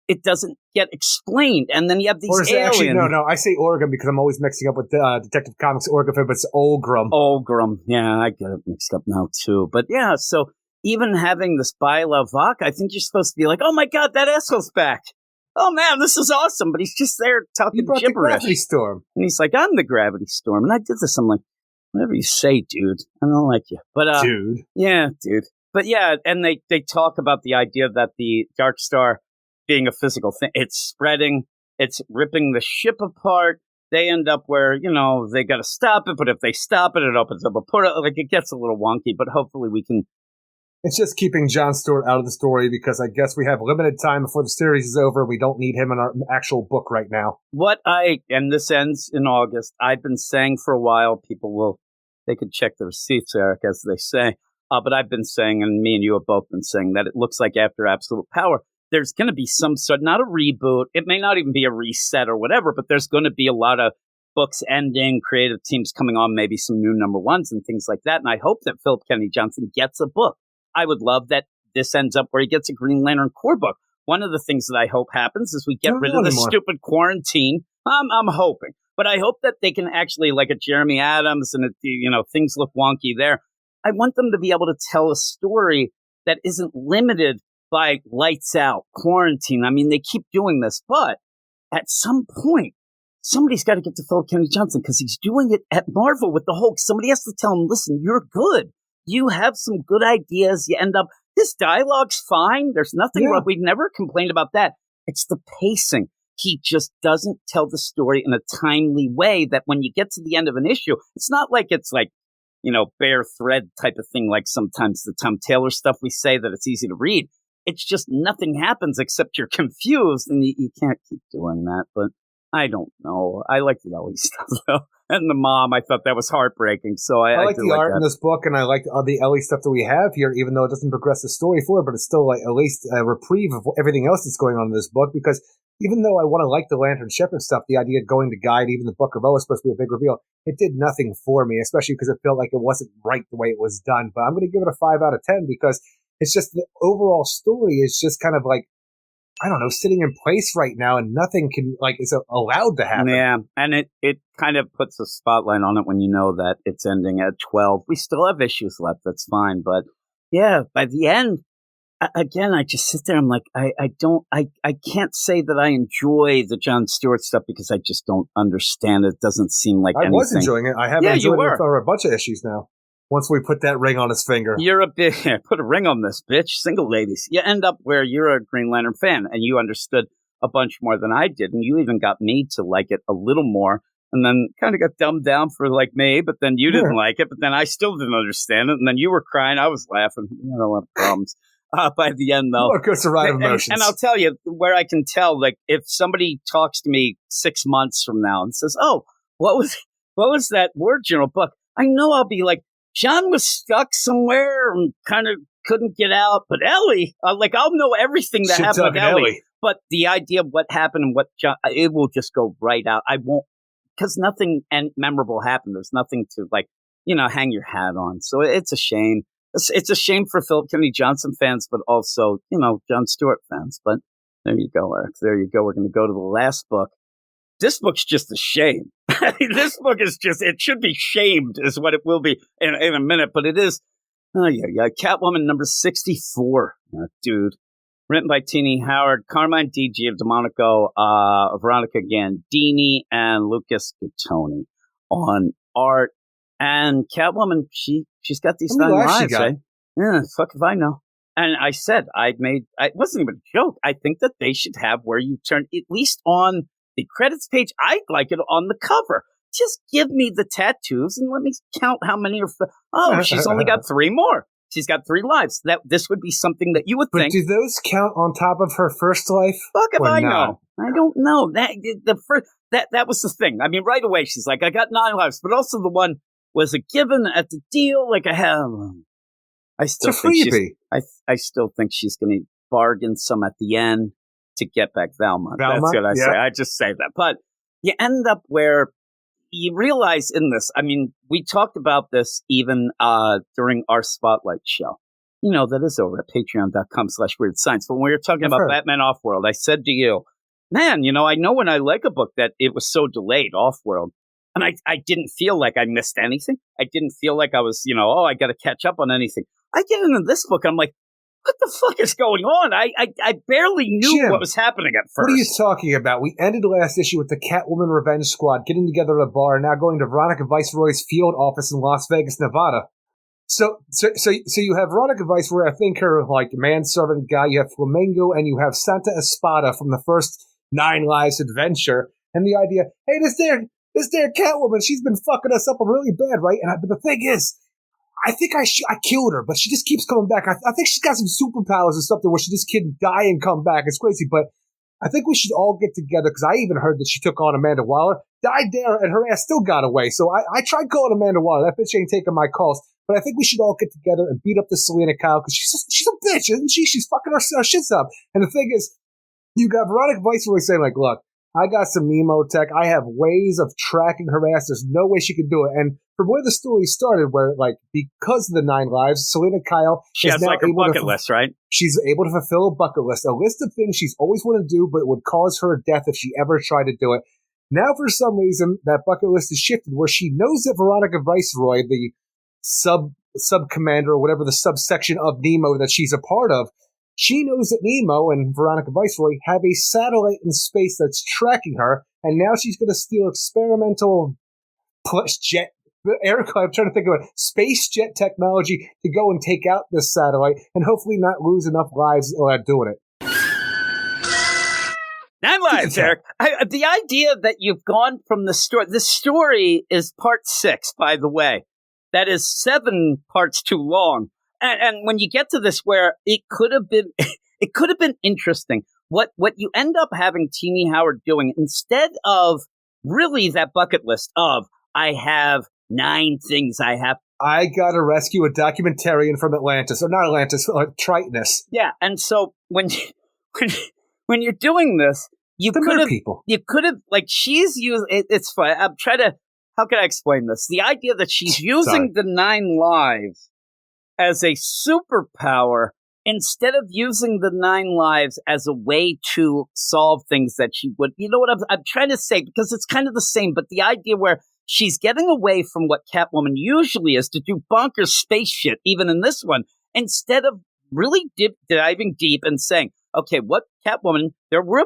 It doesn't get explained. And then you have these aliens. Actually, no, I say Orgum because I'm always mixing up with Detective Comics Orgum, but it's Olgrum. Olgrum. Yeah, I get it mixed up now, too. But yeah, so even having this Bila Vok, I think you're supposed to be like, oh my God, that asshole's back. Oh man, this is awesome. But he's just there talking gibberish. The Gravity Storm. And he's like, I'm the Gravity Storm. And I did this. I'm like, whatever you say, dude. I don't like you. But dude. Yeah, dude. But yeah, and they talk about the idea that the Dark Star being a physical thing, it's spreading, it's ripping the ship apart. They end up where, they got to stop it, but if they stop it, it opens up a portal. Like, it gets a little wonky, but hopefully we can. It's just keeping Jon Stewart out of the story because I guess we have limited time before the series is over. We don't need him in our actual book right now. And this ends in August, I've been saying for a while, they could check the receipts, Eric, as they say. But I've been saying, and me and you have both been saying, that it looks like after Absolute Power, there's going to be some sort, not a reboot. It may not even be a reset or whatever, but there's going to be a lot of books ending, creative teams coming on, maybe some new number ones and things like that. And I hope that Philip Kennedy Johnson gets a book. I would love that this ends up where he gets a Green Lantern Corps book. One of the things that I hope happens is we get rid of the stupid quarantine. I'm hoping. But I hope that they can actually, like a Jeremy Adams and, things look wonky there. I want them to be able to tell a story that isn't limited by lights out, quarantine. I mean, they keep doing this, but at some point, somebody's got to get to Philip Kennedy Johnson because he's doing it at Marvel with the Hulk. Somebody has to tell him, listen, you're good. You have some good ideas. You end up, this dialogue's fine. There's nothing wrong. We've never complained about that. It's the pacing. He just doesn't tell the story in a timely way that when you get to the end of an issue, it's not like it's like, bare thread type of thing, like sometimes the Tom Taylor stuff we say that it's easy to read. It's just nothing happens except you're confused and you can't keep doing that. But I don't know. I like the Ellie stuff, though. And the mom, I thought that was heartbreaking. So I like the art in this book, and I like the Ellie stuff that we have here, even though it doesn't progress the story forward, but it's still like at least a reprieve of everything else that's going on in this book. Because even though I want to like the Lantern Shepherd stuff, the idea of going to guide, even the Book of O is supposed to be a big reveal, it did nothing for me, especially because it felt like it wasn't right the way it was done. But I'm going to give it a 5 out of 10 because it's just the overall story is just kind of like, I don't know, sitting in place right now, and nothing is allowed to happen. Yeah, and it kind of puts a spotlight on it when you know that it's ending at 12. We still have issues left, that's fine. But yeah, by the end, again, I just sit there. I'm like, I can't say that I enjoy the Jon Stewart stuff because I just don't understand it. It doesn't seem like anything. I was enjoying it. I have enjoyed it for a bunch of issues now. Once we put that ring on his finger. You're a bit, put a ring on this, bitch. Single ladies. You end up where you're a Green Lantern fan and you understood a bunch more than I did. And you even got me to like it a little more. And then kind of got dumbed down for like me, but then you didn't like it. But then I still didn't understand it. And then you were crying. I was laughing. You know, a lot of problems. By the end, though. It goes to ride emotions. And I'll tell you where I can tell, like, if somebody talks to me 6 months from now and says, oh, what was that War Journal book? I know I'll be like, John was stuck somewhere and kind of couldn't get out. But Ellie, I'll know everything that happened with Ellie. But the idea of what happened and what John, it will just go right out. I won't, because nothing memorable happened. There's nothing to, hang your hat on. So it's a shame. It's a shame for Philip Kennedy Johnson fans, but also, Jon Stewart fans. But there you go, Eric. There you go. We're going to go to the last book. This book's just a shame. This book is it should be shamed is what it will be in a minute, but it is. Oh, yeah. Catwoman number 64. Dude. Written by Tini Howard, Carmine D. Giordamonico, Veronica Gandini, and Lucas Gattoni on art. And Catwoman, she's got these 9 lives, right? Yeah, fuck if I know. And I said, it wasn't even a joke. I think that they should have where you turn, at least on the credits page, I'd like it on the cover. Just give me the tattoos and let me count how many are. She's only got 3 more. She's got 3 lives. This would be something that you would think. But do those count on top of her first life? Fuck if I know. I don't know. That was the thing. I mean, right away, she's like, I got 9 lives, but also the one was a given at the deal. Like I have. I still think I still think she's going to bargain some at the end to get back Velma. That's what I say. I just say that. But you end up where you realize in this, I mean, we talked about this even during our Spotlight show. That is over at patreon.com/weirdscience. But when we were talking about Batman Offworld, I said to you, man, I know when I like a book that it was so delayed, Offworld. And I didn't feel like I missed anything. I didn't feel like I was, I got to catch up on anything. I get into this book, I'm like, what the fuck is going on? I barely knew Jim, what was happening at first. What are you talking about? We ended last issue with the Catwoman Revenge Squad getting together at a bar and now going to Veronica Viceroy's field office in Las Vegas, Nevada. So you have Veronica Viceroy, I think her manservant guy, you have Flamingo, and you have Santa Espada from the first 9 Lives adventure. And the idea, hey, this there Catwoman, she's been fucking us up really bad, right? But the thing is, I think I killed her, but she just keeps coming back. I think she's got some superpowers or something where she just can die and come back. It's crazy, but I think we should all get together because I even heard that she took on Amanda Waller, died there, and her ass still got away. So I tried calling Amanda Waller. That bitch ain't taking my calls. But I think we should all get together and beat up the Selena Kyle because she's a bitch, isn't she? She's fucking our shits up. And the thing is, you got Veronica Viceroy saying look, I got some Nemo tech. I have ways of tracking her ass. There's no way she can do it. And from where the story started, where because of the 9 lives, Selena Kyle she has a bucket list, right? She's able to fulfill a bucket list, a list of things she's always wanted to do, but it would cause her death if she ever tried to do it. Now, for some reason, that bucket list is shifted, where she knows that Veronica Viceroy, the sub commander or whatever the subsection of Nemo that she's a part of. She knows that Nemo and Veronica Viceroy have a satellite in space that's tracking her, and now she's going to steal experimental jet. Erica, I'm trying to think of space jet technology to go and take out this satellite and hopefully not lose enough lives doing it. 9 lives, Eric. The idea that you've gone from the story is part 6, by the way. That is 7 parts too long. And when you get to this, where it could have been interesting. What you end up having Tini Howard doing instead of really that bucket list of I have 9 things I have. I gotta rescue a documentarian from Atlantis, or not Atlantis, Tritonus. Yeah, and so when you're doing this, you could have she's used. It's fine. I'm trying to. How can I explain this? The idea that she's using the 9 lives as a superpower instead of using the 9 lives as a way to solve things that she would. You know what I'm trying to say? Because it's kind of the same, but the idea where she's getting away from what Catwoman usually is to do bonkers space shit, even in this one, instead of really diving deep and saying, okay, what Catwoman, there would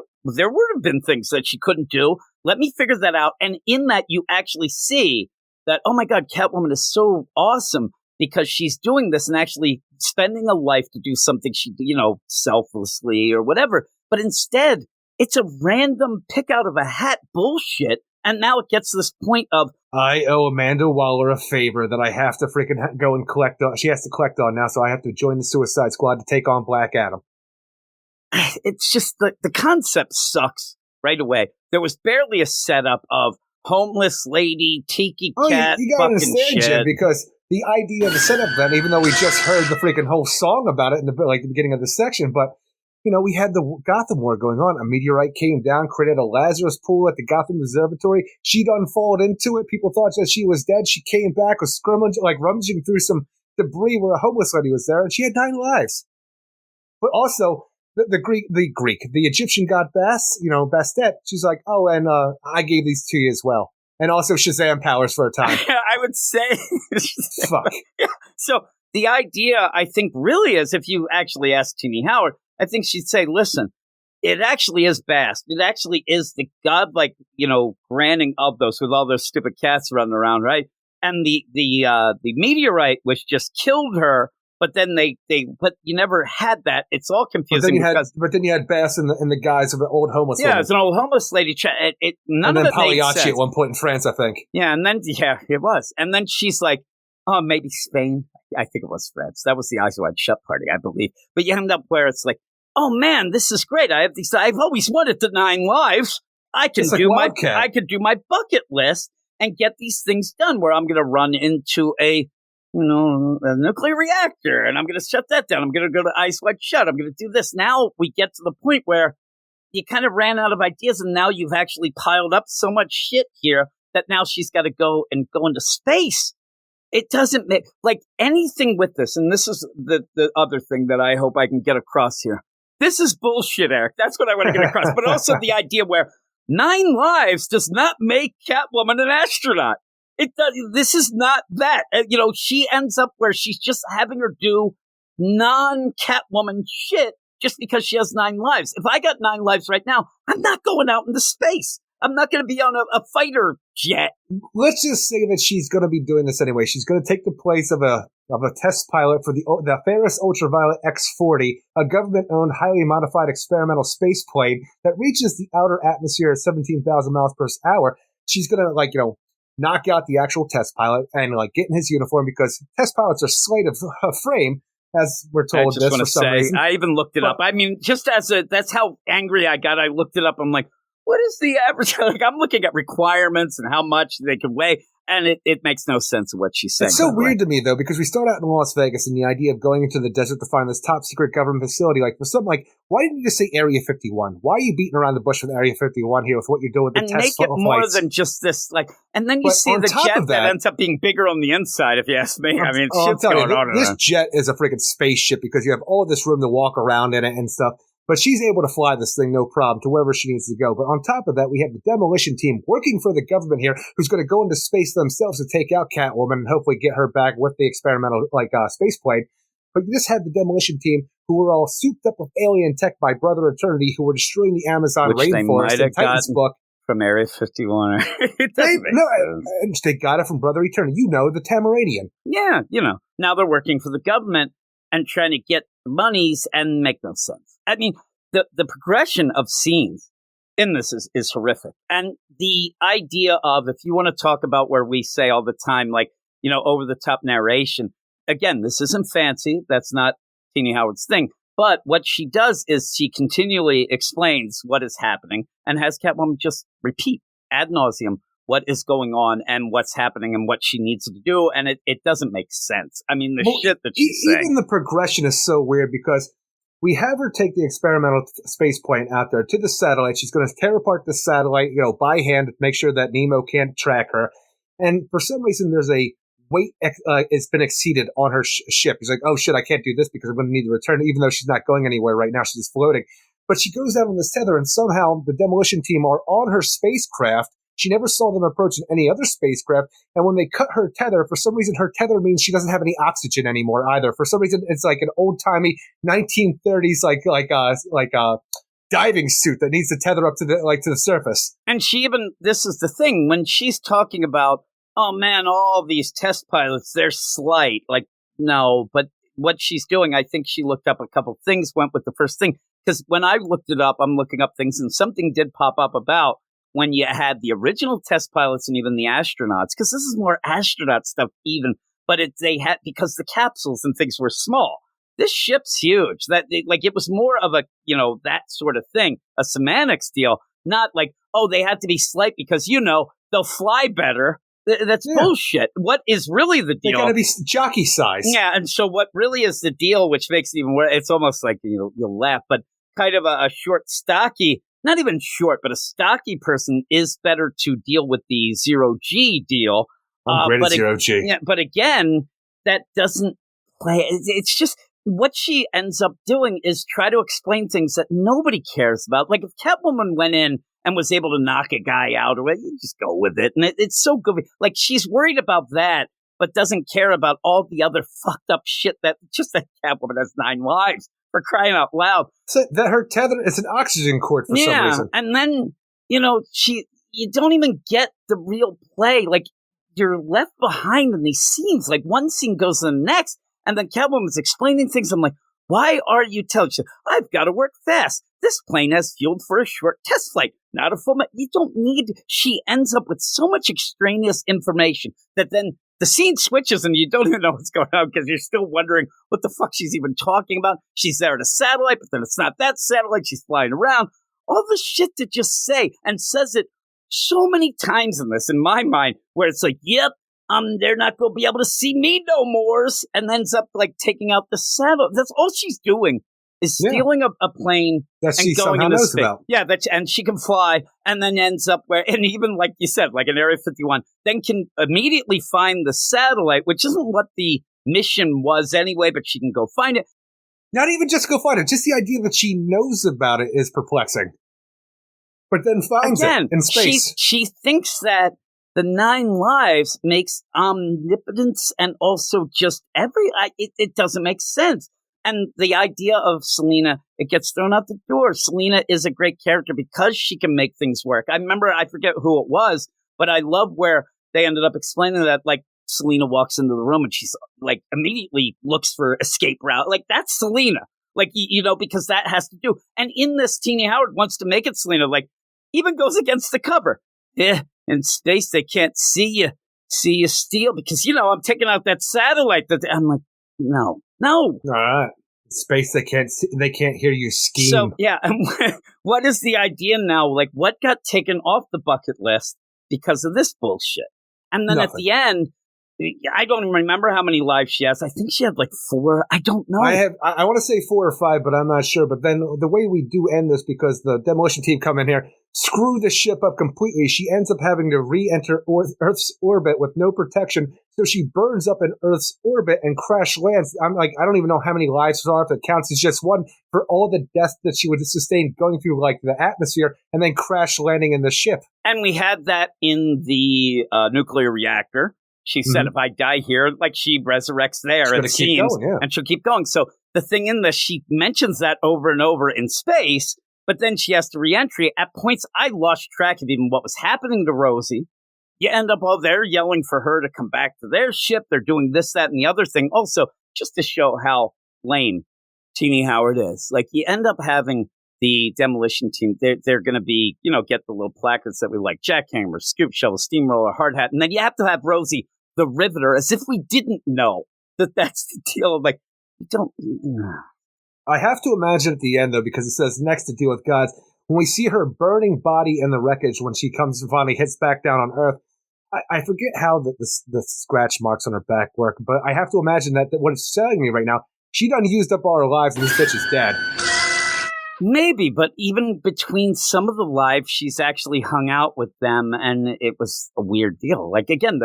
have been things that she couldn't do. Let me figure that out. And in that, you actually see that, oh my God, Catwoman is so awesome because she's doing this and actually spending a life to do something she, selflessly or whatever. But instead, it's a random pick out of a hat bullshit. And now it gets to this point of, I owe Amanda Waller a favor that I have to freaking go and collect on. She has to collect on now, so I have to join the Suicide Squad to take on Black Adam. It's just the concept sucks right away. There was barely a setup of homeless lady, tiki cat, you gotta fucking understand, shit. Jim, because the idea of the setup then, even though we just heard the freaking whole song about it in the beginning of the section, but we had the Gotham War going on. A meteorite came down, created a Lazarus pool at the Gotham Observatory. She'd unfolded into it. People thought that she was dead. She came back, was rummaging through some debris where a homeless lady was there, and she had 9 lives. But also, the Egyptian god Bastet, she's like, oh, and I gave these to you as well. And also Shazam powers for a time. I would say. Fuck. Yeah. So the idea, I think, really is, if you actually ask Tini Howard, I think she'd say, listen, it actually is Bast. It actually is the godlike, granting of those with all those stupid cats running around, right? And the meteorite, which just killed her, but then but you never had that. It's all confusing. But then you had Bast in the guise of an old homeless lady. Yeah, it's an old homeless lady. None of it made sense. Pagliacci at one point in France, I think. Yeah, and then, it was. And then she's like, oh, maybe Spain. I think it was France. That was the Eyes Wide Shut party, I believe. But you end up where it's like, oh man, this is great. I've always wanted the 9 lives. I can do my bucket list and get these things done where I'm going to run into a nuclear reactor and I'm going to shut that down. I'm going to go to Eyes Wide Shut. I'm going to do this. Now we get to the point where you kind of ran out of ideas and now you've actually piled up so much shit here that now she's got to go into space. It doesn't make, anything with this, and this is the other thing that I hope I can get across here. This is bullshit, Eric. That's what I want to get across. But also the idea where 9 lives does not make Catwoman an astronaut. It does. This is not that. She ends up where she's just having her do non-Catwoman shit just because she has 9 lives. If I got 9 lives right now, I'm not going out into space. I'm not going to be on a fighter jet. Let's just say that she's going to be doing this anyway. She's going to take the place of a test pilot for the Ferris Ultraviolet X-40, a government-owned, highly modified experimental space plane that reaches the outer atmosphere at 17,000 miles per hour. She's going to, knock out the actual test pilot and, get in his uniform because test pilots are slight of frame, as we're told. I just want to say, I even looked it up. I mean, that's how angry I got. I looked it up. I'm like, what is the average? I'm looking at requirements and how much they can weigh, and it makes no sense of what she's saying. It's so weird to me, though, because we start out in Las Vegas and the idea of going into the desert to find this top secret government facility, for something why didn't you just say Area 51? Why are you beating around the bush with Area 51 here with what you're doing with the test flights? And make it more than just this, and then you see the jet that ends up being bigger on the inside, if you ask me. I mean, shit's going on. This jet is a freaking spaceship because you have all this room to walk around in it and stuff. But she's able to fly this thing no problem to wherever she needs to go. But on top of that, we have the demolition team working for the government here who's going to go into space themselves to take out Catwoman and hopefully get her back with the experimental space plane. But you just had the demolition team who were all souped up with alien tech by Brother Eternity who were destroying the Amazon rainforest in Titan's book. From Area 51. They got it from Brother Eternity. The Tamaranian. Yeah, Now they're working for the government and trying to get monies and make no sense. I mean, the progression of scenes in this is horrific. And the idea of, if you want to talk about where we say all the time, over the top narration, again, this isn't fancy. That's not Tini Howard's thing. But what she does is she continually explains what is happening and has Catwoman just repeat ad nauseum what is going on and what's happening and what she needs to do. And it doesn't make sense. I mean, shit that she's saying. Even the progression is so weird because we have her take the experimental space plane out there to the satellite. She's going to tear apart the satellite, by hand to make sure that Nemo can't track her. And for some reason, there's a weight it's been exceeded on her ship. He's like, oh shit, I can't do this because I'm going to need to return, even though she's not going anywhere right now. She's just floating. But she goes out on this tether, and somehow the demolition team are on her spacecraft She never saw them approaching any other spacecraft. And when they cut her tether, for some reason, her tether means she doesn't have any oxygen anymore either. For some reason, it's like an old timey 1930s diving suit that needs to tether up to the surface. And she even, this is the thing, when she's talking about, oh man, all these test pilots, they're slight. Like, no, but what she's doing, I think she looked up a couple things, went with the first thing. Because when I looked it up, I'm looking up things, and something did pop up about when you had the original test pilots and even the astronauts, because this is more astronaut stuff even, but they had, because the capsules and things were small. This ship's huge. It was more of a, that sort of thing, a semantics deal, not like, oh, they had to be slight because, they'll fly better. That's bullshit. What is really the deal? They got to be jockey size. Yeah, and so what really is the deal, which makes it even worse, it's almost like you'll laugh, but kind of a short, stocky, not even short, but a stocky person is better to deal with the 0G deal. I'm great at 0G. Yeah, but again, that doesn't play. It's just what she ends up doing is try to explain things that nobody cares about. Like if Catwoman went in and was able to knock a guy out, or you just go with it. And it's so good. Like she's worried about that, but doesn't care about all the other fucked up shit that Catwoman has 9 lives, for crying out loud. So that her tether is an oxygen cord for some reason. And then, you don't even get the real play. Like you're left behind in these scenes. Like one scene goes to the next, and then Catwoman's explaining things. I'm like, why are you telling me? I've got to work fast. This plane has fueled for a short test flight, not a full. You don't need. She ends up with so much extraneous information that then the scene switches and you don't even know what's going on because you're still wondering what the fuck she's even talking about. She's there at a satellite, but then it's not that satellite. She's flying around. All the shit to just say, and says it so many times in this, in my mind, where it's like, yep, they're not going to be able to see me no more, and ends up like taking out the satellite. That's all she's doing is stealing a plane that and she going somehow into knows space. about. Yeah, and she can fly, and then ends up where, and even like you said, like in Area 51, then can immediately find the satellite, which isn't what the mission was anyway, but she can go find it. Not even just go find it, just the idea that she knows about it is perplexing. But then finds it in space. She thinks that the 9 lives makes omnipotence and also just it doesn't make sense. And the idea of Selena, it gets thrown out the door. Selena is a great character because she can make things work. I remember, I forget who it was, but I love where they ended up explaining that, like, Selena walks into the room and she's like immediately looks for escape route. Like, that's Selena. Like, because that has to do. And in this, Teenie Howard wants to make it Selena, like, even goes against the cover. Yeah, in space, they can't see you steal because, I'm taking out that satellite. I'm like, no. All right. Space, they can't hear you scheme. So, yeah, and what is the idea now? Like, what got taken off the bucket list because of this bullshit? And then at the end, I don't even remember how many lives she has. I think she had like 4. I don't know. I want to say 4 or 5, but I'm not sure. But then the way we do end this, because the demolition team come in here, screw the ship up completely. She ends up having to re-enter Earth's orbit with no protection. So she burns up in Earth's orbit and crash lands. I'm like, I don't even know how many lives there are if it counts as just one, for all the death that she would sustain going through like the atmosphere and then crash landing in the ship. And we had that in the nuclear reactor. She said, if I die here, like she resurrects there, it seems, and she'll keep going. So the thing in this, she mentions that over and over in space, but then she has to re-entry. At points, I lost track of even what was happening to Rosie. You end up all there yelling for her to come back to their ship. They're doing this, that, and the other thing. Also, just to show how lame Teenie Howard is. Like, you end up having the demolition team, they're going to be, get the little placards that we like, jackhammer, scoop shovel, steamroller, hard hat. And then you have to have Rosie the Riveter, as if we didn't know that that's the deal. Like, you don't. I have to imagine at the end, though, because it says next to deal with gods, when we see her burning body in the wreckage when she comes and finally hits back down on Earth, I forget how the scratch marks on her back work, but I have to imagine that what it's telling me right now, she done used up all her lives and this bitch is dead. Maybe, but even between some of the lives, she's actually hung out with them, and it was a weird deal. Like, again,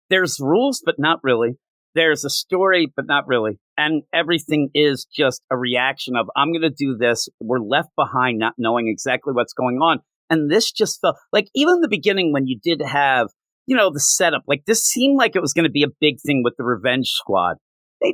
there's rules, but not really. There's a story, but not really. And everything is just a reaction of, I'm going to do this. We're left behind not knowing exactly what's going on. And this just felt like, even in the beginning when you did have, the setup, like this seemed like it was going to be a big thing with the Revenge Squad.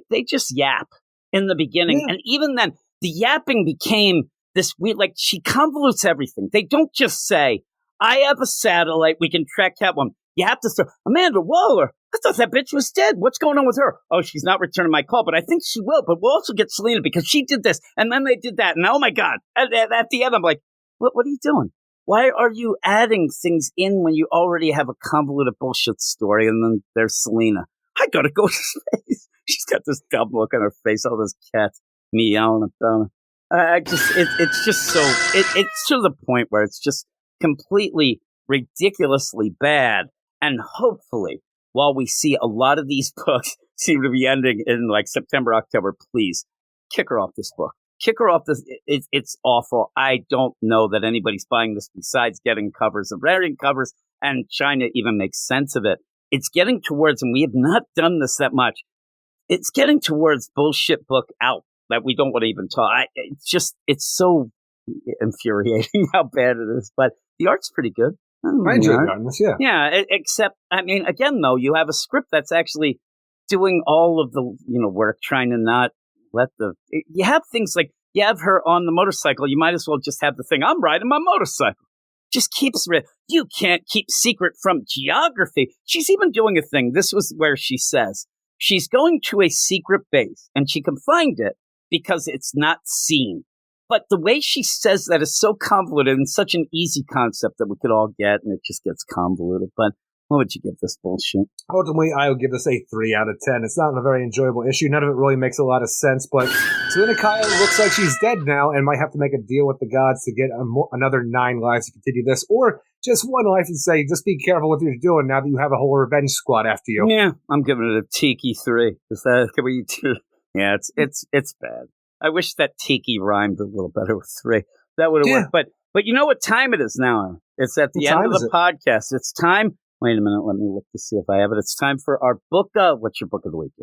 They just yap in the beginning. Yeah. And even then, the yapping became this weird, like she convolutes everything. They don't just say, I have a satellite, we can track Catwoman. You have to say, Amanda Waller, I thought that bitch was dead. What's going on with her? Oh, she's not returning my call, but I think she will. But we'll also get Selena because she did this. And then they did that. And oh my God. At the end, I'm like, what are you doing? Why are you adding things in when you already have a convoluted bullshit story? And then there's Selena. I gotta go to space. She's got this dumb look on her face, all those cats meowing about her. It's just so, it's to the point where it's just completely ridiculously bad. And hopefully, while we see a lot of these books seem to be ending in like September, October, please kick her off this book. Kick her off this. It's awful. I don't know that anybody's buying this besides getting covers and raring covers and trying to even make sense of it. It's getting towards, and we have not done this that much, it's getting towards bullshit book out that we don't want to even talk. It's so infuriating how bad it is. But the art's pretty good. I enjoy the art, yeah. Yeah, except, I mean, again, though, you have a script that's actually doing all of the, work, trying to not let you have things like, you have her on the motorcycle, you might as well just have the thing, I'm riding my motorcycle. Just keeps, you can't keep secret from geography. She's even doing a thing. This was where she says, she's going to a secret base, and she can find it because it's not seen. But the way she says that is so convoluted and such an easy concept that we could all get, and it just gets convoluted. But what would you give this bullshit? Ultimately, I would give this a 3 out of 10. It's not a very enjoyable issue. None of it really makes a lot of sense, but Selena Kyle looks like she's dead now and might have to make a deal with the gods to get another 9 lives to continue this, or just 1 life and say, just be careful what you're doing now that you have a whole revenge squad after you. Yeah, I'm giving it a tiki 3. Can we do? Yeah, it's bad. I wish that tiki rhymed a little better with 3. That would have worked. But you know what time it is now? It's at the end of the podcast. It's time. Wait a minute. Let me look to see if I have it. It's time for our book. What's your book of the week?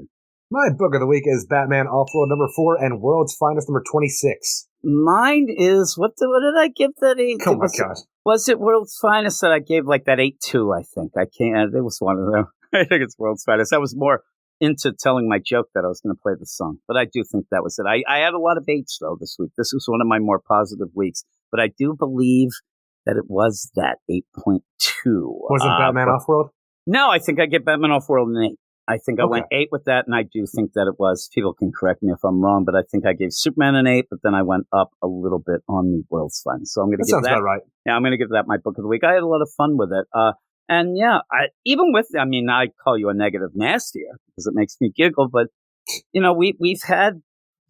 My book of the week is Batman Off-World number 4 and World's Finest number 26. Mine is, what did I give that 8? Oh my God. Was it World's Finest that I gave like that 8-2, I think? I can't. It was one of them. I think it's World's Finest. I was more into telling my joke that I was going to play the song. But I do think that was it. I had a lot of 8s, though, this week. This was one of my more positive weeks. But I do believe that it was that 8.2. Was it Batman Off-World? No, I think I get Batman Off-World an 8. I think I went 8 with that, and I do think that it was. People can correct me if I'm wrong, but I think I gave Superman an 8, but then I went up a little bit on the World's Finest. So I'm going to give that. Sounds about right. Yeah, I'm going to give that my book of the week. I had a lot of fun with it. And yeah, even with, I mean, I call you a negative nastier because it makes me giggle, but, we've had,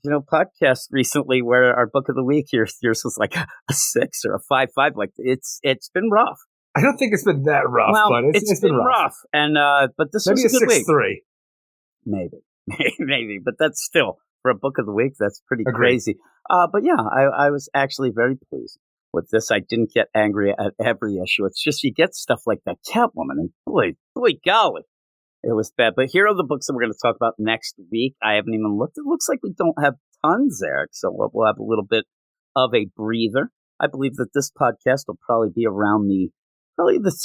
podcasts recently where our book of the week, yours was like a 6 or a 5.5. Like it's been rough. I don't think it's been that rough, but it's been rough. And, but this maybe was a good week. 6-3. Maybe, but that's still, for a book of the week, that's pretty crazy. But yeah, I was actually very pleased with this. I didn't get angry at every issue. It's just you get stuff like that Catwoman, and boy, golly, it was bad. But here are the books that we're going to talk about next week. I haven't even looked. It looks like we don't have tons, Eric, so we'll have a little bit of a breather. I believe that this podcast will probably be around the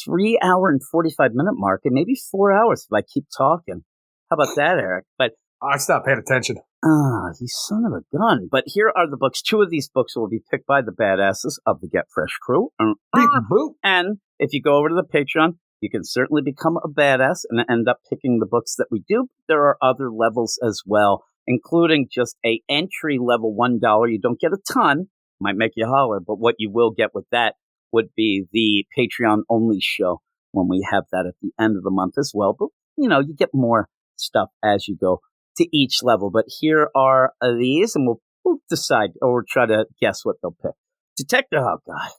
3 hour and 45-minute mark, and maybe 4 hours if I keep talking. How about that, Eric? But I stopped paying attention. You son of a gun. But here are the books. 2 of these books will be picked by the badasses of the Get Fresh crew. And if you go over to the Patreon, you can certainly become a badass and end up picking the books that we do. There are other levels as well, including just a entry level $1. You don't get a ton. Might make you holler, but what you will get with that would be the Patreon only show when we have that at the end of the month as well. But, you get more stuff as you go to each level. But here are these, and we'll decide or try to guess what they'll pick. Detective, oh God.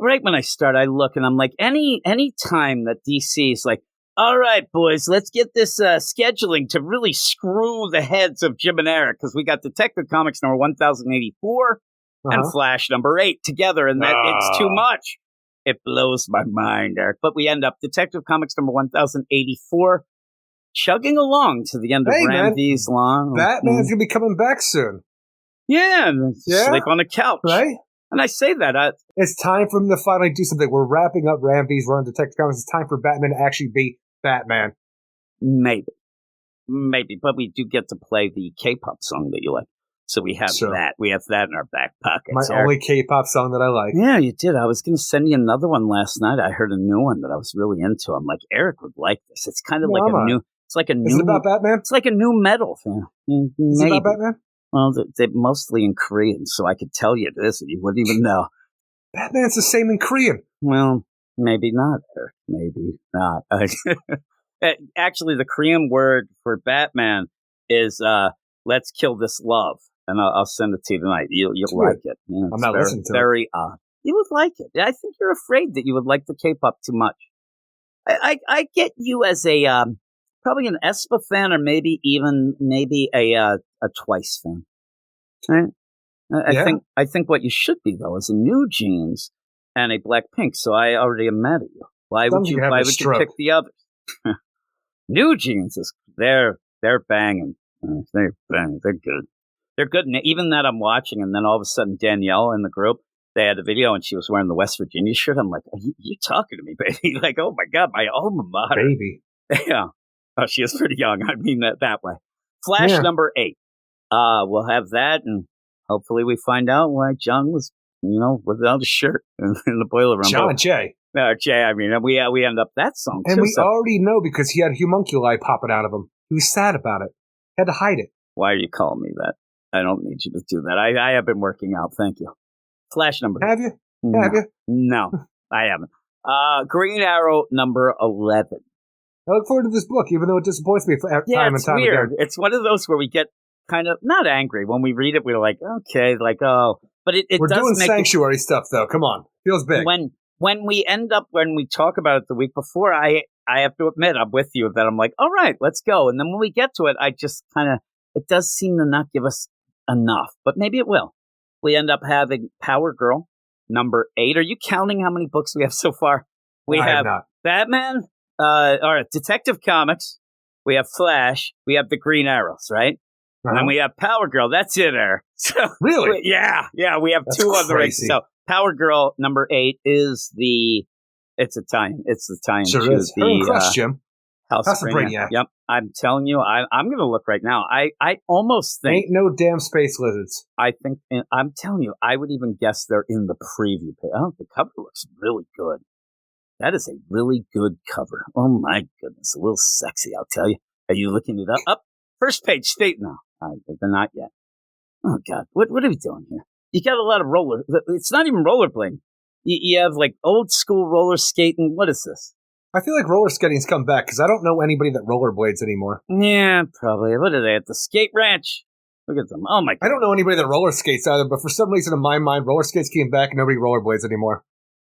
Right when I start, I look and I'm like, any time that DC is like, all right, boys, let's get this scheduling to really screw the heads of Jim and Eric, because we got Detective Comics number 1084 and Flash number 8 together, and that it's too much. It blows my mind, Eric. But we end up Detective Comics number 1084 chugging along to the end of Ram V's long. Batman's going to be coming back soon. Yeah, sleep on the couch. Right? And I say that. It's time for him to finally do something. We're wrapping up Ramby's run Detective Comics. It's time for Batman to actually be Batman. Maybe. But we do get to play the K-pop song that you like. So we have that. We have that in our back pocket. My only K-pop song that I like. Yeah, you did. I was going to send you another one last night. I heard a new one that I was really into. I'm like, Eric would like this. It's kind of like a new... It's like a new... Is it about Batman? It's like a new metal thing. Is it about Batman? Well, they're mostly in Korean, so I could tell you this and you wouldn't even know. Batman's the same in Korean. Well, maybe not, Eric. Maybe not. Actually, the Korean word for Batman is let's kill this love. And I'll send it to you tonight. You'll like it. Yeah, I'm not listening to it. Very odd. You would like it. I think you're afraid that you would like the K-pop too much. I get you as a probably an aespa fan, or maybe a Twice fan. Right? I think what you should be though is a New Jeans and a Blackpink. So I already am mad at you. Why would you pick the others? New Jeans they're banging. They're banging. They're good. They're good. And even that I'm watching, and then all of a sudden Danielle in the group, they had a video and she was wearing the West Virginia shirt. I'm like, you're talking to me, baby. Like, oh my God, my alma mater. Baby. Yeah. Oh, she is pretty young. I mean that way. Flash number 8. We'll have that, and hopefully we find out why John was, without a shirt in the boiler room. John Jay. Jay, I mean, we end up that song and too. We already know because he had homunculi popping out of him. He was sad about it. Had to hide it. Why are you calling me that? I don't need you to do that. I have been working out. Thank you. Flash number 8. Have you? No. Have you? No, I haven't. Green Arrow number 11. I look forward to this book, even though it disappoints me time and time weird. again. It's one of those where we get kind of not angry when we read it. We're like, okay, like but we're does doing make sanctuary stuff though. Come on, feels big. When we talk about it the week before, I have to admit I'm with you that I'm like, all right, let's go. And then when we get to it, I just kind of it does seem to not give us enough, but maybe it will. We end up having Power Girl number 8. Are you counting how many books we have so far? We have Batman. All right, Detective Comics, we have Flash, we have the Green Arrows, right? And then we have Power Girl. That's it, Eric. So, really? Yeah, we have 2 on the race. So Power Girl number 8 is it's Italian. It's Italian. Sure is. The Crush, Jim. House of Brainiac. Yep, I'm telling you, I'm going to look right now. I almost think... Ain't no damn space lizards. I'm telling you, I would even guess they're in the preview page. Oh, the cover looks really good. That is a really good cover. Oh, my goodness. A little sexy, I'll tell you. Are you looking it up? Up. First page, state now. They're not yet. Oh, God. What are we doing here? You got a lot of roller. It's not even rollerblading. You have, like, old school roller skating. What is this? I feel like roller skating's come back because I don't know anybody that rollerblades anymore. Yeah, probably. What are they at the skate ranch? Look at them. Oh, my God. I don't know anybody that roller skates either, but for some reason in my mind, roller skates came back and nobody rollerblades anymore.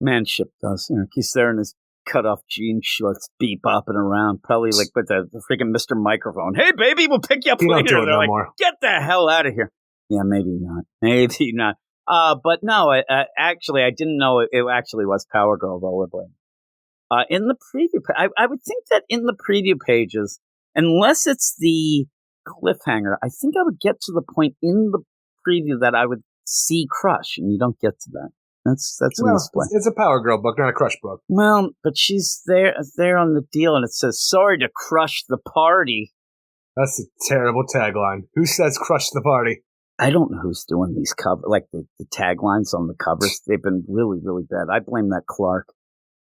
Manship does. He's there in his cut-off jean shorts, bebopping around, probably like with the freaking Mr. Microphone. Hey, baby, we'll pick you up later. Don't do it They're no like, more. Get the hell out of here. Yeah, maybe not. Maybe not. But no, actually, I didn't know it actually was Power Girl rollerblading. In the preview, I would think that in the preview pages, unless it's the cliffhanger, I think I would get to the point in the preview that I would see Crush, and you don't get to that. That's well, it's a Power Girl book, not a Crush book. Well, but she's there on the deal, and it says, sorry to crush the party. That's a terrible tagline. Who says crush the party? I don't know who's doing these like the taglines on the covers. They've been really, really bad. I blame that Clark.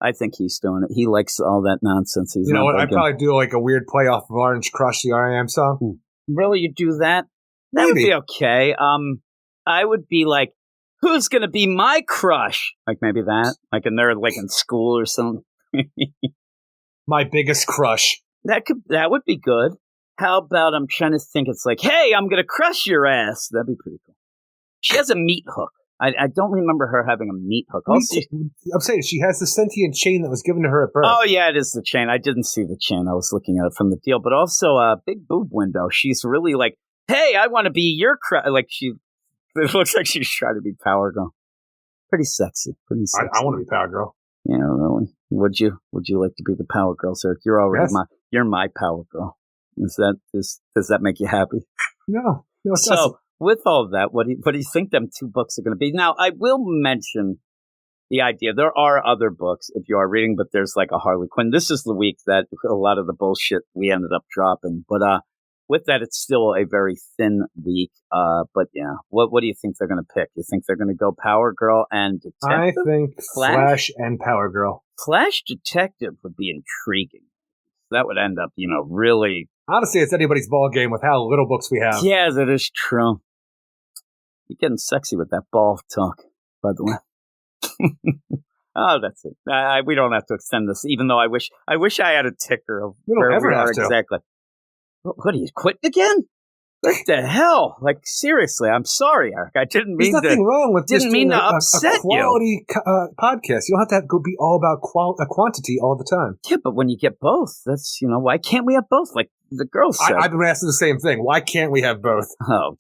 I think he's doing it. He likes all that nonsense. He's you know what? I'd probably do like a weird play off of Orange Crush, the R.I.M. song. Really? You do that? That would be okay. I would be like, who's going to be my crush? Like maybe that. Like and they're like in school or something. My biggest crush. That would be good. How about I'm trying to think it's like, hey, I'm going to crush your ass. That'd be pretty cool. She has a meat hook. I don't remember her having a meat hook. Also, I'm saying she has the sentient chain that was given to her at birth. Oh, yeah, it is the chain. I didn't see the chain. I was looking at it from the deal. But also a big boob window. She's really like, hey, I want to be your crush. Like it looks like she's trying to be Power Girl. Pretty sexy. I want to be Power Girl. Yeah, really. Would you like to be the Power Girl, sir? You're already you're my Power Girl. Does that make you happy? No, it doesn't. with all of that, what do you think them 2 books are going to be? Now, I will mention the idea. There are other books if you are reading, but there's like a Harley Quinn. This is the week that a lot of the bullshit we ended up dropping. But with that, it's still a very thin week. But yeah, what do you think they're going to pick? You think they're going to go Power Girl and Detective? I think Flash and Power Girl. Flash Detective would be intriguing. That would end up, really. Honestly, it's anybody's ball game with how little books we have. Yeah, that is true. You're getting sexy with that ball talk, by the way. Oh, that's it. We don't have to extend this, even though I wish I had a ticker of we don't where ever we are have to. exactly. What are you quitting again? What the hell? Like, seriously, I'm sorry, Eric. I didn't mean There's nothing wrong with didn't just mean doing to upset a quality podcast. You don't have to go be all about quantity all the time. Yeah, but when you get both, that's, why can't we have both? Like the girls said. I've been asking the same thing. Why can't we have both? Oh,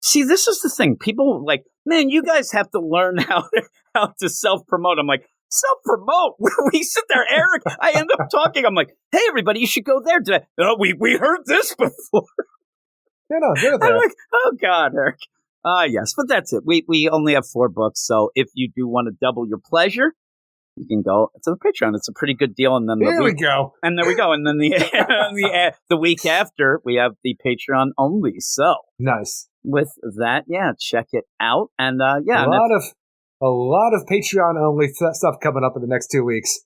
see, this is the thing. People like, man, you guys have to learn how to self-promote. I'm like, self-promote? We sit there, Eric. I end up talking. I'm like, hey, everybody, you should go there today. Oh, we heard this before. No, they're there. I'm like, oh, God, Eric. Yes, but that's it. We only have 4 books, so if you do want to double your pleasure, you can go to the Patreon. It's a pretty good deal. And then there we go. And there we go. And then the week after, we have the Patreon only. So nice. With that, yeah, check it out. And a lot of Patreon only stuff coming up in the next 2 weeks.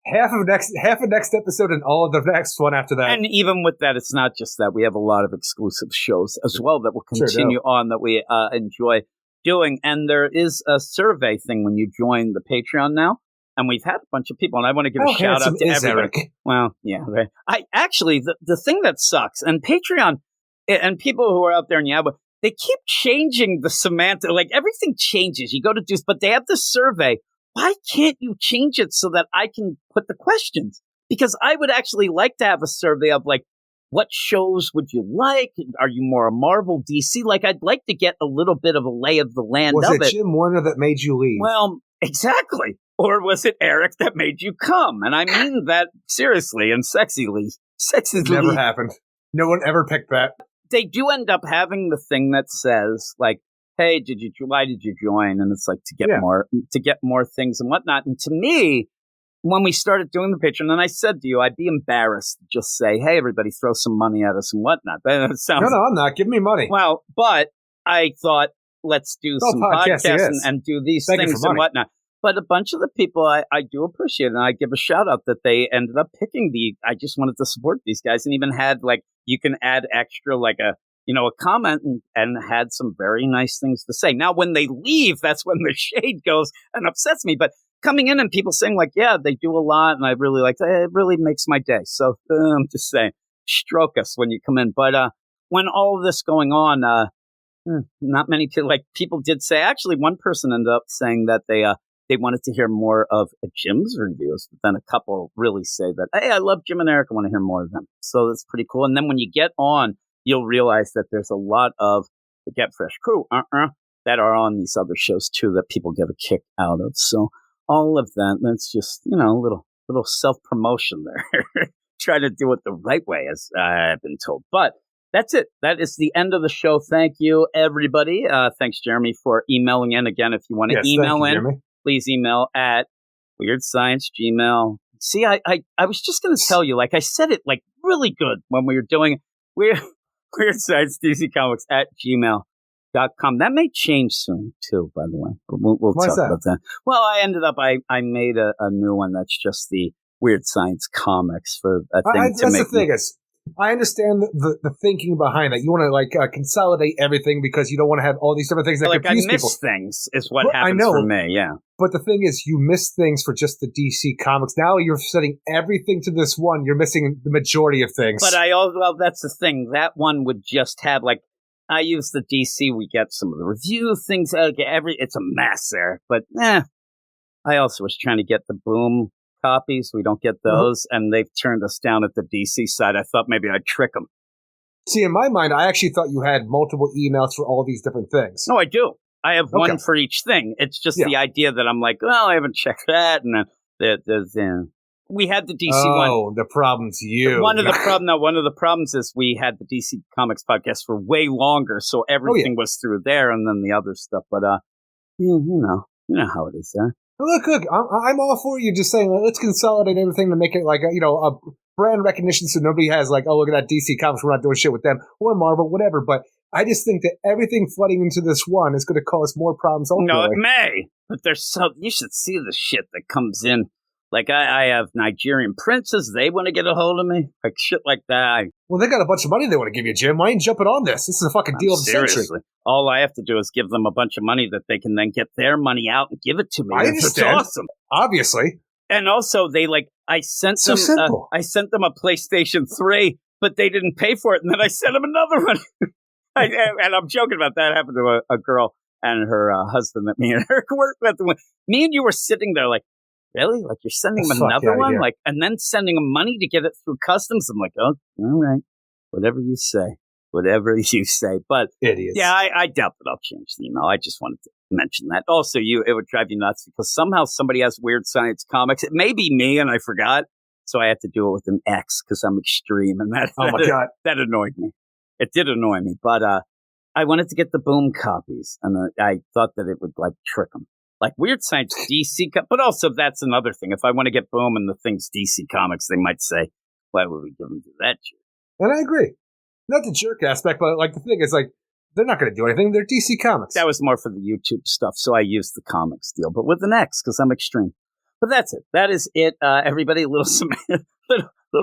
Half of next episode and all of the next one after that. And even with that, it's not just that. We have a lot of exclusive shows as well that will continue on that we enjoy doing. And there is a survey thing when you join the Patreon now. And we've had a bunch of people, and I want to give a shout out to everybody. Eric? Well, yeah. I actually, the thing that sucks, and Patreon, and people who are out there in Yabba, they keep changing the semantic. Like, everything changes. You go to but they have this survey. Why can't you change it so that I can put the questions? Because I would actually like to have a survey of, like, what shows would you like? Are you more a Marvel, DC? Like, I'd like to get a little bit of a lay of the land of it. Was it Jim Warner that made you leave? Well, exactly. Or was it Eric that made you come? And I mean that seriously and sexily. Never happened. No one ever picked that. They do end up having the thing that says, like, hey, why did you join? And it's like to get more things and whatnot. And to me, when we started doing the Patreon, and I said to you, I'd be embarrassed to just say, hey, everybody, throw some money at us and whatnot. That sounds No, I'm not. Give me money. Well, but I thought, let's do some podcasts and do these things and whatnot. But a bunch of the people I do appreciate, and I give a shout out that they ended up picking I just wanted to support these guys, and even had, like, you can add extra, like a comment and had some very nice things to say. Now, when they leave, that's when the shade goes and upsets me. But coming in and people saying, like, yeah, they do a lot, and I really like that, it really makes my day. So I'm just saying, stroke us when you come in. But when all of this going on, not many people did say, actually, one person ended up saying that they wanted to hear more of Jim's reviews, but then a couple really say that, hey, I love Jim and Eric, I want to hear more of them. So that's pretty cool. And then when you get on, you'll realize that there's a lot of the Get Fresh crew that are on these other shows too that people get a kick out of. So all of that's just, a little self-promotion there. Try to do it the right way, as I've been told. But that's it. That is the end of the show. Thank you, everybody. Thanks, Jeremy, for emailing in. Again, if you want to email in, Jeremy. Please email at WeirdScienceGmail. See, I was just going to tell you, like, I said it, like, really good when we were doing Weird Science DC Comics at gmail.com. That may change soon, too, by the way. But we'll talk about that. Well, I ended up, I made a new one that's just the Weird Science Comics for a thing to make. That's the thing is, I understand the thinking behind that. You want to consolidate everything because you don't want to have all these different things that confuse people. I miss things is what happens for me, yeah. But the thing is, you miss things for just the DC Comics. Now you're setting everything to this one. You're missing the majority of things. But that's the thing. That one would just have, like, I use the DC. We get some of the review things. It's a mess there. But I also was trying to get the Boom copies. We don't get those, and they've turned us down at the DC side. I thought maybe I'd trick them. See, in my mind, I actually thought you had multiple emails for all these different things. No, I do. I have one for each thing. It's just the idea that I'm like, well, I haven't checked that, and then there's we had the DC one. Oh, the problem's you. One of the problems is we had the DC Comics podcast for way longer, so everything was through there, and then the other stuff. But you know how it is there. Look, I'm all for you just saying, let's consolidate everything to make it like, a brand recognition so nobody has like, oh, look at that DC Comics, we're not doing shit with them, or Marvel, whatever. But I just think that everything flooding into this one is going to cause more problems. No, it may, but you should see the shit that comes in. Like, I have Nigerian princes. They want to get a hold of me. Like, shit like that. Well, they got a bunch of money they want to give you, Jim. Why ain't you jumping on this? This is a fucking deal of the century. All I have to do is give them a bunch of money that they can then get their money out and give it to me. I understand. It's awesome. Obviously. And also, I sent them a PlayStation 3, but they didn't pay for it. And then I sent them another one. And I'm joking about that. It happened to a girl and her husband that me and her worked with. Me and you were sitting there like, really? Like, you're sending them another one? Like, and then sending them money to get it through customs? I'm like, oh, all right. Whatever you say. But idiots. Yeah, I doubt that I'll change the email. I just wanted to mention that. Also, it would drive you nuts because somehow somebody has Weird Science Comics. It may be me and I forgot. So I had to do it with an X because I'm extreme. And that annoyed me. It did annoy me. But I wanted to get the Boom copies. And I thought that it would like trick them. Like Weird Science DC, but also that's another thing. If I want to get Boom and the thing's DC Comics, they might say, why would we give them to that jerk? And I agree. Not the jerk aspect, but like the thing is like, they're not going to do anything. They're DC Comics. That was more for the YouTube stuff, so I used the comics deal, but with an X because I'm extreme. But that's it. That is it. Everybody, little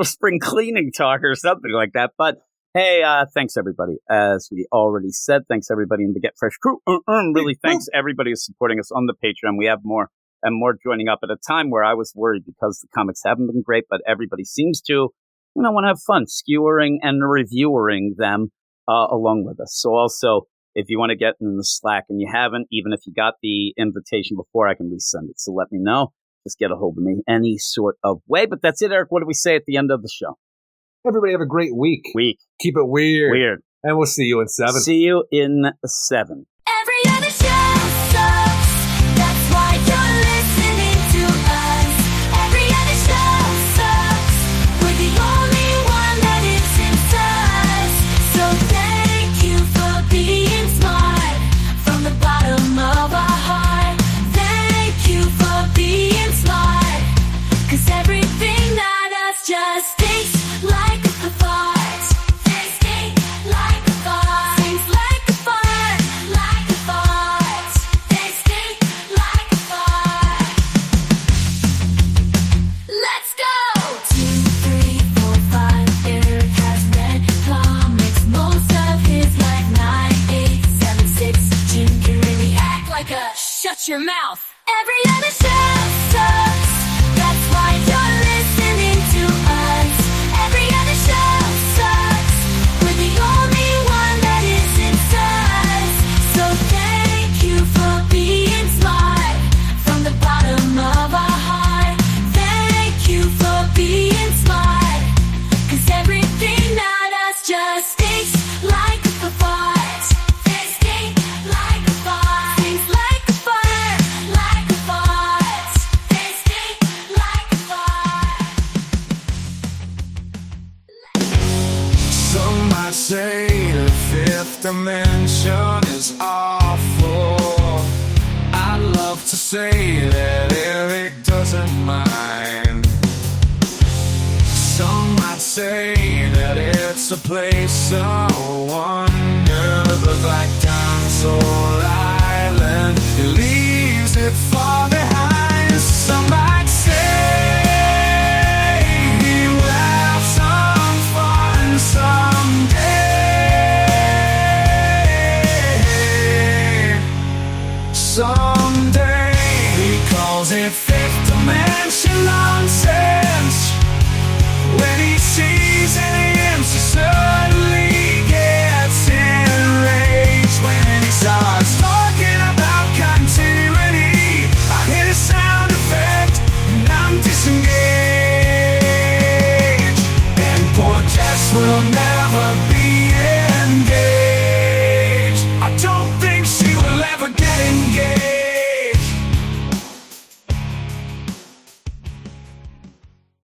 spring cleaning talk or something like that. But hey, thanks everybody. As we already said, thanks everybody in the Get Fresh crew. Really thanks everybody who's supporting us on the Patreon. We have more and more joining up at a time where I was worried because the comics haven't been great, but everybody seems to, want to have fun skewering and reviewing them along with us. So also, if you want to get in the Slack and you haven't, even if you got the invitation before, I can resend it. So let me know. Just get a hold of me any sort of way. But that's it, Eric. What do we say at the end of the show? Everybody have a great week. Keep it weird. And we'll see you in 7. See you in 7. Every other show sucks. That's why you're listening to us. Every other show sucks. We're the only one that isn't us. So thank you for being smart. From the bottom of our heart. Thank you for being smart. 'Cause everything not us just stinks like a fart. They stink like a fart. Stinks like a fart. Like a fart. They stink like a fart. Let's go! 2, 3, 4, 5. Eric has read comics most of his life. 9, 8, 7, 6. Jim can really act like a shut your mouth. Every other show sucks. That's why you're listening to us. Every other show sucks. We're the only one that isn't us. So thank you for being smart. From the bottom of our heart. Thank you for being smart. 'Cause everything not us just stinks like a fart. They stink like a fart. Stinks like a fart. Like a fart. They stink like a fart. Some might say the fifth dimension is awful. I'd love to say that Eric doesn't mind. Some might say that it's a place of wonder, but like Dinosaur Island, it leaves it far